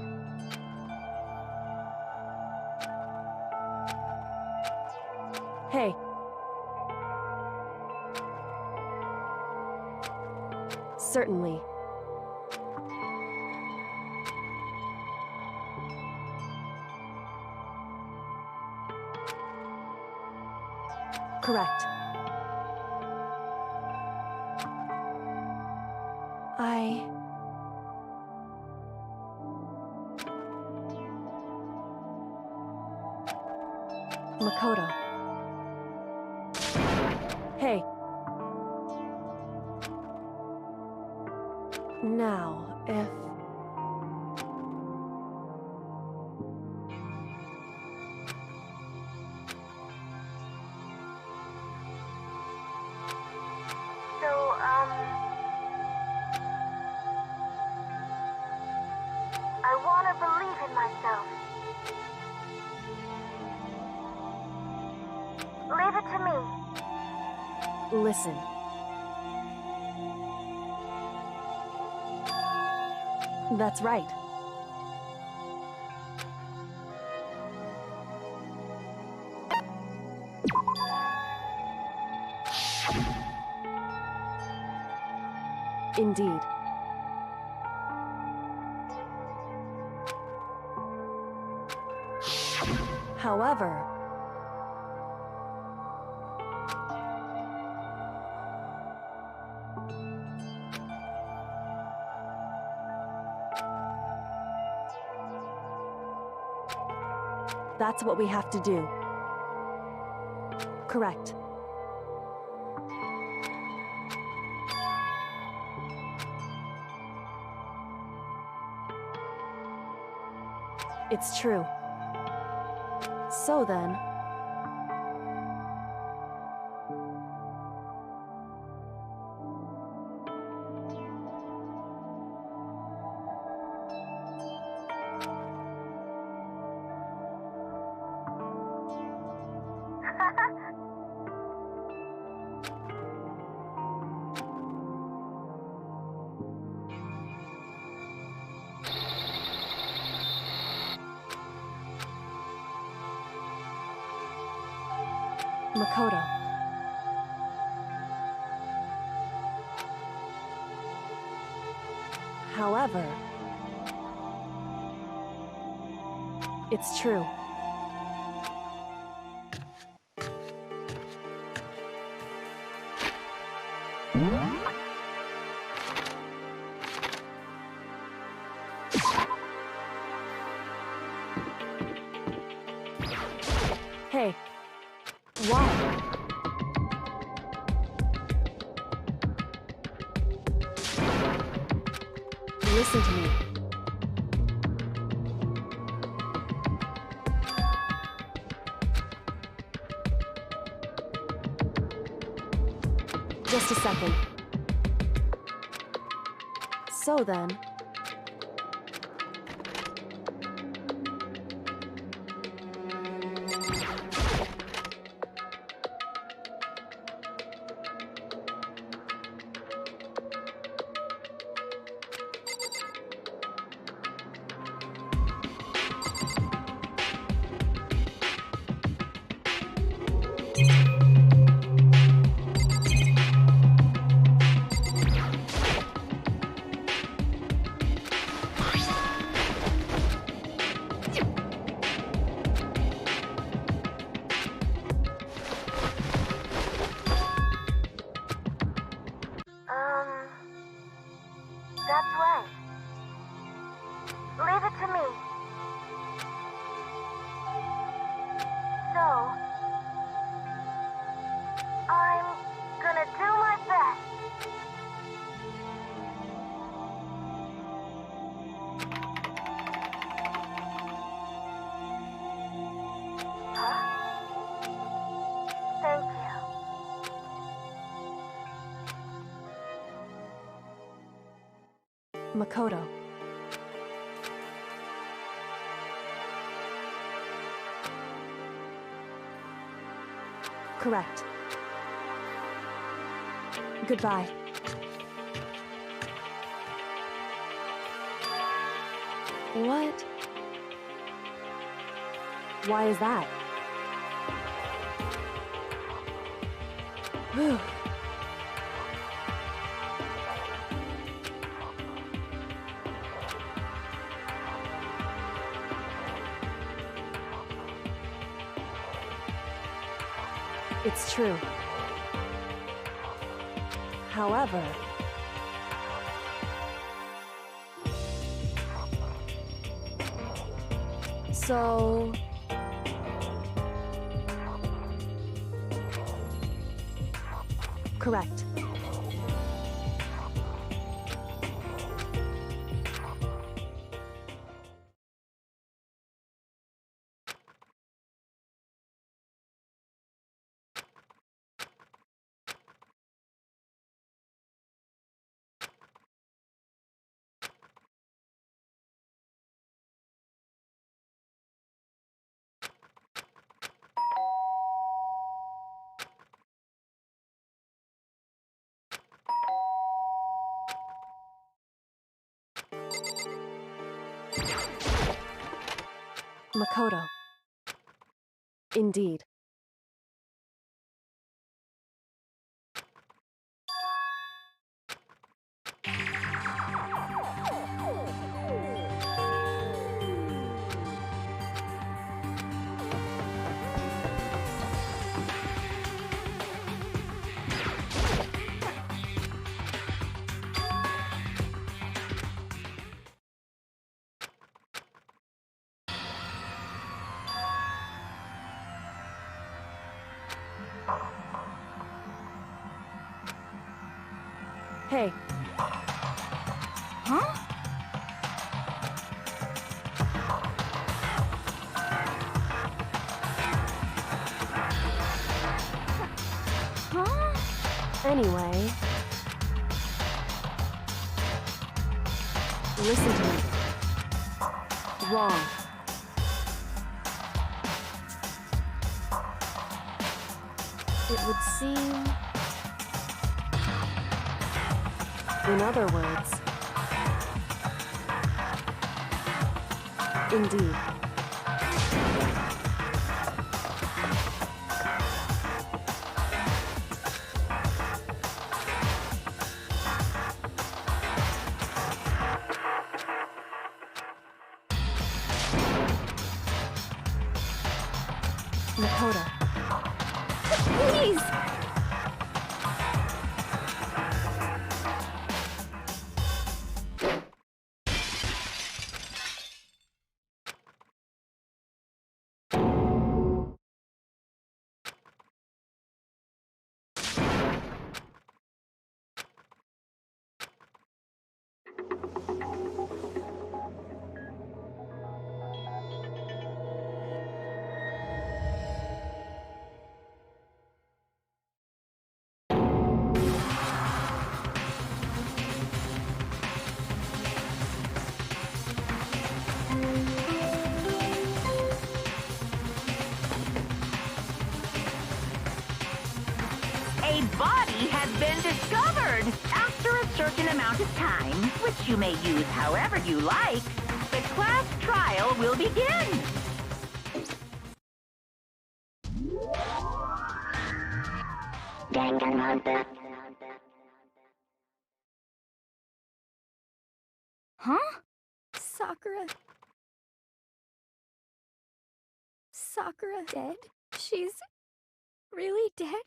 Hey. Certainly. Correct. Makoto. Hey. Now, if... So, I want to believe in myself. Leave it to me. Listen. That's right. Indeed. However... That's what we have to do. Correct. It's true. So then... Makoto. However... It's true. Hey. Why? Listen to me. Just a second. So then... That's right. Leave it to me. So, I'm gonna do my best. Huh? Thank you. Makoto. Correct. Goodbye. What? Why is that? Whew. It's true. However... So... Correct. Makoto. Indeed. Hey. Huh? Huh? Anyway... Listen to me. Wrong. It would seem... In other words... Indeed. Makoto. Please! A body has been discovered. After a certain amount of time, which you may use however you like, the class trial will begin. Dangaronpa. Huh? Sakura. Sakura dead? She's really dead?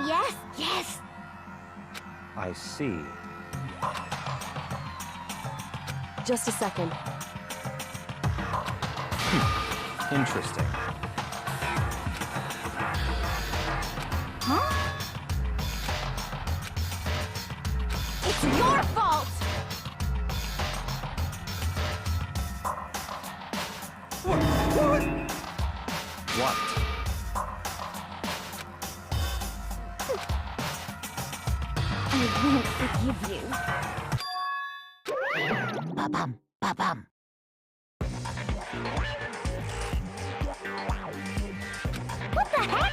Yes, yes. I see. Just a second. Interesting. Huh? It's your fault! What? I won't forgive you. Ba-bum, ba-bum. What the heck?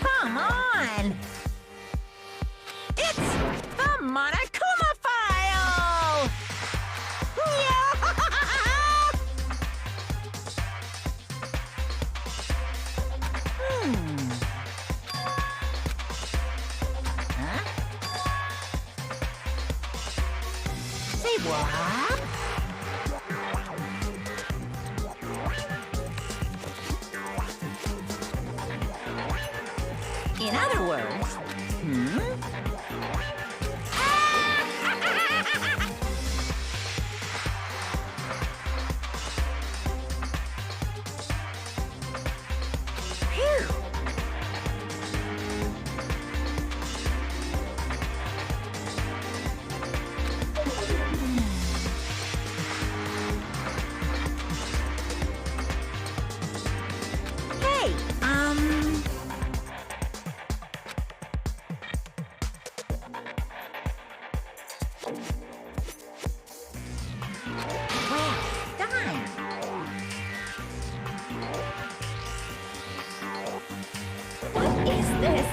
Come on! It's the Monokuma file! Yeah! Huh? Say what? In other words, Phew. Hey, well done. What is this?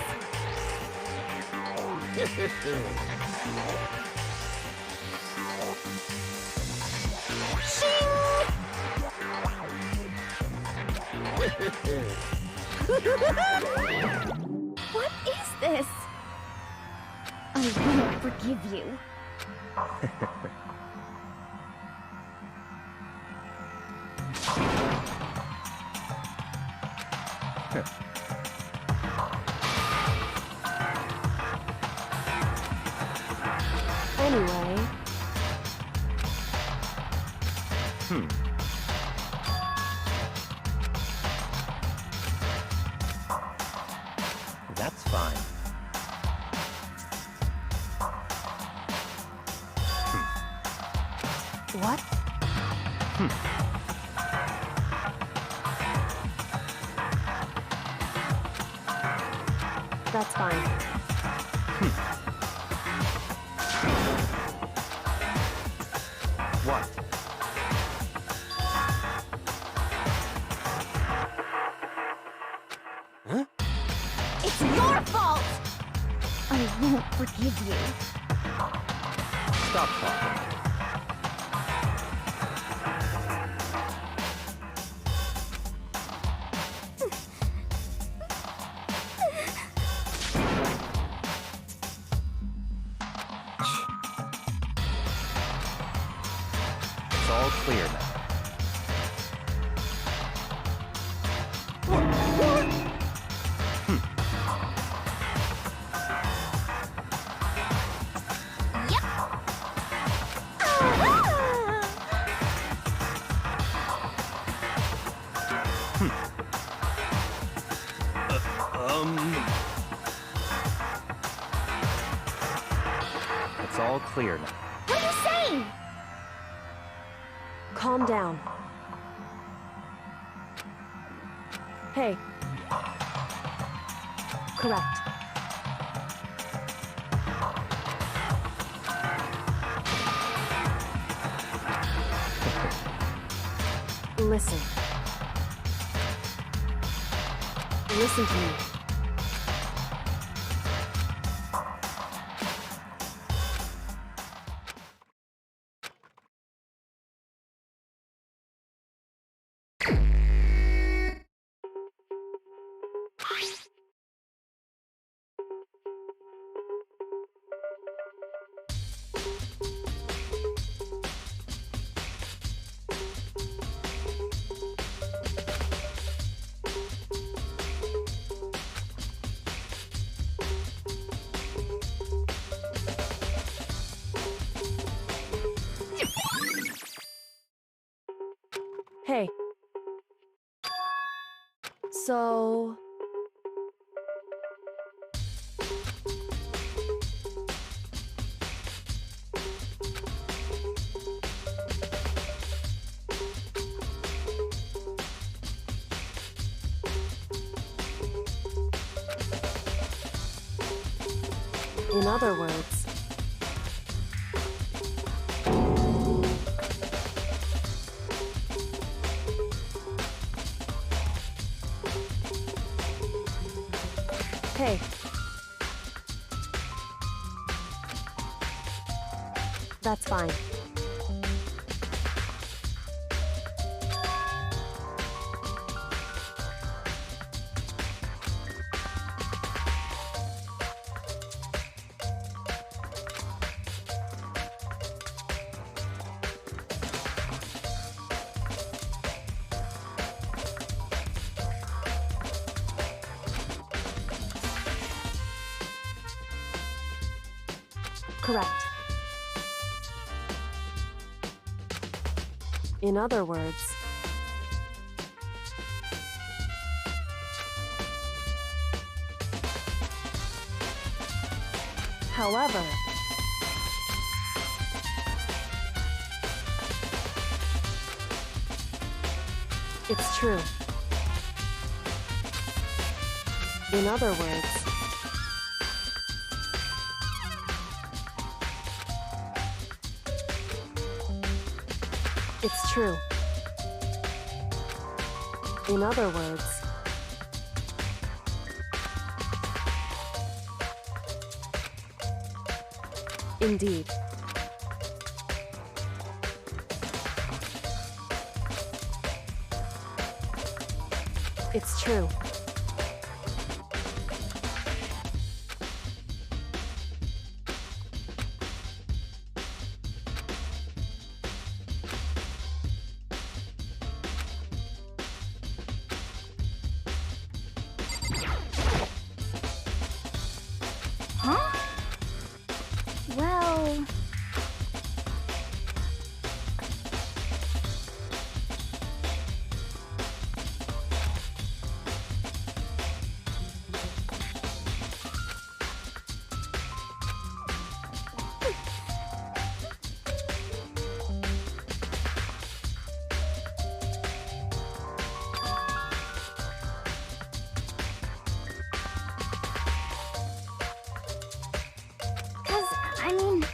What is this? I won't forgive you. Anyway, That's fine. what? That's fine. What? Huh? It's your fault! I won't forgive you. Stop talking. It's all clear now. It's all clear now. What are you saying? Calm down. Hey. Correct. Listen. Listen to me. Hey. So... In other words... Hey. That's fine. Correct. In other words... However... It's true. In other words... It's true. In other words... Indeed. It's true. Huh? Well... I mean...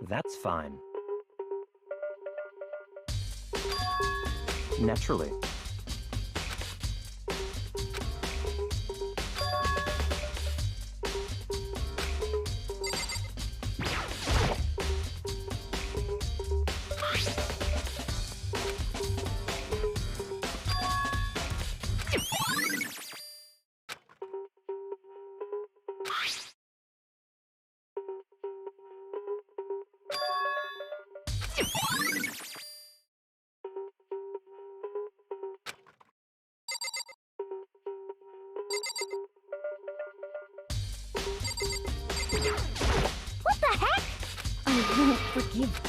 That's fine. Naturally. What the heck? I won't forgive.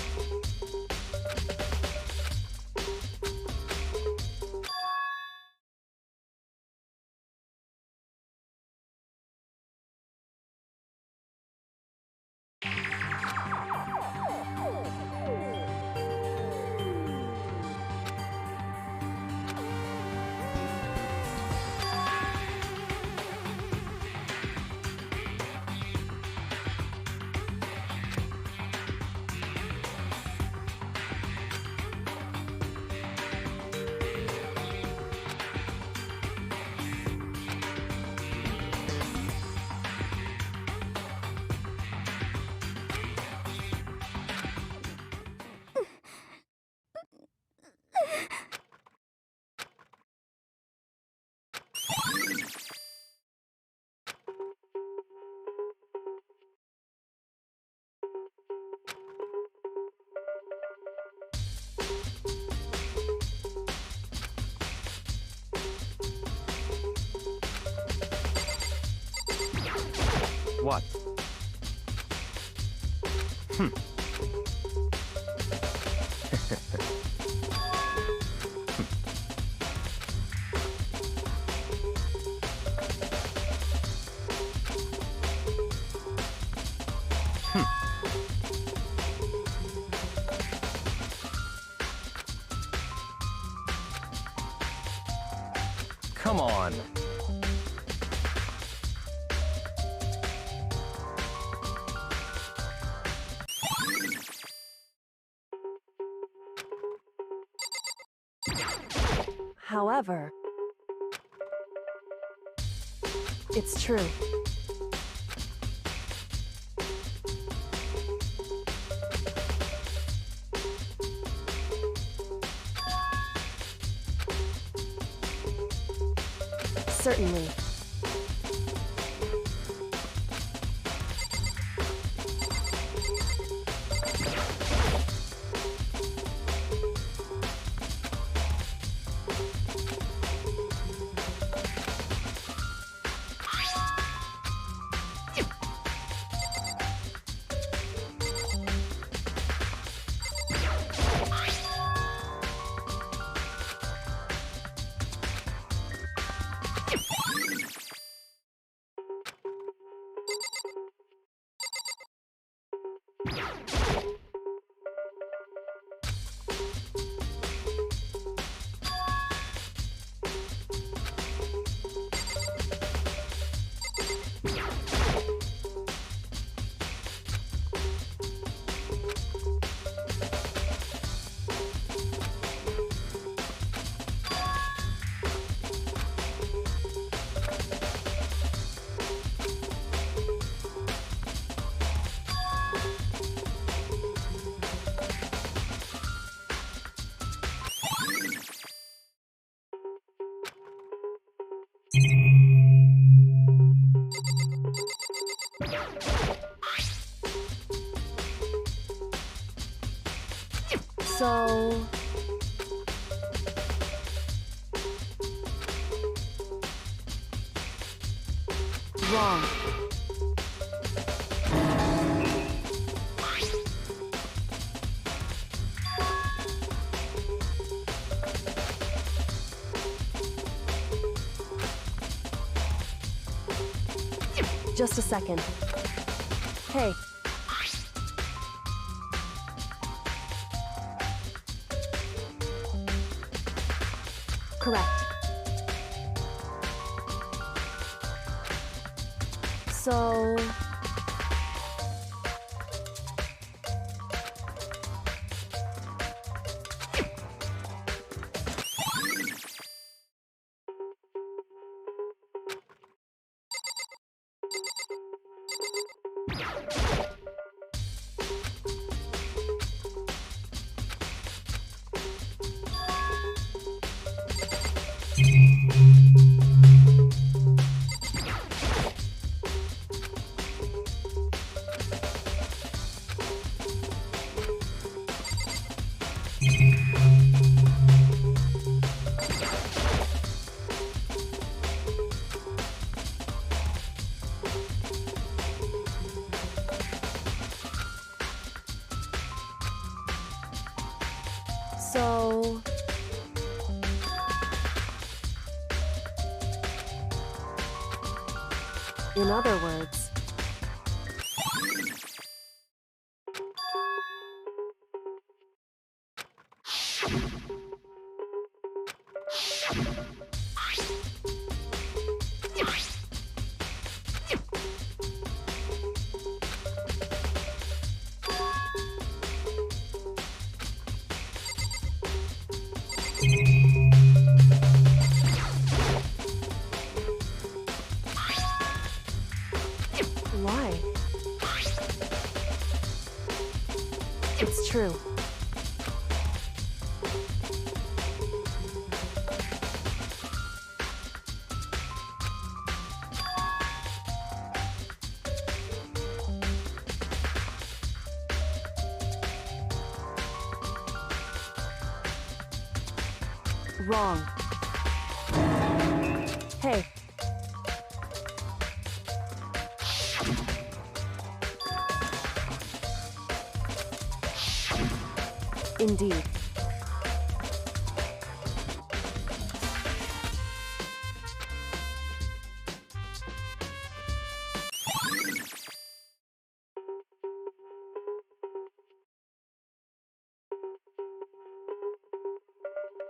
What? Come on. However, it's true. Certainly. So... wrong. Just a second. Hey. Correct. So... So... In other words... Why? It's true. Wrong. Hey. Indeed.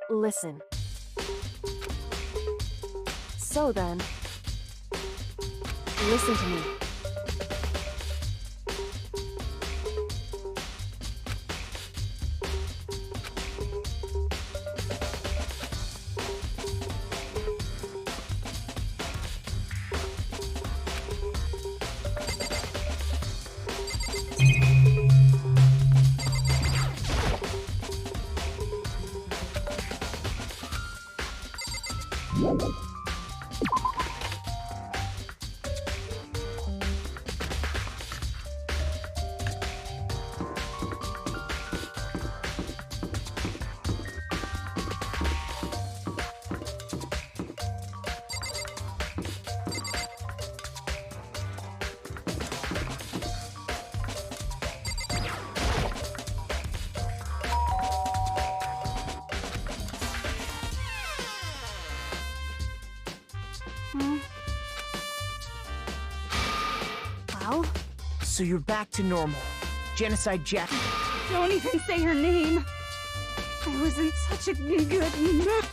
Listen. So then, listen to me. Well? So you're back to normal. Genocide Jack. Don't even say her name. I was in such a good mood.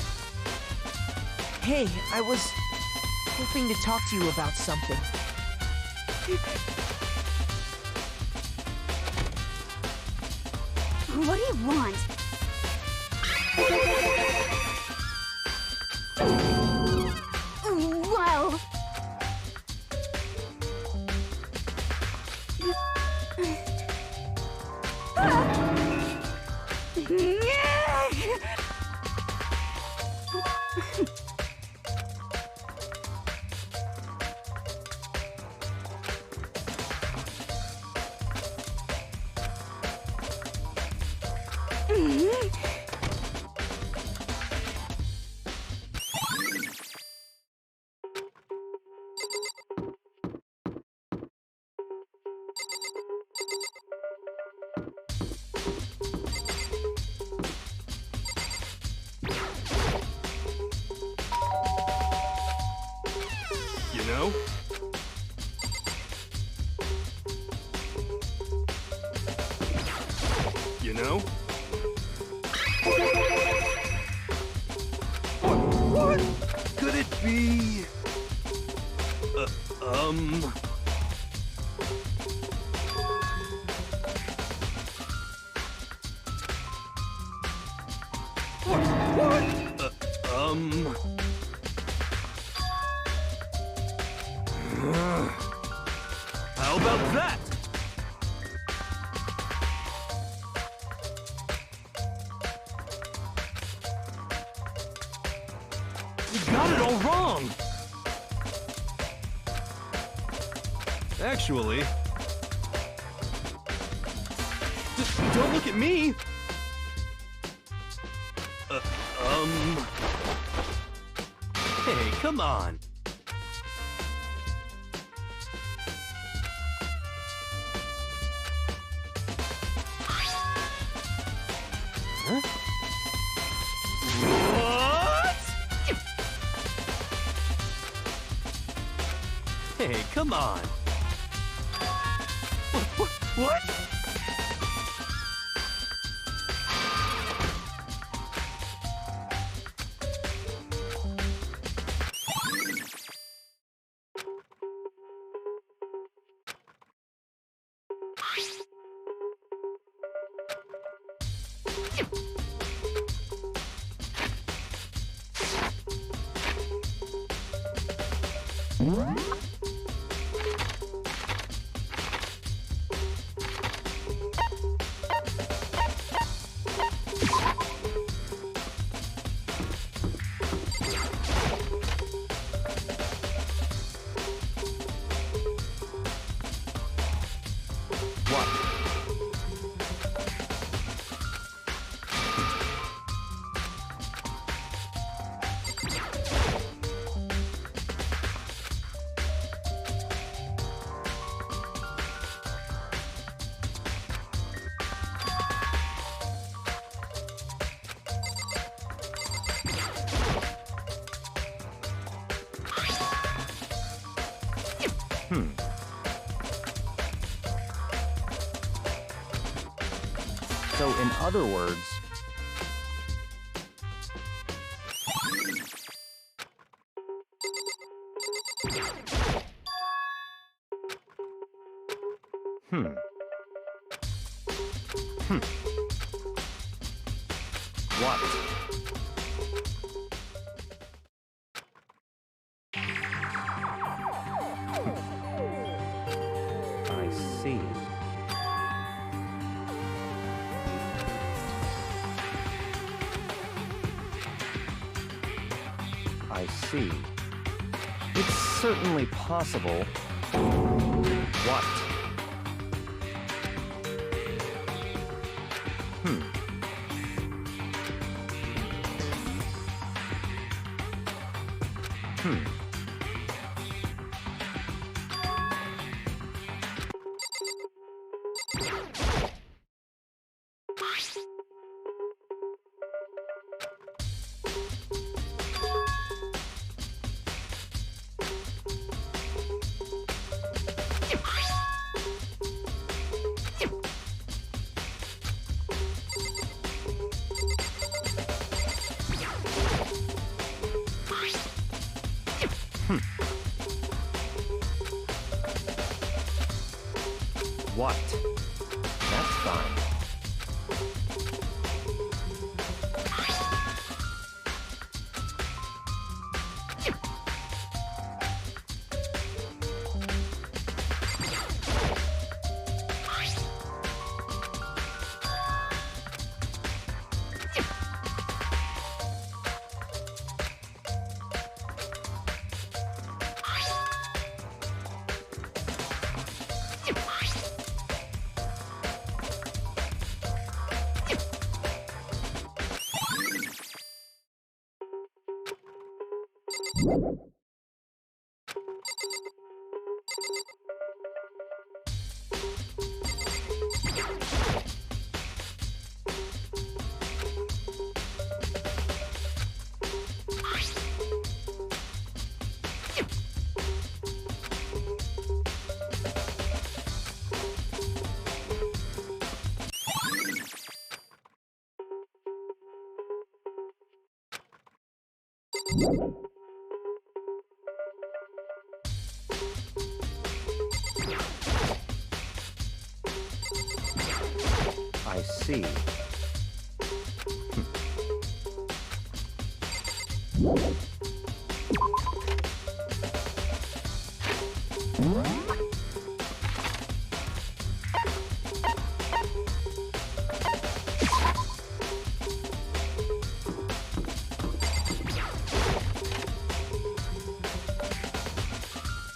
Hey, I was hoping to talk to you about something. What do you want? Well... You know? You know? What could it be? How about that? You got it all wrong! Actually... Don't look at me! Hey, come on! Huh? Hey, come on. What? So, in other words, what? I see. I see. It's certainly possible. What? What? That's fine. I see.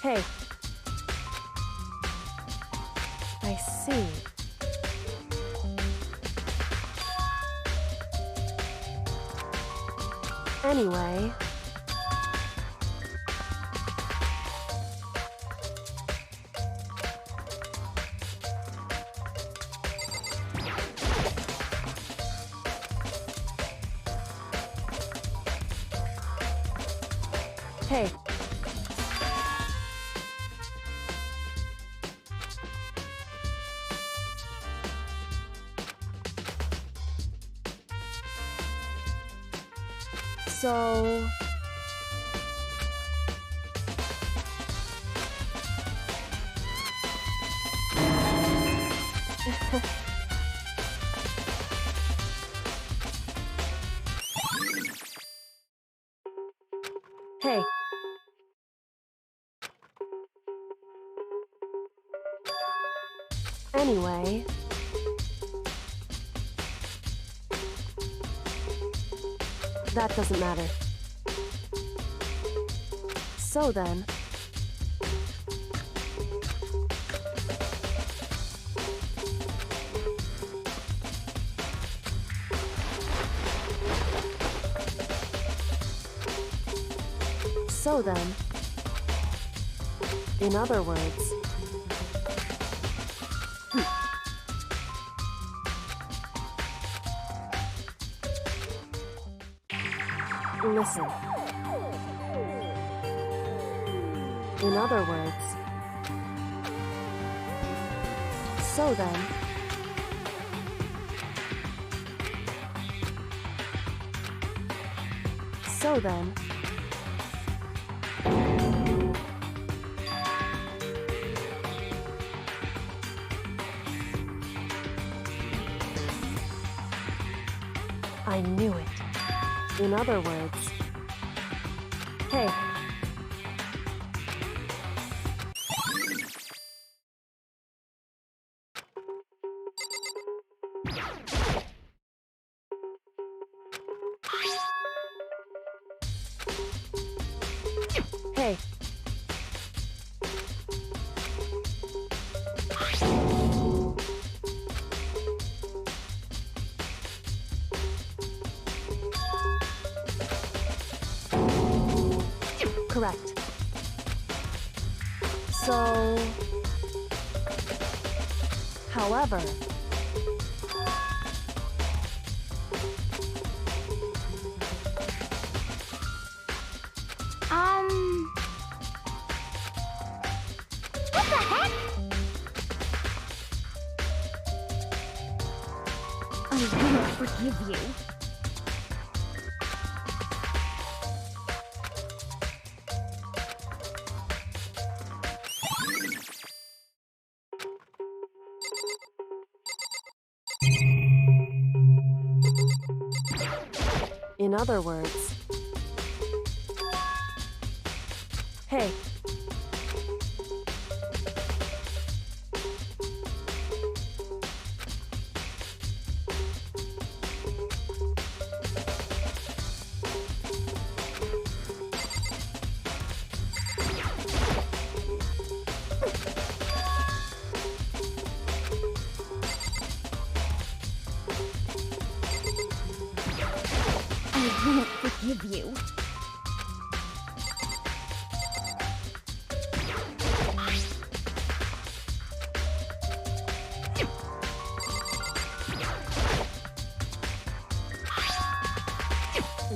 Hey. I see. Anyway... Hey. So... Hey. Anyway... That doesn't matter. So then... So then... In other words... Listen. In other words... So then... So then... I knew it. In other words... Hey. Hey. Correct. So... However... What the heck? I will forgive you. In other words... Hey. I won't forgive you.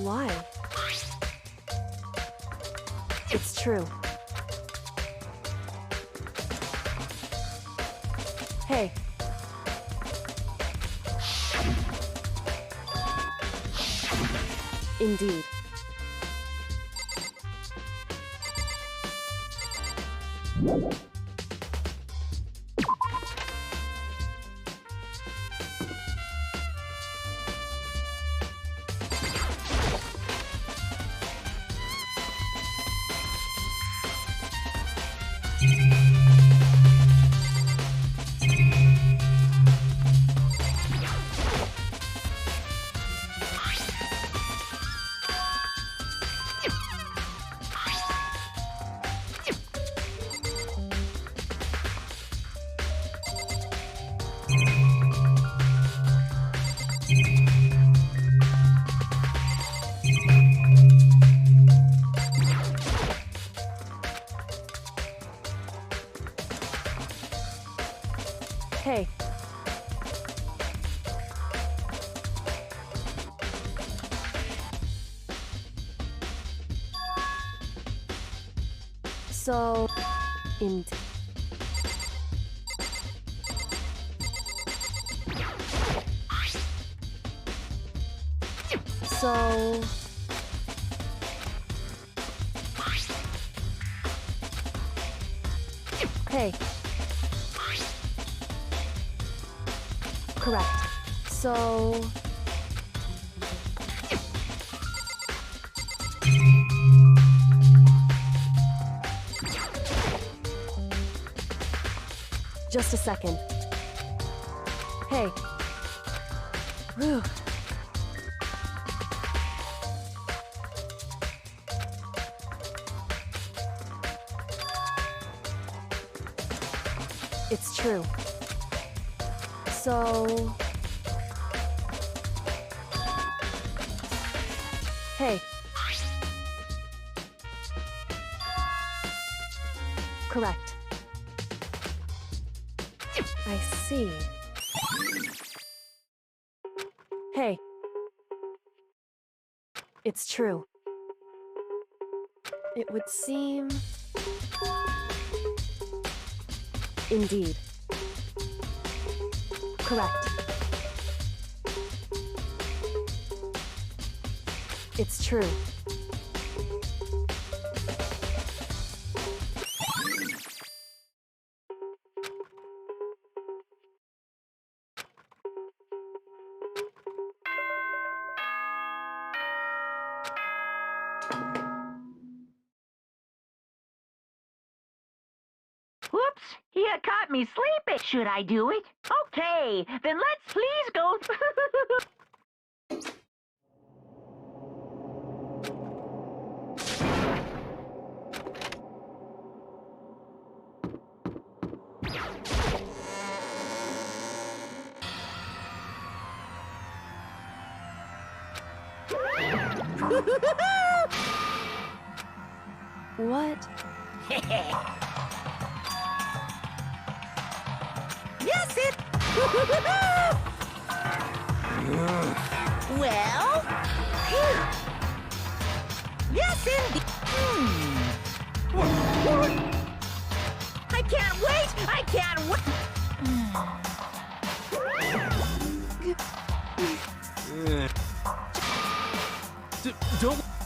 Why? It's true. Hey. Indeed. Hey. So... So... Hey. Correct. So... Just a second. Hey. Whew. It's true. So... Hey. Correct. I see. Hey. It's true. It would seem... Indeed. Correct. It's true. Whoops, he had caught me sleeping. Should I do it? Okay, then let's please go. What? Yes, it. Well. Yes, indeed. I can't wait. I can't wait.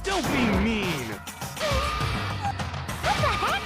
Don't be mean. What the heck?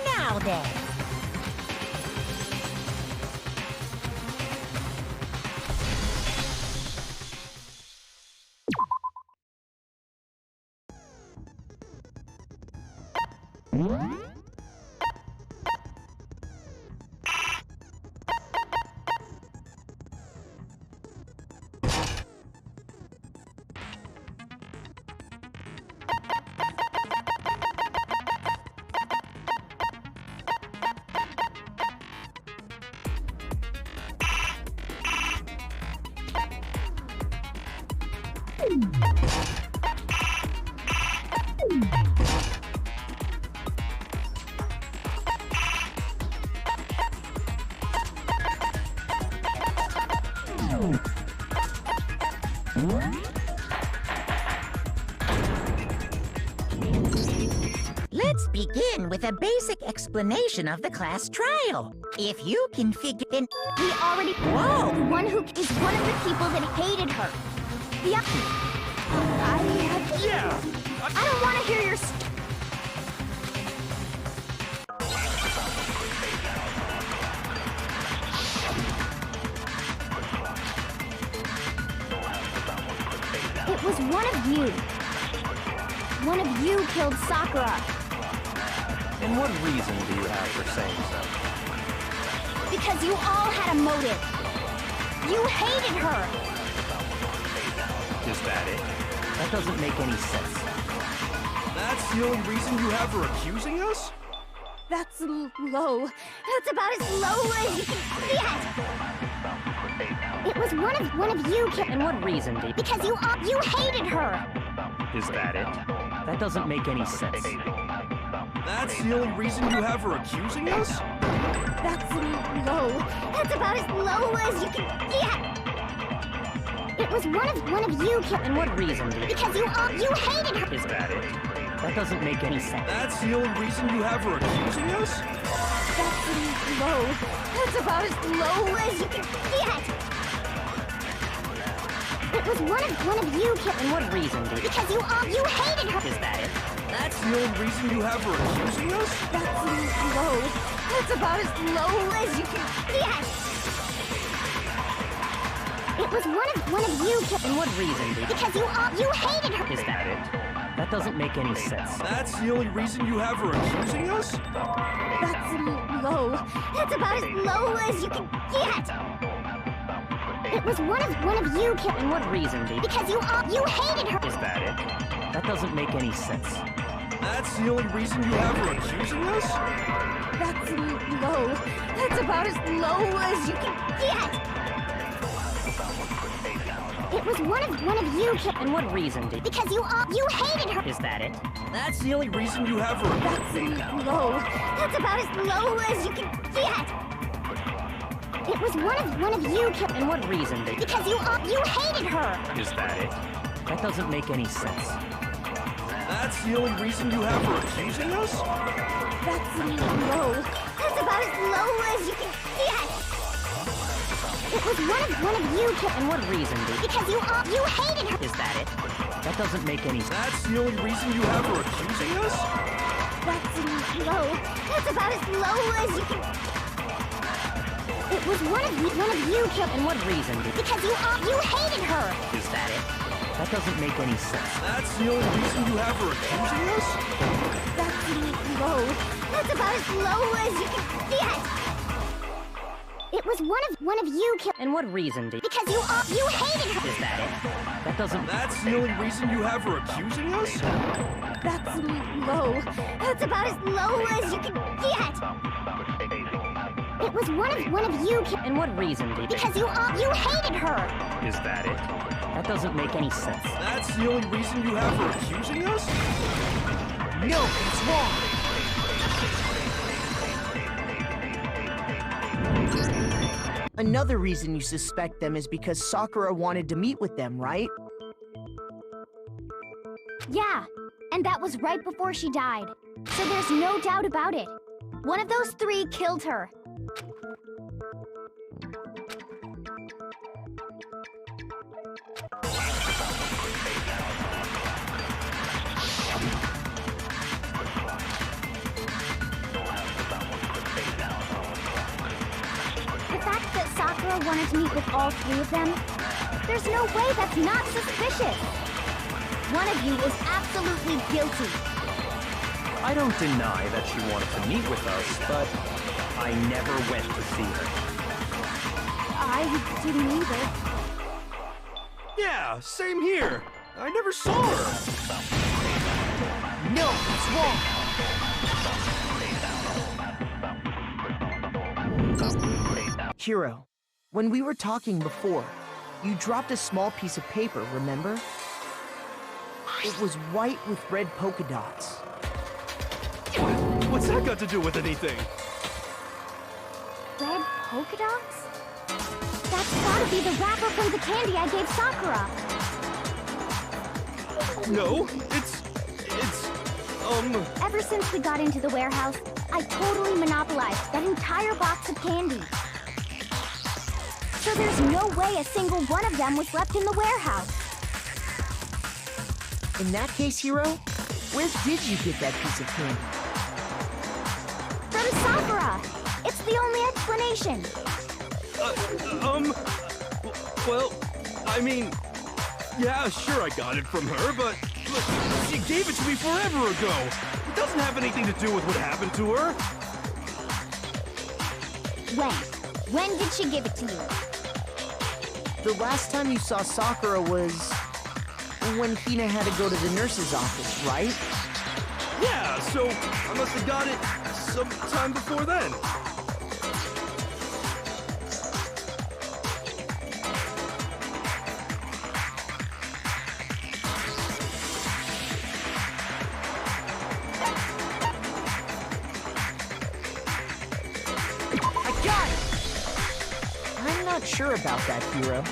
Now then. Let's begin with a basic explanation of the class trial. If you can figure in... We already... Whoa! The one who is one of the people that hated her. Yeah. I don't want to hear your... It was one of you. One of you killed Sakura. And what reason do you have for saying so? Because you all had a motive. You hated her. Is that it? That doesn't make any sense. That's the only reason you have her accusing us? That's low. That's about as low as you can get. It was one of you, And what reason did... because you hated her. Is that it? That doesn't make any sense. That's the only reason you have her accusing us? That's low. That's about as low as you can get. It was one of you, And what reason did... because you hated her. Is that it? That doesn't make any sense. That's the only reason you have her accusing us? That's low. That's about as low as you can get. It was one of you, And what reason did... because you hated her. Is that it? That's the only reason you have her accusing us? That's low. That's about as low as you can get. It was one of you, And what reason did... because you hated her. Is that it? That doesn't make any sense. That's the only reason you have her accusing us? That's low. That's about as low as you can get. It was one of you, And what reason did... because you hated her. Is that it? That doesn't make any sense. That's the only reason you have her accusing us? That's low. That's about as low as you can get. It was one of you, And what reason did... because you hated her. Is that it? That's the only reason you have her. That's low. That's about as low as you can get. It was one of you, And what reason did... because you hated her. Is that it? That doesn't make any sense. That's the only reason you have her accusing us? That's low. That's about as low as you can get. It was one of you, And what reason did... because you hated her. Is that it? That doesn't make any sense. That's the only reason you have her accusing us? That's low. That's about as low as you can. It was one of you, And what reason did... because you hated her. Is that it? That doesn't make any sense. That's the only reason you have her accusing us? That's low. That's about as low as you can get. It was one of you, And what reason did... because you hated her. Is that it? That doesn't... That's the only reason you have her accusing us? That's low. That's about as low as you can get. It was one of you, And what reason did... because you hated her. Is that it? That doesn't make any sense. That's the only reason you have her accusing us? No, it's wrong. Another reason you suspect them is because Sakura wanted to meet with them, right? Yeah, and that was right before she died. So there's no doubt about it. One of those three killed her. The fact that Sakura wanted to meet with all three of them, there's no way that's not suspicious. One of you is absolutely guilty. I don't deny that she wanted to meet with us, but I never went to see her. I didn't either. Yeah, same here. I never saw her. No, it's wrong. Hiro, when we were talking before, you dropped a small piece of paper, remember? It was white with red polka dots. What's that got to do with anything? Red polka dots? That's gotta be the wrapper from the candy I gave Sakura. No, it's... Ever since we got into the warehouse, I totally monopolized that entire box of candy. So there's no way a single one of them was left in the warehouse. In that case, Hiro, where did you get that piece of candy? From Sakura! It's the only explanation. Well, I mean... Yeah, sure I got it from her, but... Look, she gave it to me forever ago! It doesn't have anything to do with what happened to her! When did she give it to you? The last time you saw Sakura was... when Hina had to go to the nurse's office, right? so I must have got it sometime before then. I got it! I'm not sure about that, Hero.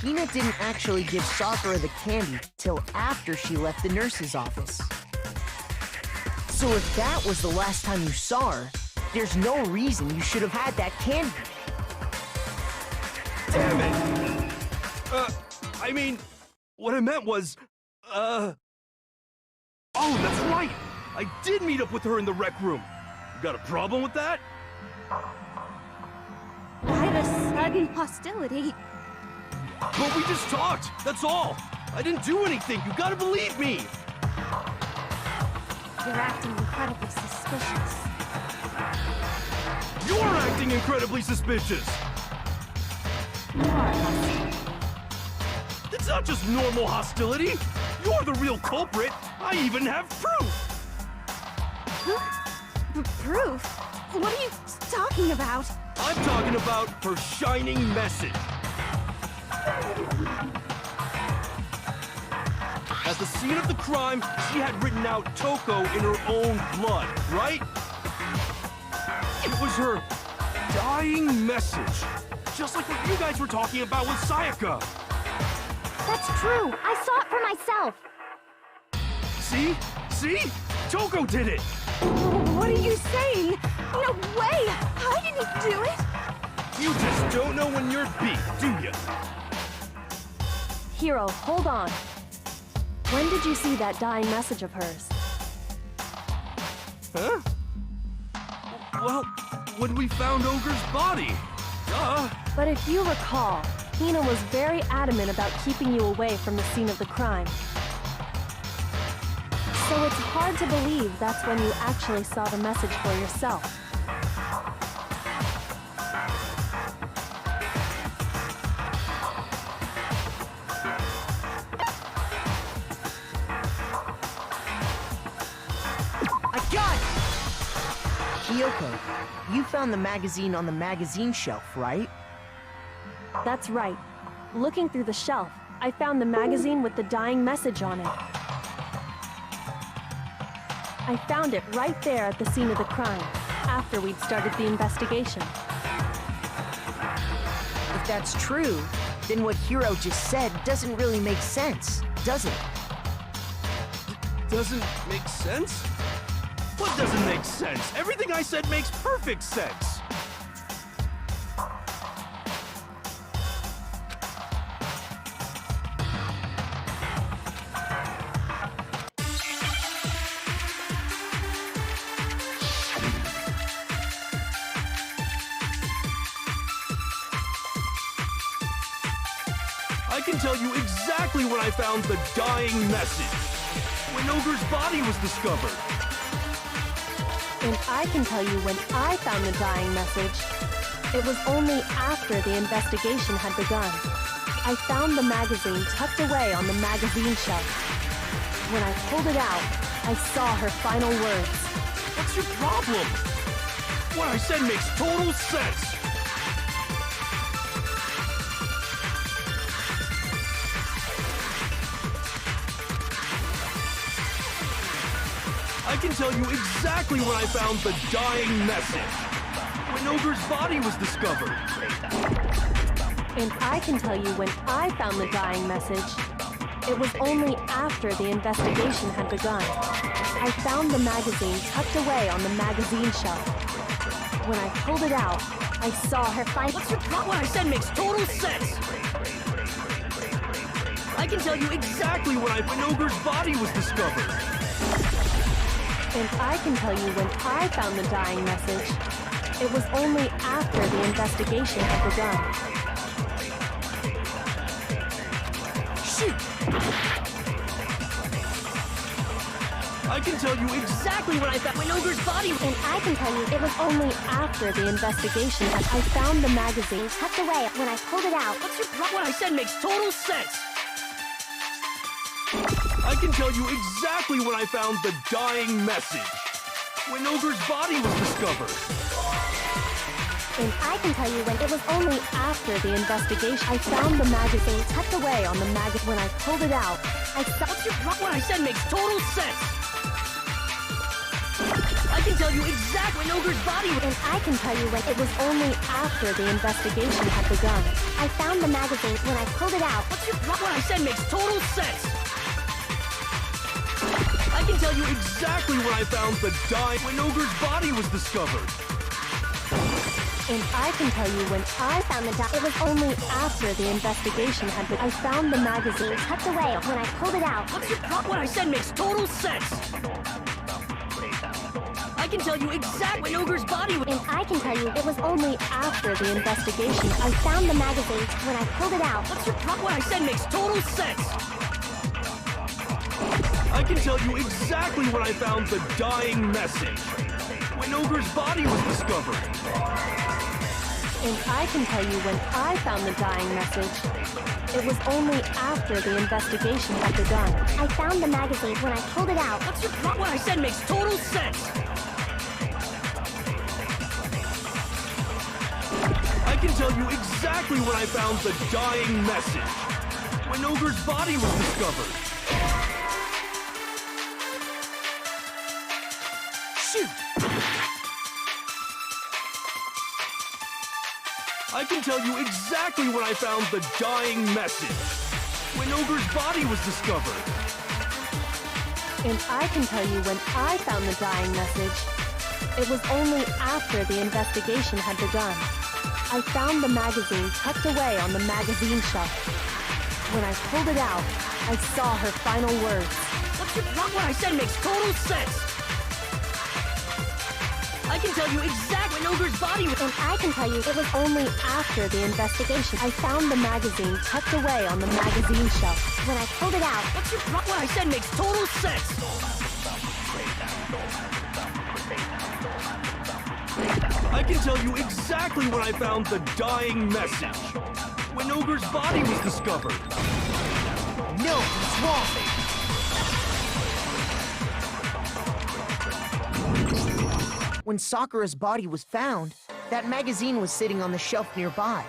Hina didn't actually give Sakura the candy till after she left the nurse's office. So if that was the last time you saw her, there's no reason you should have had that candy. Damn it! I mean, what I meant was, Oh, that's right! I did meet up with her in the rec room. You got a problem with that? Why the sudden hostility? But we just talked, that's all. I didn't do anything, you gotta believe me! You're acting incredibly suspicious. You're acting incredibly suspicious! You are hostile. It's not just normal hostility! You're the real culprit! I even have proof! Proof? What are you talking about? I'm talking about her shining message. At the scene of the crime, she had written out Toko in her own blood, right? It was her dying message. Just like what you guys were talking about with Sayaka. That's true. I saw it for myself. See? See? Toko did it! What are you saying? No way! I didn't do it! You just don't know when you're beat, do you? Hero, hold on. When did you see that dying message of hers? Huh? Well, when we found Ogre's body. Duh. But if you recall, Hina was very adamant about keeping you away from the scene of the crime. So it's hard to believe that's when you actually saw the message for yourself. I got it! Kyoko, you found the magazine on the magazine shelf, right? That's right. Looking through the shelf, I found the magazine with the dying message on it. I found it right there at the scene of the crime, after we'd started the investigation. If that's true, then what Hiro just said doesn't really make sense, does it? Doesn't make sense? What doesn't make sense? Everything I said makes perfect sense. I can tell you exactly when I found the dying message. When Ogre's body was discovered. And I can tell you when I found the dying message. It was only after the investigation had begun. I found the magazine tucked away on the magazine shelf. When I pulled it out, I saw her final words. What's your problem? What I said makes total sense. I can tell you exactly when I found the dying message. When Ogre's body was discovered. And I can tell you when I found the dying message. It was only after the investigation had begun. I found the magazine tucked away on the magazine shelf. When I pulled it out, I saw her final... What's your problem? What I said makes total sense! I can tell you exactly when Ogre's body was discovered. And I can tell you when I found the dying message. It was only after the investigation had begun. Shoot! I can tell you exactly when I found Ogre's body. And I can tell you it was only after the investigation that I found the magazine tucked away. When I pulled it out, What's your problem? What I said makes total sense! I can tell you exactly when I found the dying message. When Ogre's body was discovered. And I can tell you when it was only after the investigation I found the magazine tucked away on the magazine. When I pulled it out, I saw... What I said makes total sense! I can tell you exactly when Ogre's body was... And I can tell you when it was only after the investigation had begun. I found the magazine when I pulled it out. What I said makes total sense! I can tell you exactly when I found the when Ogre's body was discovered. And I can tell you when I found the it was only after the investigation had begun. I found the magazine tucked away when I pulled it out. What I said makes total sense! I can tell you exactly when Ogre's body was... And I can tell you it was only after the investigation I found the magazine when I pulled it out. What I said makes total sense! I can tell you exactly when I found the dying message. When Ogre's body was discovered. And I can tell you when I found the dying message. It was only after the investigation had begun. I found the magazine when I pulled it out. What I said makes total sense! I can tell you exactly when I found the dying message. When Ogre's body was discovered. Shoot! I can tell you exactly when I found the dying message. When Ogre's body was discovered. And I can tell you when I found the dying message. It was only after the investigation had begun. I found the magazine tucked away on the magazine shelf. When I pulled it out, I saw her final words. What I said makes total sense! I can tell you exactly when Ogre's body was... And I can tell you it was only after the investigation I found the magazine tucked away on the magazine shelf. When I pulled it out. What I said makes total sense! I can tell you exactly when I found the dying message. When Ogre's body was discovered. No, he's wrong. When Sakura's body was found, that magazine was sitting on the shelf nearby.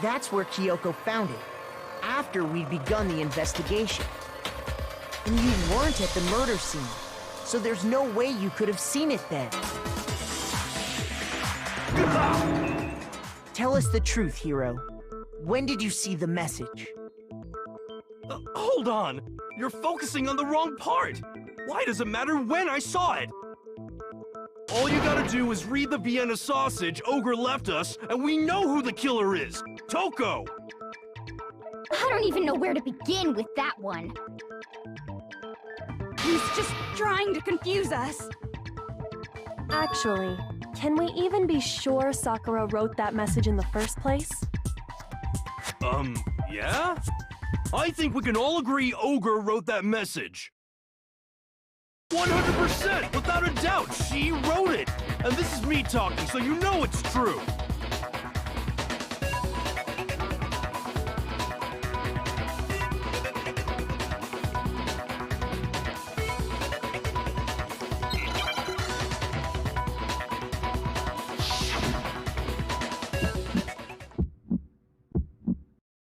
That's where Kyoko found it, after we'd begun the investigation. And you weren't at the murder scene, so there's no way you could have seen it then. Tell us the truth, Hiro. When did you see the message? Hold on! You're focusing on the wrong part! Why does it matter when I saw it? All you gotta do is read the Vienna sausage Ogre left us, and we know who the killer is! Toko! I don't even know where to begin with that one. He's just trying to confuse us. Actually, can we even be sure Sakura wrote that message in the first place? Yeah? I think we can all agree Ogre wrote that message. 100%! Without a doubt, she wrote it! And this is me talking, so you know it's true!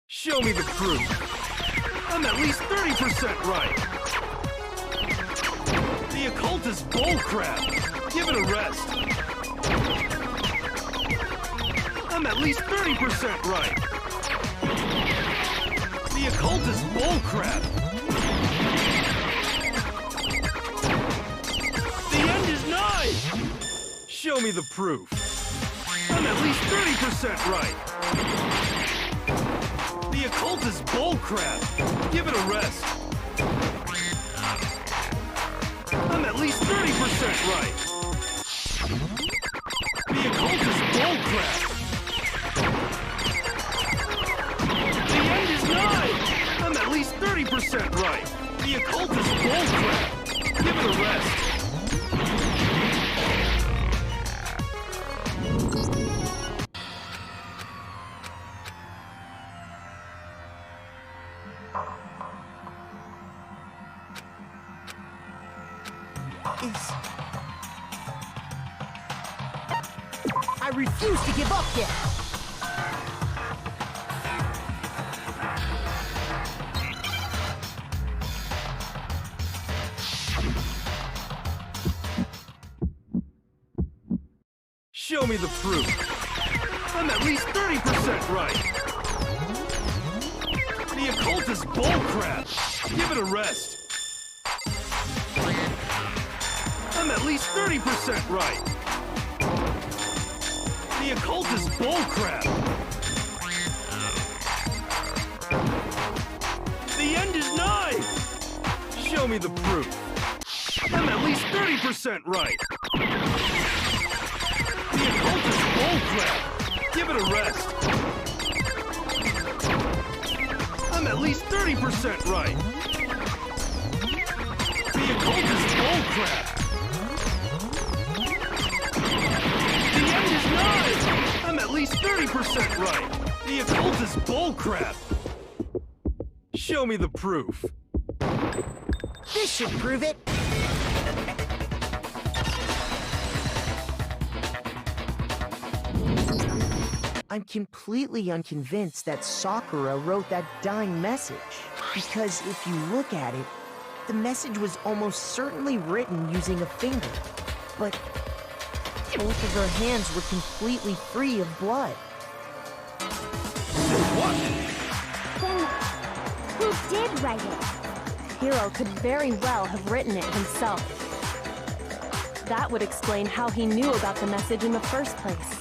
Show me the proof! I'm at least 30% right! The occult is bullcrap! Give it a rest! I'm at least 30% right! The occult is bullcrap! The end is nigh! Show me the proof! I'm at least 30% right! The occult is bullcrap! Give it a rest! I'm at least 30% right! The occult is bullcrap! The end is nigh! I'm at least 30% right! The occult is bullcrap! Give it a rest! is... I refuse to give up yet! Show me the proof. I'm at least 30% right. The occult is bullcrap. Give it a rest. I'm at least 30% right. The occult is bullcrap. The end is nigh. Show me the proof. I'm at least 30% right. The occult is bullcrap. Give it a rest. I'm at least 30% right. The occult is bullcrap. The end is nigh. I'm at least 30% right. The occult is bullcrap. Show me the proof. This should prove it. I'm completely unconvinced that Sakura wrote that dying message. Because if you look at it, the message was almost certainly written using a finger. But both of her hands were completely free of blood. What? Then, who did write it? Hiro could very well have written it himself. That would explain how he knew about the message in the first place.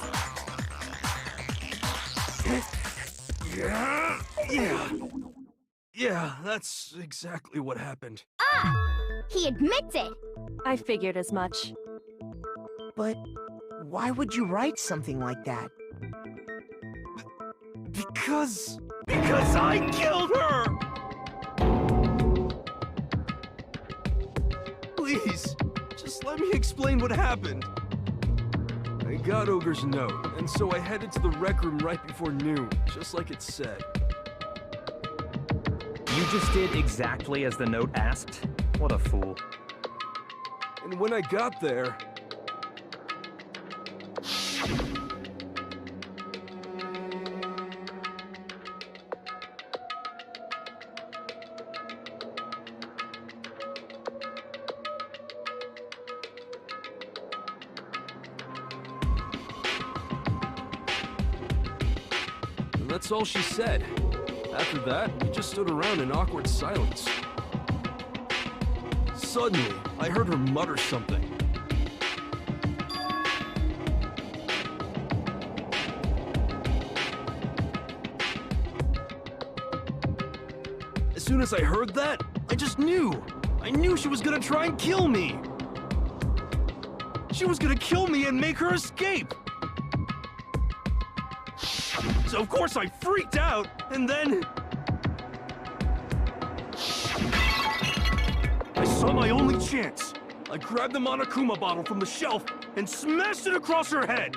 Yeah, that's exactly what happened. Ah! He admits it! I figured as much. But why would you write something like that? Because I killed her! Please, just let me explain what happened. I got Ogre's note, and so I headed to the rec room right before noon, just like it said. You just did exactly as the note asked? What a fool. And when I got there... And that's all she said. After that, we just stood around in awkward silence. Suddenly, I heard her mutter something. As soon as I heard that, I just knew. I knew she was gonna try and kill me. She was gonna kill me and make her escape. So of course I freaked out, and then... I saw my only chance. I grabbed the Monokuma bottle from the shelf and smashed it across her head.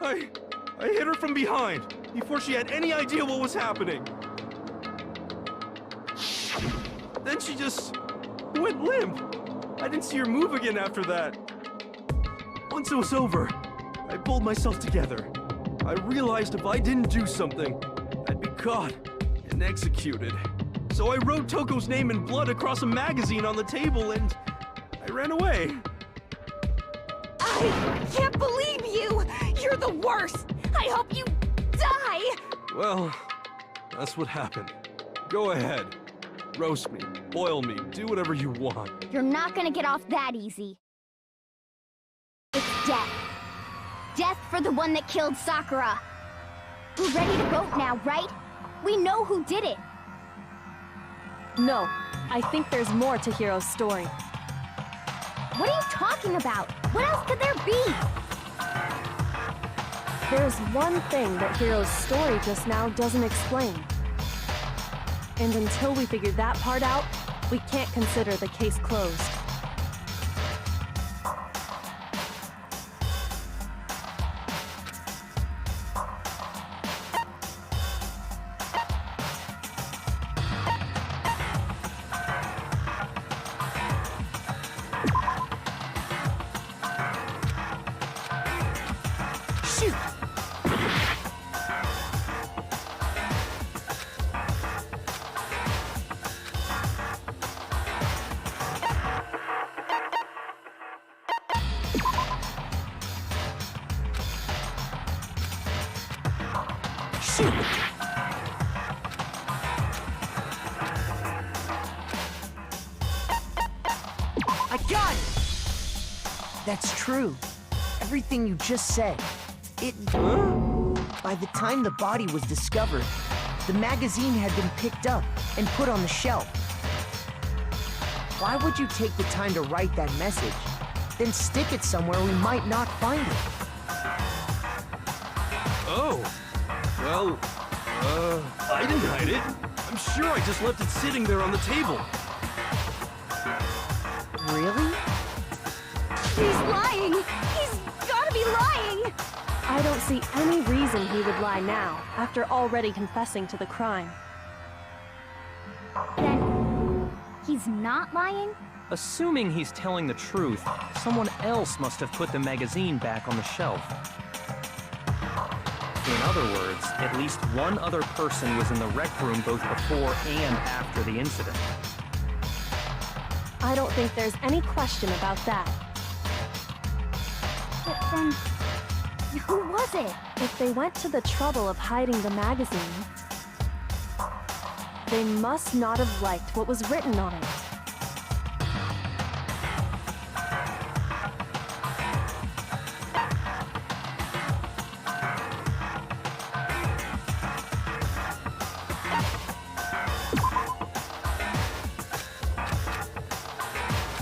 I hit her from behind, before she had any idea what was happening. Then she just went limp. I didn't see her move again after that. Once it was over, I pulled myself together. I realized if I didn't do something, I'd be caught and executed. So I wrote Toko's name in blood across a magazine on the table and I ran away. I can't believe you! You're the worst! I hope you die! Well, that's what happened. Go ahead. Roast me, boil me, do whatever you want. You're not gonna get off that easy. It's death. Death for the one that killed Sakura. We're ready to vote now, right? We know who did it. No, I think there's more to Hiro's story. What are you talking about? What else could there be? There's one thing that Hiro's story just now doesn't explain. And until we figure that part out, we can't consider the case closed. Shoot! I got it! That's true. Everything you just said. By the time the body was discovered, the magazine had been picked up and put on the shelf. Why would you take the time to write that message, then stick it somewhere we might not find it? Oh. Well, I didn't hide it. I'm sure I just left it sitting there on the table. Really? He's lying! He's gotta be lying! I don't see any reason he would lie now, after already confessing to the crime. Then, he's not lying? Assuming he's telling the truth, someone else must have put the magazine back on the shelf. In other words, at least one other person was in the rec room both before and after the incident. I don't think there's any question about that. But then, who was it? If they went to the trouble of hiding the magazine, they must not have liked what was written on it.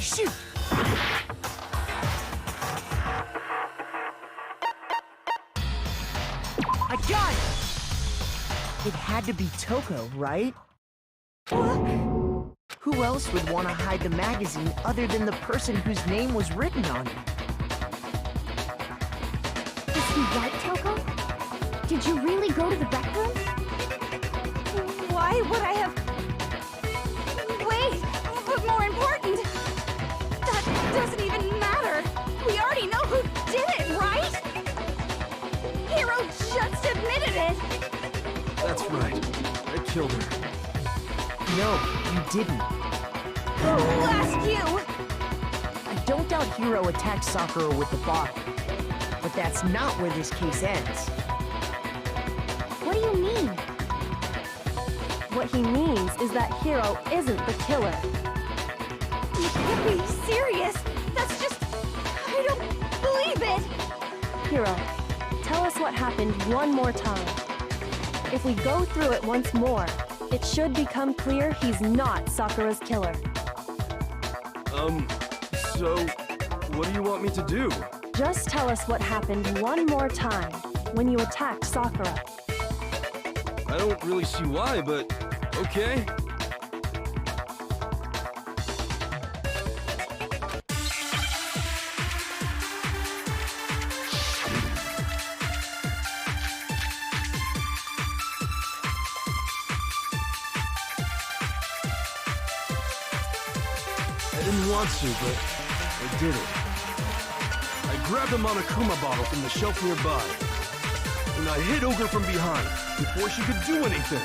Shoot! I got it! It had to be Toko, right? Who else would want to hide the magazine other than the person whose name was written on it? Is he right, Toko? Did you really go to the rec room? Why would I have... Wait! But more important... That doesn't even matter! We already know who did it, right? Hero just admitted it! That's right. I killed her. No, you didn't. Who asked you? I don't doubt Hiro attacked Sakura with the bottle. But that's not where this case ends. What do you mean? What he means is that Hiro isn't the killer. You can't be serious! That's just... I don't believe it! Hiro, tell us what happened one more time. If we go through it once more, it should become clear he's not Sakura's killer. So, what do you want me to do? Just tell us what happened one more time when you attacked Sakura. I don't really see why, but okay. I didn't want to, but I did it. I grabbed a Monokuma bottle from the shelf nearby, and I hit Ogre from behind before she could do anything.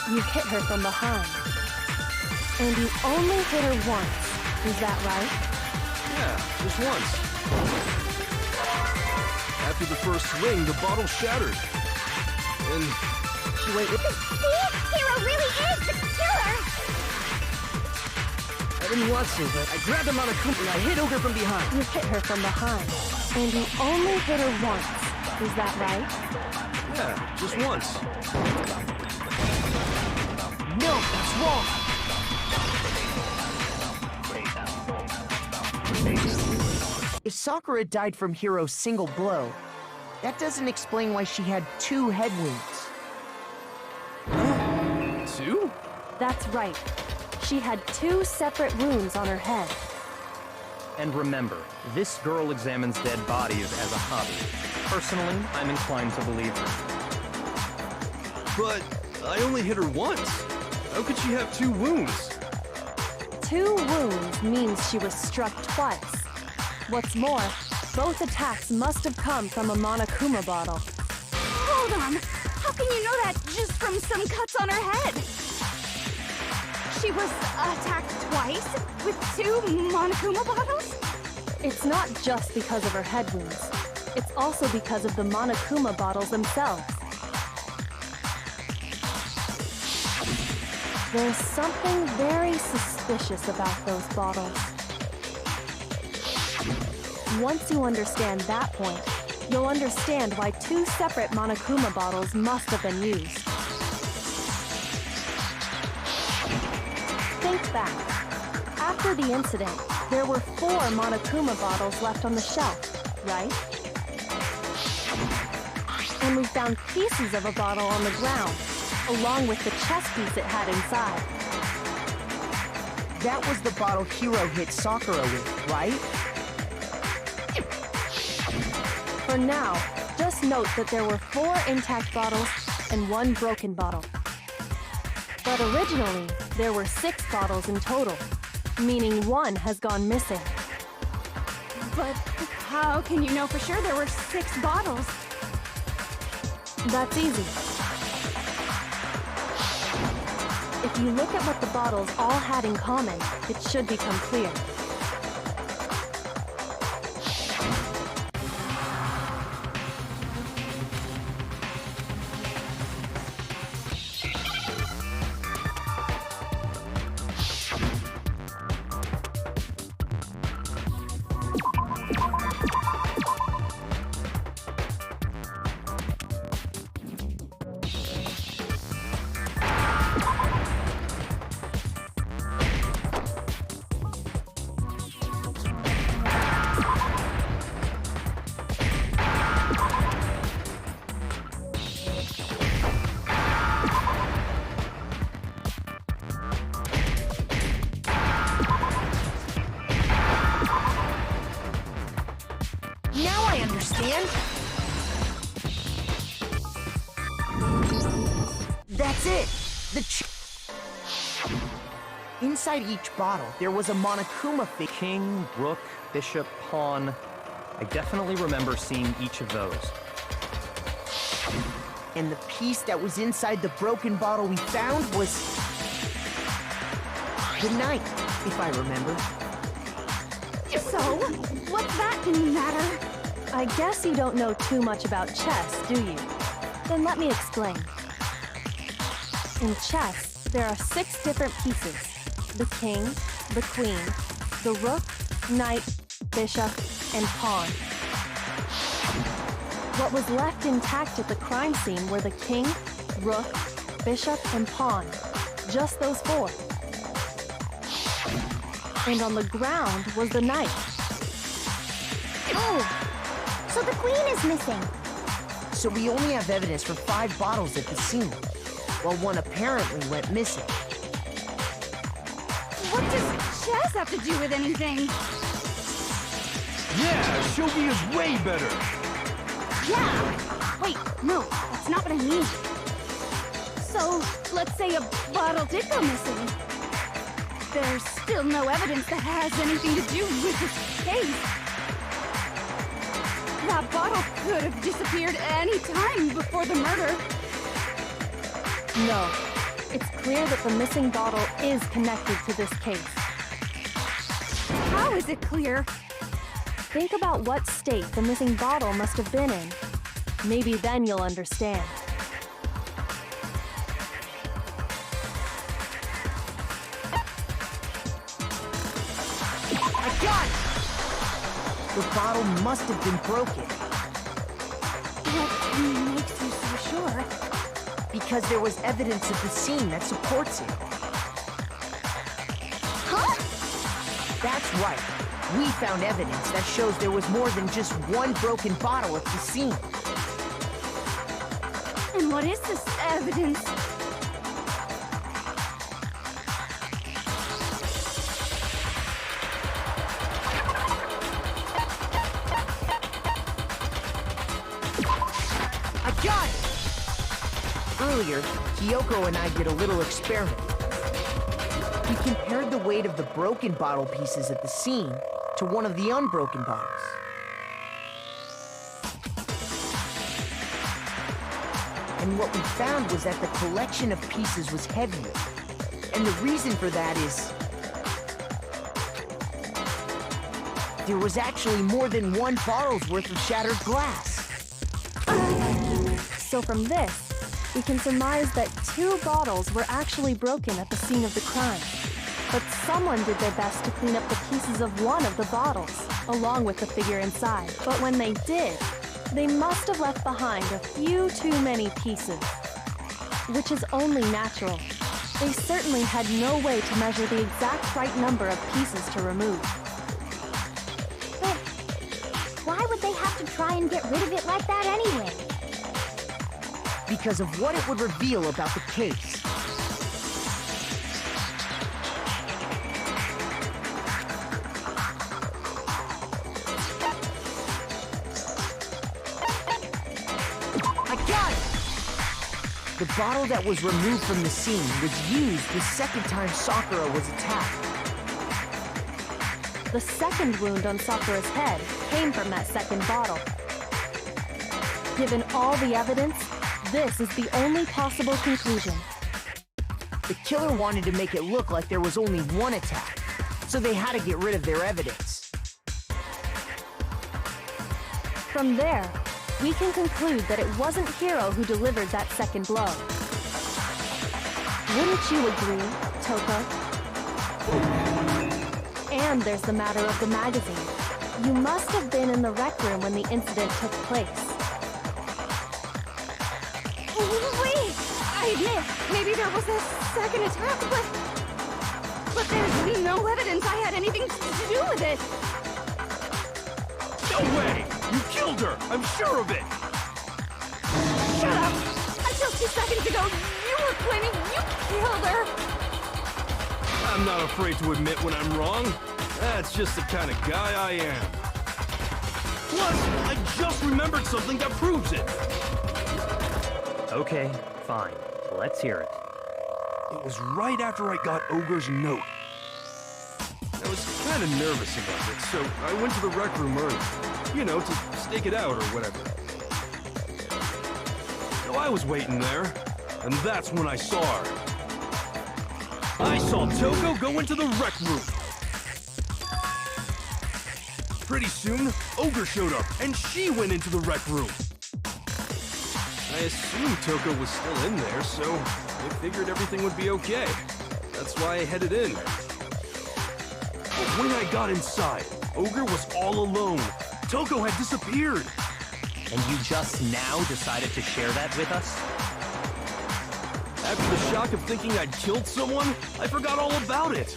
You hit her from behind. And you only hit her once, is that right? Yeah, just once. After the first swing, the bottle shattered. And... Wait, See? Hero really is the killer! I didn't want to, but I grabbed him on a coop and I hit Ogre from behind. You hit her from behind. And you only hit her once, is that right? yeah, just once. No, that's wrong. If Sakura died from Hiro's single blow, that doesn't explain why she had 2 head wounds. 2? That's right. She had 2 separate wounds on her head. And remember, this girl examines dead bodies as a hobby. Personally, I'm inclined to believe her. But I only hit her once. How could she have 2 wounds? 2 wounds means she was struck twice. What's more, both attacks must have come from a Monokuma bottle. Hold on! How can you know that just from some cuts on her head? She was attacked twice with 2 Monokuma bottles? It's not just because of her head wounds. It's also because of the Monokuma bottles themselves. There's something very suspicious about those bottles. Once you understand that point, you'll understand why 2 separate Monokuma bottles must have been used. Think back. After the incident, there were 4 Monokuma bottles left on the shelf, right? And we found pieces of a bottle on the ground, along with the chess piece it had inside. That was the bottle Hiro hit Sakura with, right? For now, just note that there were 4 intact bottles and 1 broken bottle. But originally, there were 6 bottles in total, meaning 1 has gone missing. But how can you know for sure there were 6 bottles? That's easy. If you look at what the bottles all had in common, it should become clear. Now I understand. That's it. Inside each bottle, there was a Monokuma figure. King, rook, bishop, pawn. I definitely remember seeing each of those. And the piece that was inside the broken bottle we found was the knight, if I remember. So, what's that matter? I guess you don't know too much about chess, do you? Then let me explain. In chess, there are 6 different pieces. The king, the queen, the rook, knight, bishop, and pawn. What was left intact at the crime scene were the king, rook, bishop, and pawn. Just those 4. And on the ground was the knight. Oh, so the queen is missing. So we only have evidence for 5 bottles at the scene, while 1 apparently went missing. What does chess have to do with anything? Yeah, shogi is way better. Yeah! Wait, no, that's not what I mean. So, let's say a bottle did go missing. There's still no evidence that has anything to do with this case. That bottle could have disappeared any time before the murder. No. It's clear that the missing bottle is connected to this case. How is it clear? Think about what state the missing bottle must have been in. Maybe then you'll understand. I got it! The bottle must have been broken. What makes you so sure? Because there was evidence at the scene that supports it. Huh? That's right. We found evidence that shows there was more than just 1 broken bottle at the scene. And what is this evidence? I got it! Earlier, Kyoko and I did a little experiment. We compared the weight of the broken bottle pieces at the scene to one of the unbroken bottles. And what we found was that the collection of pieces was heavier. And the reason for that is there was actually more than 1 bottle's worth of shattered glass. So from this, we can surmise that 2 bottles were actually broken at the scene of the crime. But someone did their best to clean up the pieces of one of the bottles, along with the figure inside. But when they did, they must have left behind a few too many pieces. Which is only natural. They certainly had no way to measure the exact right number of pieces to remove. But why would they have to try and get rid of it like that anyway? Because of what it would reveal about the case. I got it! The bottle that was removed from the scene was used the second time Sakura was attacked. The second wound on Sakura's head came from that second bottle. Given all the evidence, this is the only possible conclusion. The killer wanted to make it look like there was only one attack, so they had to get rid of their evidence. From there, we can conclude that it wasn't Hiro who delivered that second blow. Wouldn't you agree, Toko? And there's the matter of the magazine. You must have been in the rec room when the incident took place. Wait! I admit, maybe there was a second attack, but there's no evidence I had anything to do with it. No way! You killed her! I'm sure of it! Shut up! Until 2 seconds ago, you were claiming you killed her! I'm not afraid to admit when I'm wrong. That's just the kind of guy I am. Plus, I just remembered something that proves it. Okay, fine. Let's hear it. It was right after I got Ogre's note. I was kind of nervous about it, so I went to the rec room early. You know, to stake it out or whatever. So I was waiting there, and that's when I saw her. I saw Toko go into the rec room. Pretty soon, Ogre showed up, and she went into the rec room. I assumed Toko was still in there, so I figured everything would be okay. That's why I headed in. But when I got inside, Ogre was all alone. Toko had disappeared. And you just now decided to share that with us? After the shock of thinking I'd killed someone, I forgot all about it.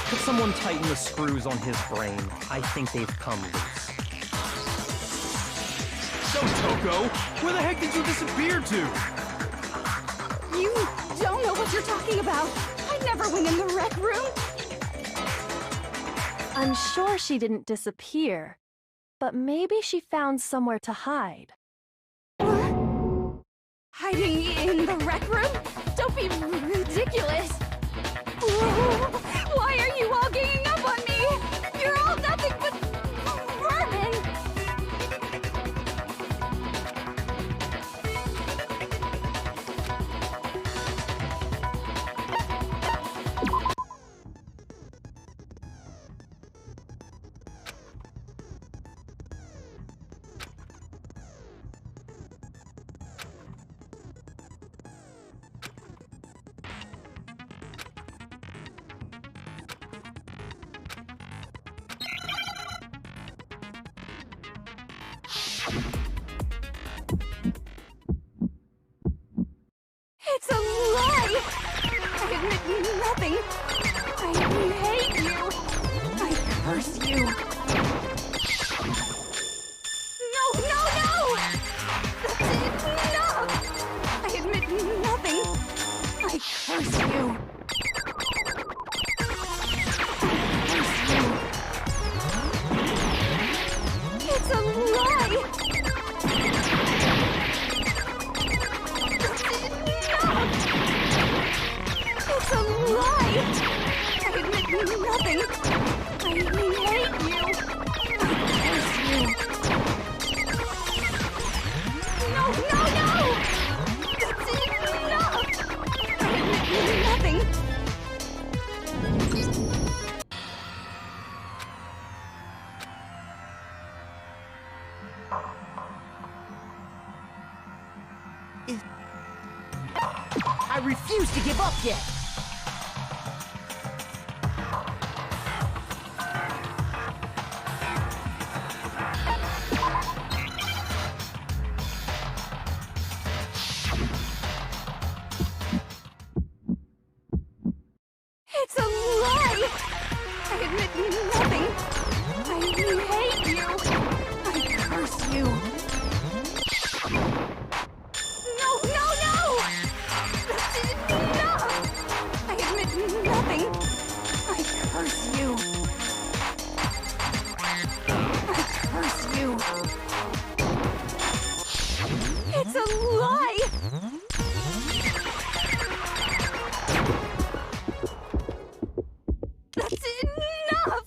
Could someone tighten the screws on his brain? I think they've come loose. So, Toko, where the heck did you disappear to? You don't know what you're talking about. I never went in the rec room. I'm sure she didn't disappear, but maybe she found somewhere to hide. Hiding in the rec room? Don't be ridiculous. Why are you all ganging up on me? You're all nothing but vermin. It's a lie! I admit nothing. I hate you. I curse you. No, no, no! That's enough! I admit nothing. I curse you. It's a lie! It's a lie! I admit nothing. I hate you. I curse you. No, no, no! That's enough! I admit nothing. refuse to give up yet! It's a lie! I admit nothing. I hate you. I curse you. No, no, no! That's enough! I admit nothing. I curse you. I curse you. It's a lie! That's enough!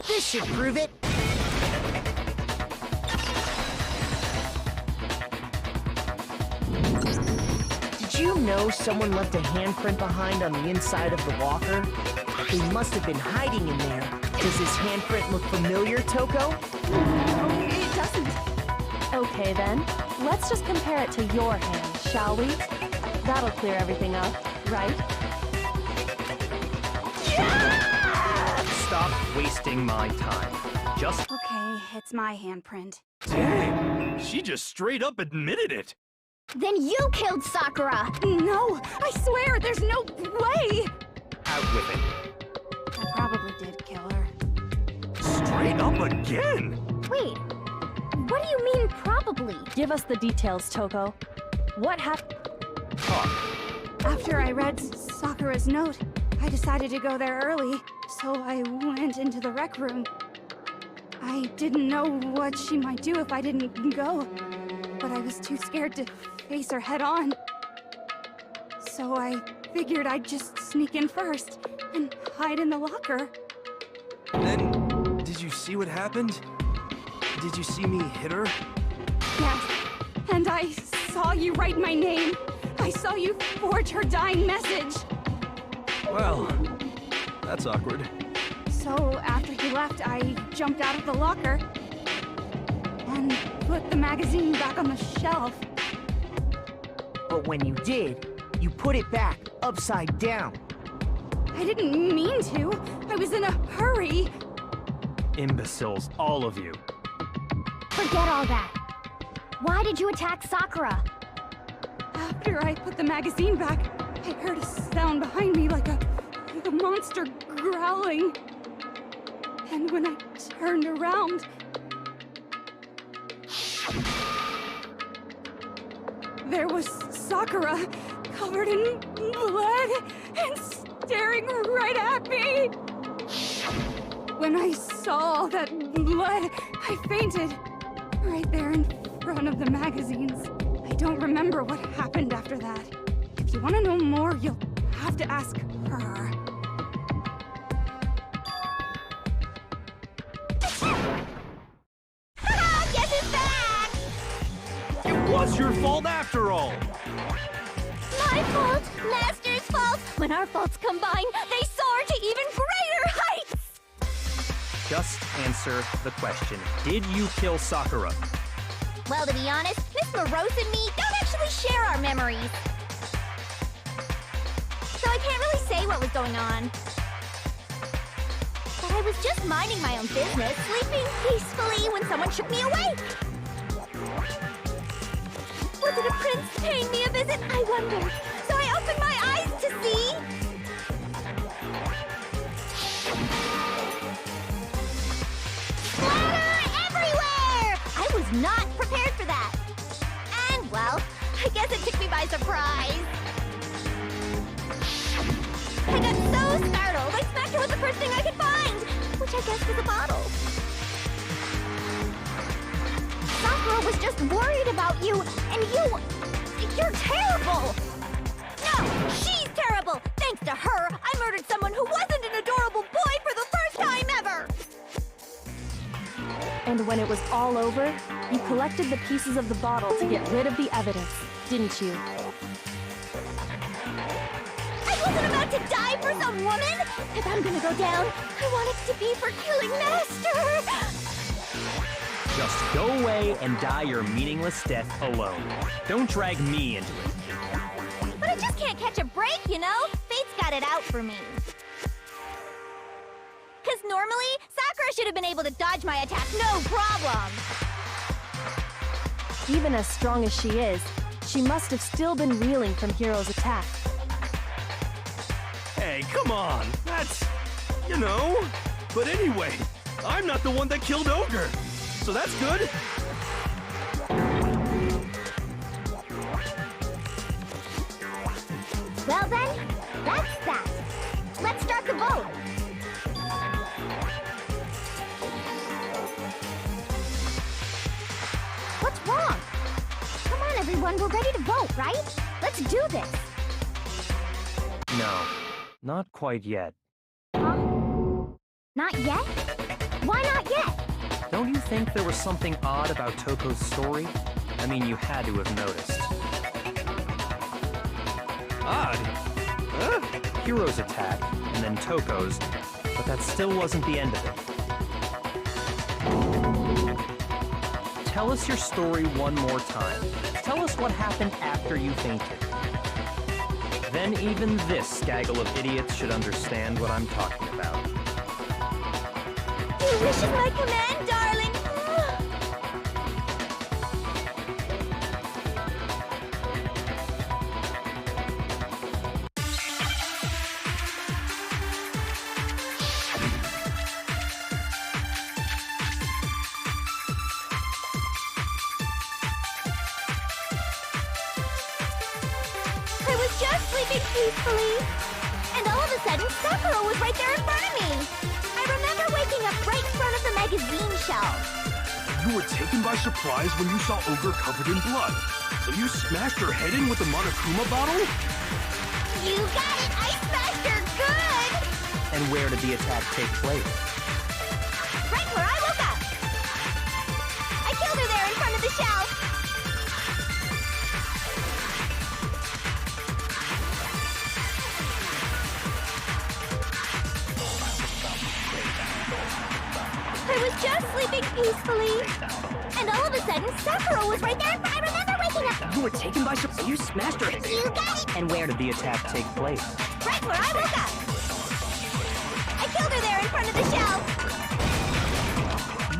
This should prove it! Did you know someone left a handprint behind on the inside of the locker? They must have been hiding in there. Does this handprint look familiar, Toko? No, it doesn't. Okay then, let's just compare it to your hand, shall we? That'll clear everything up, right? Stop wasting my time. Just... Okay, it's my handprint. Dang! She just straight up admitted it! Then you killed Sakura! No! I swear, there's no way! out with it. I probably did kill her. Straight up again! Wait, what do you mean probably? Give us the details, Toko. What happened? After I read Sakura's note, I decided to go there early, so I went into the rec room. I didn't know what she might do if I didn't go, but I was too scared to face her head on. So I figured I'd just sneak in first and hide in the locker. Then, did you see what happened? Did you see me hit her? Yes, and I saw you write my name. I saw you forge her dying message. Well, that's awkward. So after he left, I jumped out of the locker and put the magazine back on the shelf. But when you did, you put it back upside down. I didn't mean to. I was in a hurry. Imbeciles, all of you. Forget all that. Why did you attack Sakura? After I put the magazine back, I heard a sound behind me like a monster growling. And when I turned around, there was Sakura, covered in blood and staring right at me. When I saw that blood, I fainted right there in front of the magazines. I don't remember what happened after that. If you want to know more, you'll have to ask her. Guess who's back? It was your fault after all! My fault, Master's fault. When our faults combine, they soar to even greater heights. Just answer the question. Did you kill Sakura? Well, to be honest, Miss Morose and me don't actually share our memories. So I can't really say what was going on. But I was just minding my own business, sleeping peacefully when someone shook me awake. Was it a prince paying me a visit? I wonder. So I opened my eyes to see... Splatter everywhere! I was not prepared for that. And, well, I guess it took me by surprise. I got so startled, I smacked her with the first thing I could find, which I guess was a bottle. Sakura was just worried about you, and you're terrible! No, she's terrible! Thanks to her, I murdered someone who wasn't an adorable boy for the first time ever! And when it was all over, you collected the pieces of the bottle to get rid of the evidence, didn't you? I wasn't about to die for some woman! If I'm gonna go down, I want it to be for killing Master! Just go away and die your meaningless death alone. Don't drag me into it. But I just can't catch a break, you know? Fate's got it out for me. Because normally, Sakura should have been able to dodge my attack no problem. Even as strong as she is, she must have still been reeling from Hiro's attack. Hey, come on! That's... you know... But anyway, I'm not the one that killed Ogre, so that's good. Well then, that's that. Let's start the vote. What's wrong? Come on, everyone, we're ready to vote, right? Let's do this. No, not quite yet. Huh? Not yet? Why not yet? Don't you think there was something odd about Toko's story? I mean, you had to have noticed. Odd? Huh? Hiro's attack, and then Toko's, but that still wasn't the end of it. Tell us your story one more time. Tell us what happened after you fainted. Then even this gaggle of idiots should understand what I'm talking about. Your wish is my command, darling. I was just sleeping peacefully, and all of a sudden, Sakura was right there in front of me. I remember waking up right in front of the magazine shelf. You were taken by surprise when you saw Ogre covered in blood. So you smashed her head in with the Monokuma bottle? You got it! I smashed her good! And where did the attack take place? Right where I woke up! I killed her there in front of the shelf! I was just sleeping peacefully, and all of a sudden, Sakura was right there. I remember waking up. You were taken by surprise. You smashed her. You got it. And where did the attack take place? Right where I woke up. I killed her there in front of the shelf.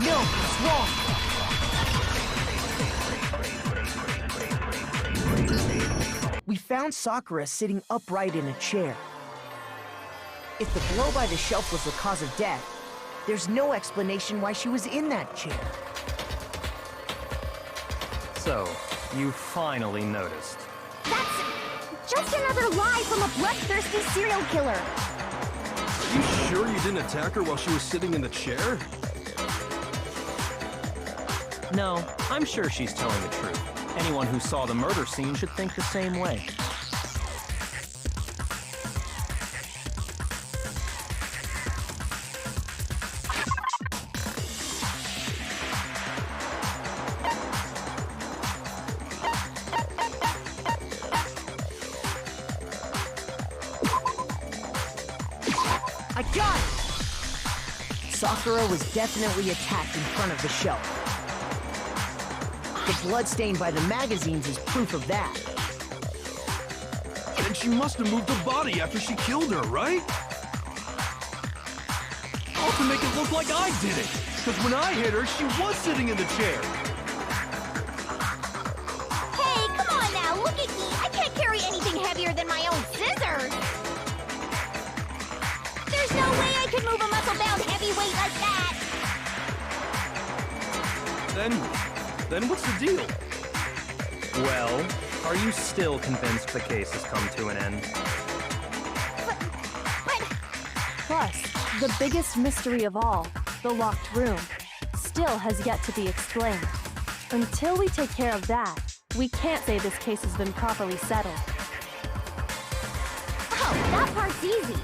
No, it's wrong. We found Sakura sitting upright in a chair. If the blow by the shelf was the cause of death, there's no explanation why she was in that chair. So, you finally noticed. That's just another lie from a bloodthirsty serial killer. Are you sure you didn't attack her while she was sitting in the chair? No, I'm sure she's telling the truth. Anyone who saw the murder scene should think the same way. I got it! Sakura was definitely attacked in front of the shelf. The blood stain by the magazines is proof of that. Then she must have moved the body after she killed her, right? All to make it look like I did it! Because when I hit her, she was sitting in the chair! Hey, come on now, look at me. I can't carry anything heavier than my own scissors. There's no way I could move a muscle-bound heavyweight like that. Then what's the deal? Well, are you still convinced the case has come to an end? Plus, the biggest mystery of all, the locked room, still has yet to be explained. Until we take care of that, we can't say this case has been properly settled. Oh, that part's easy.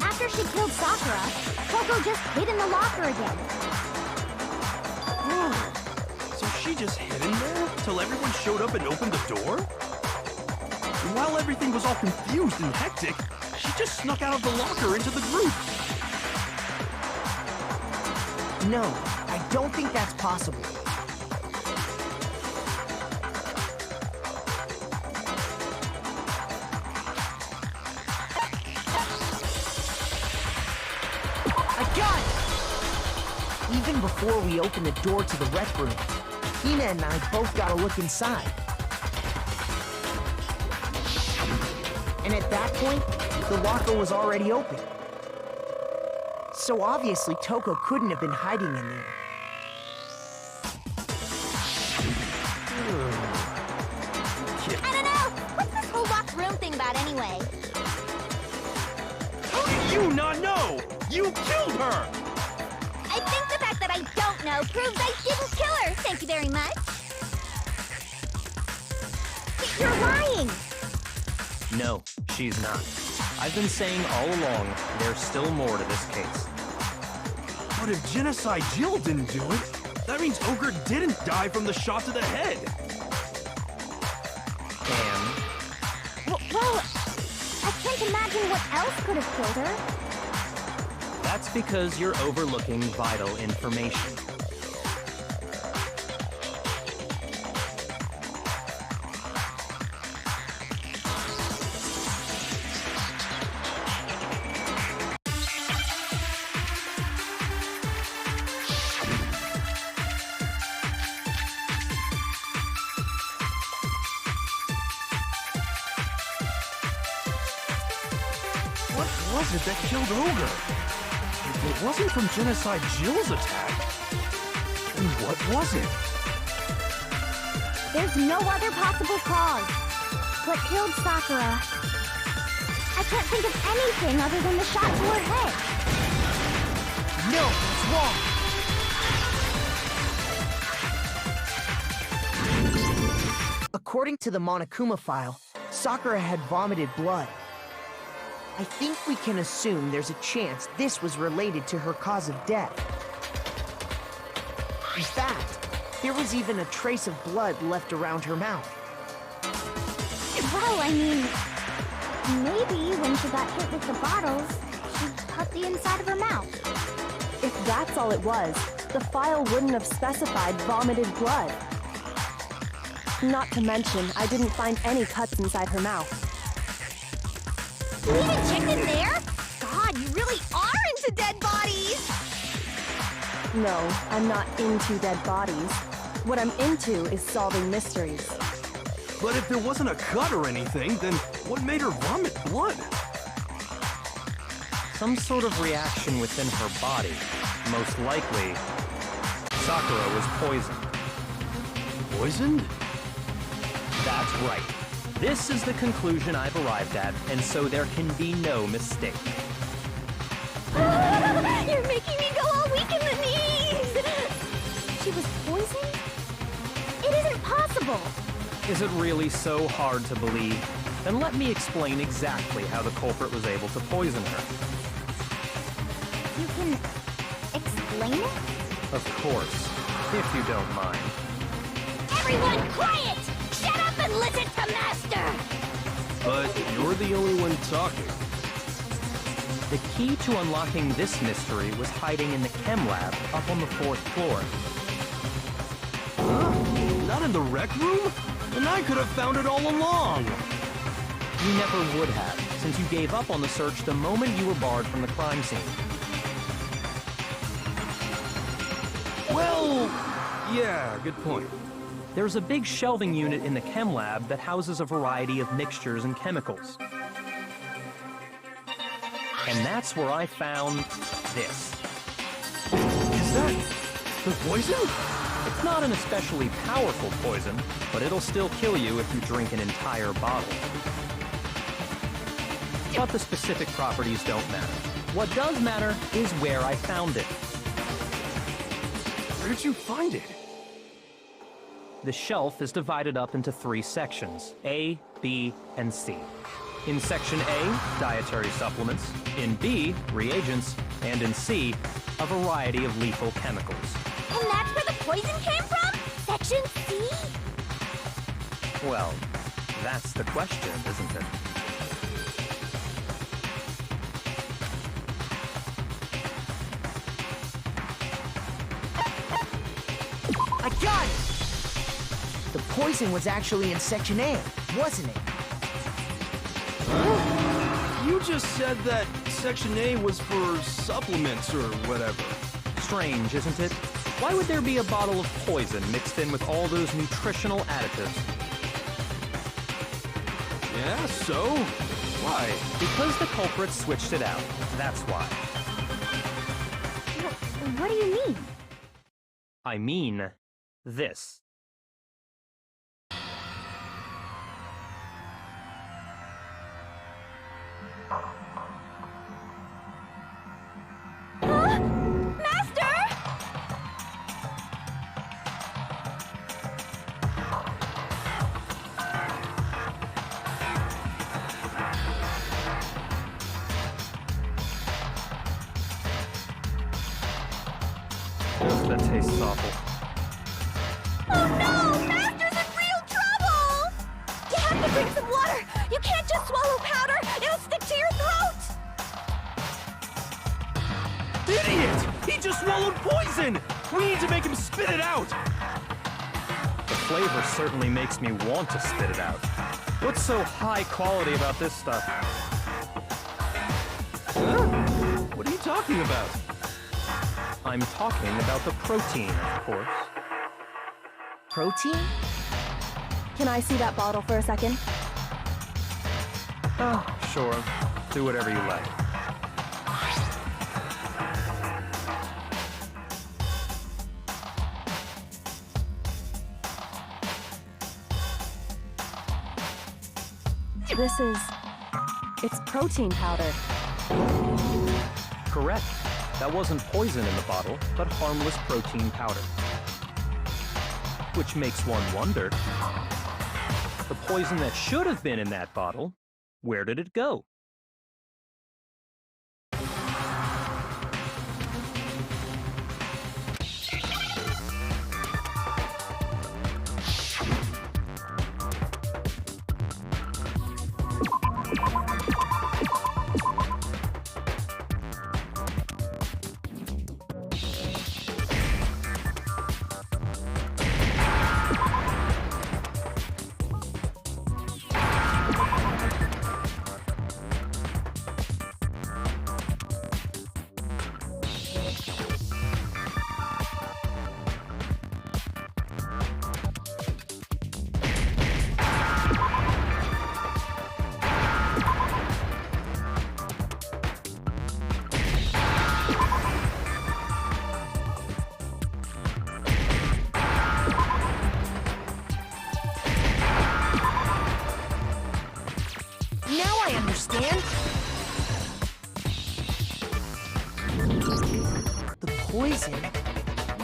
After she killed Sakura, Toko just hid in the locker again. So she just hid in there till everyone showed up and opened the door? And while everything was all confused and hectic, she just snuck out of the locker into the group. No, I don't think that's possible. I got it! Even before we open the door to the rec room, Hina and I both got a look inside. And at that point, the locker was already open. So obviously Toko couldn't have been hiding in there. I don't know! What's this whole locked room thing about anyway? How did you not know? You killed her! I think the fact that I don't know proves I didn't kill her! Thank you very much! You're lying! No, she's not. I've been saying all along, there's still more to this case. But if Genocide Jill didn't do it, that means Ogre didn't die from the shot to the head. And Well, I can't imagine what else could have killed her. that's because you're overlooking vital information. What was it that killed Ogre? If it wasn't from Genocide Jill's attack, then what was it? There's no other possible cause. What killed Sakura? I can't think of anything other than the shot to her head. No, it's wrong. According to the Monokuma file, Sakura had vomited blood. I think we can assume there's a chance this was related to her cause of death. In fact, there was even a trace of blood left around her mouth. Well, I mean, maybe when she got hit with the bottles, she cut the inside of her mouth. If that's all it was, the file wouldn't have specified vomited blood. Not to mention, I didn't find any cuts inside her mouth. You even checked in there? God, you really are into dead bodies! No, I'm not into dead bodies. What I'm into is solving mysteries. But if there wasn't a cut or anything, then what made her vomit blood? Some sort of reaction within her body. Most likely, Sakura was poisoned. Poisoned? That's right. This is the conclusion I've arrived at, and so there can be no mistake. You're making me go all weak in the knees! She was poisoned? It isn't possible! Is it really so hard to believe? Then let me explain exactly how the culprit was able to poison her. You can explain it? Of course, if you don't mind. Everyone quiet! Shut up and listen to Master! But you're the only one talking. The key to unlocking this mystery was hiding in the chem lab up on the 4th floor. Huh? Not in the rec room? And I could have found it all along! You never would have, since you gave up on the search the moment you were barred from the crime scene. Well, yeah, good point. There's a big shelving unit in the chem lab that houses a variety of mixtures and chemicals. And that's where I found this. Is that the poison? It's not an especially powerful poison, but it'll still kill you if you drink an entire bottle. But the specific properties don't matter. What does matter is where I found it. Where did you find it? The shelf is divided up into 3 sections, A, B, and C. In Section A, dietary supplements. In B, reagents. And in C, a variety of lethal chemicals. And that's where the poison came from? Section C? Well, that's the question, isn't it? got it! The poison was actually in Section A, wasn't it? You just said that Section A was for supplements or whatever. Strange, isn't it? Why would there be a bottle of poison mixed in with all those nutritional additives? Yeah, so? Why? Because the culprit switched it out. That's why. What do you mean? I mean this. That tastes awful. Oh no! Master's in real trouble! You have to drink some water! You can't just swallow powder! It'll stick to your throat! Idiot! He just swallowed poison! We need to make him spit it out! The flavor certainly makes me want to spit it out. What's so high quality about this stuff? Huh? What are you talking about? I'm talking about the protein, of course. Protein? Can I see that bottle for a second? Oh, sure. Do whatever you like. It's protein powder. Correct. That wasn't poison in the bottle, but harmless protein powder. Which makes one wonder, the poison that should have been in that bottle, where did it go? understand? The poison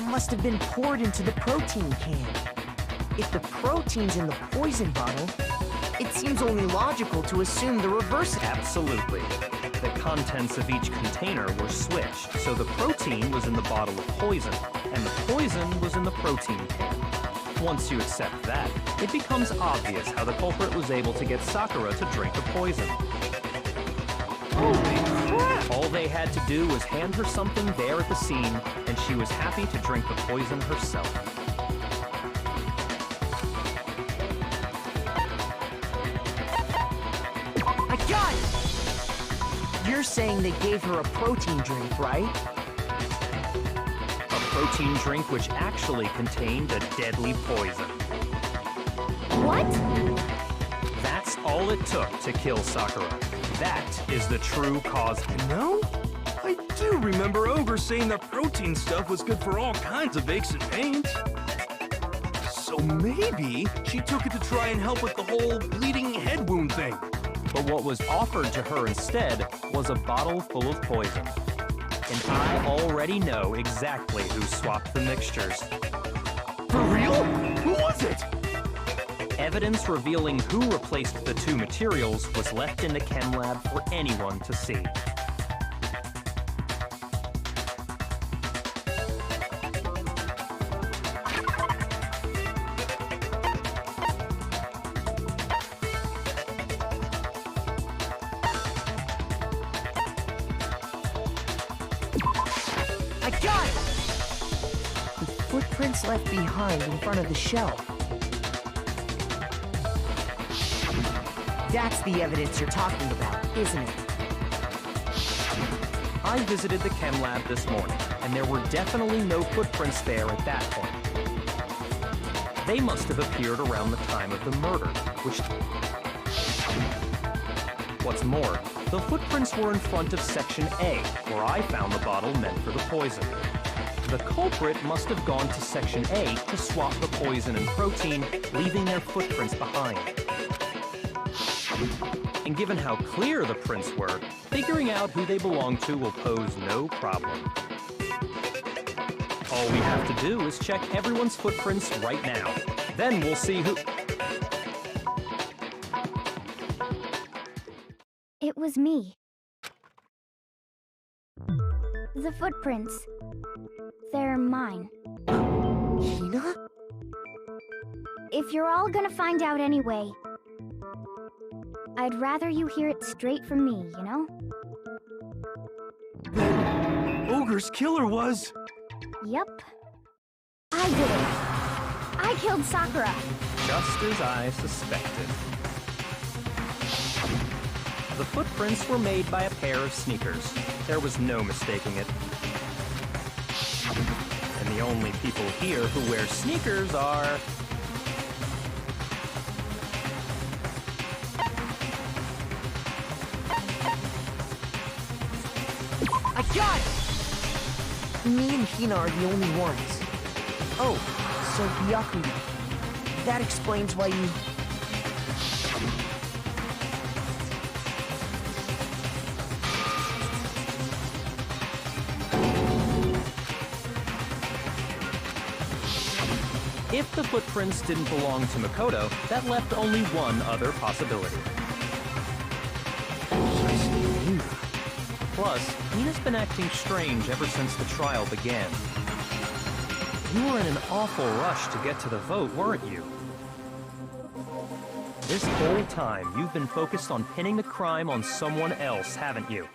must have been poured into the protein can. If the protein's in the poison bottle, it seems only logical to assume the reverse. Absolutely. The contents of each container were switched, so the protein was in the bottle of poison, and the poison was in the protein can. Once you accept that, it becomes obvious how the culprit was able to get Sakura to drink the poison. Holy crap! All they had to do was hand her something there at the scene, and she was happy to drink the poison herself. I got it! You're saying they gave her a protein drink, right? A protein drink which actually contained a deadly poison. What? That's all it took to kill Sakura. That is the true cause. No? I do remember Ogre saying that protein stuff was good for all kinds of aches and pains. So maybe she took it to try and help with the whole bleeding head wound thing. But what was offered to her instead was a bottle full of poison. And I already know exactly who swapped the mixtures. For real? Who was it? Evidence revealing who replaced the two materials was left in the chem lab for anyone to see. footprints left behind in front of the shelf. That's the evidence you're talking about, isn't it? I visited the chem lab this morning, and there were definitely no footprints there at that point. They must have appeared around the time of the murder, which... What's more, the footprints were in front of Section A, where I found the bottle meant for the poison. The culprit must have gone to Section A to swap the poison and protein, leaving their footprints behind. And given how clear the prints were, figuring out who they belong to will pose no problem. All we have to do is check everyone's footprints right now. Then we'll see who... It was me. The footprints. They're mine. Hina? If you're all gonna find out anyway, I'd rather you hear it straight from me, you know? Then Ogre's killer was... Yep. I did it. I killed Sakura. Just as I suspected. The footprints were made by a pair of sneakers. There was no mistaking it. And the only people here who wear sneakers are... I got it! Me and Hina are the only ones. Oh, so Byakuya. That explains why you... If the footprints didn't belong to Makoto, that left only one other possibility. Plus, Hina's been acting strange ever since the trial began. You were in an awful rush to get to the vote, weren't you? This whole time, you've been focused on pinning the crime on someone else, haven't you?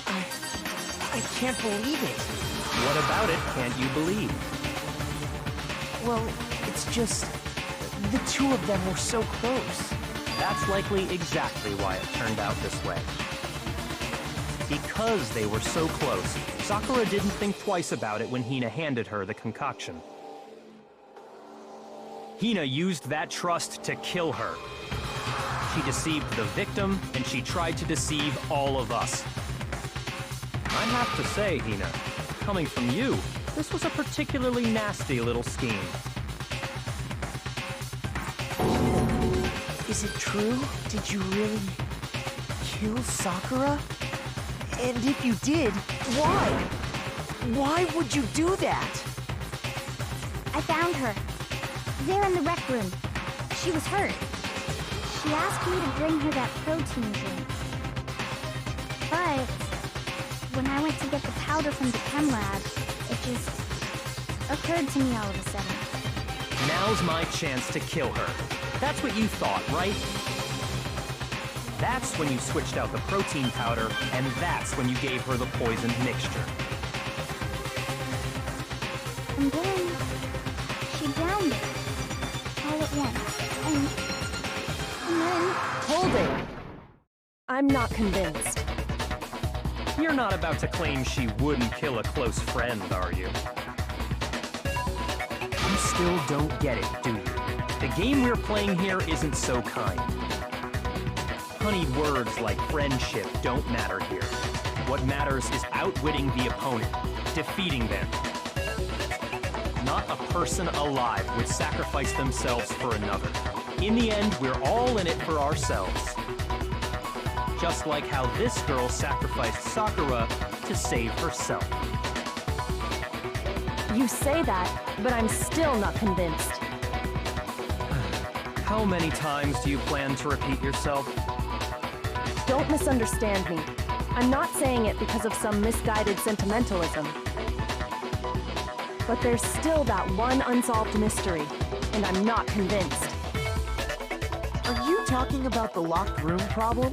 I can't believe it. What about it can't you believe? Well, it's just... the two of them were so close. That's likely exactly why it turned out this way. Because they were so close, Sakura didn't think twice about it when Hina handed her the concoction. Hina used that trust to kill her. She deceived the victim, and she tried to deceive all of us. I have to say, Hina, coming from you, this was a particularly nasty little scheme. Is it true? Did you really kill Sakura? And if you did, why? Why would you do that? I found her. There in the rec room. She was hurt. She asked me to bring her that protein drink. But when I went to get the powder from the chem lab, it just occurred to me all of a sudden. Now's my chance to kill her. That's what you thought, right? That's when you switched out the protein powder, and that's when you gave her the poisoned mixture. And then she downed it all at once. And then... Hold it! I'm not convinced. You're not about to claim she wouldn't kill a close friend, are you? You still don't get it, do you? The game we're playing here isn't so kind. Honeyed words like friendship don't matter here. What matters is outwitting the opponent, defeating them. Not a person alive would sacrifice themselves for another. In the end, we're all in it for ourselves. Just like how this girl sacrificed Sakura to save herself. You say that, but I'm still not convinced. How many times do you plan to repeat yourself? Don't misunderstand me. I'm not saying it because of some misguided sentimentalism. But there's still that one unsolved mystery, and I'm not convinced. Are you talking about the locked room problem?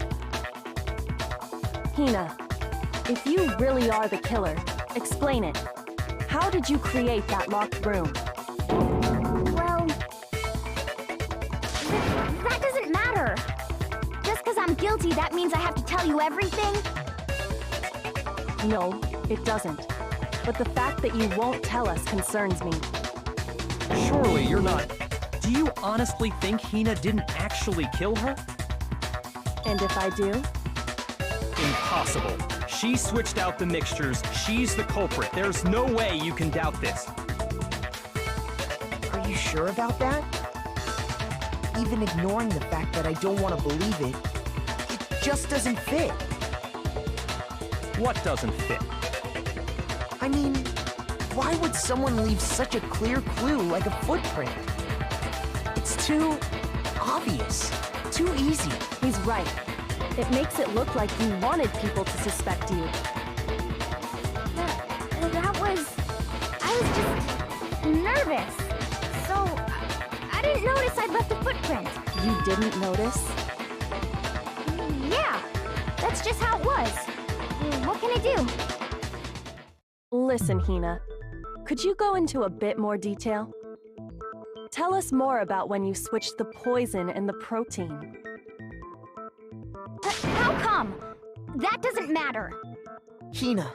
Hina, if you really are the killer, Explain it. How did you create that locked room? Well, that doesn't matter. Just because I'm guilty, that means I have to tell you everything? No, it doesn't. But the fact that you won't tell us concerns me. Surely you're not... Do you honestly think Hina didn't actually kill her? And if I do? Impossible. She switched out the mixtures. She's the culprit. There's no way you can doubt this. Are you sure about that? Even ignoring the fact that I don't want to believe it, it just doesn't fit. What doesn't fit? I mean, why would someone leave such a clear clue like a footprint? It's too obvious, too easy. He's right. It makes it look like you wanted people to suspect you. I was just nervous. So, I didn't notice I'd left a footprint. You didn't notice? Yeah, that's just how it was. What can I do? Listen, Hina. Could you go into a bit more detail? Tell us more about when you switched the poison and the protein. How come? That doesn't matter. Hina,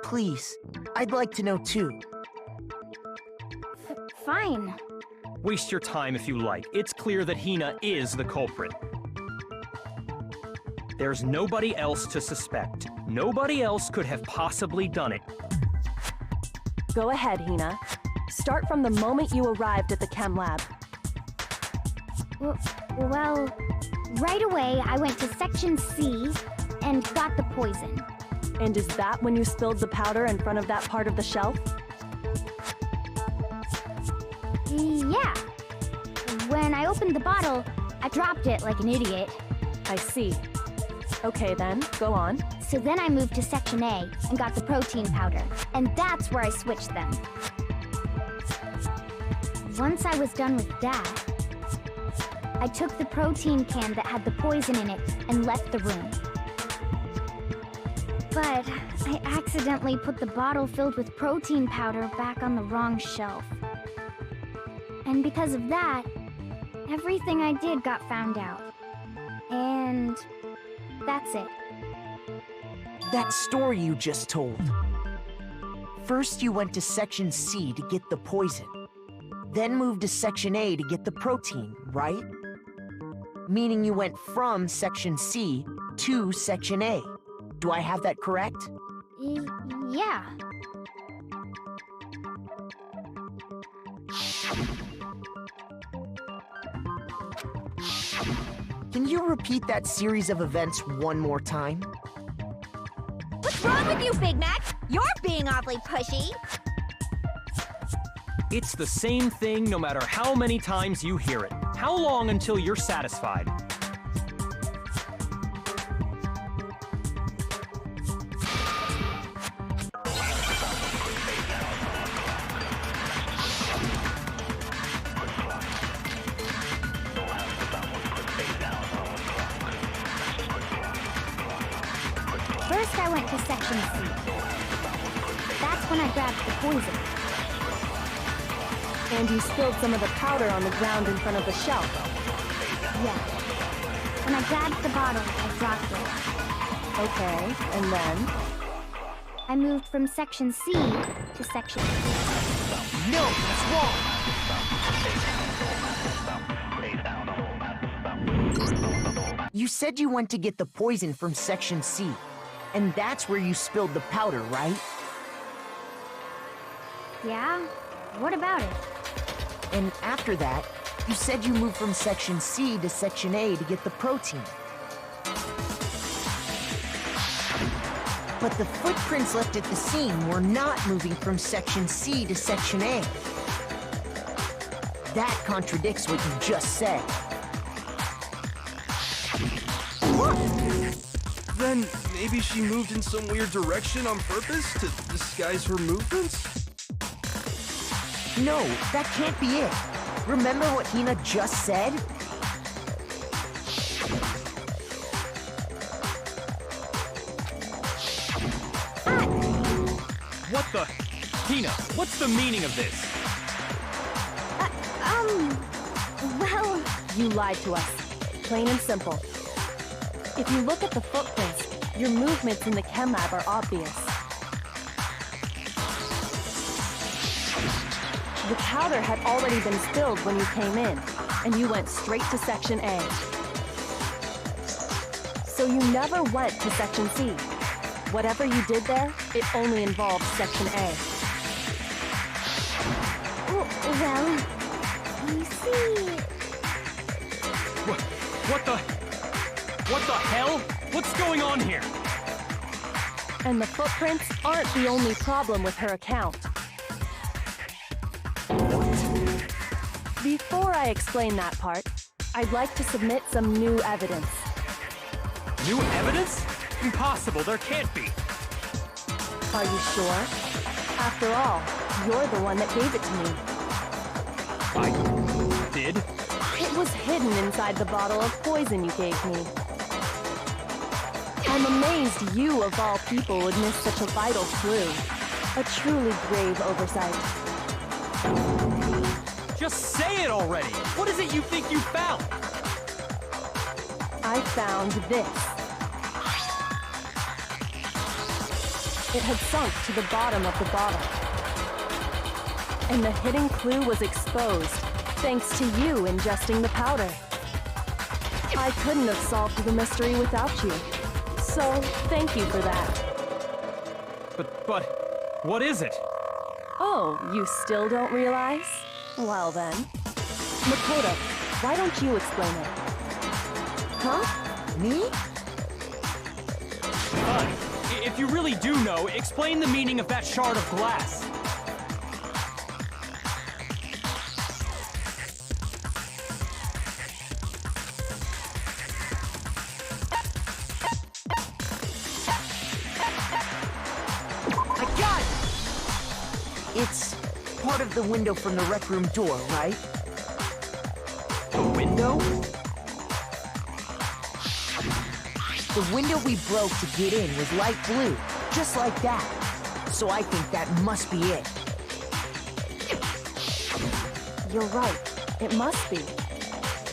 please, I'd like to know too. Fine. Waste your time if you like. It's clear that Hina is the culprit. There's nobody else to suspect. Nobody else could have possibly done it. Go ahead, Hina. Start from the moment you arrived at the chem lab. Well, right away I went to Section C and got the poison. And is that when you spilled the powder in front of that part of the shelf? Yeah. When I opened the bottle, I dropped it like an idiot. I see. Okay then, go on. So then I moved to Section A and got the protein powder, and that's where I switched them. Once I was done with that, I took the protein can that had the poison in it and left the room. But I accidentally put the bottle filled with protein powder back on the wrong shelf. And because of that, everything I did got found out. And that's it. That story you just told. First you went to Section C to get the poison. Then moved to Section A to get the protein, right? Meaning you went from Section C to Section A. Do I have that correct? Yeah. Can you repeat that series of events one more time? What's wrong with you, Big Mac? You're being awfully pushy. It's the same thing no matter how many times you hear it. How long until you're satisfied? First I went to Section C. That's when I grabbed the poison. And you spilled some of the powder on the ground in front of the shelf. Yeah. When I grabbed the bottle, I dropped it. Okay, and then? I moved from Section C to Section A. No, that's wrong! You said you went to get the poison from Section C, and that's where you spilled the powder, right? Yeah? What about it? And after that, you said you moved from Section C to Section A to get the protein. But the footprints left at the scene were not moving from Section C to Section A. That contradicts what you just said. Then maybe she moved in some weird direction on purpose to disguise her movements? No, that can't be it. Remember what Hina just said? What the... Hina, what's the meaning of this? Well... You lied to us. Plain and simple. If you look at the footprints, your movements in the chem lab are obvious. The powder had already been spilled when you came in, and you went straight to Section A. So you never went to Section C. Whatever you did there, it only involved Section A. Well, you see... What the hell? What's going on here? And the footprints aren't the only problem with her account. Before I explain that part, I'd like to submit some new evidence. New evidence? Impossible, there can't be. Are you sure? After all, you're the one that gave it to me. I did? It was hidden inside the bottle of poison you gave me. I'm amazed you, of all people, would miss such a vital clue. A truly grave oversight. Just say it already! What is it you think you found? I found this. It had sunk to the bottom of the bottle. And the hidden clue was exposed, thanks to you ingesting the powder. I couldn't have solved the mystery without you. So, thank you for that. But, what is it? Oh, you still don't realize? Well then. Makoto, why don't you explain it? Huh? Me? If you really do know, explain the meaning of that shard of glass. It's part of the window from the rec room door, right? The window? The window we broke to get in was light blue, just like that. So I think that must be it. You're right. It must be.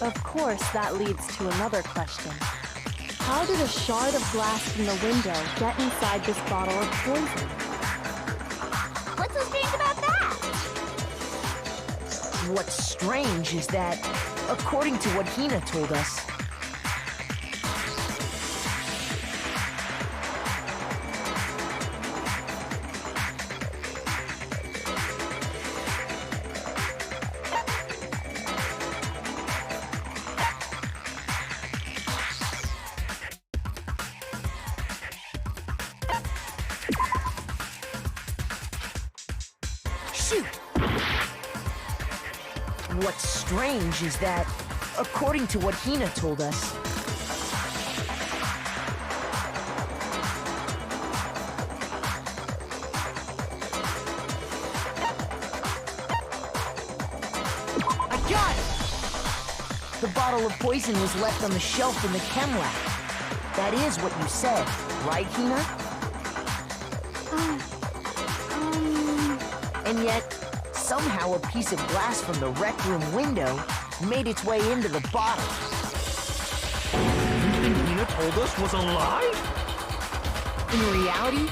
Of course, that leads to another question. How did a shard of glass from the window get inside this bottle of poison? What's so strange about that? What's strange is that, according to what Hina told us, what's strange is that, according to what Hina told us, I got it! The bottle of poison was left on the shelf in the chem lab. That is what you said, right, Hina? And yet, somehow a piece of glass from the rec room window made its way into the bottle. Anything Hina told us was a lie? In reality,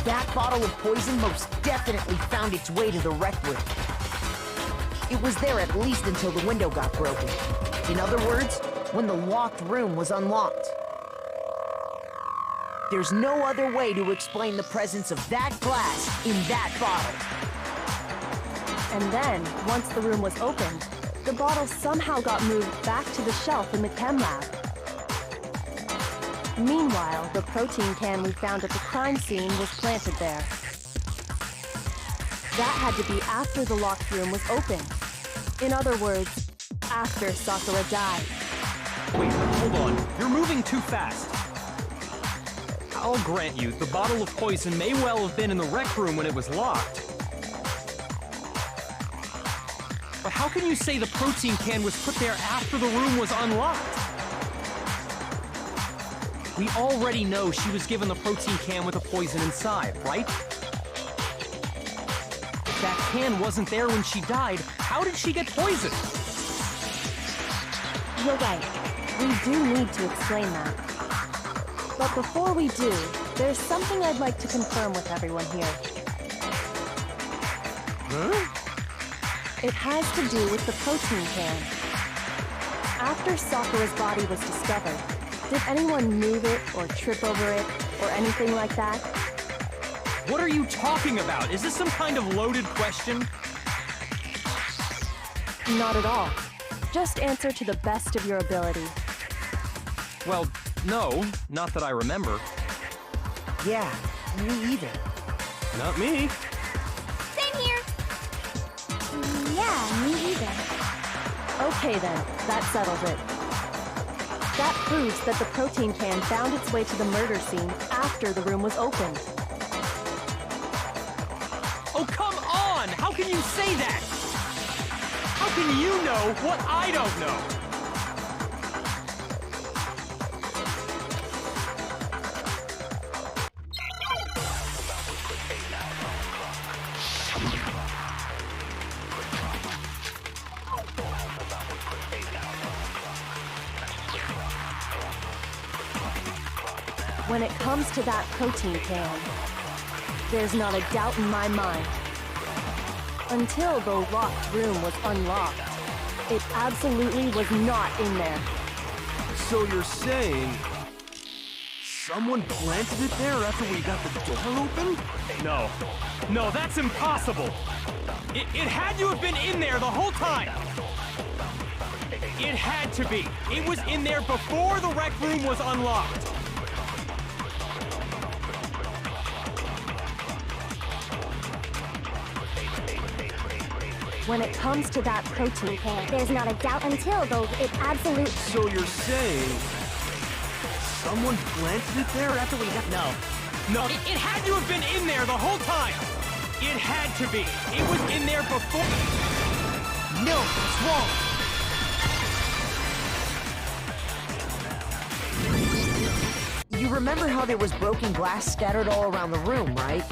that bottle of poison most definitely found its way to the rec room. It was there at least until the window got broken. In other words, when the locked room was unlocked. There's no other way to explain the presence of that glass in that bottle. And then, once the room was opened, the bottle somehow got moved back to the shelf in the chem lab. Meanwhile, the protein can we found at the crime scene was planted there. That had to be after the locked room was opened. In other words, after Sakura died. Wait, hold on. You're moving too fast. I'll grant you, the bottle of poison may well have been in the rec room when it was locked. But how can you say the protein can was put there after the room was unlocked? We already know she was given the protein can with the poison inside, right? can wasn't there when she died, how did she get poisoned? You're right. We do need to explain that. But before we do, there's something I'd like to confirm with everyone here. Huh? It has to do with the protein can. After Sakura's body was discovered, did anyone move it or trip over it or anything like that? What are you talking about? Is this some kind of loaded question? Not at all. Just answer to the best of your ability. Well, no, not that I remember. Yeah, me either. Not me. Same here. Yeah, me either. Okay then, that settles it. That proves that the protein can found its way to the murder scene after the room was opened. Oh, come on! How can you say that? How can you know what I don't know? When it comes to that protein can, there's not a doubt in my mind. Until the locked room was unlocked, it absolutely was not in there. So you're saying someone planted it there after we got the door open? No. No, that's impossible! It had to have been in there the whole time! It had to be! It was in there before the rec room was unlocked! When it comes to that protein can, there's not a doubt until it absolutely... So you're saying someone planted it there after we got... No, it had to have been in there the whole time! It had to be! It was in there before... No, it's wrong! You remember how there was broken glass scattered all around the room, right?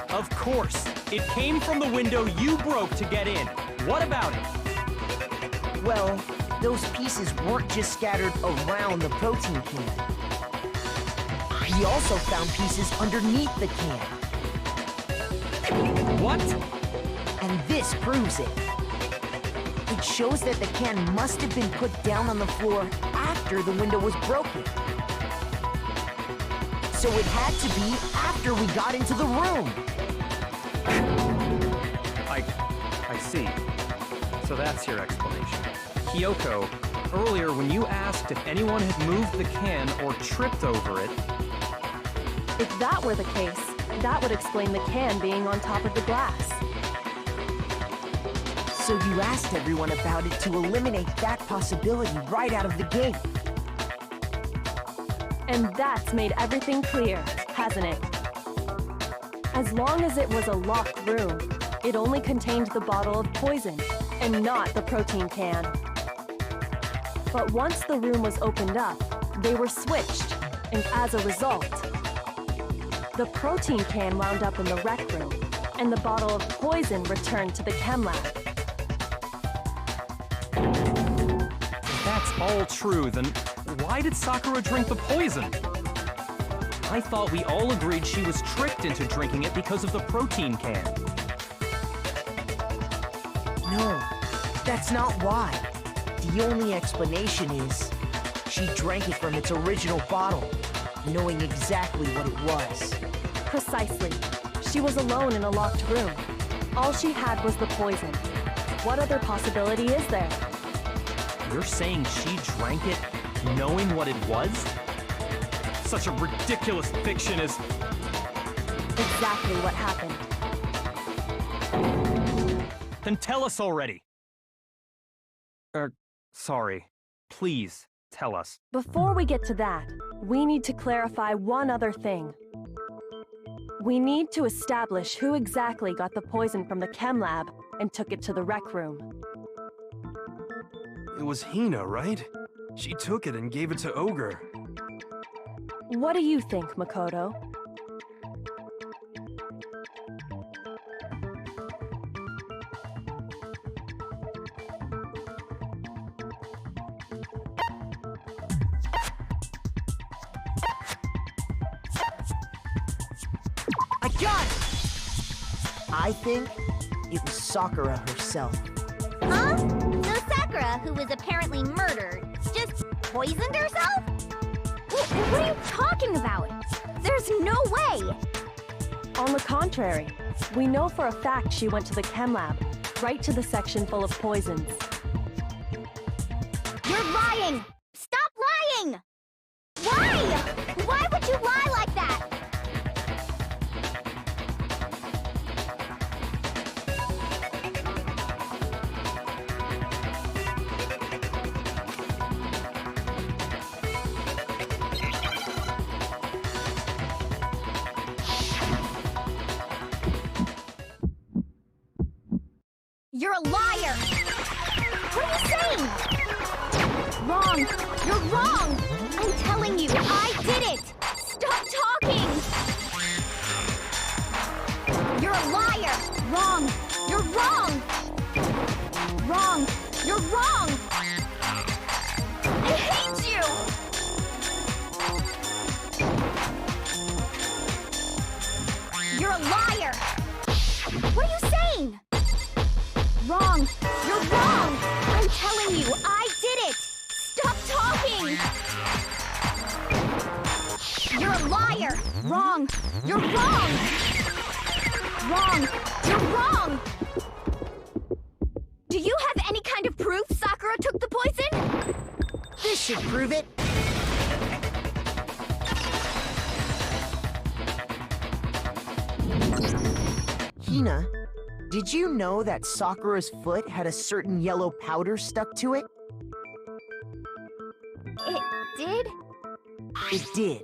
Of course! It came from the window you broke to get in. What about it? Well, those pieces weren't just scattered around the protein can. We also found pieces underneath the can. What? And this proves it. It shows that the can must have been put down on the floor after the window was broken. So it had to be after we got into the room. I see. So that's your explanation. Kyoko, earlier when you asked if anyone had moved the can or tripped over it... If that were the case, that would explain the can being on top of the glass. So you asked everyone about it to eliminate that possibility right out of the gate. And that's made everything clear, hasn't it? As long as it was a locked room, it only contained the bottle of poison, and not the protein can. But once the room was opened up, they were switched, and as a result, the protein can wound up in the rec room, and the bottle of poison returned to the chem lab. If that's all true, then why did Sakura drink the poison? I thought we all agreed she was tricked into drinking it because of the protein can. No, that's not why. The only explanation is she drank it from its original bottle, knowing exactly what it was. Precisely. She was alone in a locked room. All she had was the poison. What other possibility is there? You're saying she drank it knowing what it was? Such a ridiculous fiction is... Exactly what happened. Then tell us already. Sorry. Please, tell us. Before we get to that, we need to clarify one other thing. We need to establish who exactly got the poison from the chem lab and took it to the rec room. It was Hina, right? She took it and gave it to Ogre. What do you think, Makoto? done! I think it was Sakura herself. Huh? So Sakura, who was apparently murdered, just poisoned herself? What are you talking about? There's no way! On the contrary, we know for a fact she went to the chem lab, right to the section full of poisons. You're lying! Stop lying! Why? Why would you lie like that? You're a liar! What are you saying? Wrong! You're wrong! I'm telling you, I did it! Stop talking! You're a liar! Wrong! You're wrong! Wrong! You're wrong! I hate you! You're a liar! What are you saying? Wrong! You're wrong! I'm telling you, I did it! Stop talking! You're a liar! Wrong! You're wrong! Wrong! You're wrong! Do you have any kind of proof Sakura took the poison? This should prove it. Hina, did you know that Sakura's foot had a certain yellow powder stuck to it? It did? It did.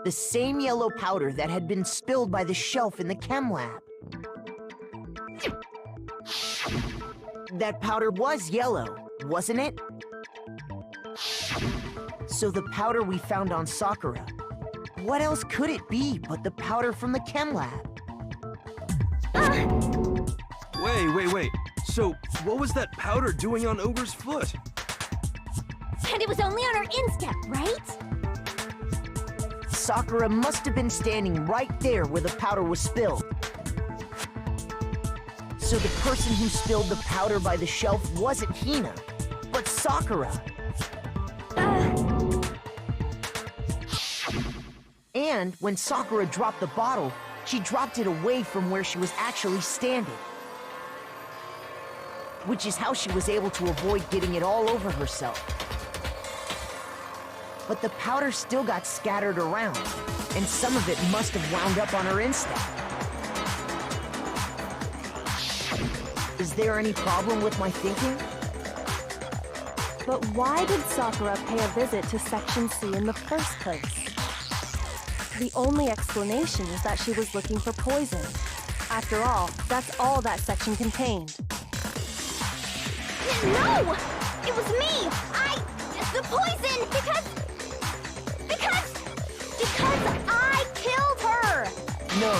The same yellow powder that had been spilled by the shelf in the chem lab. That powder was yellow, wasn't it? So the powder we found on Sakura, what else could it be but the powder from the chem lab? Wait. So, what was that powder doing on Ogre's foot? And it was only on her instep, right? Sakura must have been standing right there where the powder was spilled. So the person who spilled the powder by the shelf wasn't Hina, but Sakura. And when Sakura dropped the bottle, she dropped it away from where she was actually standing. Which is how she was able to avoid getting it all over herself. But the powder still got scattered around, and some of it must have wound up on her instep. Is there any problem with my thinking? But why did Sakura pay a visit to Section C in the first place? The only explanation is that she was looking for poison. After all, that's all that section contained. No! It was me! The poison! Because I killed her! No,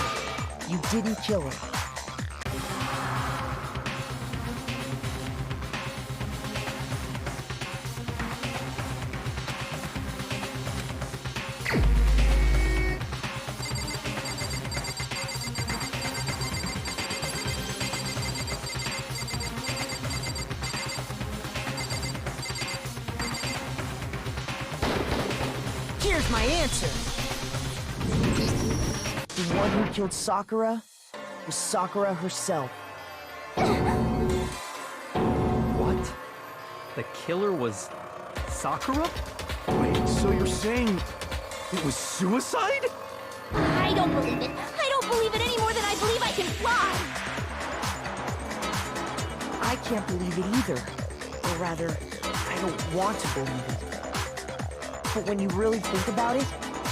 you didn't kill her. Here's my answer. The one who killed Sakura was Sakura herself. What? The killer was Sakura? Wait, so you're saying it was suicide? I don't believe it. I don't believe it any more than I believe I can fly. I can't believe it either. Or rather, I don't want to believe it. But when you really think about it,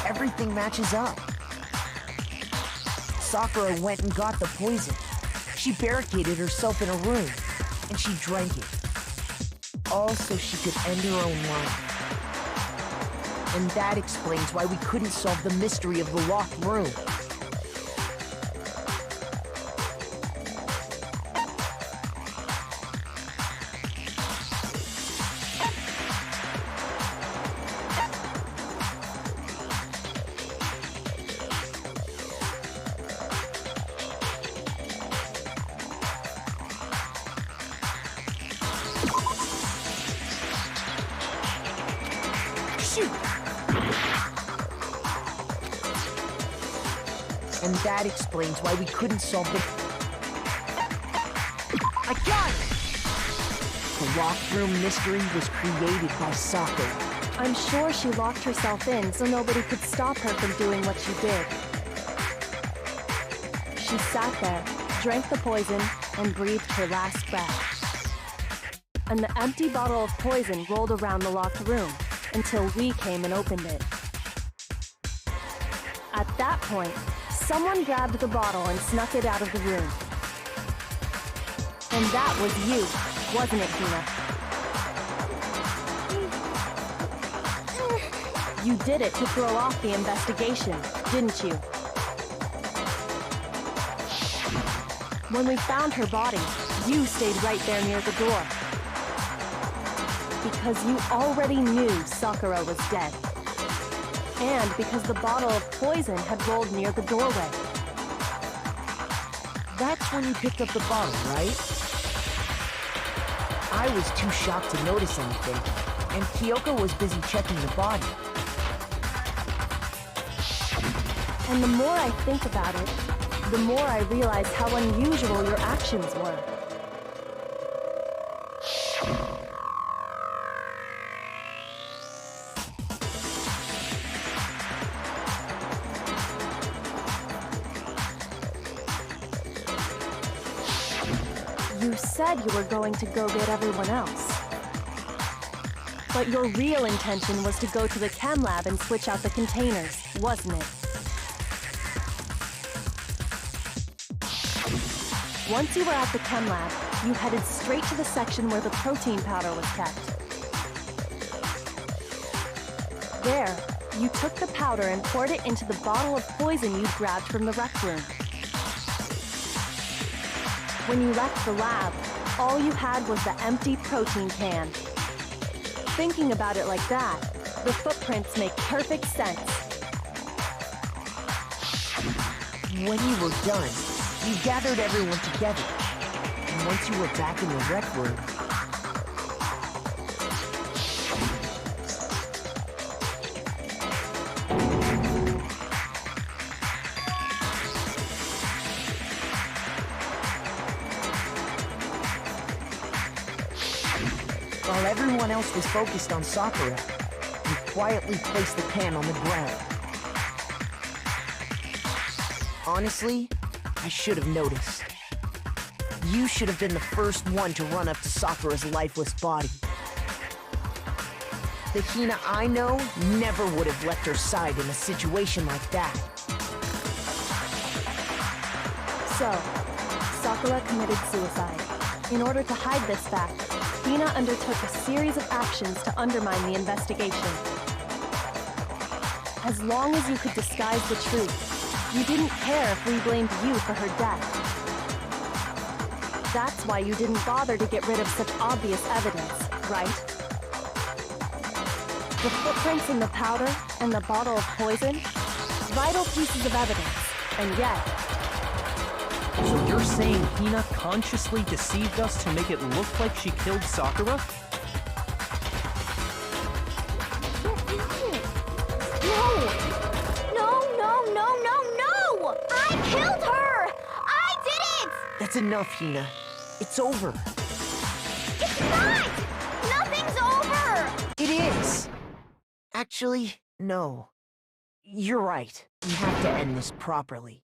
everything matches up. Sakura went and got the poison. She barricaded herself in a room, and she drank it. All so she could end her own life. And that explains why we couldn't solve the mystery of the locked room. Shoot! And that explains why we couldn't solve the... I got it! The locked room mystery was created by Sakura. I'm sure she locked herself in so nobody could stop her from doing what she did. She sat there, drank the poison, and breathed her last breath. And the empty bottle of poison rolled around the locked room until we came and opened it. At that point, someone grabbed the bottle and snuck it out of the room. And that was you, wasn't it, Hina? You did it to throw off the investigation, didn't you? When we found her body, you stayed right there near the door. Because you already knew Sakura was dead. And because the bottle of poison had rolled near the doorway. That's when you picked up the bottle, right? I was too shocked to notice anything, and Kyoko was busy checking the body. And the more I think about it, the more I realize how unusual your actions were. You said you were going to go get everyone else. But your real intention was to go to the chem lab and switch out the containers, wasn't it? Once you were at the chem lab, you headed straight to the section where the protein powder was kept. There, you took the powder and poured it into the bottle of poison you'd grabbed from the rec room. When you left the lab, all you had was the empty protein can. Thinking about it like that, the footprints make perfect sense. When you were done, you gathered everyone together. And once you were back in the rec room... While everyone else was focused on Sakura, you quietly placed the can on the ground. Honestly, I should have noticed. You should have been the first one to run up to Sakura's lifeless body. The Hina I know never would have left her side in a situation like that. So, Sakura committed suicide. In order to hide this fact, Hina undertook a series of actions to undermine the investigation. As long as you could disguise the truth, you didn't care if we blamed you for her death. That's why you didn't bother to get rid of such obvious evidence, right? The footprints in the powder and the bottle of poison, vital pieces of evidence, and yet... So you're saying Hina consciously deceived us to make it look like she killed Sakura? I killed her! I did it! That's enough, Hina. It's over. It's not! Nothing's over! It is! Actually, no. You're right. We have to end this properly.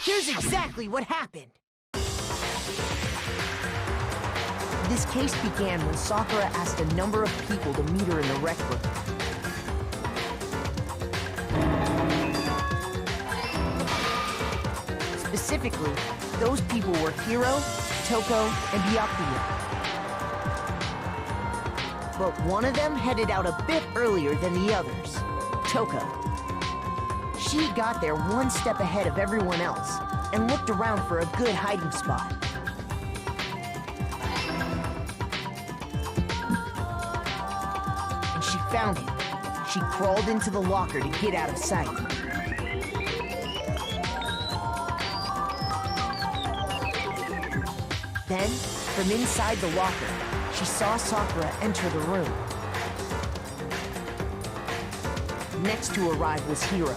Here's exactly what happened. This case began when Sakura asked a number of people to meet her in the rec room. Specifically, those people were Hiro, Toko, and Byakuya. But one of them headed out a bit earlier than the others, Toko. She got there one step ahead of everyone else and looked around for a good hiding spot. And she found it. She crawled into the locker to get out of sight. Then, from inside the locker, she saw Sakura enter the room. Next to arrive was Hiro.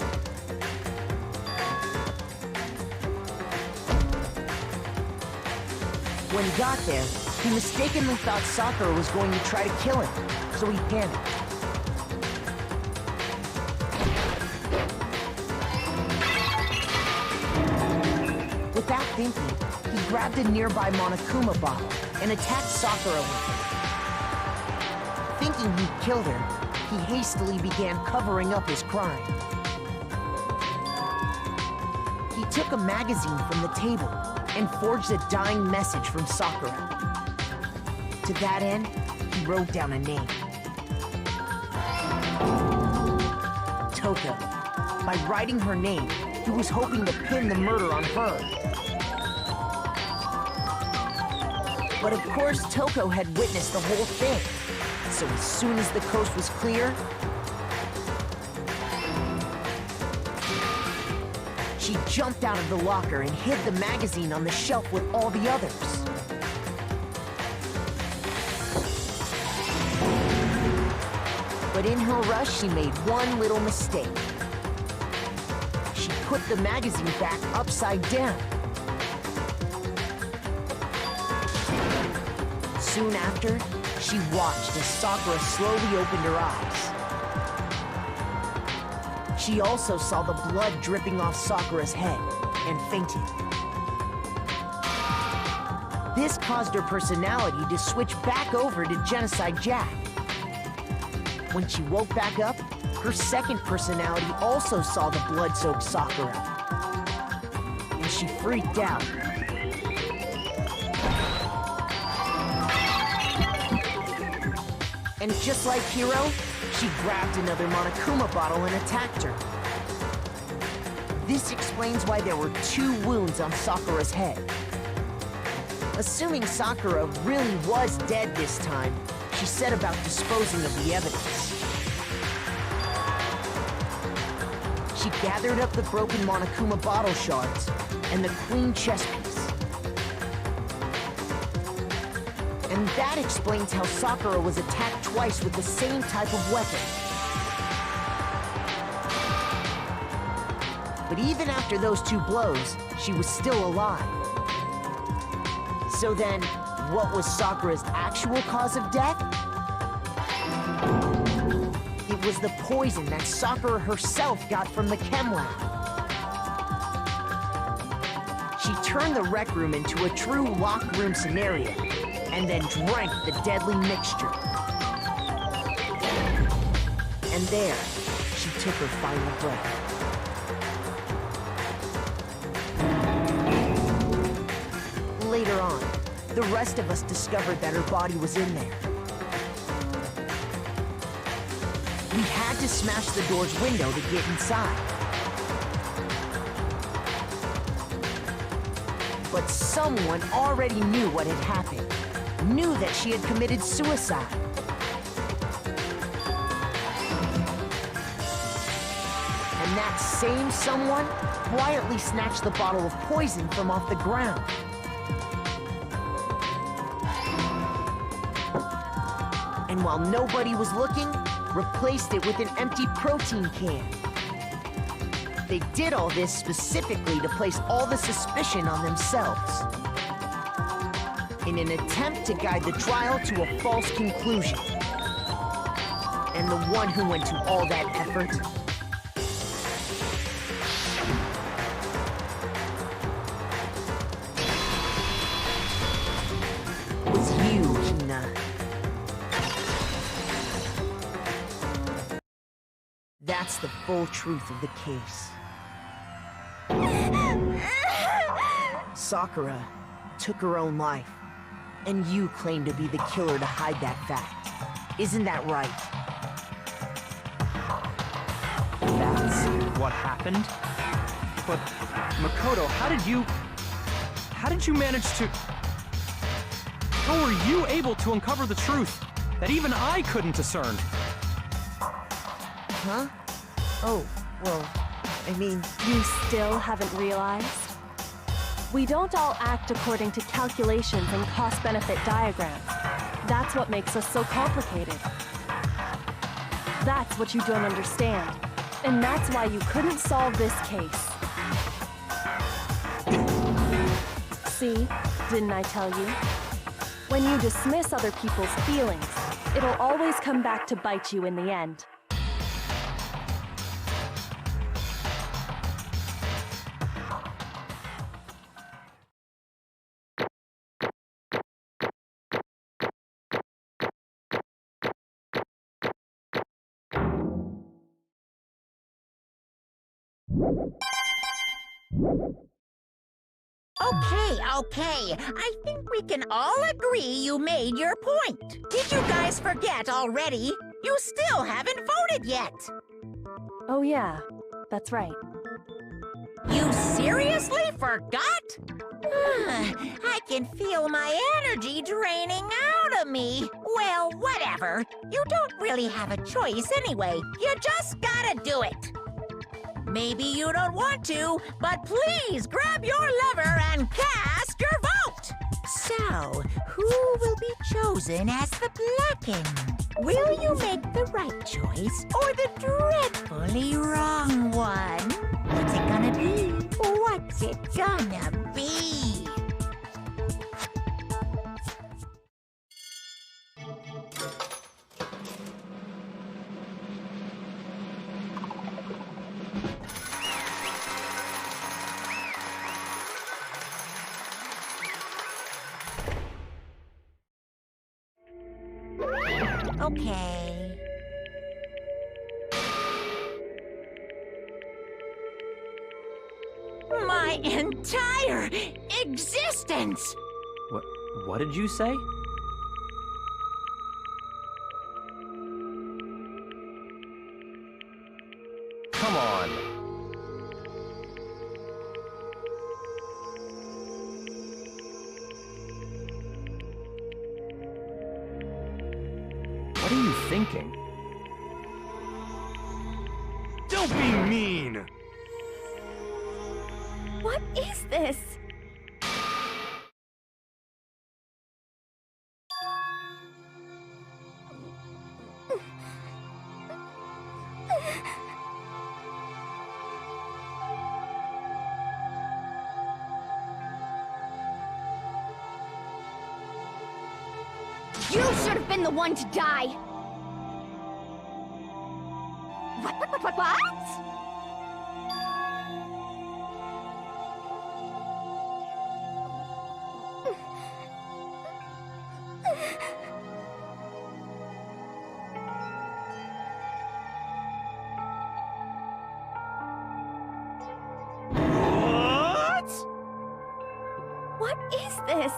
When he got there, he mistakenly thought Sakura was going to try to kill him, so he panicked. Without thinking, he grabbed a nearby Monokuma bottle and attacked Sakura with it. Thinking he'd killed her, he hastily began covering up his crime. He took a magazine from the table and forged a dying message from Sakura. To that end, he wrote down a name. Toko. By writing her name, he was hoping to pin the murder on her. But of course, Toko had witnessed the whole thing. So as soon as the coast was clear, she jumped out of the locker and hid the magazine on the shelf with all the others. But in her rush, she made one little mistake. She put the magazine back upside down. Soon after, she watched as Sakura slowly opened her eyes. She also saw the blood dripping off Sakura's head and fainted. This caused her personality to switch back over to Genocide Jack. When she woke back up, her second personality also saw the blood-soaked Sakura. And she freaked out. And just like Hiro, she grabbed another Monokuma bottle and attacked her. This explains why there were 2 wounds on Sakura's head. Assuming Sakura really was dead this time, she set about disposing of the evidence. She gathered up the broken Monokuma bottle shards and the queen chess piece. And that explains how Sakura was attacked twice with the same type of weapon. But even after those 2 blows, she was still alive. So then, what was Sakura's actual cause of death? was the poison that Sakura herself got from the chem lab. She turned the rec room into a true locked room scenario, and then drank the deadly mixture. And there, she took her final breath. Later on, the rest of us discovered that her body was in there. We had to smash the door's window to get inside. But someone already knew what had happened. Knew that she had committed suicide. And that same someone quietly snatched the bottle of poison from off the ground. And while nobody was looking, replaced it with an empty protein can. They did all this specifically to place all the suspicion on themselves, in an attempt to guide the trial to a false conclusion. And the one who went to all that effort was you, Hina. That's the full truth of the case. Sakura took her own life, and you claim to be the killer to hide that fact. Isn't that right? That's what happened? But, Makoto, how did you manage to... How were you able to uncover the truth that even I couldn't discern? Huh? Oh, well, I mean... You still haven't realized? We don't all act according to calculations and cost-benefit diagrams. That's what makes us so complicated. That's what you don't understand. And that's why you couldn't solve this case. See? Didn't I tell you? When you dismiss other people's feelings, it'll always come back to bite you in the end. Okay. I think we can all agree you made your point. Did you guys forget already? You still haven't voted yet. Oh yeah, that's right. You seriously forgot? I can feel my energy draining out of me. Well, whatever. You don't really have a choice anyway. You just gotta do it. Maybe you don't want to, but please grab your lever and cast your vote! So, who will be chosen as the blackened? Will you make the right choice or the dreadfully wrong one? What's it gonna be? What's it gonna be? Okay. My entire existence! What did you say? Come on. What are you thinking? Don't be mean! What is this? You should have been the one to die! What? What is this?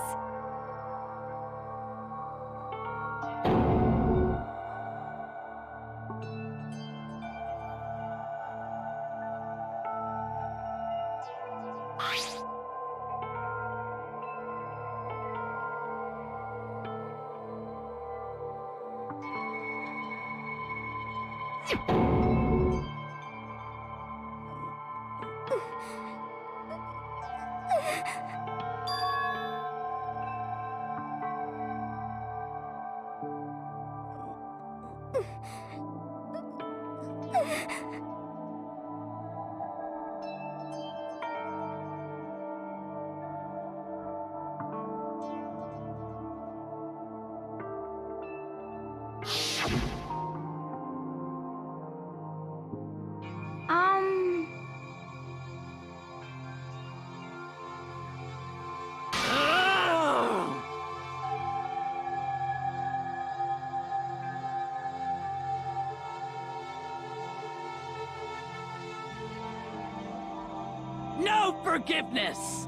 No forgiveness!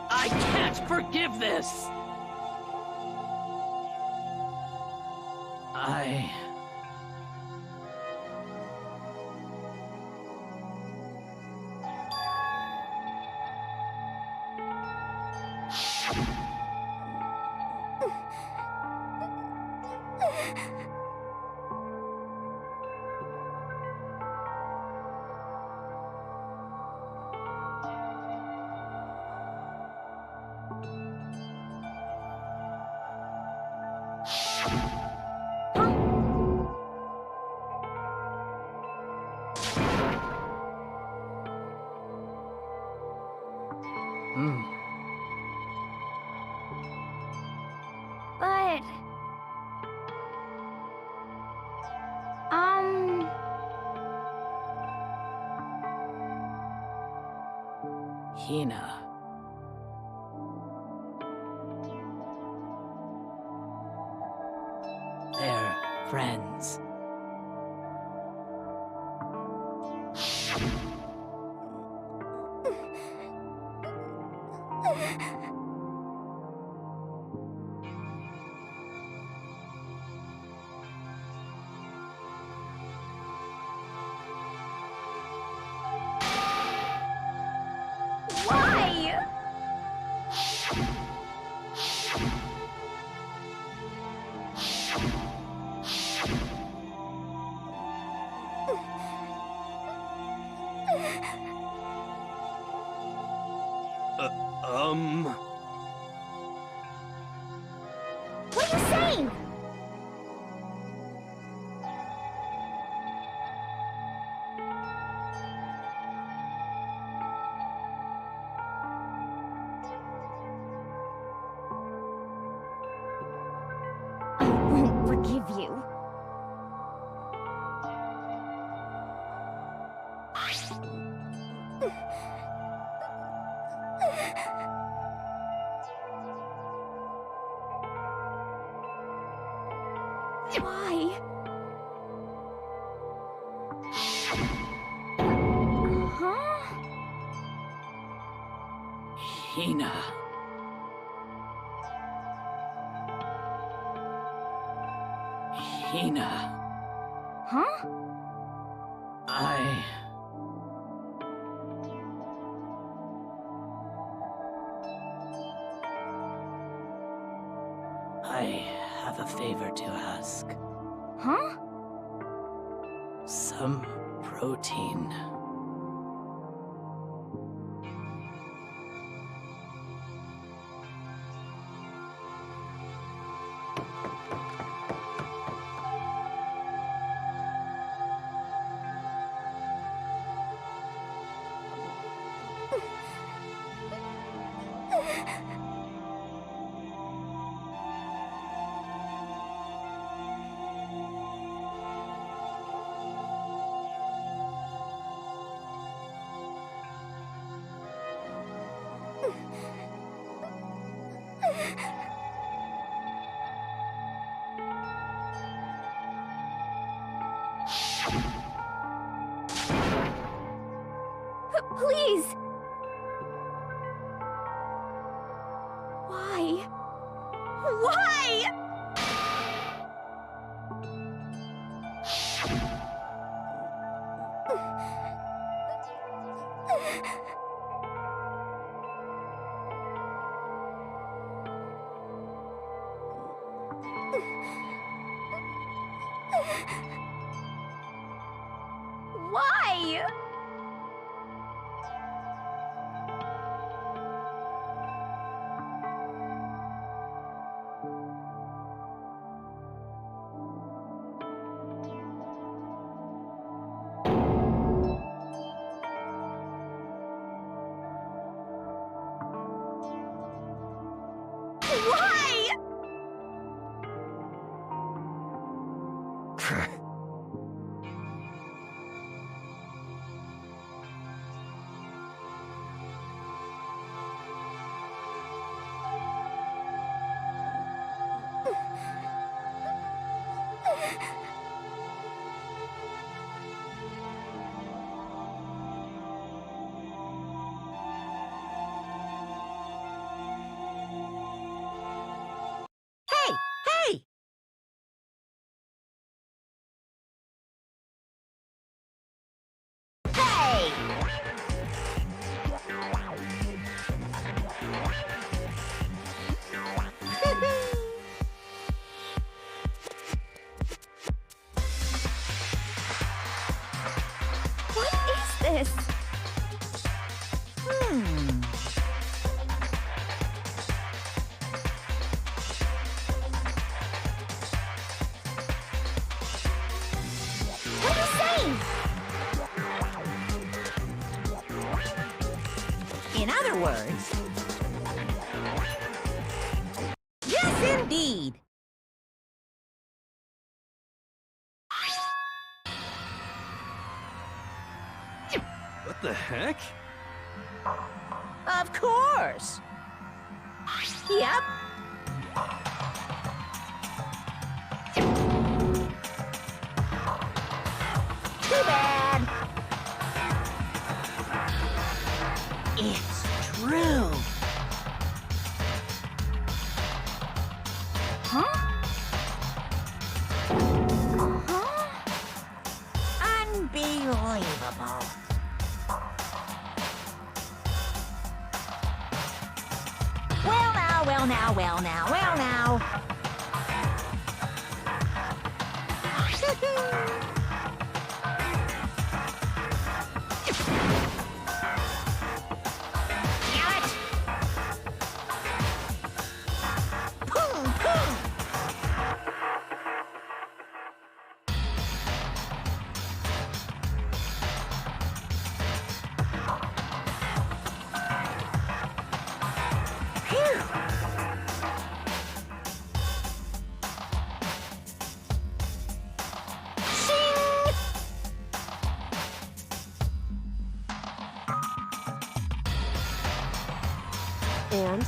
I can't forgive this! But... Hina. They're friends. Why? What are you saying? I won't forgive you. Why? Huh? Hina. Hina. Huh? I have a favor to ask. Huh? Some protein. Please! Why? Why? Why? Why? Hey! Hey! Hey! What is this? What are you saying? In other words... Yes, indeed! What the heck? Of course! Yep. Too bad. It's true. Huh? Unbelievable. Well now, well now, well now, well now. Damn it! Boom, boom. Phew. Shing! And?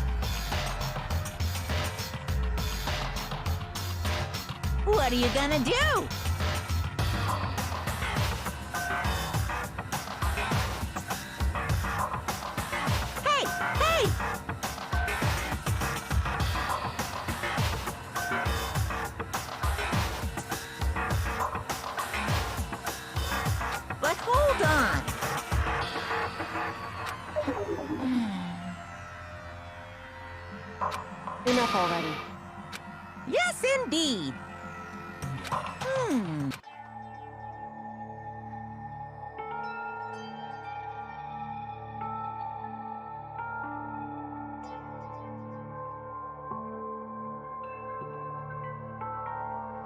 What are you gonna do? Hey! Hey! But hold on. Enough already. Yes, indeed.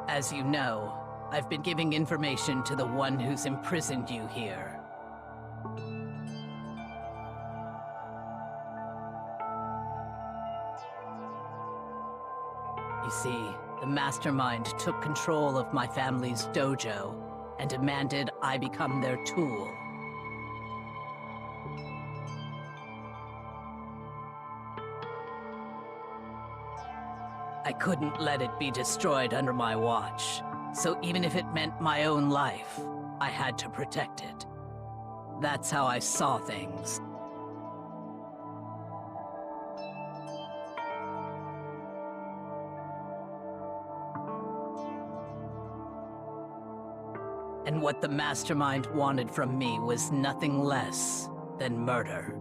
As you know, I've been giving information to the one who's imprisoned you here. You see, the mastermind took control of my family's dojo and demanded I become their tool. I couldn't let it be destroyed under my watch, so even if it meant my own life, I had to protect it. That's how I saw things. And what the mastermind wanted from me was nothing less than murder.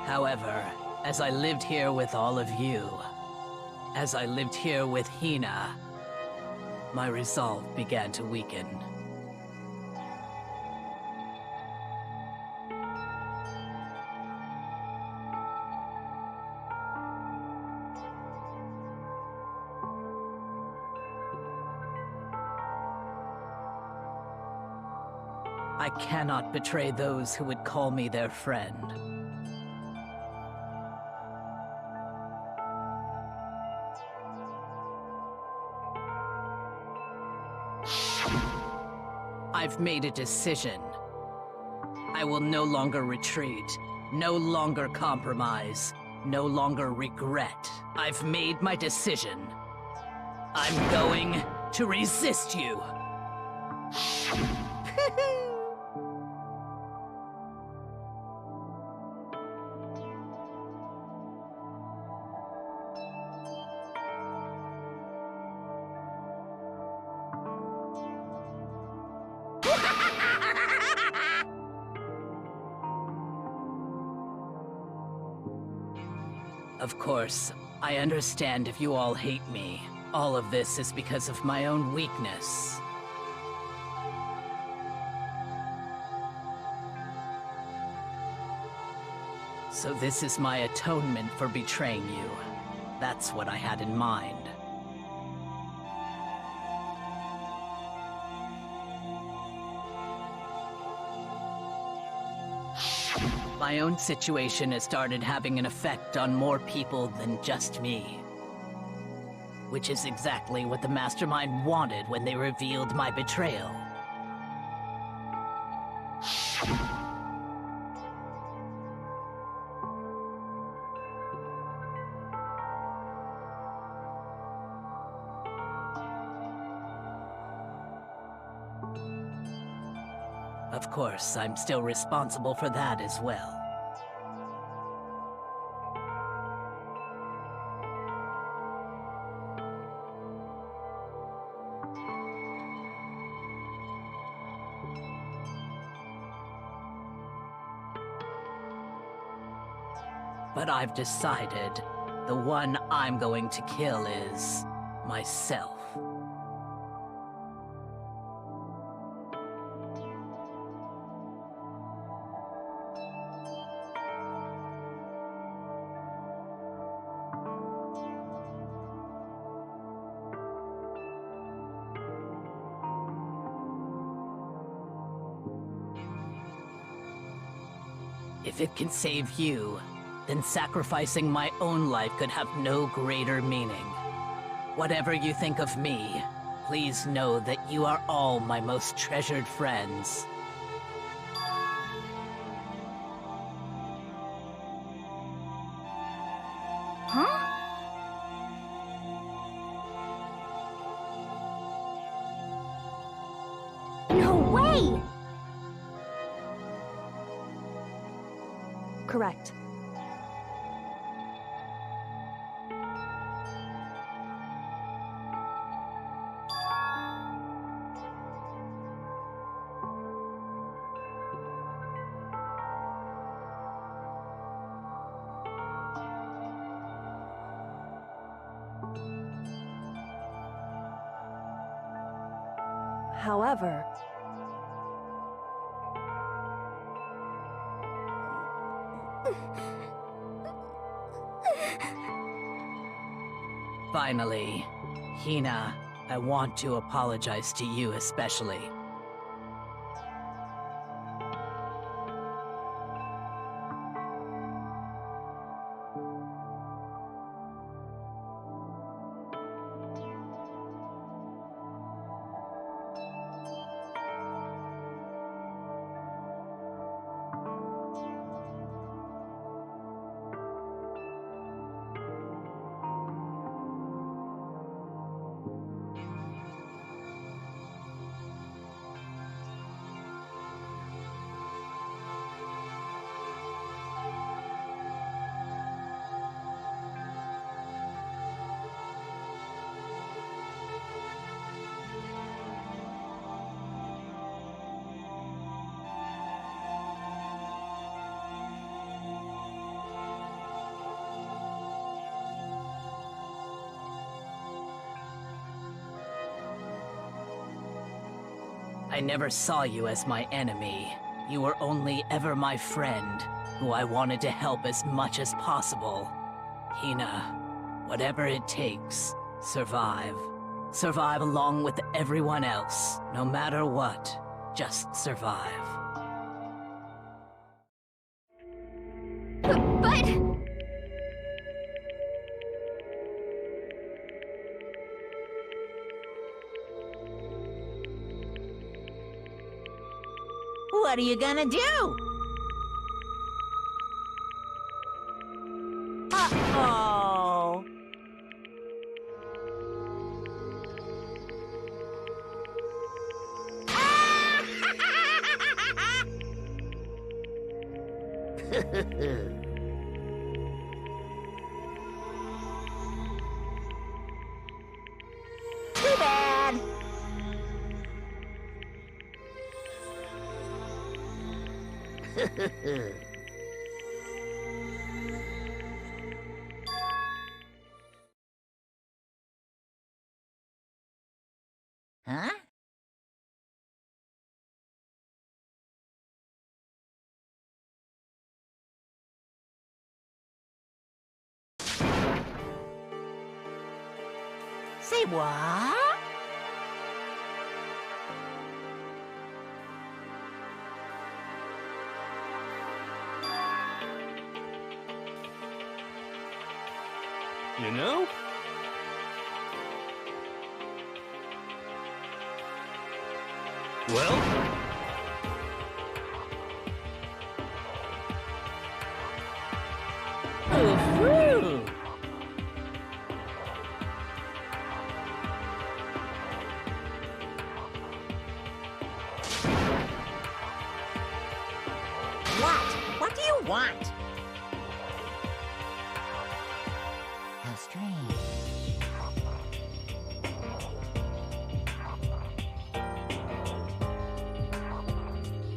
However, as I lived here with all of you, as I lived here with Hina, my resolve began to weaken. I cannot betray those who would call me their friend. I've made a decision. I will no longer retreat, no longer compromise, no longer regret. I've made my decision. I'm going to resist you. Of course, I understand if you all hate me. All of this is because of my own weakness. So this is my atonement for betraying you. That's what I had in mind. My own situation has started having an effect on more people than just me. Which is exactly what the Mastermind wanted when they revealed my betrayal. Of course, I'm still responsible for that as well. But I've decided the one I'm going to kill is myself. If it can save you, then sacrificing my own life could have no greater meaning. Whatever you think of me, please know that you are all my most treasured friends. Huh? No way! Correct. However, finally, Hina, I want to apologize to you especially. I never saw you as my enemy. You were only ever my friend, who I wanted to help as much as possible. Hina, whatever it takes, survive. Survive along with everyone else, no matter what. Just survive. But... What are you gonna do? Uh-oh. Too bad. Huh? Say what? You know? Well? Ooh. What do you want? How strange.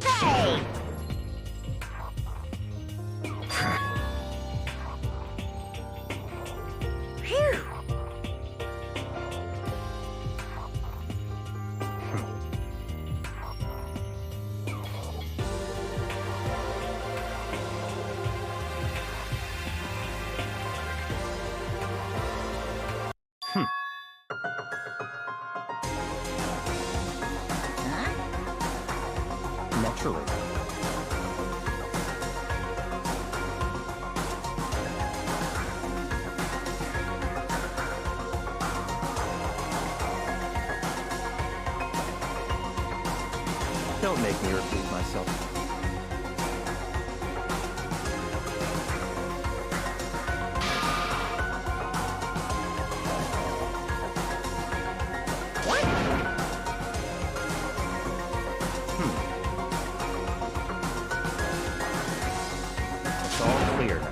Hey! Phew. Naturally. Don't make me repeat myself. It's all clear now.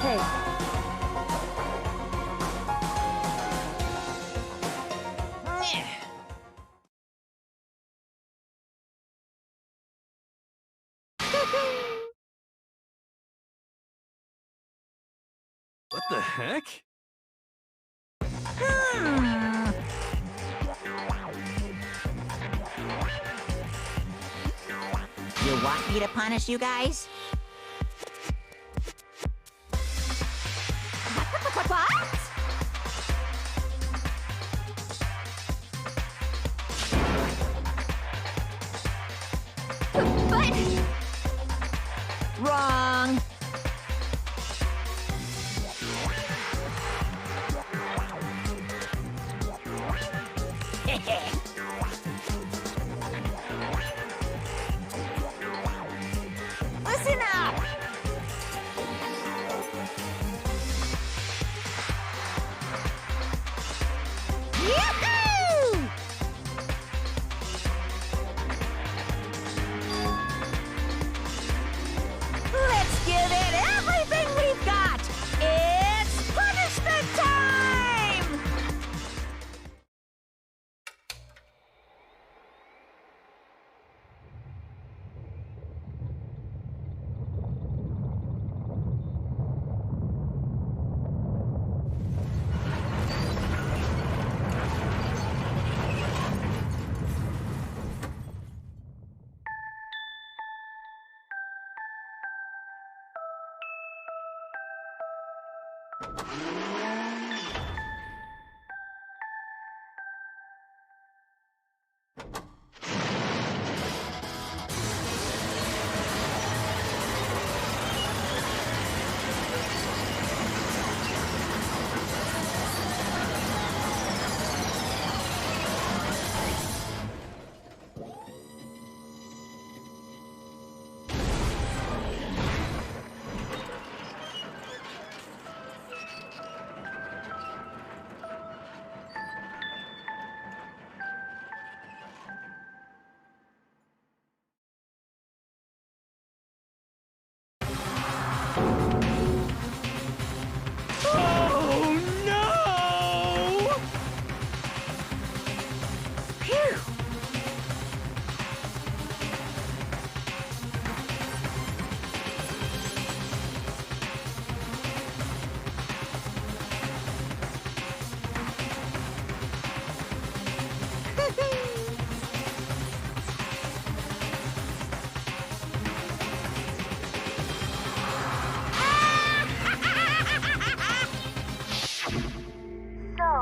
Hey. What the heck? You want me to punish you guys? What? But... Wrong! Listen Oh no! Phew! So,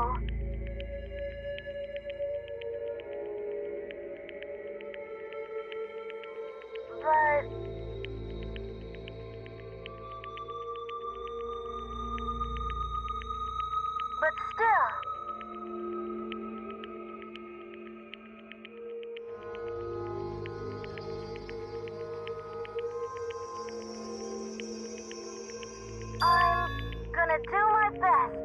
but still. I'm gonna do my best.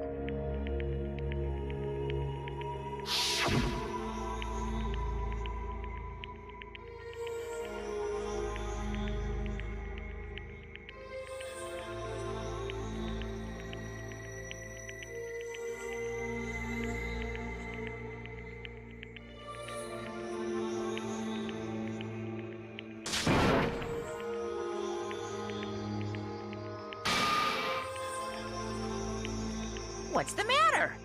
What's the matter?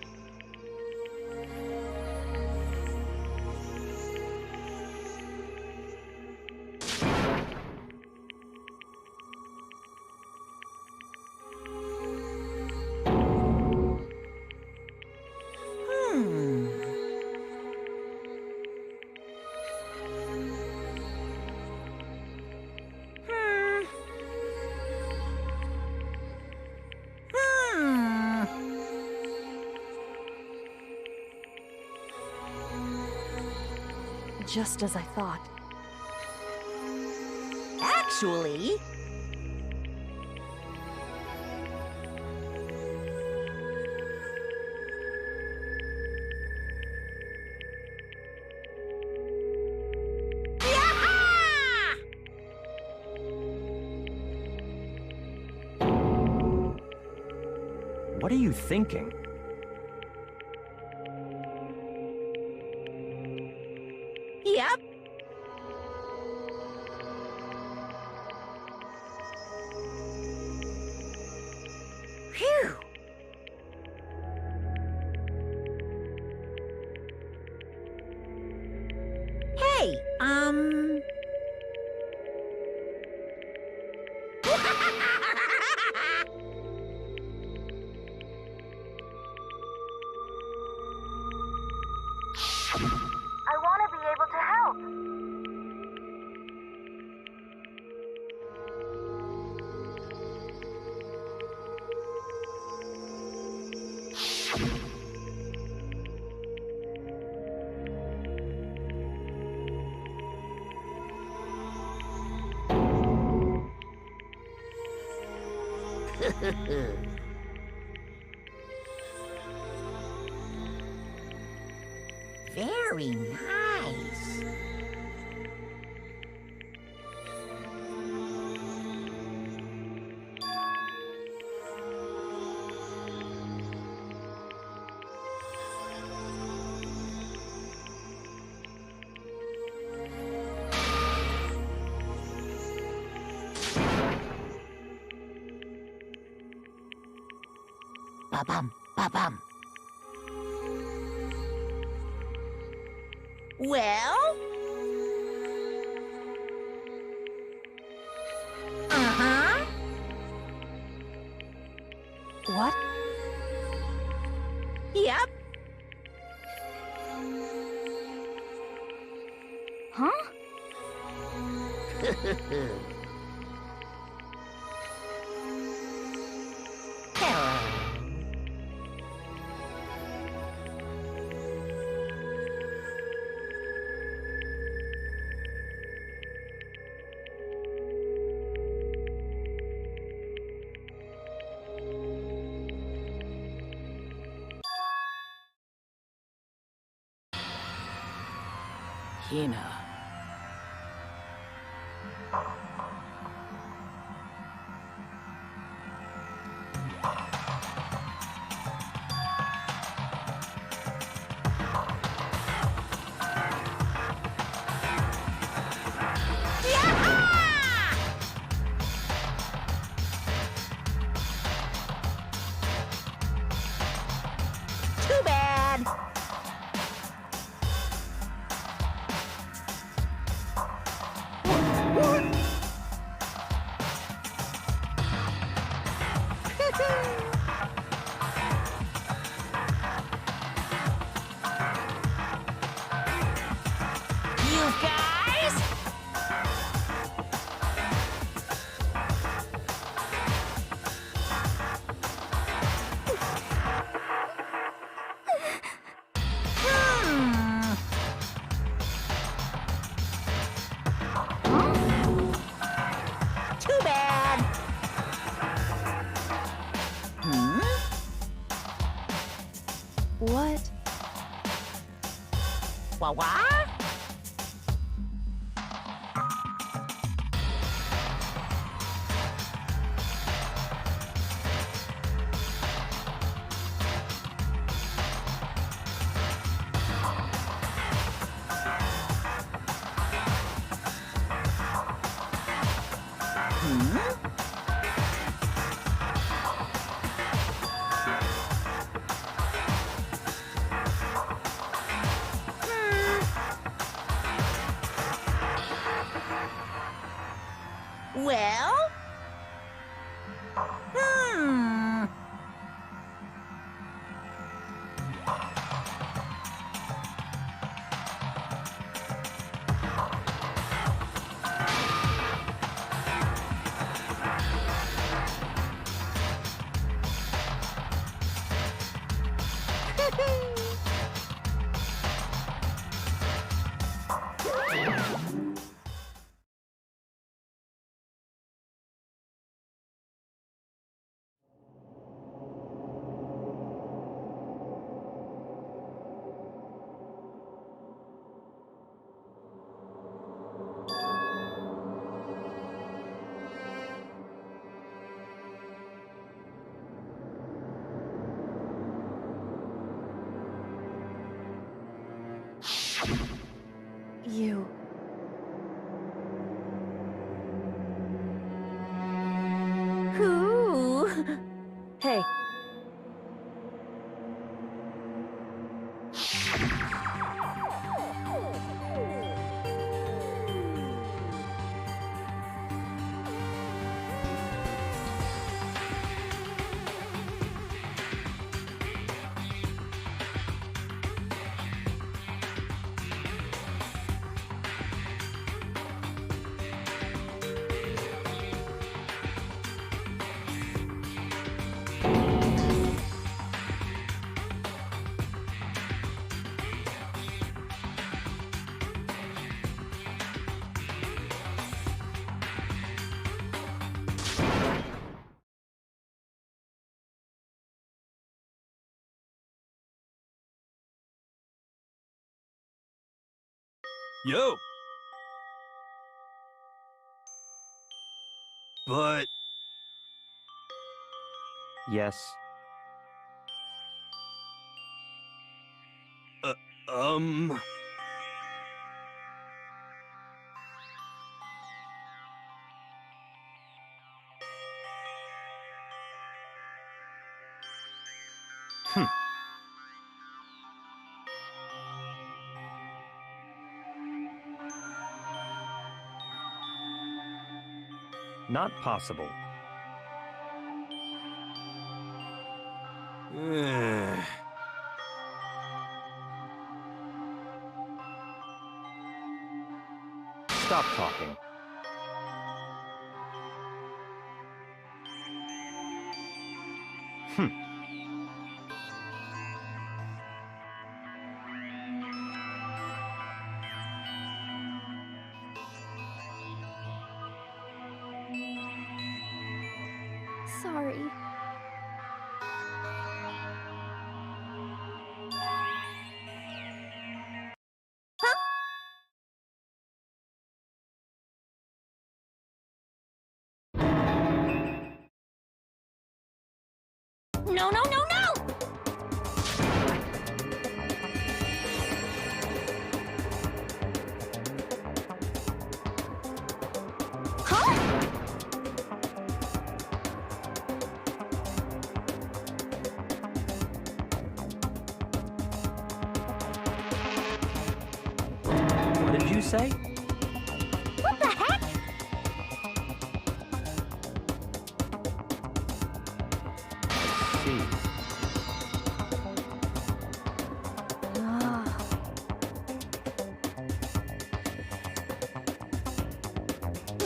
Hmm. Just as I thought. Actually... What are you thinking? Yep. Phew. Hey, I want to be able to help. Very nice. Ba-bum, ba-bum. Well? Uh-huh. What? Yep. Huh? Hina. Too bad. You guys? Too bad. What? What? Well? You. Who? Hey. Yo! But... Yes. Not possible. stop talking. Sorry. No, no, no, no! Huh? What did you say? What the heck? See.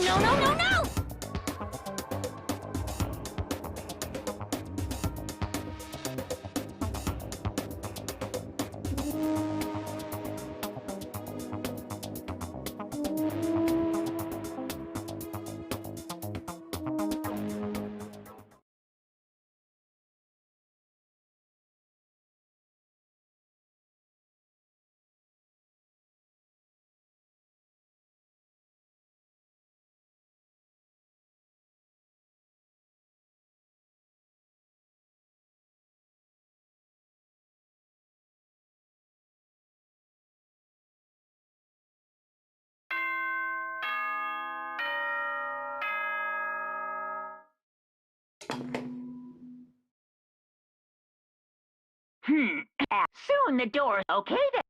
No, no, no, no! Soon the doors. Okay then.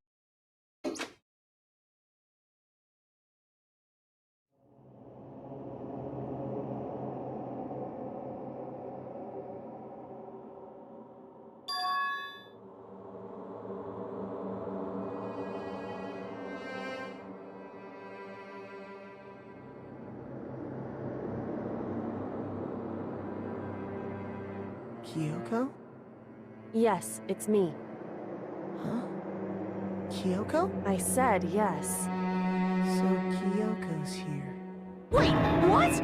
Kyoko? Yes, it's me. Huh? Kyoko? I said yes. So Kyoko's here. Wait, what?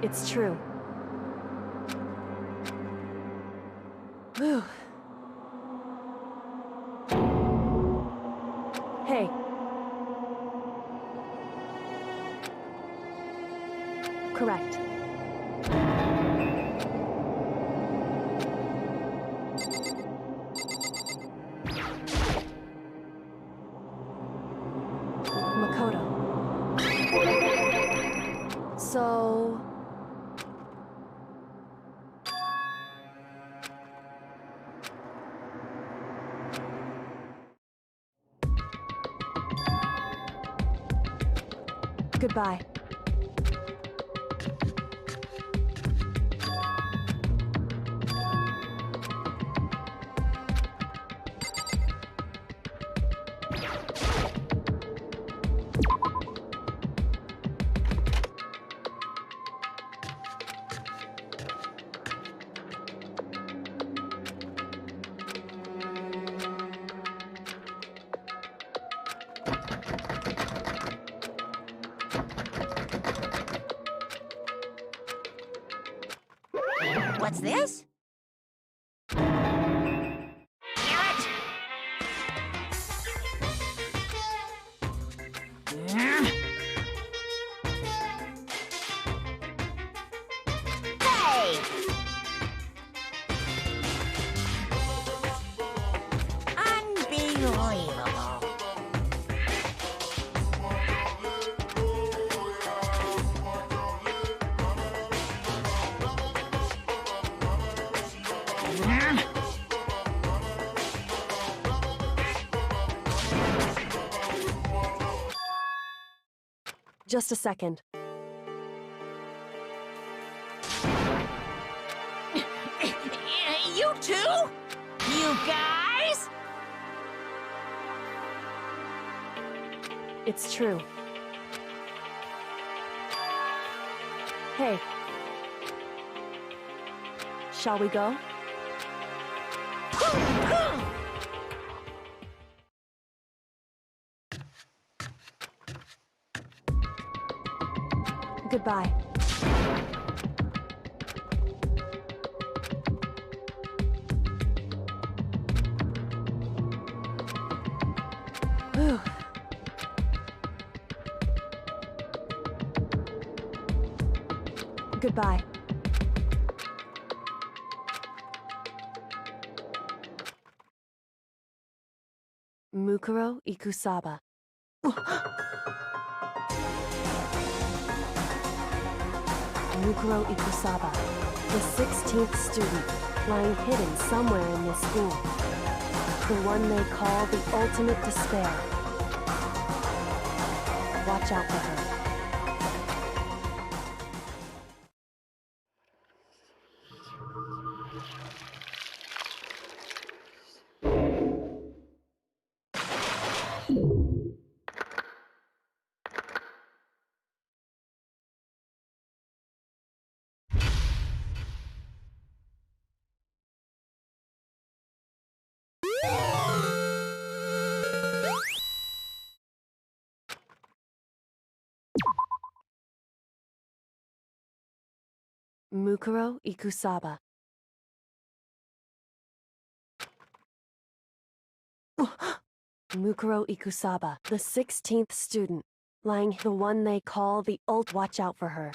It's true. Whew. Hey. Correct. Makoto. So... Goodbye. What's this? Hey! Unbelievable. Just a second. You too? guys? It's true. Hey. Shall we go? Goodbye. Whew. Goodbye. Mukuro Ikusaba. Mukuro Ikusaba, the 16th student, lying hidden somewhere in this school. The one they call the ultimate despair. Watch out for her. Mukuro Ikusaba. Mukuro Ikusaba, the 16th student, lying the one they call the ult. Watch out for her.